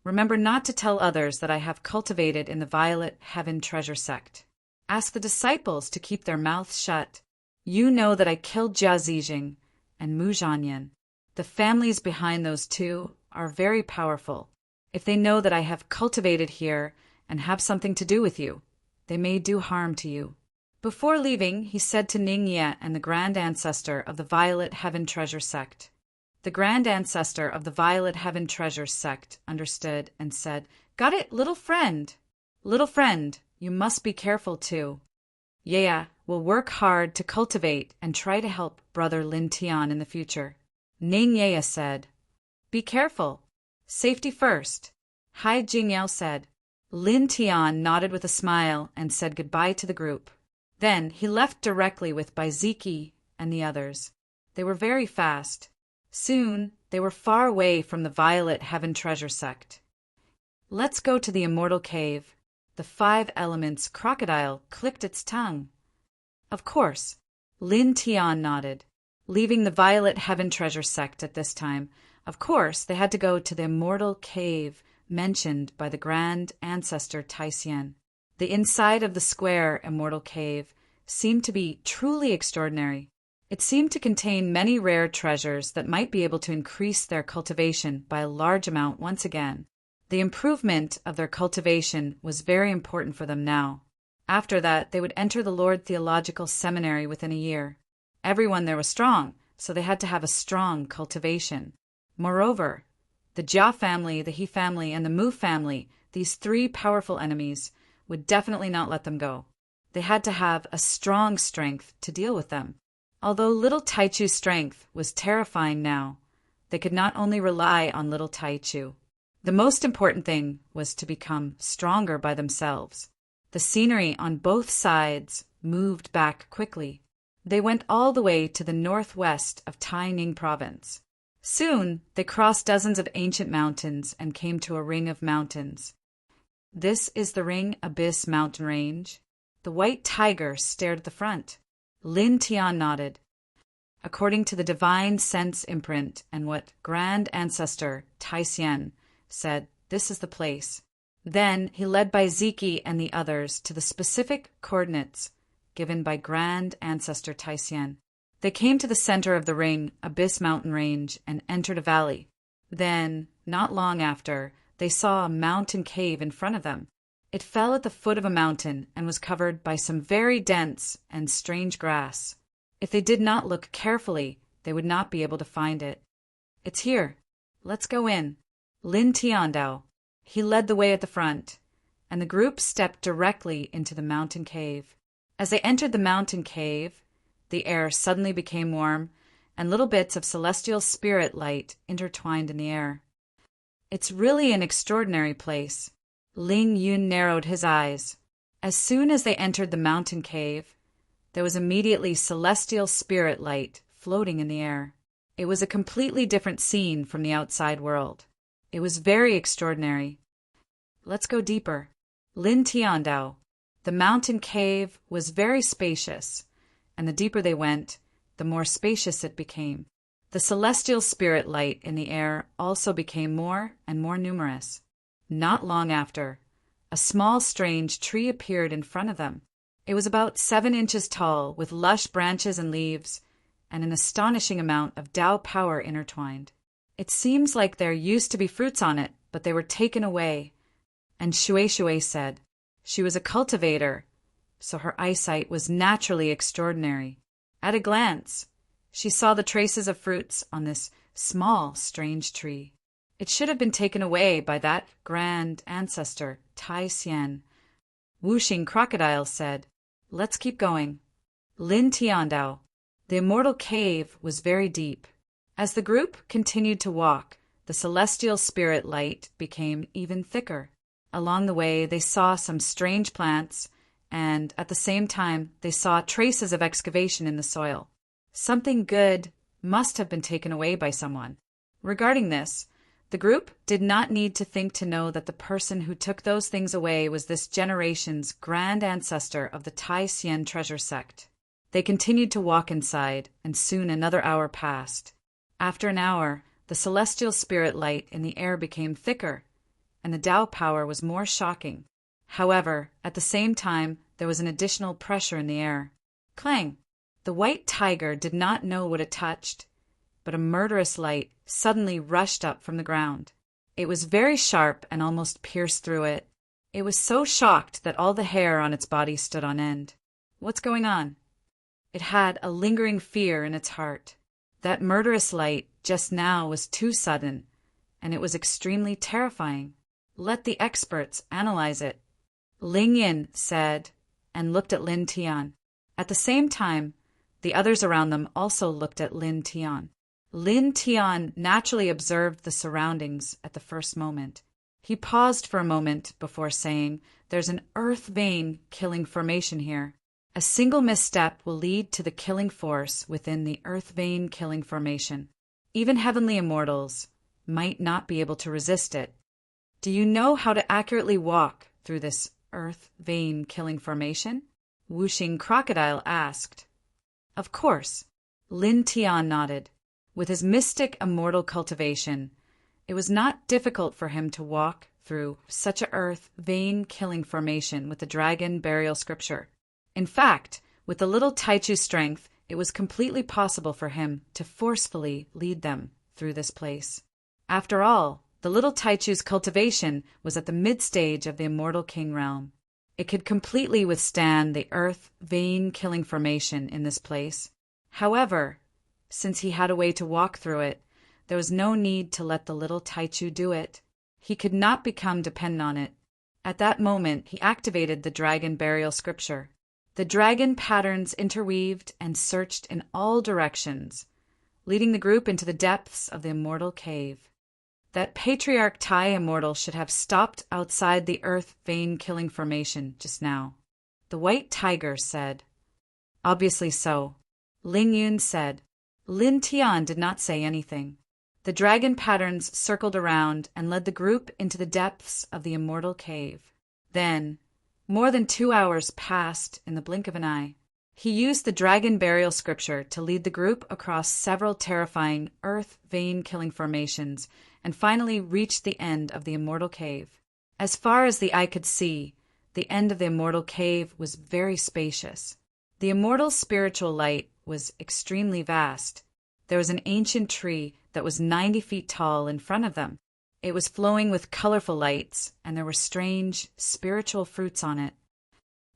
Speaker 1: remember not to tell others that I have cultivated in the Violet Heaven Treasure sect. Ask the disciples to keep their mouths shut. You know that I killed Jia Zijing and Mu Zhanyan. The families behind those two are very powerful. If they know that I have cultivated here and have something to do with you, they may do harm to you." Before leaving, he said to Ningye and the grand ancestor of the Violet Heaven Treasure sect. The grand ancestor of the Violet Heaven Treasure sect understood and said, "Got it, little friend. Little friend, you must be careful too. Yaya will work hard to cultivate and try to help brother Lin Tian in the future." Ningye said, "Be careful. Safety first." Hai Jingyao said. Lin Tian nodded with a smile and said goodbye to the group. Then he left directly with Baiziki and the others. They were very fast. Soon they were far away from the Violet Heaven Treasure sect. "Let's go to the Immortal Cave." The 5 Elements crocodile clicked its tongue. Of course, Lin Tian nodded. Leaving the Violet Heaven Treasure sect at this time, of course they had to go to the Immortal Cave mentioned by the grand ancestor Taisien. The inside of the square Immortal Cave seemed to be truly extraordinary. It seemed to contain many rare treasures that might be able to increase their cultivation by a large amount once again. The improvement of their cultivation was very important for them now. After that, they would enter the Lord Theological Seminary within a year. Everyone there was strong, so they had to have a strong cultivation. Moreover, the Jia family, the He family, and the Mu family, these 3 powerful enemies, would definitely not let them go. They had to have a strong strength to deal with them. Although little Taichu's strength was terrifying now, they could not only rely on little Taichu. The most important thing was to become stronger by themselves. The scenery on both sides moved back quickly. They went all the way to the northwest of Taining province. Soon they crossed dozens of ancient mountains and came to a ring of mountains. "This is the Ring Abyss mountain range." The white tiger stared at the front. Lin Tian nodded. According to the divine sense imprint and what grand ancestor Taisien said, this is the place. Then he led Baiziki and the others to the specific coordinates given by grand ancestor Taisien. They came to the center of the Ring Abyss mountain range and entered a valley. Then, not long after, they saw a mountain cave in front of them. It fell at the foot of a mountain and was covered by some very dense and strange grass. If they did not look carefully, they would not be able to find it. "It's here. Let's go in." Lin Tiandao. He led the way at the front, and the group stepped directly into the mountain cave. As they entered the mountain cave, the air suddenly became warm, and little bits of celestial spirit light intertwined in the air. "It's really an extraordinary place." Ling Yun narrowed his eyes. As soon as they entered the mountain cave, there was immediately celestial spirit light floating in the air. It was a completely different scene from the outside world. It was very extraordinary. "Let's go deeper." Lin Tiandao. The mountain cave was very spacious, and the deeper they went, the more spacious it became. The celestial spirit light in the air also became more and more numerous. Not long after, a small strange tree appeared in front of them. It was about 7 inches tall, with lush branches and leaves, and an astonishing amount of Tao power intertwined. "It seems like there used to be fruits on it, but they were taken away." And Shui said, she was a cultivator, so her eyesight was naturally extraordinary. At a glance, she saw the traces of fruits on this small, strange tree. It should have been taken away by that grand ancestor, Tai Xian. Wuxing Crocodile said, "Let's keep going." Lin Tiandao. The immortal cave was very deep. As the group continued to walk, the celestial spirit light became even thicker. Along the way, they saw some strange plants, and at the same time, they saw traces of excavation in the soil. Something good must have been taken away by someone. Regarding this, the group did not need to think to know that the person who took those things away was this generation's grand ancestor of the Tai Xian treasure sect. They continued to walk inside, and soon another hour passed. After an hour, the celestial spirit light in the air became thicker, and the Tao power was more shocking. However, at the same time, there was an additional pressure in the air. Clang! The white tiger did not know what it touched, but a murderous light suddenly rushed up from the ground. It was very sharp and almost pierced through it. It was so shocked that all the hair on its body stood on end. What's going on? It had a lingering fear in its heart. That murderous light just now was too sudden, and it was extremely terrifying. Let the experts analyze it. Ling Yin said, and looked at Lin Tian. At the same time, the others around them also looked at Lin Tian. Lin Tian naturally observed the surroundings at the first moment. He paused for a moment before saying, "There's an earth vein killing formation here. A single misstep will lead to the killing force within the earth vein killing formation. Even heavenly immortals might not be able to resist it. Do you know how to accurately walk through this earth vein killing formation?" Wuxing Crocodile asked. "Of course." Lin Tian nodded. With his mystic immortal cultivation, it was not difficult for him to walk through such a earth vein killing formation with the dragon burial scripture. In fact, with the little Taichu's strength, it was completely possible for him to forcefully lead them through this place. After all, the little Taichu's cultivation was at the mid-stage of the immortal king realm. It could completely withstand the earth vein killing formation in this place. However, since he had a way to walk through it, there was no need to let the little Taichu do it. He could not become dependent on it. At that moment, he activated the dragon burial scripture. The dragon patterns interweaved and searched in all directions, leading the group into the depths of the immortal cave. That Patriarch Tai immortal should have stopped outside the earth vein killing formation just now. The white tiger said. Obviously so. Ling Yun said. Lin Tian did not say anything. The dragon patterns circled around and led the group into the depths of the immortal cave. Then, more than 2 hours passed in the blink of an eye. He used the dragon burial scripture to lead the group across several terrifying earth vein killing formations and finally reached the end of the immortal cave. As far as the eye could see, the end of the immortal cave was very spacious. The immortal spiritual light was extremely vast. There was an ancient tree that was 90 feet tall in front of them. It was flowing with colorful lights, and there were strange, spiritual fruits on it.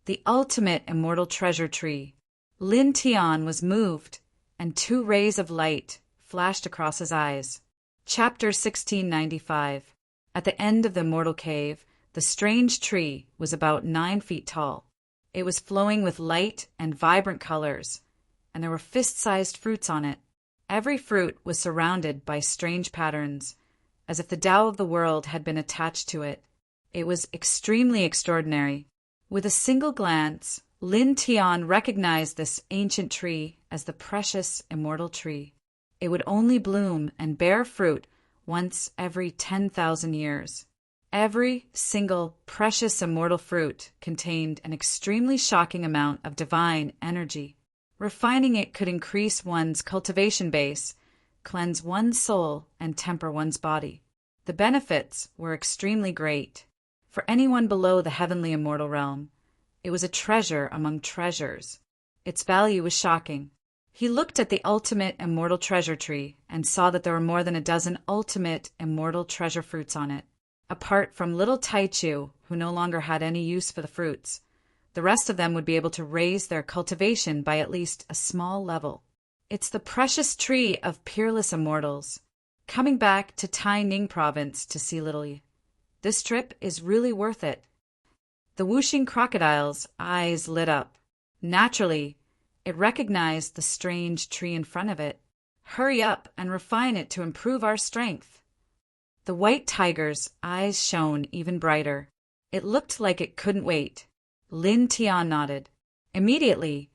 Speaker 1: The ultimate immortal treasure tree. Lin Tian was moved, and 2 rays of light flashed across his eyes. Chapter 1695. At the end of the immortal cave, the strange tree was about 9 feet tall. It was flowing with light and vibrant colors, and there were fist-sized fruits on it. Every fruit was surrounded by strange patterns, as if the Tao of the world had been attached to it. It was extremely extraordinary. With a single glance, Lin Tian recognized this ancient tree as the precious immortal tree. It would only bloom and bear fruit once every 10,000 years. Every single precious immortal fruit contained an extremely shocking amount of divine energy. Refining it could increase one's cultivation base, cleanse one's soul, and temper one's body. The benefits were extremely great. For anyone below the heavenly immortal realm, it was a treasure among treasures. Its value was shocking. He looked at the ultimate immortal treasure tree and saw that there were more than a dozen ultimate immortal treasure fruits on it. Apart from little Taichu, who no longer had any use for the fruits, the rest of them would be able to raise their cultivation by at least a small level. It's the precious tree of peerless immortals. Coming back to Taining province to see Little Yi. This trip is really worth it. The whooshing crocodile's eyes lit up. Naturally, it recognized the strange tree in front of it. Hurry up and refine it to improve our strength. The white tiger's eyes shone even brighter. It looked like it couldn't wait. Lin Tian nodded. Immediately,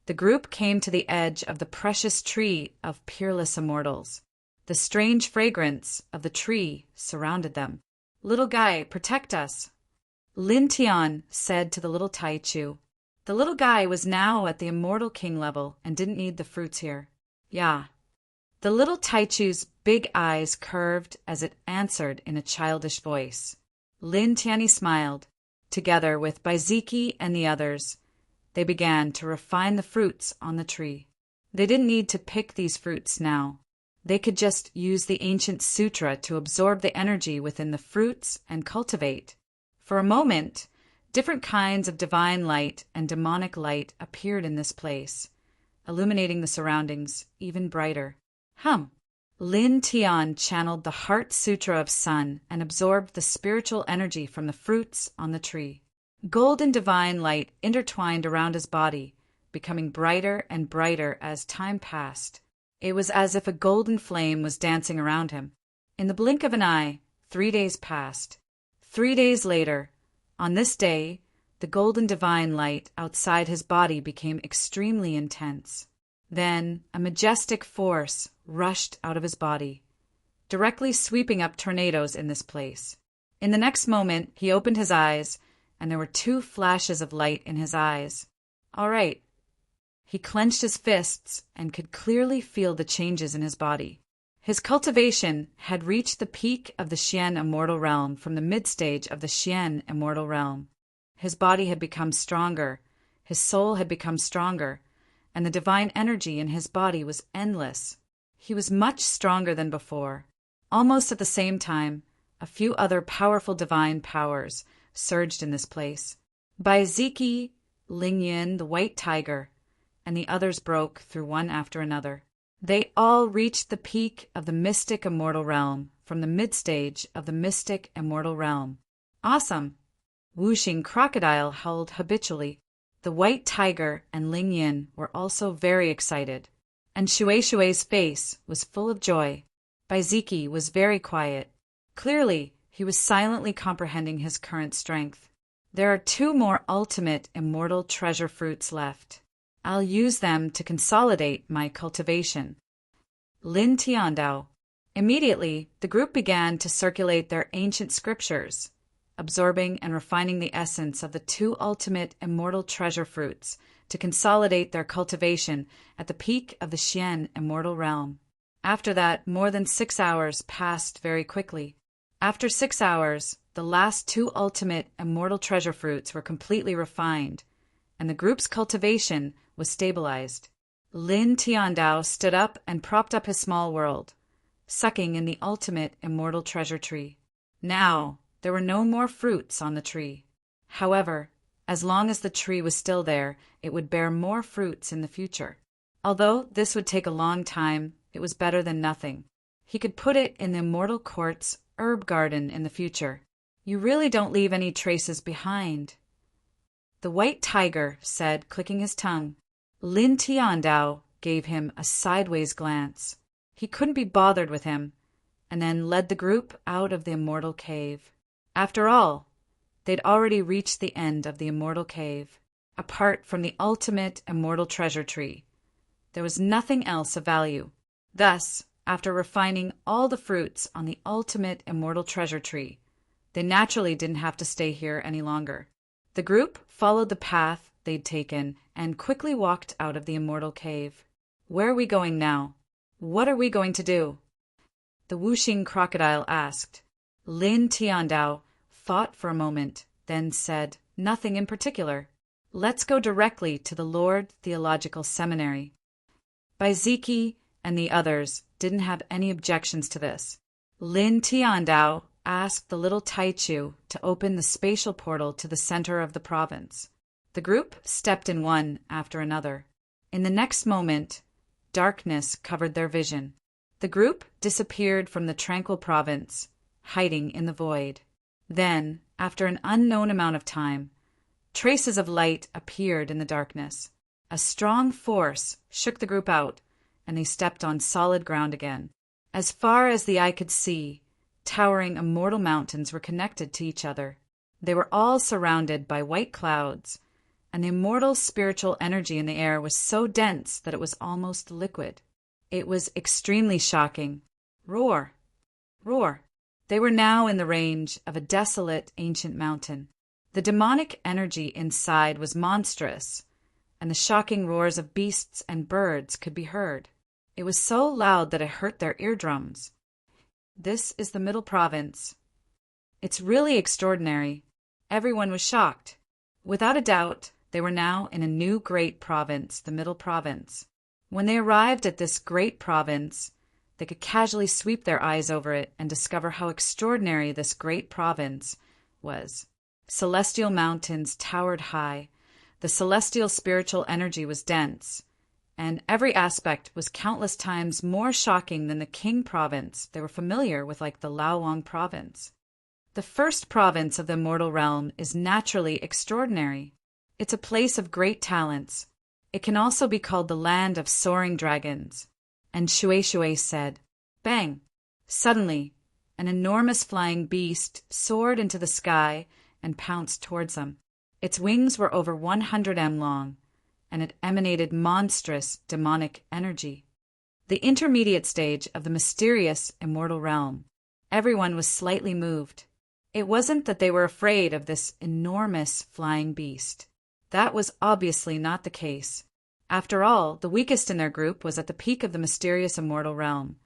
Speaker 1: the group came to the edge of the precious tree of peerless immortals. The strange fragrance of the tree surrounded them. Little guy, protect us, Lin Tian said to the little Taichu. The little guy was now at the immortal king level and didn't need the fruits here. Yeah. The little Taichu's big eyes curved as it answered in a childish voice. Lin Tianyi smiled. Together with Baiziki and the others, they began to refine the fruits on the tree. They didn't need to pick these fruits now. They could just use the ancient sutra to absorb the energy within the fruits and cultivate. For a moment, different kinds of divine light and demonic light appeared in this place, illuminating the surroundings even brighter. Lin Tian channeled the Heart Sutra of Sun and absorbed the spiritual energy from the fruits on the tree. Golden divine light intertwined around his body, becoming brighter and brighter as time passed. It was as if a golden flame was dancing around him. In the blink of an eye, 3 days passed. 3 days later, on this day, the golden divine light outside his body became extremely intense. Then a majestic force rushed out of his body, directly sweeping up tornadoes in this place. In the next moment, he opened his eyes, and there were 2 flashes of light in his eyes. All right. He clenched his fists and could clearly feel the changes in his body. His cultivation had reached the peak of the Xian immortal realm from the mid-stage of the Xian immortal realm. His body had become stronger, his soul had become stronger, and the divine energy in his body was endless. He was much stronger than before. Almost at the same time, a few other powerful divine powers surged in this place. Baiziki, Lingyin, the white tiger, and the others broke through one after another. They all reached the peak of the mystic immortal realm from the mid-stage of the mystic immortal realm. Awesome! Whooshing crocodile howled habitually. The white tiger and Lingyin were also very excited, and Shueishue's face was full of joy. Baiziki was very quiet. Clearly, he was silently comprehending his current strength. There are 2 more ultimate immortal treasure fruits left. I'll use them to consolidate my cultivation. Lin Tiandao. Immediately, the group began to circulate their ancient scriptures, absorbing and refining the essence of the 2 ultimate immortal treasure fruits to consolidate their cultivation at the peak of the Xian immortal realm. After that, more than 6 hours passed very quickly. After 6 hours, the last 2 ultimate immortal treasure fruits were completely refined, and the group's cultivation was stabilized. Lin Tiandao stood up and propped up his small world, sucking in the ultimate immortal treasure tree. Now, there were no more fruits on the tree. However, as long as the tree was still there, it would bear more fruits in the future. Although this would take a long time, it was better than nothing. He could put it in the immortal court's herb garden in the future. You really don't leave any traces behind. The white tiger said, clicking his tongue. Lin Tiandao gave him a sideways glance. He couldn't be bothered with him, and then led the group out of the immortal cave. After all, they'd already reached the end of the immortal cave. Apart from the ultimate immortal treasure tree, there was nothing else of value. Thus, after refining all the fruits on the ultimate immortal treasure tree, they naturally didn't have to stay here any longer. The group followed the path they'd taken and quickly walked out of the immortal cave. Where are we going now? What are we going to do? The Wuxing crocodile asked. Lin Tiandao thought for a moment, then said, nothing in particular. Let's go directly to the Lord Theological Seminary. Baiziki and the others didn't have any objections to this. Lin Tiandao asked the little Taichu to open the spatial portal to the center of the province. The group stepped in one after another. In the next moment, darkness covered their vision. The group disappeared from the tranquil province, hiding in the void. Then, after an unknown amount of time, traces of light appeared in the darkness. A strong force shook the group out, and they stepped on solid ground again. As far as the eye could see, towering immortal mountains were connected to each other. They were all surrounded by white clouds, and the immortal spiritual energy in the air was so dense that it was almost liquid. It was extremely shocking. Roar! Roar! They were now in the range of a desolate ancient mountain. The demonic energy inside was monstrous, and the shocking roars of beasts and birds could be heard. It was so loud that it hurt their eardrums. This is the Middle Province. It's really extraordinary. Everyone was shocked. Without a doubt, they were now in a new great province, the Middle Province. When they arrived at this great province, they could casually sweep their eyes over it and discover how extraordinary this great province was. Celestial mountains towered high. The celestial spiritual energy was dense, and every aspect was countless times more shocking than the King province they were familiar with, like the Laowang province. The first province of the immortal realm is naturally extraordinary. It's a place of great talents. It can also be called the land of soaring dragons. And Shui said, bang! Suddenly, an enormous flying beast soared into the sky and pounced towards them. Its wings were over 100 m long, and it emanated monstrous demonic energy. The intermediate stage of the mysterious immortal realm. Everyone was slightly moved. It wasn't that they were afraid of this enormous flying beast. That was obviously not the case. After all, the weakest in their group was at the peak of the mysterious immortal realm,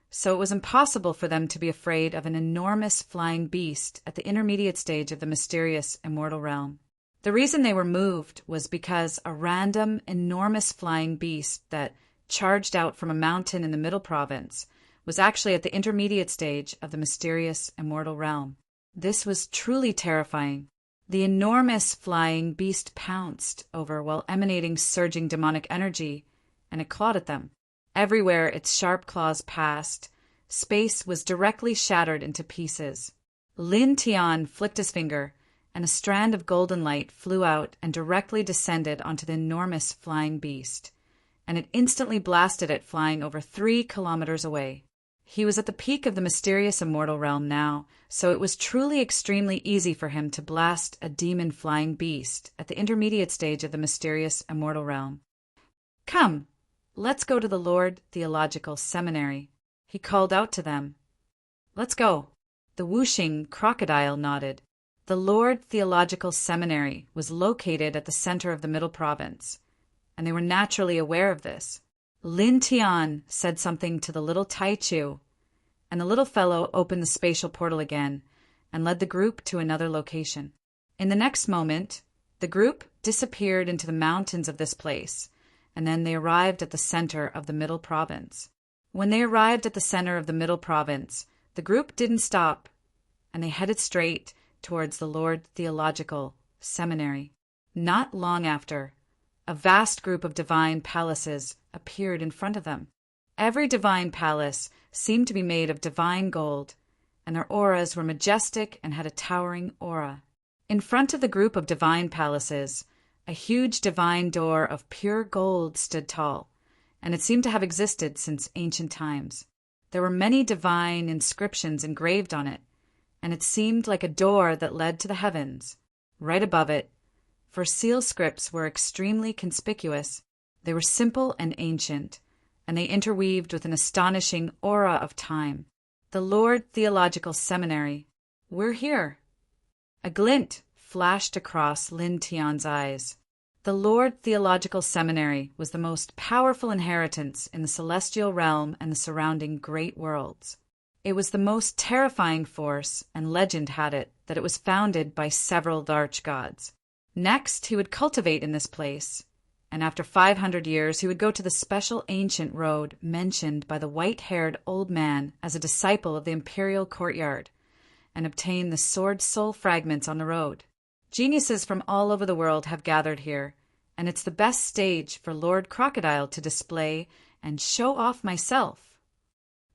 Speaker 1: so it was impossible for them to be afraid of an enormous flying beast at the intermediate stage of the mysterious immortal realm. The reason they were moved was because a random, enormous flying beast that charged out from a mountain in the Middle Province was actually at the intermediate stage of the mysterious immortal realm. This was truly terrifying. The enormous flying beast pounced over while emanating surging demonic energy, and it clawed at them. Everywhere its sharp claws passed, space was directly shattered into pieces. Lin Tian flicked his finger, and a strand of golden light flew out and directly descended onto the enormous flying beast, and it instantly blasted it flying over 3 kilometers away. He was at the peak of the mysterious immortal realm now, so it was truly extremely easy for him to blast a demon flying beast at the intermediate stage of the mysterious immortal realm. Come, let's go to the Lord Theological Seminary, he called out to them. Let's go. The Wuxing crocodile nodded. The Lord Theological Seminary was located at the center of the Middle Province, and they were naturally aware of this. Lin Tian said something to the little Taichu, and the little fellow opened the spatial portal again and led the group to another location. In the next moment, the group disappeared into the mountains of this place, and then they arrived at the center of the Middle Province. When they arrived at the center of the Middle Province, the group didn't stop. and they headed straight towards the Lord Theological Seminary. Not long after, a vast group of divine palaces appeared in front of them. Every divine palace seemed to be made of divine gold, and their auras were majestic and had a towering aura. In front of the group of divine palaces, a huge divine door of pure gold stood tall, and it seemed to have existed since ancient times. There were many divine inscriptions engraved on it, and it seemed like a door that led to the heavens. Right above it, for seal scripts were extremely conspicuous. They were simple and ancient, and they interweaved with an astonishing aura of time. The Lord Theological Seminary. We're here. A glint flashed across Lin Tian's eyes. The Lord Theological Seminary was the most powerful inheritance in the celestial realm and the surrounding great worlds. It was the most terrifying force, and legend had it that it was founded by several arch-gods. Next, he would cultivate in this place, and after 500 years he would go to the special ancient road mentioned by the white-haired old man as a disciple of the imperial courtyard, and obtain the sword soul fragments on the road. Geniuses from all over the world have gathered here, and it's the best stage for Lord Crocodile to display and show off myself.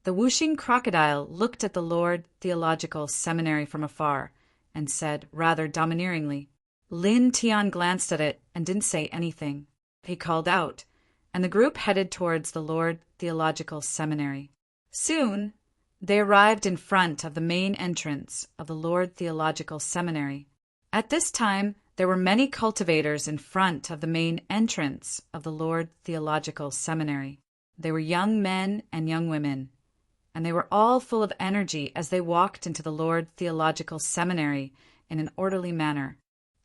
Speaker 1: The whooshing crocodile looked at the Lord Theological Seminary from afar and said rather domineeringly. Lin Tian glanced at it and didn't say anything. He called out, and the group headed towards the Lord Theological Seminary. Soon, they arrived in front of the main entrance of the Lord Theological Seminary. At this time, there were many cultivators in front of the main entrance of the Lord Theological Seminary. They were young men and young women, and they were all full of energy as they walked into the Lord Theological Seminary in an orderly manner.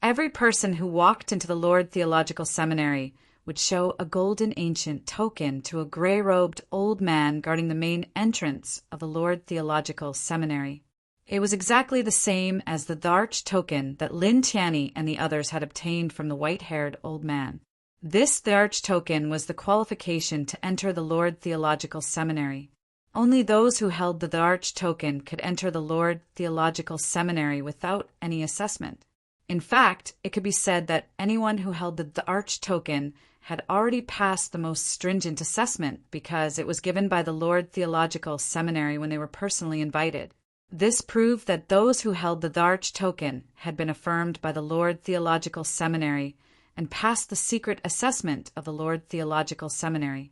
Speaker 1: Every person who walked into the Lord Theological Seminary would show a golden ancient token to a gray-robed old man guarding the main entrance of the Lord Theological Seminary. It was exactly the same as the Dharch token that Lin Tianyi and the others had obtained from the white-haired old man. This Dharch token was the qualification to enter the Lord Theological Seminary. Only those who held the Dharch token could enter the Lord Theological Seminary without any assessment. In fact, it could be said that anyone who held the Dharch token had already passed the most stringent assessment because it was given by the Lord Theological Seminary when they were personally invited. This proved that those who held the Dharch token had been affirmed by the Lord Theological Seminary and passed the secret assessment of the Lord Theological Seminary.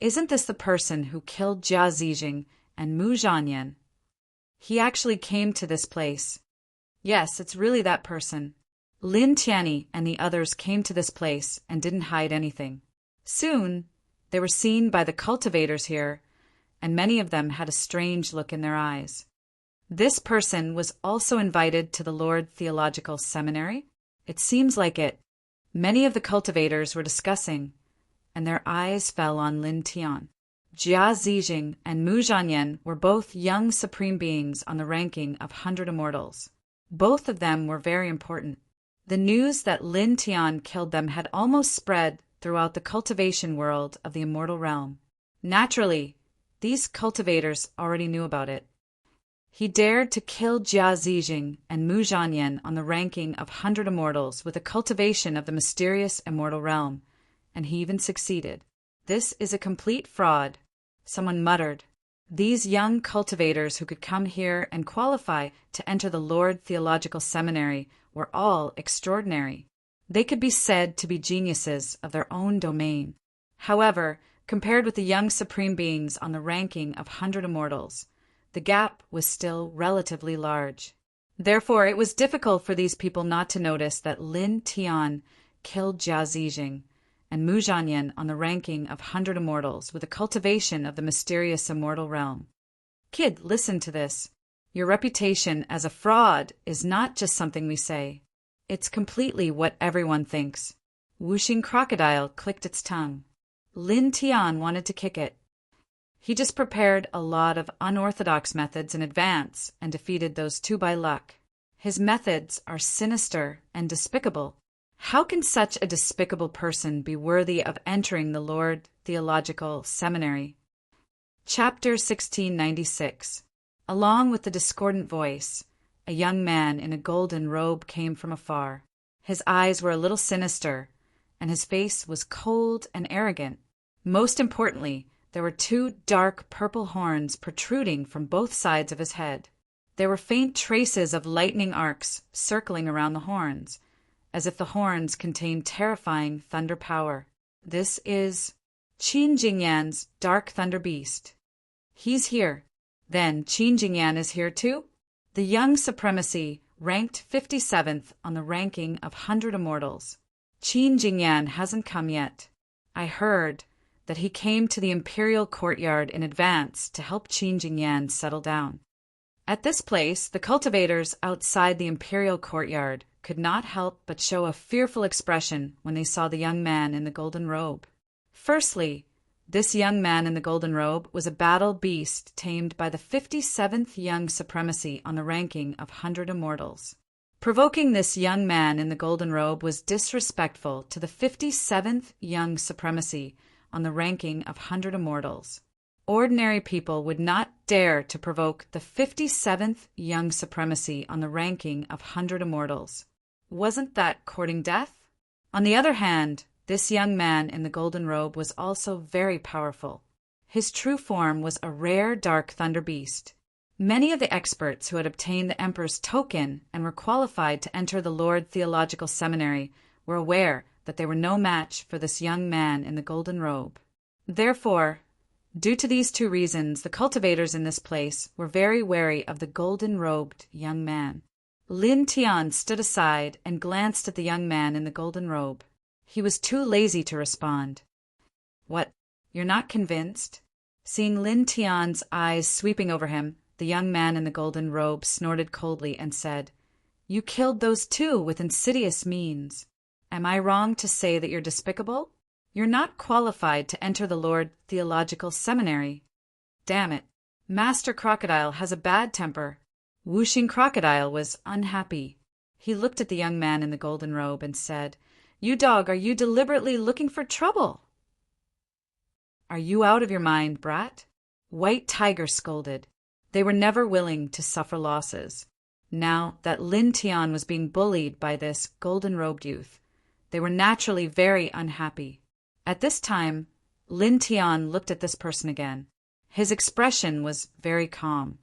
Speaker 1: Isn't this the person who killed Jia Zijing and Mu Zhanyan? He actually came to this place. Yes, it's really that person. Lin Tianyi and the others came to this place and didn't hide anything. Soon, they were seen by the cultivators here, and many of them had a strange look in their eyes. This person was also invited to the Lord Theological Seminary? It seems like it. Many of the cultivators were discussing, and their eyes fell on Lin Tian. Jia Zijing and Mu Zhanyan were both young supreme beings on the ranking of 100 immortals. Both of them were very important. The news that Lin Tian killed them had almost spread throughout the cultivation world of the immortal realm. Naturally, these cultivators already knew about it. He dared to kill Jia Zijing and Mu Zhanyan on the ranking of 100 immortals with the cultivation of the mysterious immortal realm, and he even succeeded. This is a complete fraud, someone muttered. These young cultivators who could come here and qualify to enter the Lord Theological Seminary were all extraordinary. They could be said to be geniuses of their own domain. However, compared with the young supreme beings on the ranking of 100 immortals, the gap was still relatively large. Therefore, it was difficult for these people not to notice that Lin Tian killed Jia Zijing and Mu Zhanyan on the ranking of 100 immortals with the cultivation of the mysterious immortal realm. Kid, listen to this. Your reputation as a fraud is not just something we say. It's completely what everyone thinks. Whooshing crocodile clicked its tongue. Lin Tian wanted to kick it. He just prepared a lot of unorthodox methods in advance and defeated those two by luck. His methods are sinister and despicable. How can such a despicable person be worthy of entering the Lord Theological Seminary? Chapter 1696. Along with the discordant voice, a young man in a golden robe came from afar. His eyes were a little sinister, and his face was cold and arrogant. Most importantly, there were two dark purple horns protruding from both sides of his head. There were faint traces of lightning arcs circling around the horns, as if the horns contained terrifying thunder power. This is Qin Jingyan's Dark Thunder Beast. He's here. Then Qin Jingyan is here too? The young supremacy ranked 57th on the ranking of 100 immortals. Qin Jingyan hasn't come yet. I heard that he came to the imperial courtyard in advance to help Qin Jingyan settle down. At this place, the cultivators outside the imperial courtyard could not help but show a fearful expression when they saw the young man in the golden robe. Firstly, this young man in the golden robe was a battle beast tamed by the 57th young supremacy on the ranking of 100 immortals. Provoking this young man in the golden robe was disrespectful to the 57th young supremacy on the ranking of 100 immortals. Ordinary people would not dare to provoke the 57th young supremacy on the ranking of 100 immortals. Wasn't that courting death? On the other hand, this young man in the golden robe was also very powerful. His true form was a rare dark thunder beast. Many of the experts who had obtained the emperor's token and were qualified to enter the Lord Theological Seminary were aware that they were no match for this young man in the golden robe. Therefore, due to these two reasons, the cultivators in this place were very wary of the golden-robed young man. Lin Tian stood aside and glanced at the young man in the golden robe. He was too lazy to respond. What, you're not convinced? Seeing Lin Tian's eyes sweeping over him, the young man in the golden robe snorted coldly and said, "You killed those two with insidious means. Am I wrong to say that you're despicable? You're not qualified to enter the Lord Theological Seminary." Damn it. Master Crocodile has a bad temper. Wuxing Crocodile was unhappy. He looked at the young man in the golden robe and said, "You dog, are you deliberately looking for trouble?" "Are you out of your mind, brat?" White Tiger scolded. They were never willing to suffer losses. Now that Lin Tian was being bullied by this golden-robed youth, they were naturally very unhappy. At this time, Lin Tian looked at this person again. His expression was very calm.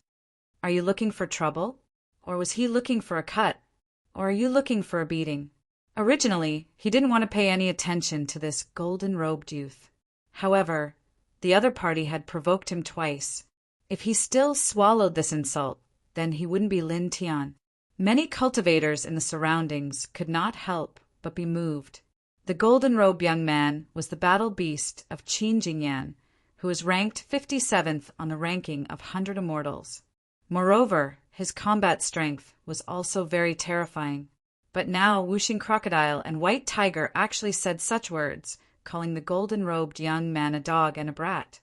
Speaker 1: "Are you looking for trouble? Or was he looking for a cut? Or are you looking for a beating?" Originally, he didn't want to pay any attention to this golden-robed youth. However, the other party had provoked him twice. If he still swallowed this insult, then he wouldn't be Lin Tian. Many cultivators in the surroundings could not help but be moved. The golden-robed young man was the battle beast of Qin Jingyan, who was ranked 57th on the ranking of 100 immortals. Moreover, his combat strength was also very terrifying. But now Wuxing Crocodile and White Tiger actually said such words, calling the golden-robed young man a dog and a brat.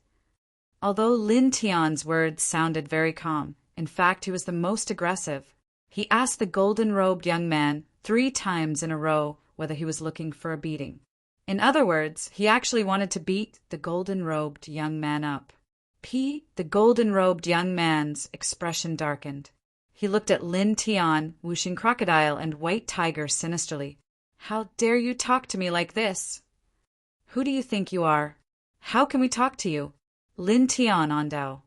Speaker 1: Although Lin Tian's words sounded very calm, in fact he was the most aggressive. He asked the golden-robed young man 3 times in a row whether he was looking for a beating. In other words, he actually wanted to beat the golden-robed young man up. The golden-robed young man's expression darkened. He looked at Lin Tian, Wuxing Crocodile, and White Tiger sinisterly. "How dare you talk to me like this? Who do you think you are? How can we talk to you?" Lin Tian Ondao.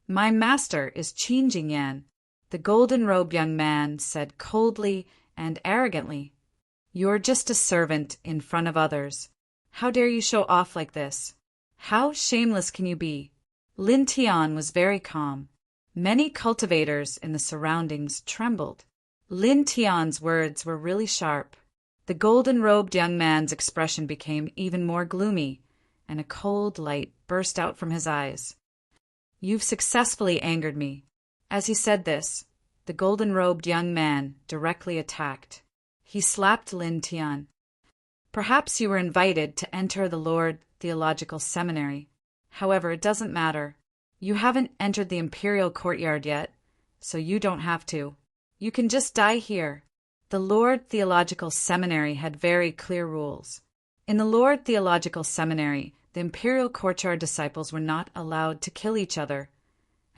Speaker 1: "My master is Qin Jingyan," the golden-robed young man said coldly and arrogantly. "You're just a servant in front of others. How dare you show off like this? How shameless can you be?" Lin Tian was very calm. Many cultivators in the surroundings trembled. Lin Tian's words were really sharp. The golden-robed young man's expression became even more gloomy, and a cold light burst out from his eyes. "You've successfully angered me." As he said this, the golden-robed young man directly attacked. He slapped Lin Tian. "Perhaps you were invited to enter the Lord Theological Seminary. However, it doesn't matter. You haven't entered the imperial courtyard yet, so you don't have to. You can just die here." The Lord Theological Seminary had very clear rules. In the Lord Theological Seminary, the imperial courtyard disciples were not allowed to kill each other,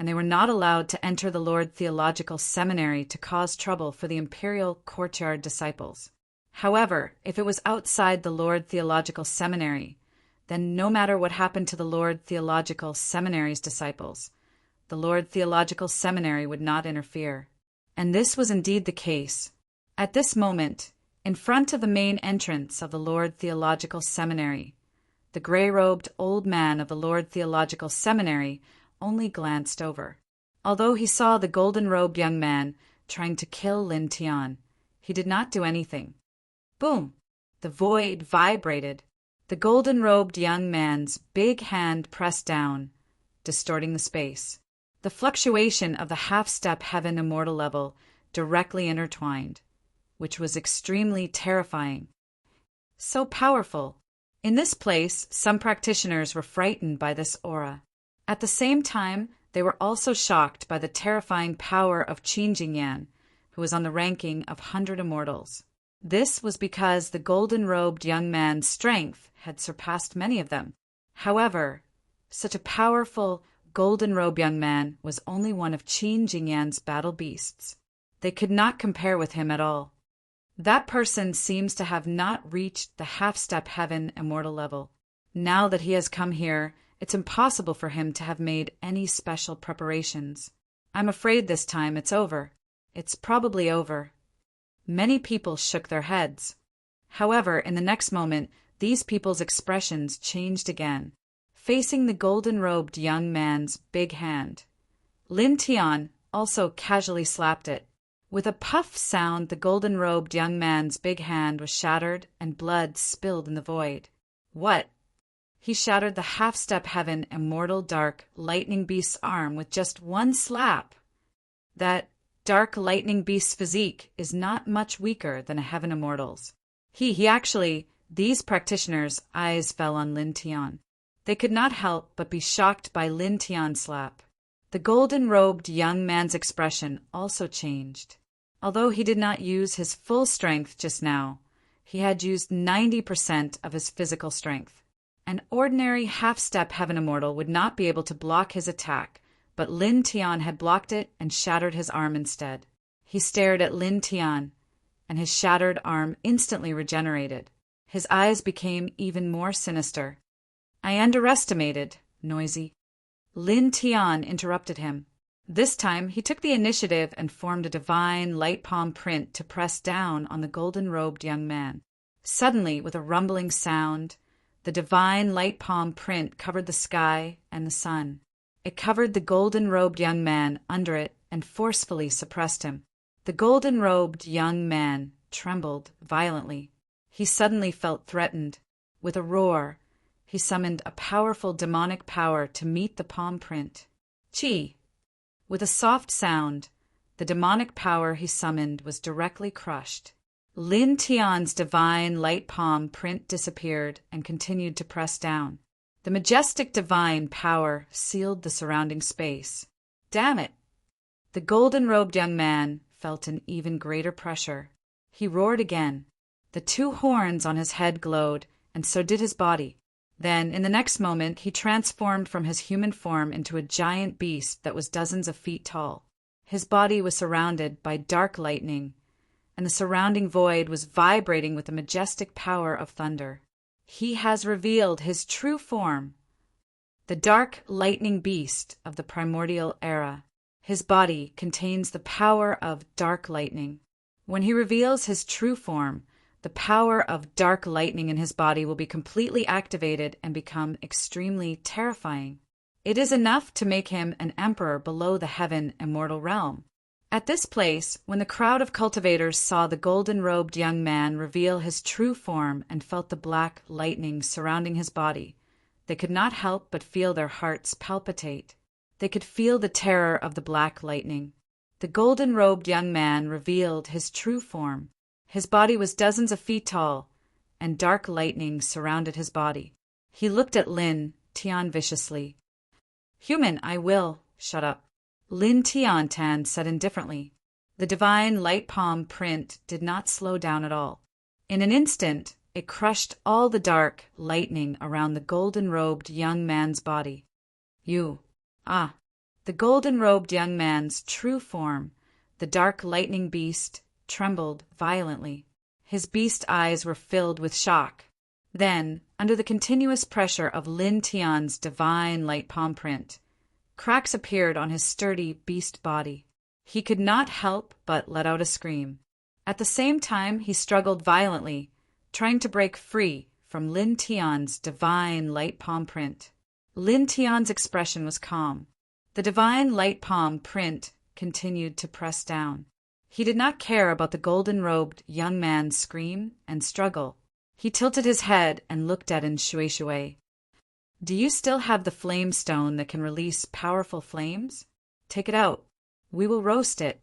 Speaker 1: and they were not allowed to enter the Lord Theological Seminary to cause trouble for the imperial courtyard disciples. However, if it was outside the Lord Theological Seminary, then no matter what happened to the Lord Theological Seminary's disciples, the Lord Theological Seminary would not interfere. And this was indeed the case. At this moment, in front of the main entrance of the Lord Theological Seminary, the gray-robed old man of the Lord Theological Seminary only glanced over. Although he saw the golden-robed young man trying to kill Lin Tian, he did not do anything. Boom! The void vibrated. The golden-robed young man's big hand pressed down, distorting the space. The fluctuation of the half-step heaven immortal level directly intertwined, which was extremely terrifying. So powerful. In this place, some practitioners were frightened by this aura. At the same time, they were also shocked by the terrifying power of Qin Jingyan, who was on the ranking of 100 immortals. This was because the golden-robed young man's strength had surpassed many of them. However, such a powerful, golden-robed young man was only one of Qin Jingyan's battle beasts. They could not compare with him at all. That person seems to have not reached the half-step heaven immortal level. Now that he has come here, it's impossible for him to have made any special preparations. I'm afraid this time it's over. It's probably over. Many people shook their heads. However, in the next moment, these people's expressions changed again. Facing the golden-robed young man's big hand, Lin Tian also casually slapped it. With a puff sound, the golden-robed young man's big hand was shattered and blood spilled in the void. What? He shattered the half-step heaven immortal dark lightning beast's arm with just one slap. That dark lightning beast's physique is not much weaker than a heaven immortal's. These practitioners' eyes fell on Lin Tian. They could not help but be shocked by Lin Tian's slap. The golden-robed young man's expression also changed. Although he did not use his full strength just now, he had used 90% of his physical strength. An ordinary half-step heaven immortal would not be able to block his attack, but Lin Tian had blocked it and shattered his arm instead. He stared at Lin Tian, and his shattered arm instantly regenerated. His eyes became even more sinister. I underestimated, noisy. Lin Tian interrupted him. This time he took the initiative and formed a divine light palm print to press down on the golden-robed young man. Suddenly, with a rumbling sound, the divine light palm print covered the sky and the sun. It covered the golden-robed young man under it and forcefully suppressed him. The golden-robed young man trembled violently. He suddenly felt threatened. With a roar, he summoned a powerful demonic power to meet the palm print. Chi! With a soft sound, the demonic power he summoned was directly crushed. Lin Tian's divine light palm print disappeared and continued to press down. The majestic divine power sealed the surrounding space. Damn it! The golden-robed young man felt an even greater pressure. He roared again. The two horns on his head glowed, and so did his body. Then, in the next moment, he transformed from his human form into a giant beast that was dozens of feet tall. His body was surrounded by dark lightning, and the surrounding void was vibrating with the majestic power of thunder. He has revealed his true form, the dark lightning beast of the primordial era. His body contains the power of dark lightning. When he reveals his true form, the power of dark lightning in his body will be completely activated and become extremely terrifying. It is enough to make him an emperor below the heaven immortal realm. At this place, when the crowd of cultivators saw the golden-robed young man reveal his true form and felt the black lightning surrounding his body, they could not help but feel their hearts palpitate. They could feel the terror of the black lightning. The golden-robed young man revealed his true form. His body was dozens of feet tall, and dark lightning surrounded his body. He looked at Lin Tian viciously. "Human, I will. Shut up." Lin Tian said indifferently. The divine light palm print did not slow down at all. In an instant, it crushed all the dark lightning around the golden-robed young man's body. The golden-robed young man's true form, the dark lightning beast, trembled violently. His beast eyes were filled with shock. Then, under the continuous pressure of Lin Tian's divine light palm print, cracks appeared on his sturdy beast body. He could not help but let out a scream. At the same time, he struggled violently, trying to break free from Lin Tian's divine light palm print. Lin Tian's expression was calm. The divine light palm print continued to press down. He did not care about the golden-robed young man's scream and struggle. He tilted his head and looked at Shui Shui. Do you still have the flame stone that can release powerful flames? Take it out. We will roast it